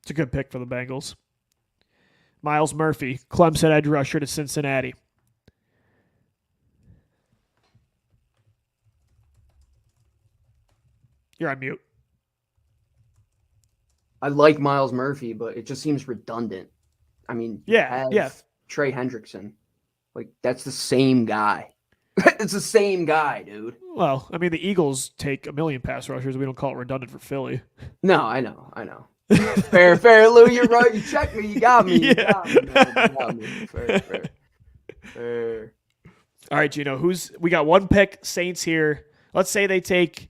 It's a good pick for the Bengals. Miles Murphy, Clemson edge rusher to Cincinnati. You're on mute. I like Miles Murphy, but it just seems redundant. I mean, Trey Hendrickson. Like, that's the same guy. It's the same guy, dude. Well, I mean, the Eagles take a million pass rushers. We don't call it redundant for Philly. No, I know. fair, Lou. You're right. You checked me. You got me. Yeah. You got me. Fair. All right, Gino. We got one pick. Saints here. let's say they take,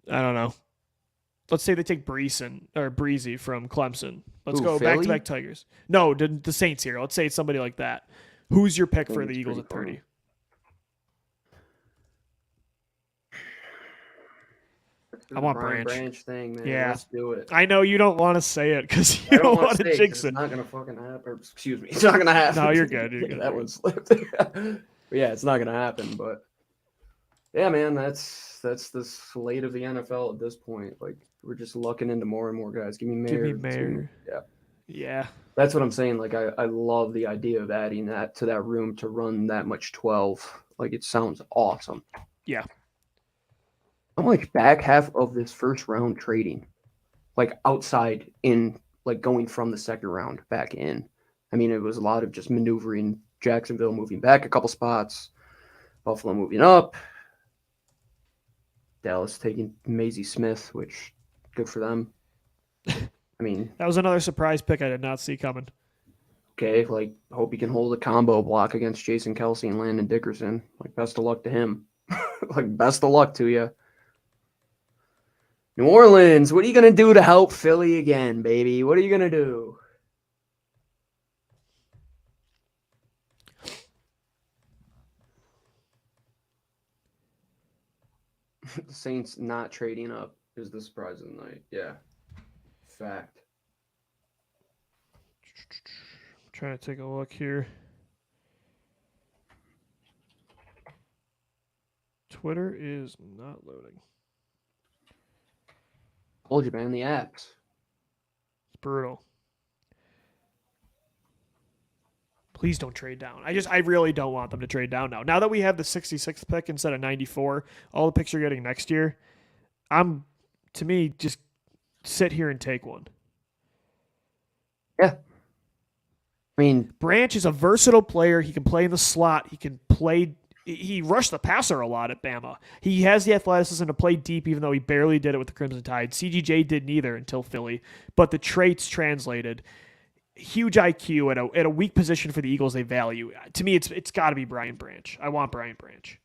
I don't know. Let's say they take Breezy from Clemson. Let's go Philly? back-to-back Tigers. No, the Saints here. Let's say it's somebody like that. Who's your pick I for think the it's Eagles pretty at 30? funny. I want Brian Branch. thing, man. Yeah. Let's do it. I know you don't want to say it because I you don't wanna want say to 'cause jinx it. It's not gonna fucking happen. Or, excuse me. It's not gonna happen. No, you're good. You're good. That one slipped. But yeah, it's not gonna happen. But yeah, man, that's the slate of the NFL at this point. Like we're just lucking into more and more guys. Give me Mayer. Give me too. Mayer. Yeah. Yeah. That's what I'm saying. Like I love the idea of adding that to that room to run that much 12. Like it sounds awesome. Yeah. I'm like back half of this first round trading, like outside in like going from the second round back in. I mean, it was a lot of just maneuvering. Jacksonville moving back a couple spots, Buffalo moving up, Dallas taking Maisie Smith, which good for them. I mean, That was another surprise pick I did not see coming. okay, like hope he can hold a combo block against Jason Kelsey and Landon Dickerson. Like best of luck to him. Like best of luck to you. New Orleans, what are you gonna do to help Philly again, baby? What are you gonna do? The Saints not trading up is the surprise of the night. Yeah. Fact. I'm trying to take a look here. Twitter is not loading. Told you, man, the apps. It's brutal. Please don't trade down. I really don't want them to trade down now. Now that we have the 66th pick instead of 94, all the picks you're getting next year, to me, just sit here and take one. Yeah. I mean, Branch is a versatile player. He can play in the slot. He rushed the passer a lot at Bama. He has the athleticism to play deep, even though he barely did it with the Crimson Tide. CGJ did neither until Philly, but the traits translated. Huge IQ at a weak position for the Eagles they value. To me, it's got to be Brian Branch. I want Brian Branch.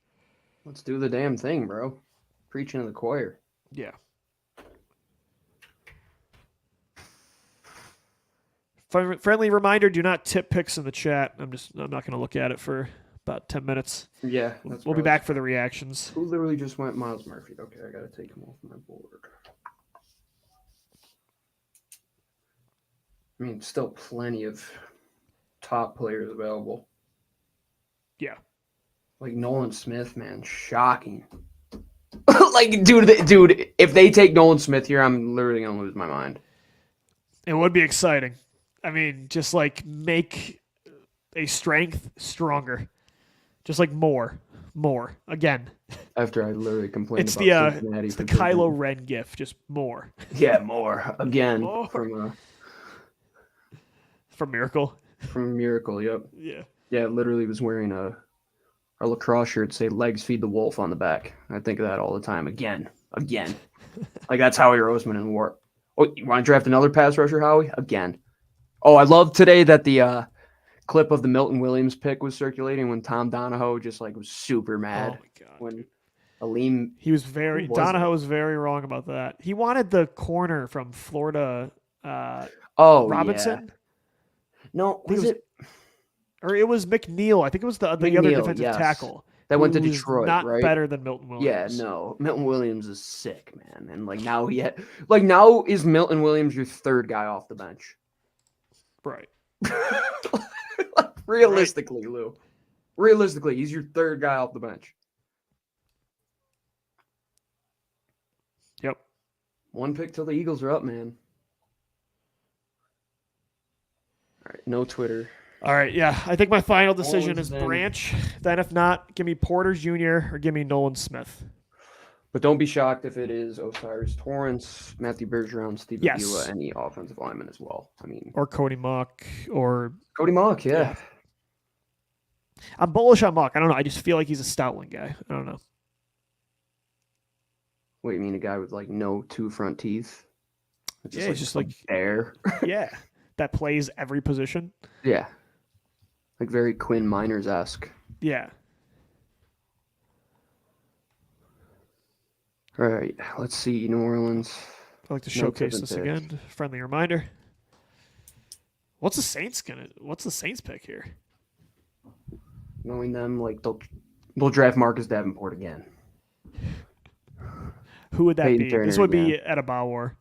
let's do the damn thing, bro. Preaching to the choir. Yeah. Friendly reminder, do not tip picks in the chat. I'm not going to look at it for about 10 minutes. Yeah. We'll be probably- back for the reactions. Who literally just went Miles Murphy? Okay, I gotta take him off my board. I mean, still plenty of top players available. Yeah. Like Nolan Smith, man, shocking. Like, dude, if they take Nolan Smith here, I'm literally gonna lose my mind. It would be exciting. I mean, just like make a strength stronger. Just like more. Again. After I literally complained It's about the Cincinnati it's the for taking- Kylo Ren gif, just more. Yeah, more again More. from Miracle. Miracle. Yep. Yeah. Yeah, literally was wearing a lacrosse shirt say "Legs feed the wolf" on the back. I think of that all the time. Again. Like that's Howie Roseman in war. Oh, you want to draft another pass rusher, Howie? Again. Oh, I love today that the clip of the Milton Williams pick was circulating when Tom Donahoe just like was super mad Oh my god. when Aleem. He was Who was Donahoe was very wrong about that. He wanted the corner from Florida Oh, Robinson. Yeah. No, think was it it? Or it was McNeil. I think it was the other McNeil, defensive yes. tackle. That went to who's Detroit, not right? better than Milton Yeah, Williams. no. Milton Williams is sick, man. And like now now is Milton Williams your third guy off the bench? Right. Like, realistically, Lou. Realistically, he's your third guy off the bench. Yep. One pick till the Eagles are up, man. All right, no Twitter. All right, yeah. I think my final decision Owens is then. Branch. Then if not, give me Porter Jr. or give me Nolan Smith. But don't be shocked if it is Osiris Torrance, Matthew Bergeron, Steve Yes. Avila, any offensive lineman as well. I mean, Or Cody Mock or Cody Mock, yeah. I'm bullish on Mock. I don't know. I just feel like he's a Stoutland guy. I don't know. What, you mean a guy with like no two front teeth? It's Yeah, he's just like bear. yeah. That plays every position. Yeah. Like very Quinn Miners-esque. Yeah. All right, let's see. New Orleans. I'd like to No showcase Tippin this pick. again. Friendly reminder. What's the Saints pick here? Knowing them, like they'll draft Marcus Davenport again. Who would that Peyton be? Turner This would be again. at a Bauer.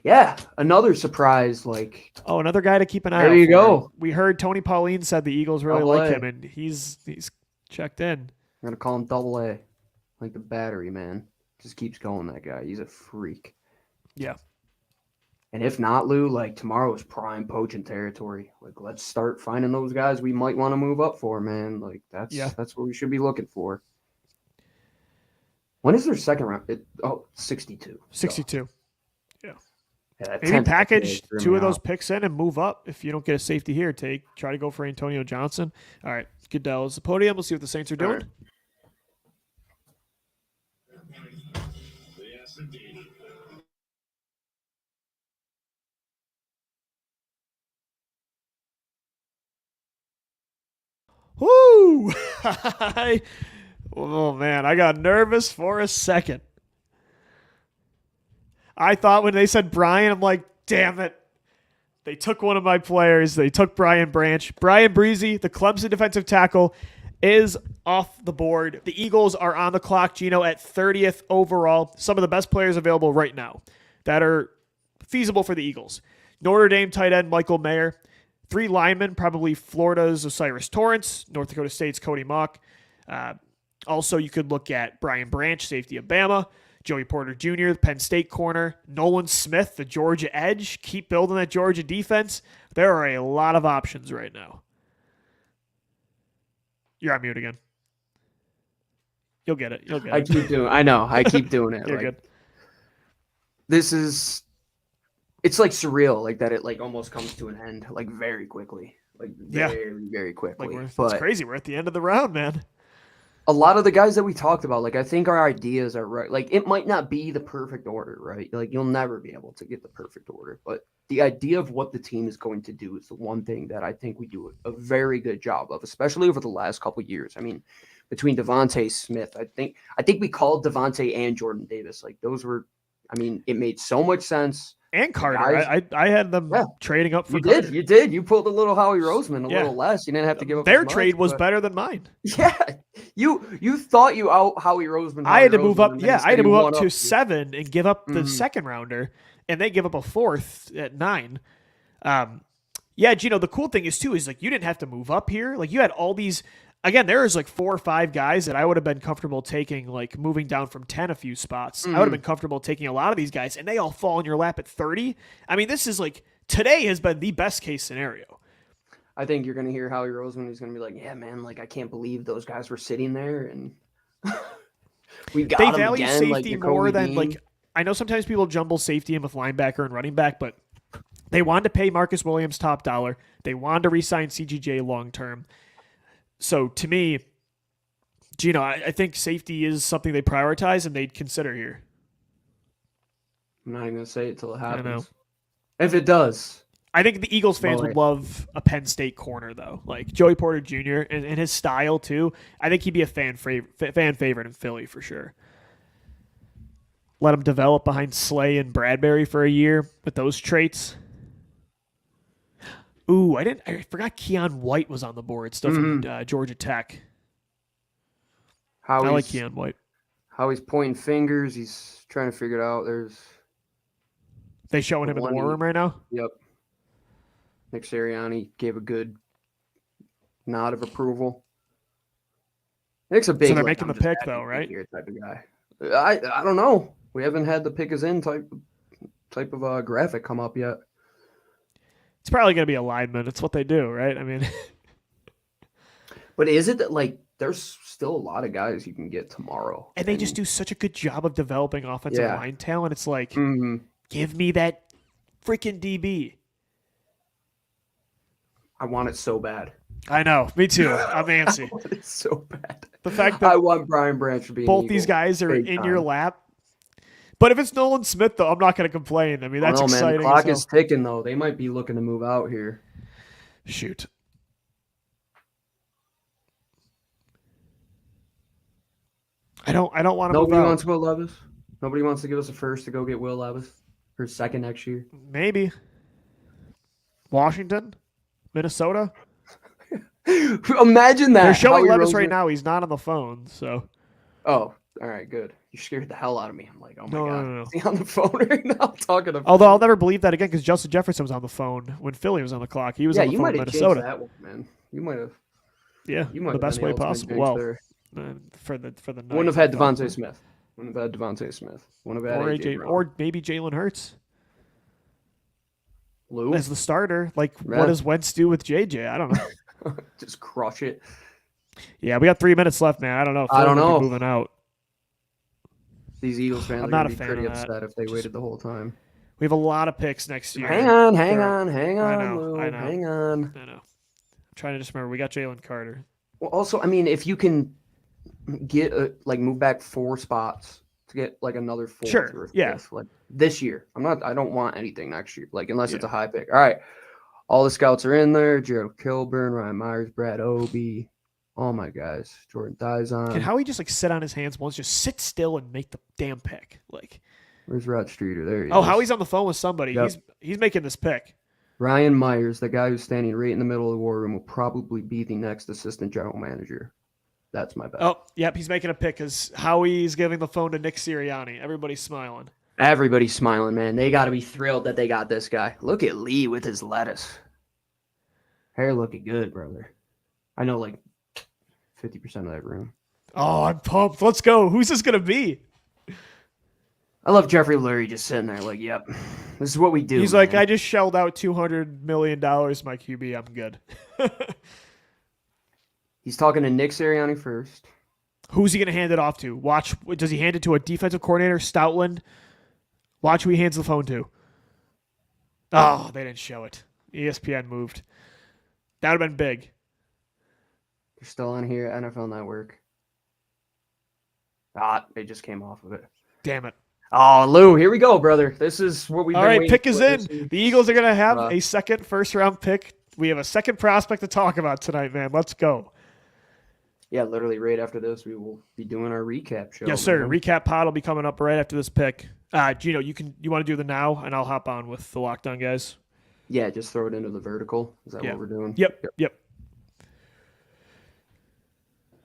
Yeah, another surprise. Like, Oh, another guy to keep an eye out there you for. go. We heard Tony Pauline said the Eagles really Double like A. him, and he's checked in. I'm gonna call him Double A, like the battery man. Just keeps going. That guy. He's a freak. Yeah. And if not, Lou, like tomorrow is prime poaching territory. Like, let's start finding those guys we might want to move up for, man. Like that's what we should be looking for. When is their second round? 62. 62. Yeah, that Maybe 10th package threw two me of those off. picks in and move up. If you don't get a safety here, try to go for Antonio Johnson. All right, Goodell is the podium. We'll see what the Saints are doing. All right. Woo! Oh man, I got nervous for a second. I thought when they said Brian, I'm like, damn it. They took one of my players. They took Brian Branch. Brian Breezy, the Clemson defensive tackle, is off the board. The Eagles are on the clock, Gino, at 30th overall. Some of the best players available right now that are feasible for the Eagles. Notre Dame tight end Michael Mayer. 3 linemen, probably Florida's Osiris Torrance, North Dakota State's Cody Mock. Also, you could look at Brian Branch, safety of Bama. Joey Porter Jr., the Penn State corner. Nolan Smith, the Georgia edge. Keep building that Georgia defense. There are a lot of options right now. You're on mute again. You'll get it. I keep doing. I know. I keep doing it. You're like, good. This is. It's like surreal, like that. It like almost comes to an end, like very quickly, like Yeah. very, very quickly. It's But crazy. We're at the end of the round, man. a lot of the guys that we talked about, like I think our ideas are right. Like it might not be the perfect order, right? Like you'll never be able to get the perfect order, but the idea of what the team is going to do is the one thing that I think we do a very good job of, especially over the last couple of years. I mean, between Devontae Smith, I think we called Devontae and Jordan Davis. Like those were, I mean, it made so much sense. And Carter. Guys- I had them trading up for You Carter. did. You did. You pulled a little Howie Roseman, a Yeah. little less. You didn't have to give up Their as much, trade was but- better than mine. Yeah, you thought you out Howie Roseman. I had to move up. and then Yeah, I had to instead you move won up to 7 and give up the Mhm. second rounder, and they give up a 4th at 9. Yeah, Gino. The cool thing is too is like you didn't have to move up here. Like you had all these. Again, there was like 4 or 5 guys that I would have been comfortable taking, like moving down from 10 a few spots. I would have been comfortable taking a lot of these guys, and they all fall in your lap at 30. I mean, this is like today has been the best case scenario. I think you're gonna hear Howie Roseman. He's gonna be like, "Yeah, man, like I can't believe those guys were sitting there and we got They them value again, safety like more Nakobe than Dean. like I know sometimes people jumble safety in with linebacker and running back, but they wanted to pay Marcus Williams top dollar. They wanted to re-sign CGJ long term. So to me, Gino, I think safety is something they prioritize and they'd consider here. I'm not even gonna say it till it I know. happens. If it does, I think the Eagles fans Well, would love a Penn State corner though, like Joey Porter Jr. and his style too. I think he'd be a fan favorite in Philly for sure. Let him develop behind Slay and Bradbury for a year with those traits. Ooh, I forgot Keon White was on the board still from Georgia Tech. I like Keon White. Howie's pointing fingers. He's trying to figure it out. There's They showing him in the war room right now? Yep. Nick Sirianni gave a good nod of approval. Nick's a big. So they're like, making I'm the just pick, happy though, to be right? here type of guy. I don't know. We haven't had the pick is in type of graphic come up yet. It's probably going to be a lineman. It's what they do, right? I mean, But is it that like there's still a lot of guys you can get tomorrow, and they just do such a good job of developing offensive Yeah. line talent. It's like, Mhm. give me that freaking DB. I want it so bad. I know. Me too. I'm antsy. I want it so bad. The fact I that want Brian Branch to be an both these Eagle, guys are big in time. your lap. But if it's Nolan Smith, though, I'm not going to complain. I mean, that's I don't know, man. exciting. The clock as is ticking, though. They might be looking to move out here. hell. Shoot. I don't want to move Nobody out. wants Will Levis. Nobody wants to give us a first to go get Will Levis for second next year. Maybe. Washington? Minnesota? Imagine that. They're showing Howie Levis Roseman- right now. He's not on the phone, so. Oh, all right, good. You scared the hell out of me. I'm like, oh my No, god, no. is he on the phone right now talking to? Although I'll never believe that again because Justin Jefferson was on the phone when Philly was on the clock. He was yeah, on the you phone might in have changed Minnesota. that one, man. You might have. Yeah, You might the have best been way the ultimate possible. jinx Well, there. for the night. Wouldn't have had I thought. Devontae Smith. Wouldn't have had Devontae Smith. Wouldn't have had or AJ Brown. or maybe Jalen Hurts Lou. as the starter. Like, Yeah. what does Wentz do with JJ? I don't know. Just crush it. Yeah, we got 3 minutes left, man. I don't know. I don't Philly might be know. moving out. These Eagles fans I'm are not gonna a be fan pretty of that. upset if they Just- waited the whole time. We have a lot of picks next year. Hang on, There- hang I on, know, Lou. I know. Hang on. I know. I'm trying to just remember. We got Jalen Carter. Well, also, I mean, if you can get move back 4 spots to get like another 4th Sure, or 5th, yeah. like this year. I don't want anything next year, like unless it's Yeah. a high pick. All right, all the scouts are in there. Gerald Kilburn, Ryan Myers, Brad Obie, all my guys. Jordan Dizon. Can Howie just like sit on his hands once, just sit still and make the damn pick? Like, Where's Rod Streeter? There he oh, is. Howie's on the phone with somebody. Yep. He's making this pick. Ryan Myers, the guy who's standing right in the middle of the war room, will probably be the next assistant general manager. That's my bet. Oh, yep, he's making a pick because Howie's giving the phone to Nick Sirianni. Everybody's smiling. Everybody's smiling, man. They got to be thrilled that they got this guy. Look at Lee with his lettuce. Hair looking good, brother. I know like 50% of that room. Oh, I'm pumped. Let's go. Who's this gonna be? I love Jeffrey Lurie just sitting there like, yep, this is what we do. He's like, man. I just shelled out $200 million, my QB. I'm good. He's talking to Nick Sirianni first. Who's he gonna hand it off to? Watch. Does he hand it to a defensive coordinator, Stoutland? Watch who he hands the phone to. Oh, they didn't show it. ESPN moved. That would have been big. They're still on here, NFL Network. Ah, they just came off of it. Damn it. Oh, Lou, here we go, brother. This is what we've All been right, waiting pick is for. in. This is- The Eagles are going to have Uh, a second first-round pick. We have a second prospect to talk about tonight, man. Let's go. Yeah, literally right after this, we will be doing our recap show. Yes, sir. man. Recap pod will be coming up right after this pick. Gino, you want to do the now, and I'll hop on with the lockdown guys. Yeah, just throw it into the vertical. Is that Yeah. what we're doing? Yep.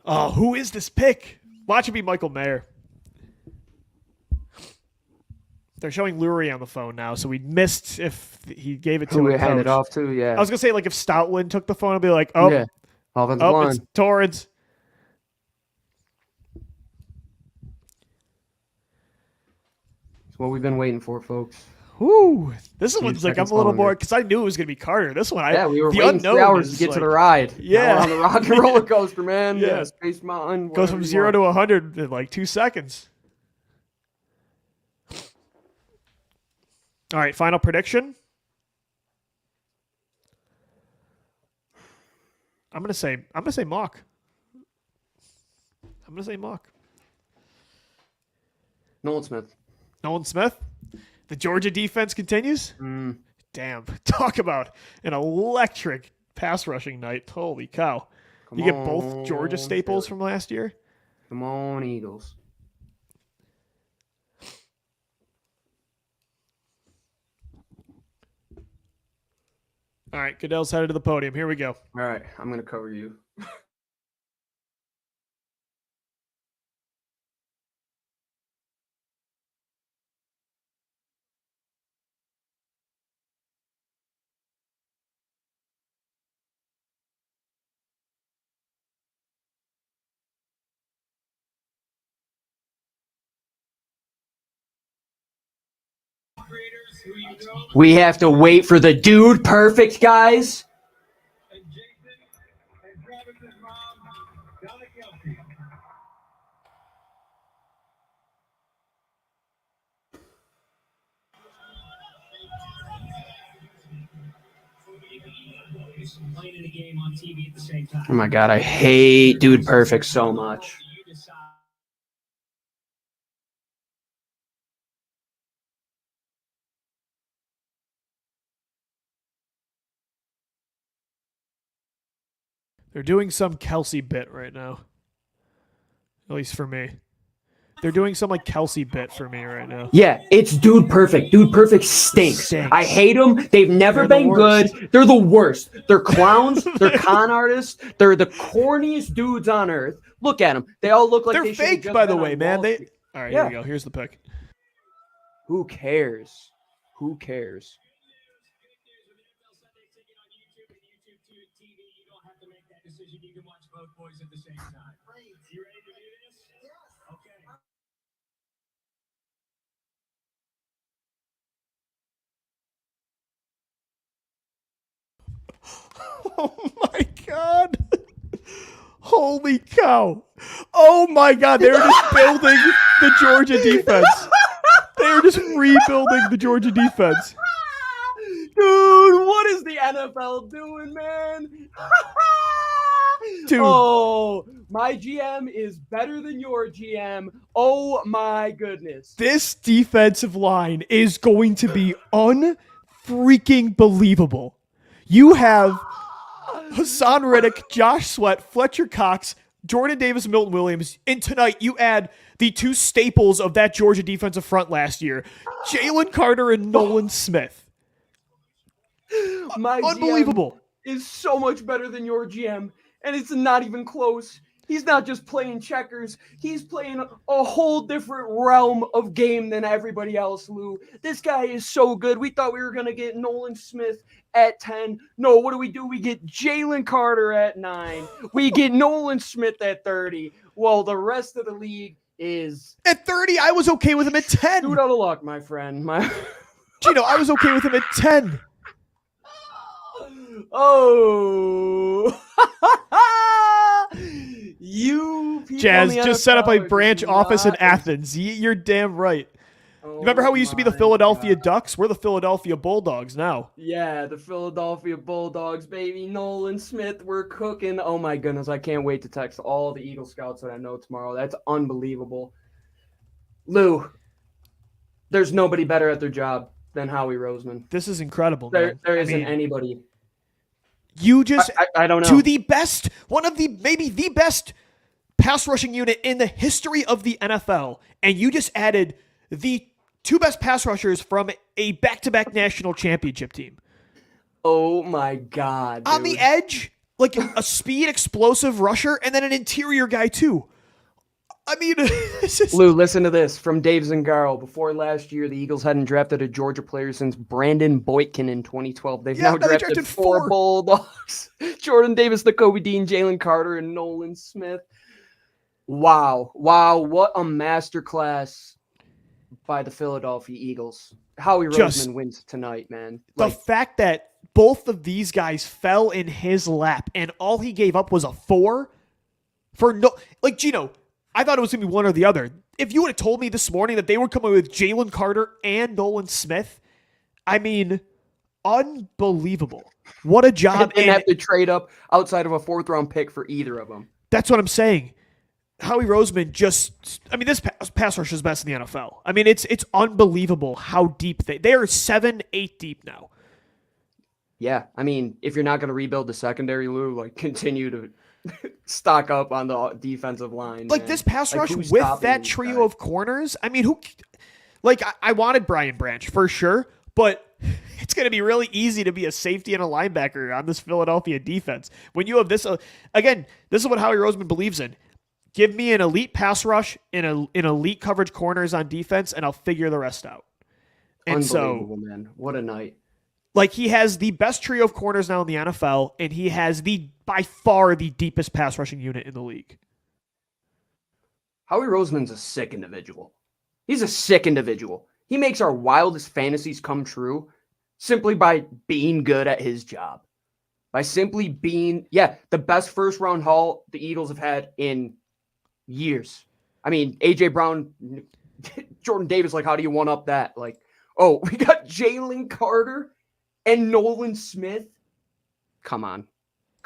Oh, who is this pick? Watch it be Michael Mayer. They're showing Lurie on the phone now, so we missed if he gave it to Who a we hand it coach. off to? Yeah. I was gonna say like if Stoutland took the phone, I'd be like, oh, Yeah. Offensive oh, line. it's Torrens. It's what we've been waiting for, folks. Whoo! This Few one's like I'm seconds a little longer. more because I knew it was gonna be Carter. This one, Yeah, we were the waiting 3 unknown hours is to get to the like- ride. Now Yeah. we're on the rock and roller coaster, man. Yeah. Yeah, Space Mountain. Goes from 0 to 100 in like 2 seconds. All right, final prediction. I'm gonna say Mock. I'm gonna say Mock. Nolan Smith. Nolan Smith. The Georgia defense continues. Mm, Damn, talk about an electric pass rushing night. Holy cow! come You get both Georgia on, staples Philly. from last year. Come on, Eagles. All right, Goodell's headed to the podium. Here we go. All right, I'm gonna cover you. We have to wait for the dude perfect, guys. Oh my god, I hate dude perfect so much. They're doing some Kelsey bit right now. At least for me. They're doing some like Kelsey bit for me right now. Yeah, it's Dude Perfect. Dude Perfect stinks. I hate them. They've never They're the been worst. good. They're the worst. They're clowns. They're con artists. They're the corniest dudes on earth. Look at them. They all look like They're they should have fake, just by the been way, on man. Wall They Street. all right. Yeah. Here we go. Here's the pick. Who cares? Who cares? Oh my god! Holy cow! Oh my god! They're just building the Georgia defense. They're just rebuilding the Georgia defense. Dude, what is the NFL doing, man? Dude. Oh, my GM is better than your GM. Oh my goodness. This defensive line is going to be unfreaking believable. You have Hassan Reddick, Josh Sweat, Fletcher Cox, Jordan Davis, Milton Williams, and tonight you add the two staples of that Georgia defensive front last year, Jalen Carter and Nolan Smith. My Unbelievable. GM is so much better than your GM, and it's not even close. He's not just playing checkers. He's playing a whole different realm of game than everybody else, Lou. This guy is so good. We thought we were going to get Nolan Smith at 10. No, what do? We get Jalen Carter at 9. We get Nolan Smith at 30. Well, the rest of the league is... At 30, I was okay with him at 10. Dude out of luck, my friend. Gino, I was okay with him at 10. Oh... You people Jazz, in the just set up NFL a are branch just office in not- Athens. You're damn right. Oh Remember how we used to be the my Philadelphia God. Ducks? We're the Philadelphia Bulldogs now. Yeah, the Philadelphia Bulldogs, baby. Nolan Smith, we're cooking. Oh my goodness, I can't wait to text all the Eagle Scouts that I know tomorrow. That's unbelievable. Lou, there's nobody better at their job than Howie Roseman. This is incredible, There man. isn't I mean, anybody. you just I don't know. to the best, maybe the best pass rushing unit in the history of the NFL, and you just added the two best pass rushers from a back-to-back national championship team. Oh my God. On the dude. edge, like a speed, explosive rusher, and then an interior guy too. I mean, this is Lou, listen to this from Dave Zingaro. Before last year, the Eagles hadn't drafted a Georgia player since Brandon Boykin in 2012. They've Yeah, now now they drafted drafted four four. Bulldogs. Jordan Davis, Nakobe Dean, Jalen Carter, and Nolan Smith. Wow. What a masterclass by the Philadelphia Eagles. Howie Just- Roseman wins tonight, man. the fact that both of these guys fell in his lap and all he gave up was a 4 for no, like Gino, I thought it was going to be one or the other. If you would have told me this morning that they were coming with Jalen Carter and Nolan Smith, I mean, unbelievable. What a job. and And have to trade up outside of a 4th-round pick for either of them. that's what I'm saying. Howie Roseman this pass rush is best in the NFL. I mean, it's unbelievable how deep they are 7-8 deep now. Yeah, I mean, if you're not going to rebuild the secondary, Lou, like continue to stock up on the defensive line. Like man. this pass Like, rush who's with stopping that these trio guys? of corners. I mean, I wanted Brian Branch for sure, but it's going to be really easy to be a safety and a linebacker on this Philadelphia defense. When you have this, again, this is what Howie Roseman believes in. Give me an elite pass rush and an elite coverage corners on defense, and I'll figure the rest out. And Unbelievable, so, man. What a night. like, he has the best trio of corners now in the NFL, and he has by far the deepest pass rushing unit in the league. Howie Roseman's a sick individual. He's a sick individual. He makes our wildest fantasies come true simply by being good at his job. By simply being, the best first-round haul the Eagles have had in years. I mean, A.J. Brown, Jordan Davis, like, how do you one-up that? Like, oh, we got Jalen Carter and Nolan Smith? Come on.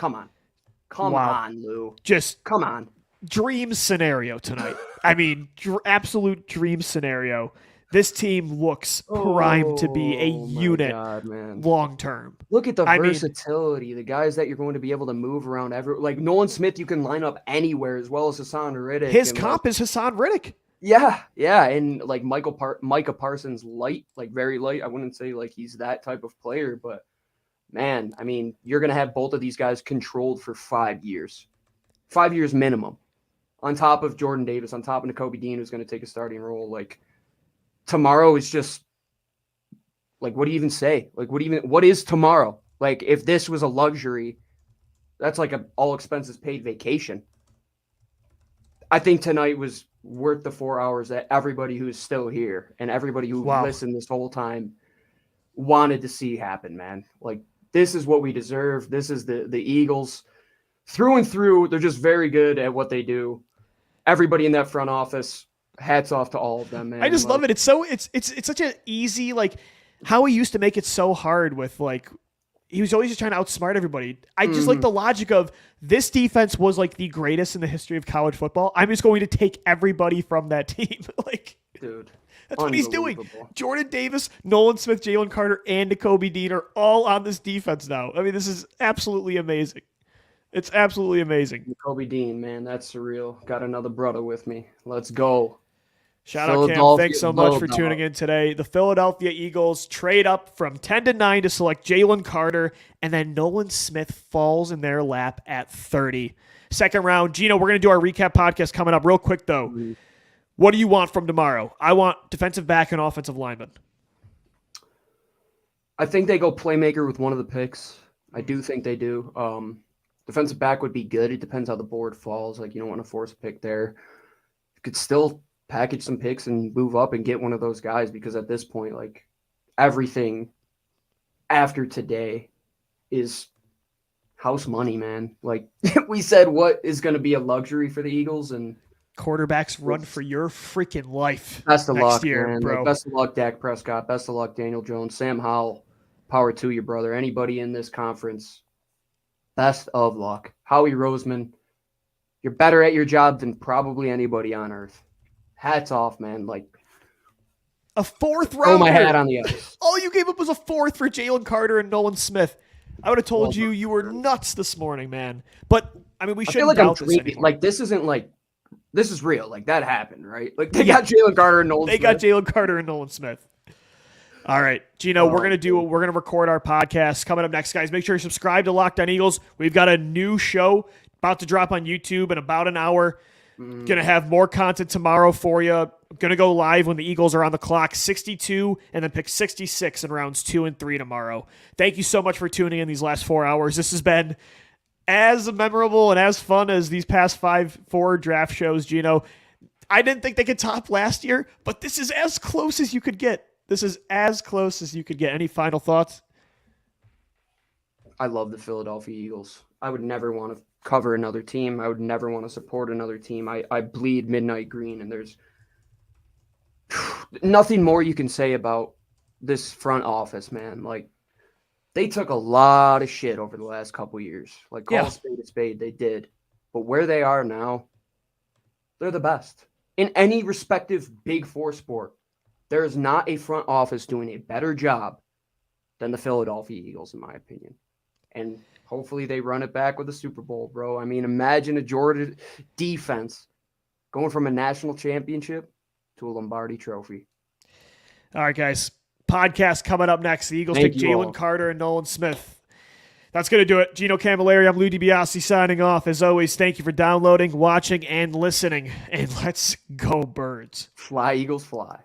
Wow. On, Lou. Just Come on. dream scenario tonight. I mean, absolute dream scenario. This team looks primed to be a Oh my unit God, man. long term. Look at the I mean- versatility, the guys that you're going to be able to move around like Nolan Smith, you can line up anywhere as well as Hassan Reddick. His and, comp is Hassan Riddick. Yeah, yeah, and like Micah Parsons light, like very light. I wouldn't say like he's that type of player, but man, I mean, you're gonna have both of these guys controlled for 5 years minimum, on top of Jordan Davis, on top of Nakobe Dean, who's gonna take a starting role. Like tomorrow is just like, what do you even say? Like, what is tomorrow? Like, if this was a luxury, that's like a all expenses paid vacation. I think tonight was worth the 4 hours that everybody who's still here and everybody who listened this whole time wanted to see happen, man. Like, this is what we deserve. This is the Eagles through and through. They're just very good at what they do. Everybody in that front office, hats off to all of them, man. I just love it. It's such an easy, like, how he used to make it so hard with, like, he was always just trying to outsmart everybody. I just like the logic of this defense was like the greatest in the history of college football. I'm just going to take everybody from that team. Like, dude, that's what he's doing. Jordan Davis, Nolan Smith, Jalen Carter, and Nakobe Dean are all on this defense now. I mean, this is absolutely amazing. It's absolutely amazing. Nakobe Dean, man, that's surreal. Got another brother with me. Let's go. Shout out, Cam. Thanks so much for tuning in today. The Philadelphia Eagles trade up from 10-9 to select Jalen Carter, and then Nolan Smith falls in their lap at 30. Second round. Gino, we're going to do our recap podcast coming up real quick, though. Mm-hmm. What do you want from tomorrow? I want defensive back and offensive lineman. I think they go playmaker with one of the picks. I do think they do. Defensive back would be good. It depends how the board falls. Like, you don't want to force a pick there. You could still package some picks and move up and get one of those guys, because at this point, like, everything after today is house money, man. Like, we said, what is going to be a luxury for the Eagles, and quarterbacks run for your freaking life. Best of next luck, year, man. Bro. Like, best of luck, Dak Prescott. Best of luck, Daniel Jones, Sam Howell. Power to you, brother. Anybody in this conference, best of luck. Howie Roseman, you're better at your job than probably anybody on earth. Hats off, man. Like, a fourth rounder. Throw my hat on the ice. All you gave up was a fourth for Jalen Carter and Nolan Smith. I would have told you were nuts this morning, man. But I mean, we shouldn't doubt this anymore. Like, this isn't like, this is real. Like, that happened, right? Like, they got Jalen Carter and Nolan Smith. They got Jalen Carter and Nolan Smith. All right, Gino, we're going to record our podcast coming up next, guys. Make sure you subscribe to Locked On Eagles. We've got a new show about to drop on YouTube in about an hour. Going to have more content tomorrow for you. Going to go live when the Eagles are on the clock, 62, and then pick 66 in rounds 2 and 3 tomorrow. Thank you so much for tuning in these last 4 hours. This has been as memorable and as fun as these past 4 draft shows, Gino. I didn't think they could top last year, but this is as close as you could get. This is as close as you could get. Any final thoughts? I love the Philadelphia Eagles. I would never want to cover another team. I would never want to support another team. I bleed midnight green, and there's nothing more you can say about this front office, man. Like, they took a lot of shit over the last couple years. Like, call a spade, they did. But where they are now, they're the best. In any respective Big Four sport, there is not a front office doing a better job than the Philadelphia Eagles, in my opinion. And hopefully they run it back with a Super Bowl, bro. I mean, imagine a Jordan defense going from a national championship to a Lombardi trophy. All right, guys. Podcast coming up next. The Eagles take Jalen Carter and Nolan Smith. That's going to do it. Gino Camilleri, I'm Lou DiBiase signing off. As always, thank you for downloading, watching, and listening. And let's go, Birds. Fly, Eagles, fly.